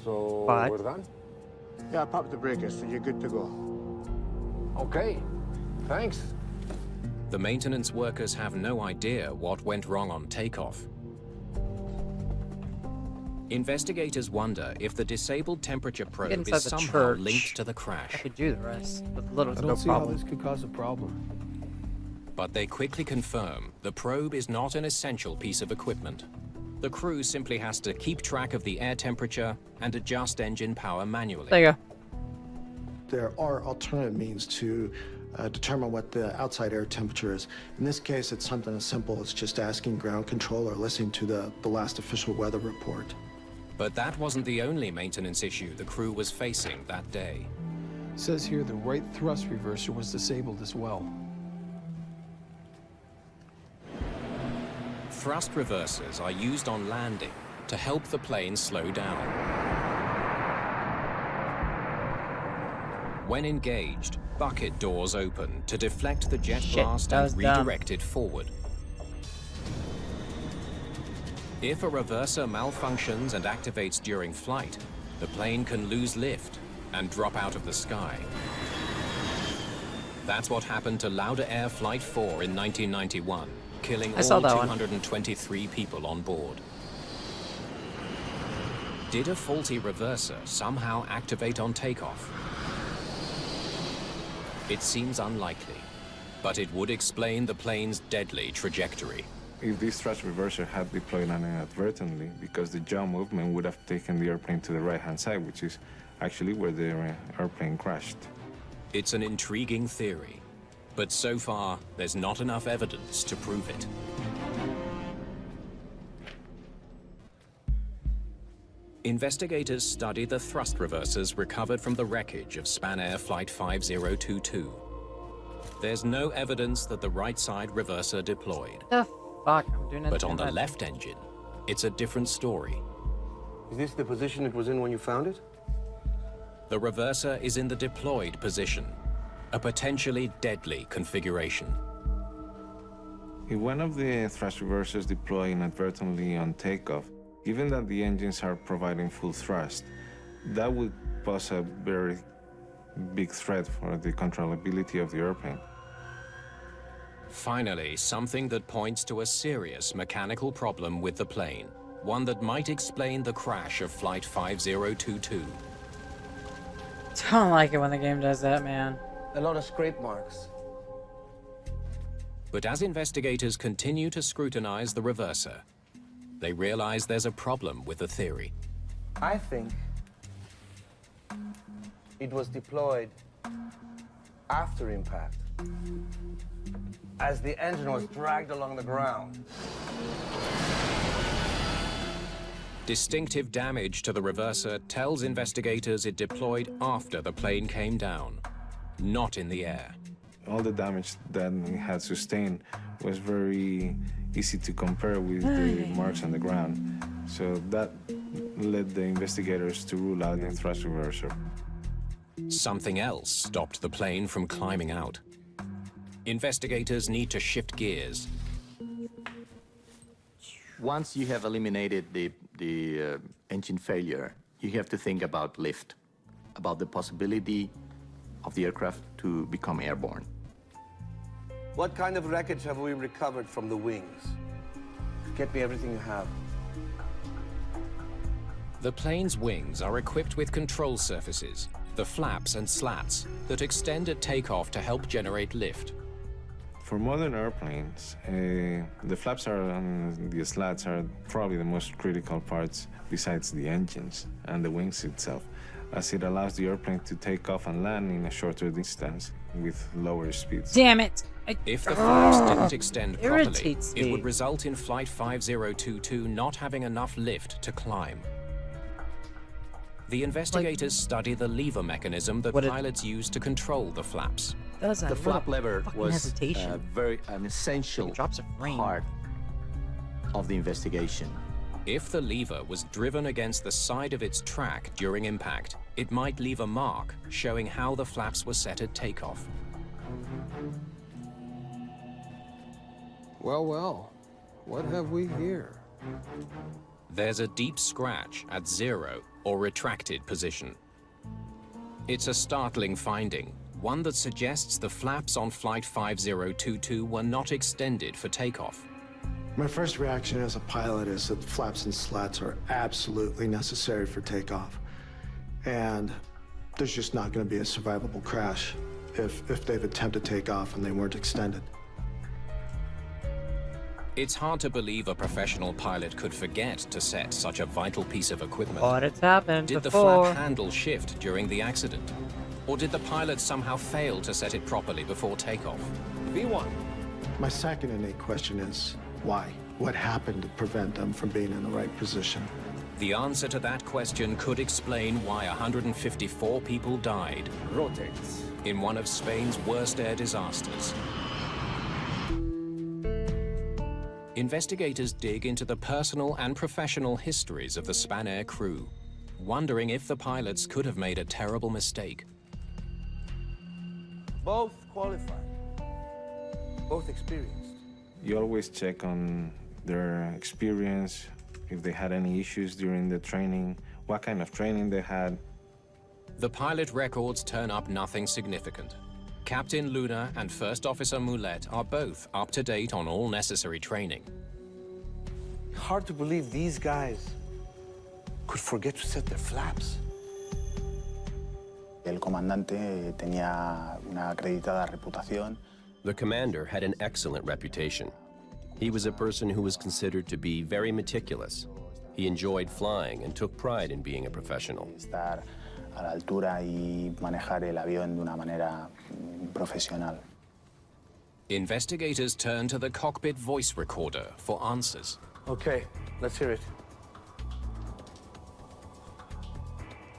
So But- we're done? Yeah, pop the breakers, so you're good to go. Okay. Thanks. The maintenance workers have no idea what went wrong on takeoff. Investigators wonder if the disabled temperature Get probe inside is the somehow church. linked to the I crash. could do the rest with little I to don't no see how problem. this could cause a problem. But they quickly confirm the probe is not an essential piece of equipment. The crew simply has to keep track of the air temperature and adjust engine power manually. There you go. There are alternative means to determine what the outside air temperature is. In this case, it's something as simple as just asking ground control or listening to the last official weather report. But that wasn't the only maintenance issue the crew was facing that day. It says here the right thrust reverser was disabled as well. Thrust reversers are used on landing to help the plane slow down. When engaged, bucket doors open to deflect the jet Shit, blast that and was dumb. redirect it forward. If a reverser malfunctions and activates during flight, the plane can lose lift and drop out of the sky. That's what happened to Lauda Air Flight 4 in 1991, killing I saw all that one. 223 people on board. Did a faulty reverser somehow activate on takeoff? It seems unlikely, but it would explain the plane's deadly trajectory. If this thrust reverser had deployed inadvertently, because the jaw movement would have taken the airplane to the right-hand side, which is actually where the airplane crashed. It's an intriguing theory, but so far, there's not enough evidence to prove it. Investigators study the thrust reversers recovered from the wreckage of Spanair Flight 5022. There's no evidence that the right side reverser deployed. The fuck? I'm doing it. But on the left engine, it's a different story. Is this the position it was in when you found it? The reverser is in the deployed position, a potentially deadly configuration. If one of the thrust reversers deploy inadvertently on takeoff, given that the engines are providing full thrust, that would pose a very big threat for the controllability of the airplane. Finally, something that points to a serious mechanical problem with the plane, one that might explain the crash of Flight 5022. Don't like it when the game does that, man. A lot of scrape marks. But as investigators continue to scrutinize the reverser, they realize there's a problem with the theory. I think it was deployed after impact, as the engine was dragged along the ground. Distinctive damage to the reverser tells investigators it deployed after the plane came down, not in the air. All the damage that it had sustained was very easy to compare with the marks on the ground. So that led the investigators to rule out the thrust reverser. Something else stopped the plane from climbing out. Investigators need to shift gears. Once you have eliminated the engine failure, you have to think about lift, about the possibility of the aircraft to become airborne. What kind of wreckage have we recovered from the wings? Get me everything you have. The plane's wings are equipped with control surfaces, the flaps and slats, that extend at takeoff to help generate lift. For modern airplanes, the flaps and the slats are probably the most critical parts besides the engines and the wings itself, as it allows the airplane to take off and land in a shorter distance with lower speeds. Damn it! If the flaps didn't extend properly, Irritates it me. would result in Flight 5022 not having enough lift to climb. The investigators study the lever mechanism that pilots use to control the flaps. The flap lever was hesitation. an essential part of the investigation. If the lever was driven against the side of its track during impact, it might leave a mark showing how the flaps were set at takeoff. Well, well, what have we here? There's a deep scratch at 0 or retracted position. It's a startling finding, one that suggests the flaps on Flight 5022 were not extended for takeoff. My first reaction as a pilot is that the flaps and slats are absolutely necessary for takeoff. And there's just not going to be a survivable crash if they've attempted takeoff and they weren't extended. It's hard to believe a professional pilot could forget to set such a vital piece of equipment. But it's happened Did before. the flap handle shift during the accident? Or did the pilot somehow fail to set it properly before takeoff? V1. My second innate question is, why? What happened to prevent them from being in the right position? The answer to that question could explain why 154 people died. Rotates. In one of Spain's worst air disasters. Investigators dig into the personal and professional histories of the Spanair crew, wondering if the pilots could have made a terrible mistake. Both qualified. Both experienced. You always check on their experience, if they had any issues during the training, what kind of training they had. The pilot records turn up nothing significant. Captain Luna and First Officer Moulet are both up to date on all necessary training. Hard to believe these guys could forget to set their flaps? El comandante tenía una acreditada reputación. The commander had an excellent reputation. He was a person who was considered to be very meticulous. He enjoyed flying and took pride in being a professional. Estar a la altura y manejar el avión de una manera profesional. Investigators turn to the cockpit voice recorder for answers. Okay, let's hear it.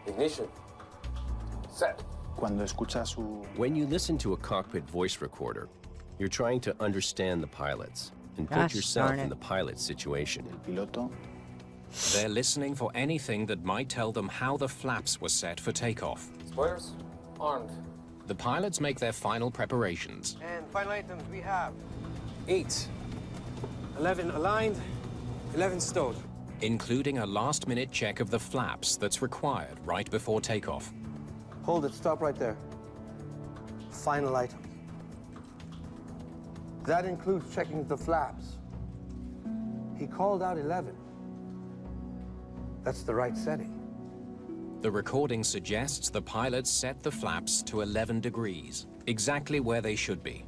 Ignition. Set. Cuando escucha su... When you listen to a cockpit voice recorder, you're trying to understand the pilots and put yourself in the pilot's situation. Piloto. They're listening for anything that might tell them how the flaps were set for takeoff. Spoilers armed. The pilots make their final preparations. And final items we have 8. 11 aligned, 11 stowed. Including a last-minute check of the flaps that's required right before takeoff. Hold it, stop right there. Final items. That includes checking the flaps. He called out 11. That's the right setting. The recording suggests the pilots set the flaps to 11 degrees, exactly where they should be.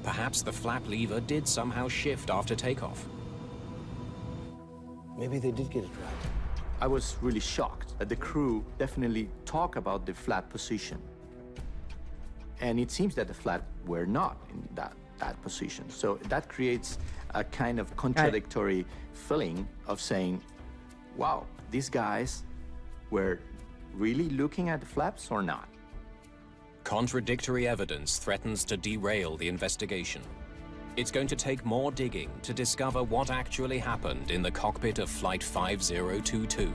Perhaps the flap lever did somehow shift after takeoff. Maybe they did get it right. I was really shocked that the crew definitely talk about the flap position. And it seems that the flap were not in that position. So that creates a kind of contradictory feeling of saying, wow, these guys were really looking at the flaps or not? Contradictory evidence threatens to derail the investigation. It's going to take more digging to discover what actually happened in the cockpit of Flight 5022.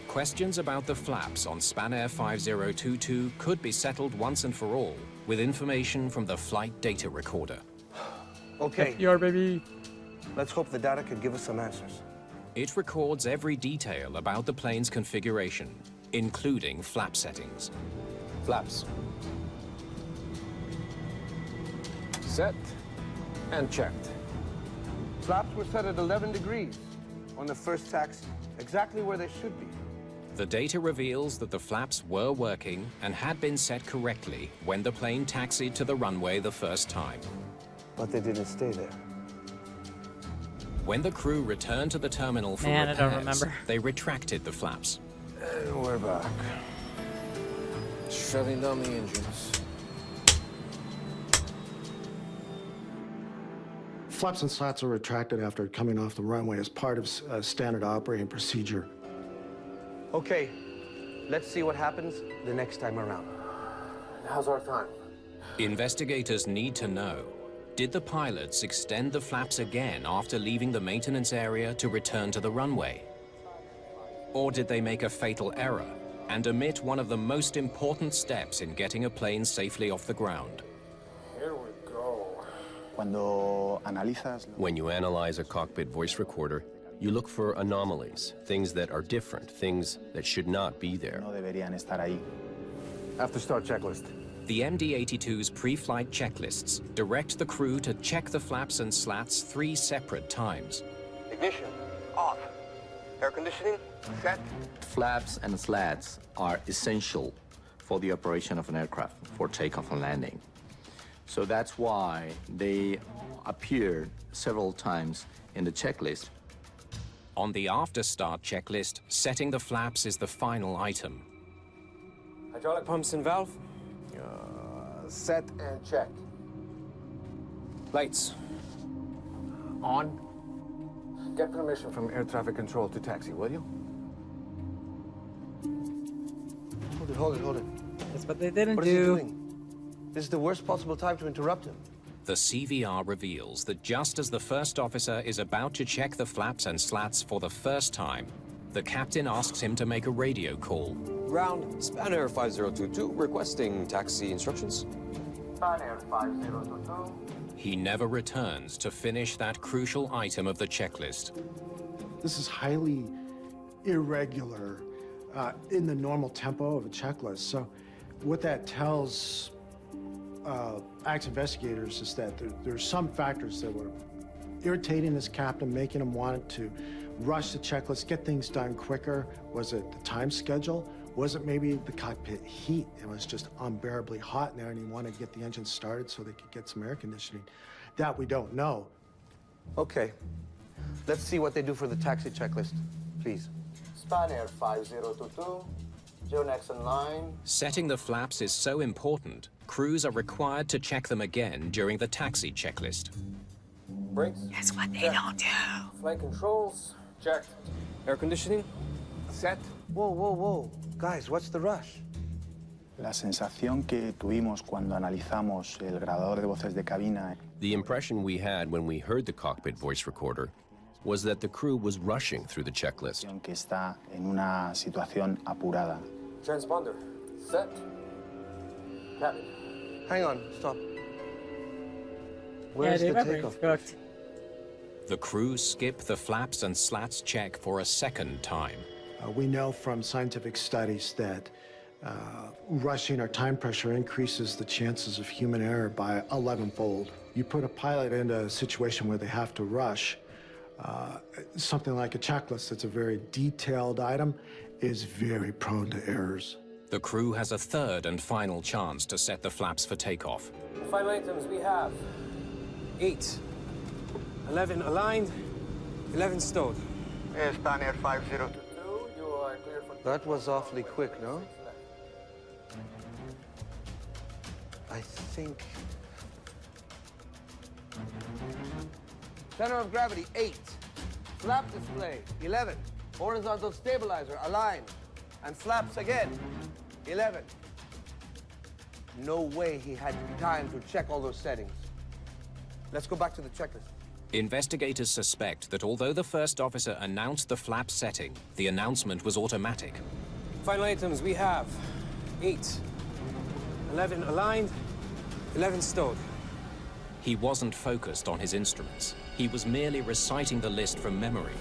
Questions about the flaps on Spanair 5022 could be settled once and for all with information from the flight data recorder. Okay. FDR, baby. Let's hope the data can give us some answers. It records every detail about the plane's configuration, including flap settings. Flaps. Set and checked. Flaps were set at 11 degrees on the first taxi, exactly where they should be. The data reveals that the flaps were working and had been set correctly when the plane taxied to the runway the first time. But they didn't stay there. When the crew returned to the terminal for repairs, I don't remember. They retracted the flaps. And we're back. Shutting down the engines. Flaps and slats are retracted after coming off the runway as part of standard operating procedure. Okay, let's see what happens the next time around. How's our time? Investigators need to know, did the pilots extend the flaps again after leaving the maintenance area to return to the runway? Or did they make a fatal error and omit one of the most important steps in getting a plane safely off the ground? Here we go. When you analyze a cockpit voice recorder, you look for anomalies, things that are different, things that should not be there. After start checklist. The MD-82's pre-flight checklists direct the crew to check the flaps and slats 3 separate times. Ignition, off. Air conditioning, set. Flaps and slats are essential for the operation of an aircraft, for takeoff and landing. So that's why they appear several times in the checklist. On the after-start checklist, setting the flaps is the final item. Hydraulic pumps and valve. Set and checked. Lights. On. Get permission from air traffic control to taxi, will you? Hold it. That's what they didn't What is he do. doing? This is the worst possible time to interrupt him. The CVR reveals that just as the first officer is about to check the flaps and slats for the first time, the captain asks him to make a radio call. Ground, Spanair 5022, requesting taxi instructions. Spanair 5022. He never returns to finish that crucial item of the checklist. This is highly irregular in the normal tempo of a checklist. So what that tells ACTS investigators is that there's some factors that were irritating his captain, making him want to rush the checklist, get things done quicker? Was it the time schedule? Was it maybe the cockpit heat? It was just unbearably hot in there and he wanted to get the engine started so they could get some air conditioning. That we don't know. Okay, let's see what they do for the taxi checklist, please. Spanair 5022, Joe next in line. Setting the flaps is so important, crews are required to check them again during the taxi checklist. Brakes. That's what they Check. don't do. Flight controls. Checked. Air conditioning. Set. Whoa, whoa, whoa. Guys, what's the rush? La sensación que tuvimos cuando analizamos el grabador de voces de cabina. The impression we had when we heard the cockpit voice recorder was that the crew was rushing through the checklist. Que está en una situación apurada. Transponder. Set. Cabin. Hang on, stop. Where's the takeoff? The crew skip the flaps and slats check for a second time. We know from scientific studies that rushing or time pressure increases the chances of human error by 11-fold. You put a pilot into a situation where they have to rush, something like a checklist that's a very detailed item is very prone to errors. The crew has a third and final chance to set the flaps for takeoff. Final items we have 8, 11 aligned, 11 stowed. Spanair 5022, you are clear for... That was awfully quick, no? I think... Center of gravity, 8. Flap display, 11. Horizontal stabilizer, aligned. And flaps again, 11. No way he had time to check all those settings. Let's go back to the checklist. Investigators suspect that although the first officer announced the flap setting, the announcement was automatic. Final items we have 8, 11 aligned, 11 stowed. He wasn't focused on his instruments. He was merely reciting the list from memory.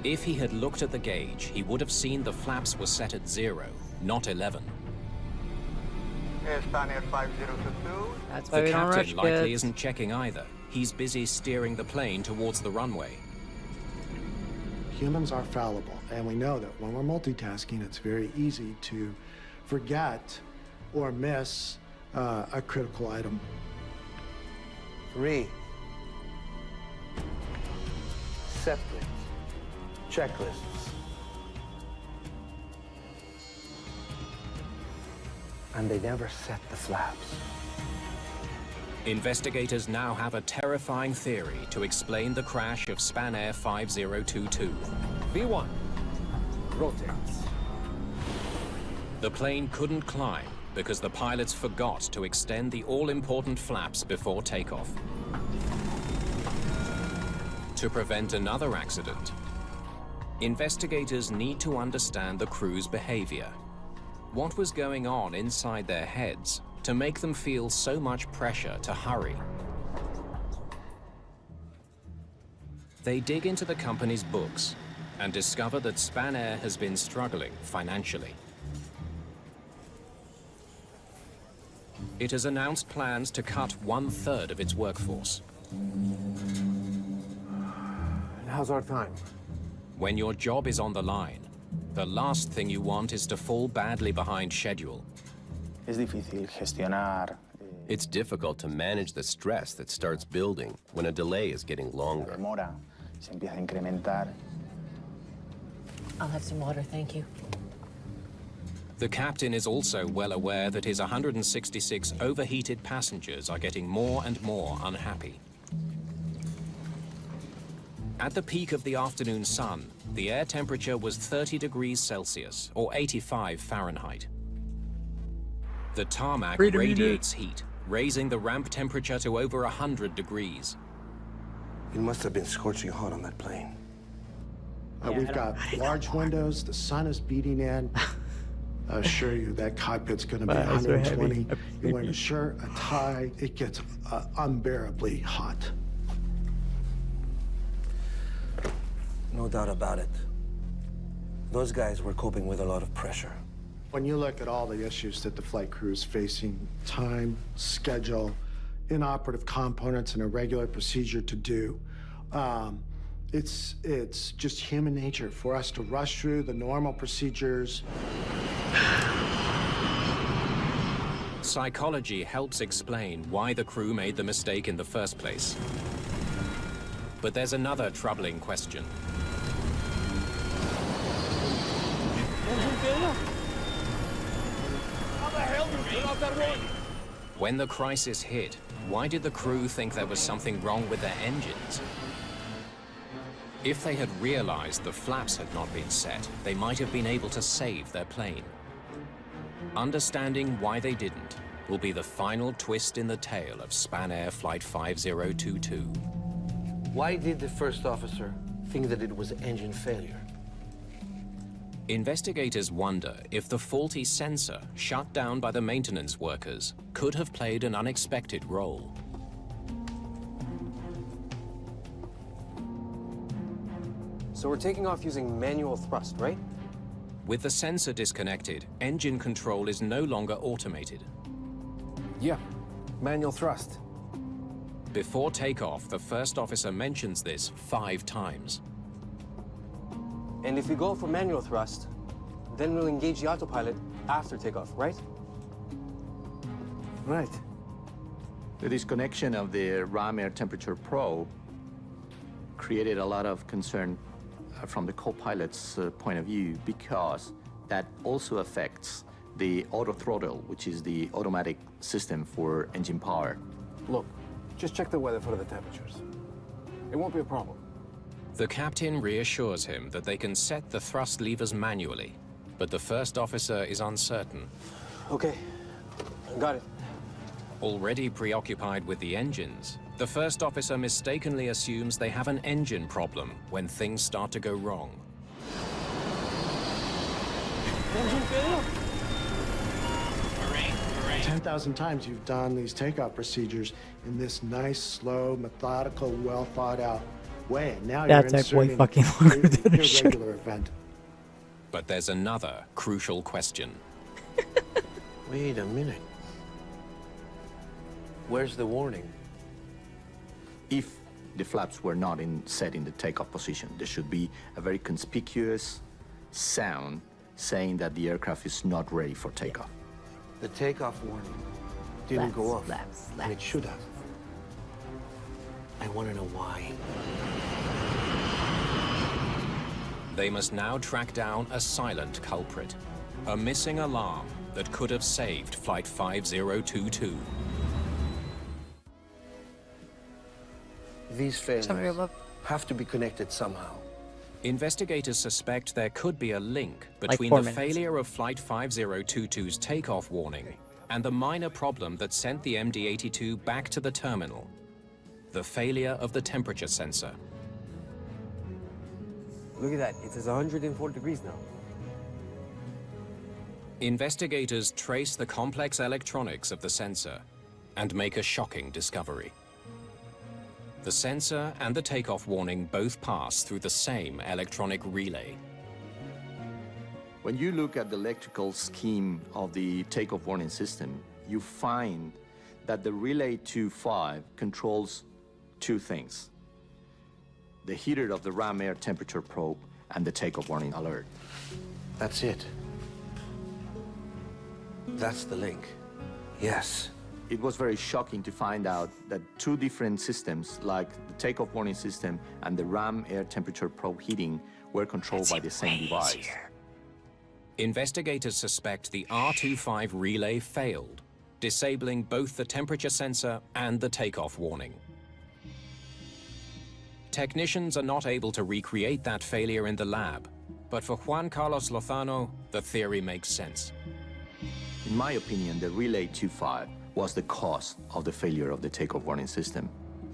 If he had looked at the gauge, he would have seen the flaps were set at 0, not 11. Spanair 5022. That's why The we don't rush, captain likely kids. isn't checking either. He's busy steering the plane towards the runway. Humans are fallible, and we know that when we're multitasking, it's very easy to forget or miss a critical item. 3. Separate checklists. And they never set the flaps. Investigators now have a terrifying theory to explain the crash of Spanair 5022. V1, rotate. The plane couldn't climb because the pilots forgot to extend the all-important flaps before takeoff. To prevent another accident, investigators need to understand the crew's behavior. What was going on inside their heads to make them feel so much pressure to hurry? They dig into the company's books and discover that Spanair has been struggling financially. It has announced plans to cut 1/3 of its workforce. How's our time? When your job is on the line, the last thing you want is to fall badly behind schedule. Es difícil gestionar. It's difficult to manage the stress that starts building when a delay is getting longer. Demora, se empieza a incrementar. I'll have some water, thank you. The captain is also well aware that his 166 overheated passengers are getting more and more unhappy. At the peak of the afternoon sun, the air temperature was 30 degrees Celsius, or 85 Fahrenheit. The tarmac radiates heat, raising the ramp temperature to over 100 degrees. It must have been scorching hot on that plane. We've got large windows, the sun is beating in. I assure you that cockpit's gonna be 120. You're wearing a shirt, a tie, it gets unbearably hot. No doubt about it. Those guys were coping with a lot of pressure. When you look at all the issues that the flight crew is facing, time, schedule, inoperative components in a regular procedure to do. It's just human nature for us to rush through the normal procedures. Psychology helps explain why the crew made the mistake in the first place. But there's another troubling question. How the hell did you turn off that one? When the crisis hit, why did the crew think there was something wrong with their engines? If they had realized the flaps had not been set, they might have been able to save their plane. Understanding why they didn't will be the final twist in the tale of Spanair Flight 5022. Why did the first officer think that it was engine failure? Investigators wonder if the faulty sensor, shut down by the maintenance workers, could have played an unexpected role. So we're taking off using manual thrust, right? With the sensor disconnected, engine control is no longer automated. Yeah, manual thrust. Before takeoff, the first officer mentions this 5 times. And if we go for manual thrust, then we'll engage the autopilot after takeoff, right? Right. The disconnection of the ram air temperature probe created a lot of concern from the co-pilot's point of view, because that also affects the auto throttle, which is the automatic system for engine power. Look, just check the weather for the temperatures. It won't be a problem. The captain reassures him that they can set the thrust levers manually, but the first officer is uncertain. Okay, got it. Already preoccupied with the engines, the first officer mistakenly assumes they have an engine problem when things start to go wrong. 10,000 times you've done these takeoff procedures in this nice, slow, methodical, well thought out way. And now That you're took way inserting fucking longer than your it should. regular event. But there's another crucial question. Wait a minute. Where's the warning? If the flaps were not set in the takeoff position, there should be a very conspicuous sound saying that the aircraft is not ready for takeoff. The takeoff warning didn't go off, and it should have. I want to know why. They must now track down a silent culprit, a missing alarm that could have saved Flight 5022. These failures have to be connected somehow. Investigators suspect there could be a link between the failure of Flight 5022's takeoff warning and the minor problem that sent the MD-82 back to the terminal, the failure of the temperature sensor. Look at that, it says 104 degrees now. Investigators trace the complex electronics of the sensor and make a shocking discovery. The sensor and the takeoff warning both pass through the same electronic relay. When you look at the electrical scheme of the takeoff warning system, you find that the relay 2.5 controls 2 things: the heater of the ram air temperature probe and the takeoff warning alert. That's it. That's the link. Yes. It was very shocking to find out that 2 different systems, like the takeoff warning system and the ram air temperature probe heating, were controlled by the same device. Investigators suspect the R25 relay failed, disabling both the temperature sensor and the takeoff warning. Technicians are not able to recreate that failure in the lab, but for Juan Carlos Lozano, the theory makes sense. In my opinion, the relay 2.5 was the cause of the failure of the takeoff warning system.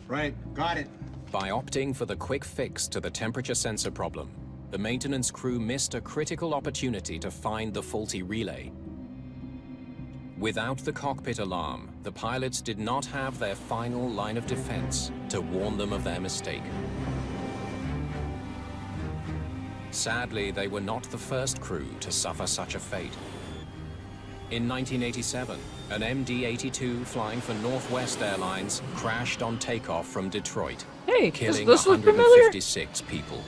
Right, got it. By opting for the quick fix to the temperature sensor problem, the maintenance crew missed a critical opportunity to find the faulty relay. Without the cockpit alarm, the pilots did not have their final line of defense to warn them of their mistake. Sadly, they were not the first crew to suffer such a fate. In 1987, an MD-82 flying for Northwest Airlines crashed on takeoff from Detroit, Hey, killing this looks familiar. 156 people.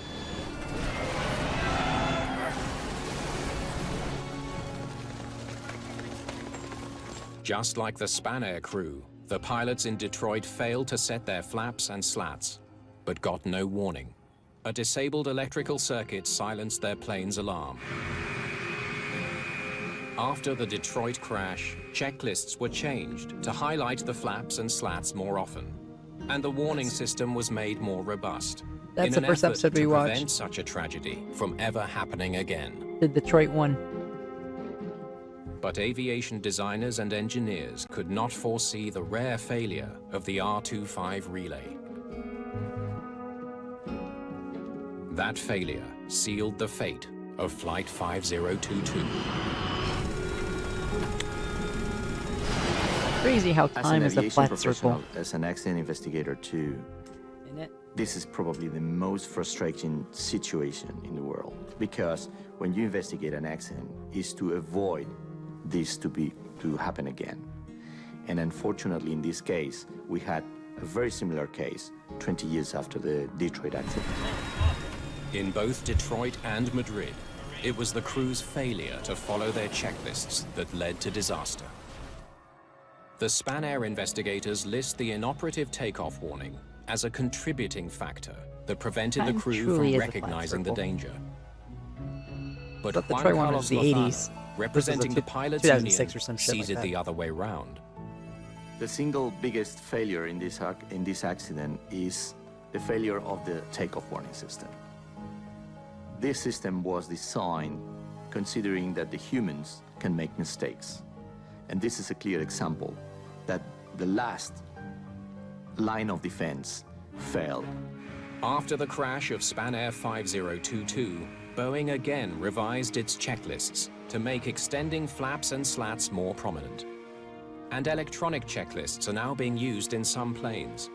Just like the Spanair crew, the pilots in Detroit failed to set their flaps and slats, but got no warning. A disabled electrical circuit silenced their plane's alarm. After the Detroit crash, checklists were changed to highlight the flaps and slats more often, and the warning system was made more robust. That's in the an first effort episode we to watched. prevent such a tragedy from ever happening again. The Detroit one. But aviation designers and engineers could not foresee the rare failure of the R25 relay. That failure sealed the fate of Flight 5022. Crazy how As time an is a aviation flat professional, circle. as an accident investigator too, this is probably the most frustrating situation in the world, because when you investigate an accident, is to avoid this to happen again. And unfortunately, in this case, we had a very similar case 20 years after the Detroit accident. In both Detroit and Madrid, it was the crew's failure to follow their checklists that led to disaster. The Spanair investigators list the inoperative takeoff warning as a contributing factor that prevented the Time crew truly from is a recognizing the flat circle. danger. But But the Juan Detroit one Carlos was the Lozada, 80s. representing This the was pilots 2006 union, or some shit like sees it that. the other way round. The single biggest failure in this accident is the failure of the takeoff warning system. This system was designed considering that the humans can make mistakes. And this is a clear example that the last line of defense failed. After the crash of Spanair 5022, Boeing again revised its checklists to make extending flaps and slats more prominent. And electronic checklists are now being used in some planes.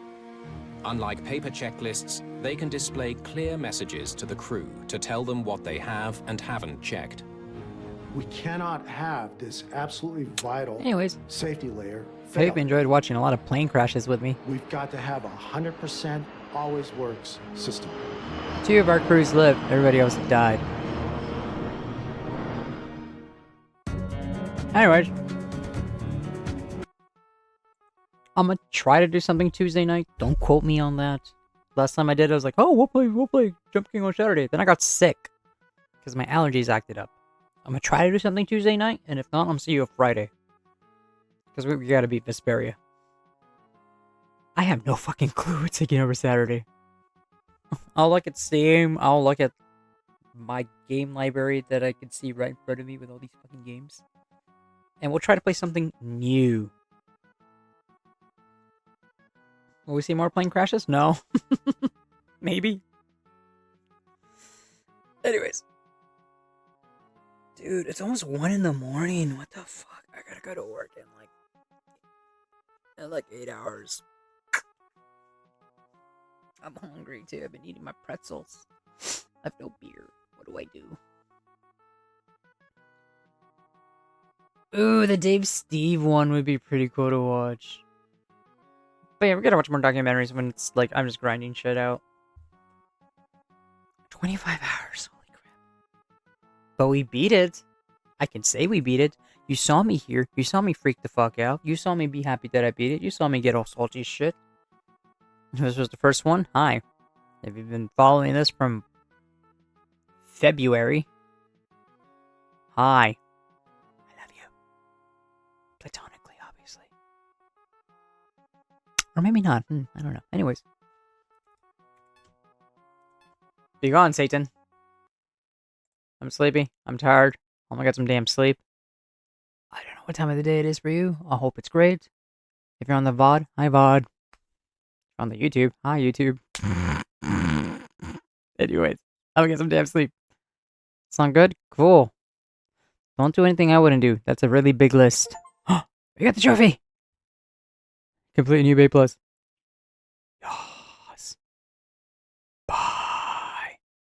Unlike paper checklists, they can display clear messages to the crew to tell them what they have and haven't checked. We cannot have this absolutely vital Anyways. safety layer I fail. hope you enjoyed watching a lot of plane crashes with me. We've got to have a 100% always works system. 2 of our crews lived, everybody else died. Anyways. I'm gonna try to do something Tuesday night. Don't quote me on that. Last time I did, I was like, oh, we'll play Jump King on Saturday. Then I got sick. Because my allergies acted up. I'm gonna try to do something Tuesday night, and if not, I'm gonna see you on Friday. Because we gotta beat Vesperia. I have no fucking clue what's taking over Saturday. I'll look at Steam, I'll look at my game library that I can see right in front of me with all these fucking games. And we'll try to play something new. Will we see more plane crashes? No. Maybe. Anyways. Dude, it's almost 1 in the morning. What the fuck? I gotta go to work in like 8 hours. I'm hungry too. I've been eating my pretzels. I have no beer. What do I do? Ooh, the Dave Steve one would be pretty cool to watch. But yeah, we're gonna watch more documentaries when it's like I'm just grinding shit out. 25 hours, holy crap. But we beat it. I can say we beat it. You saw me here. You saw me freak the fuck out. You saw me be happy that I beat it. You saw me get all salty as shit. This was the first one. Hi. If you've been following this from February. Hi. I love you. Platonically, obviously. Or maybe not. I don't know. Anyways. Be gone, Satan. I'm sleepy. I'm tired. I'm gonna get some damn sleep. I don't know what time of the day it is for you. I hope it's great. If you're on the VOD, hi VOD. On the YouTube, hi YouTube. Anyways, I'm gonna get some damn sleep. Sound good? Cool. Don't do anything I wouldn't do. That's a really big list. You got the trophy! Complete a new Bay Plus.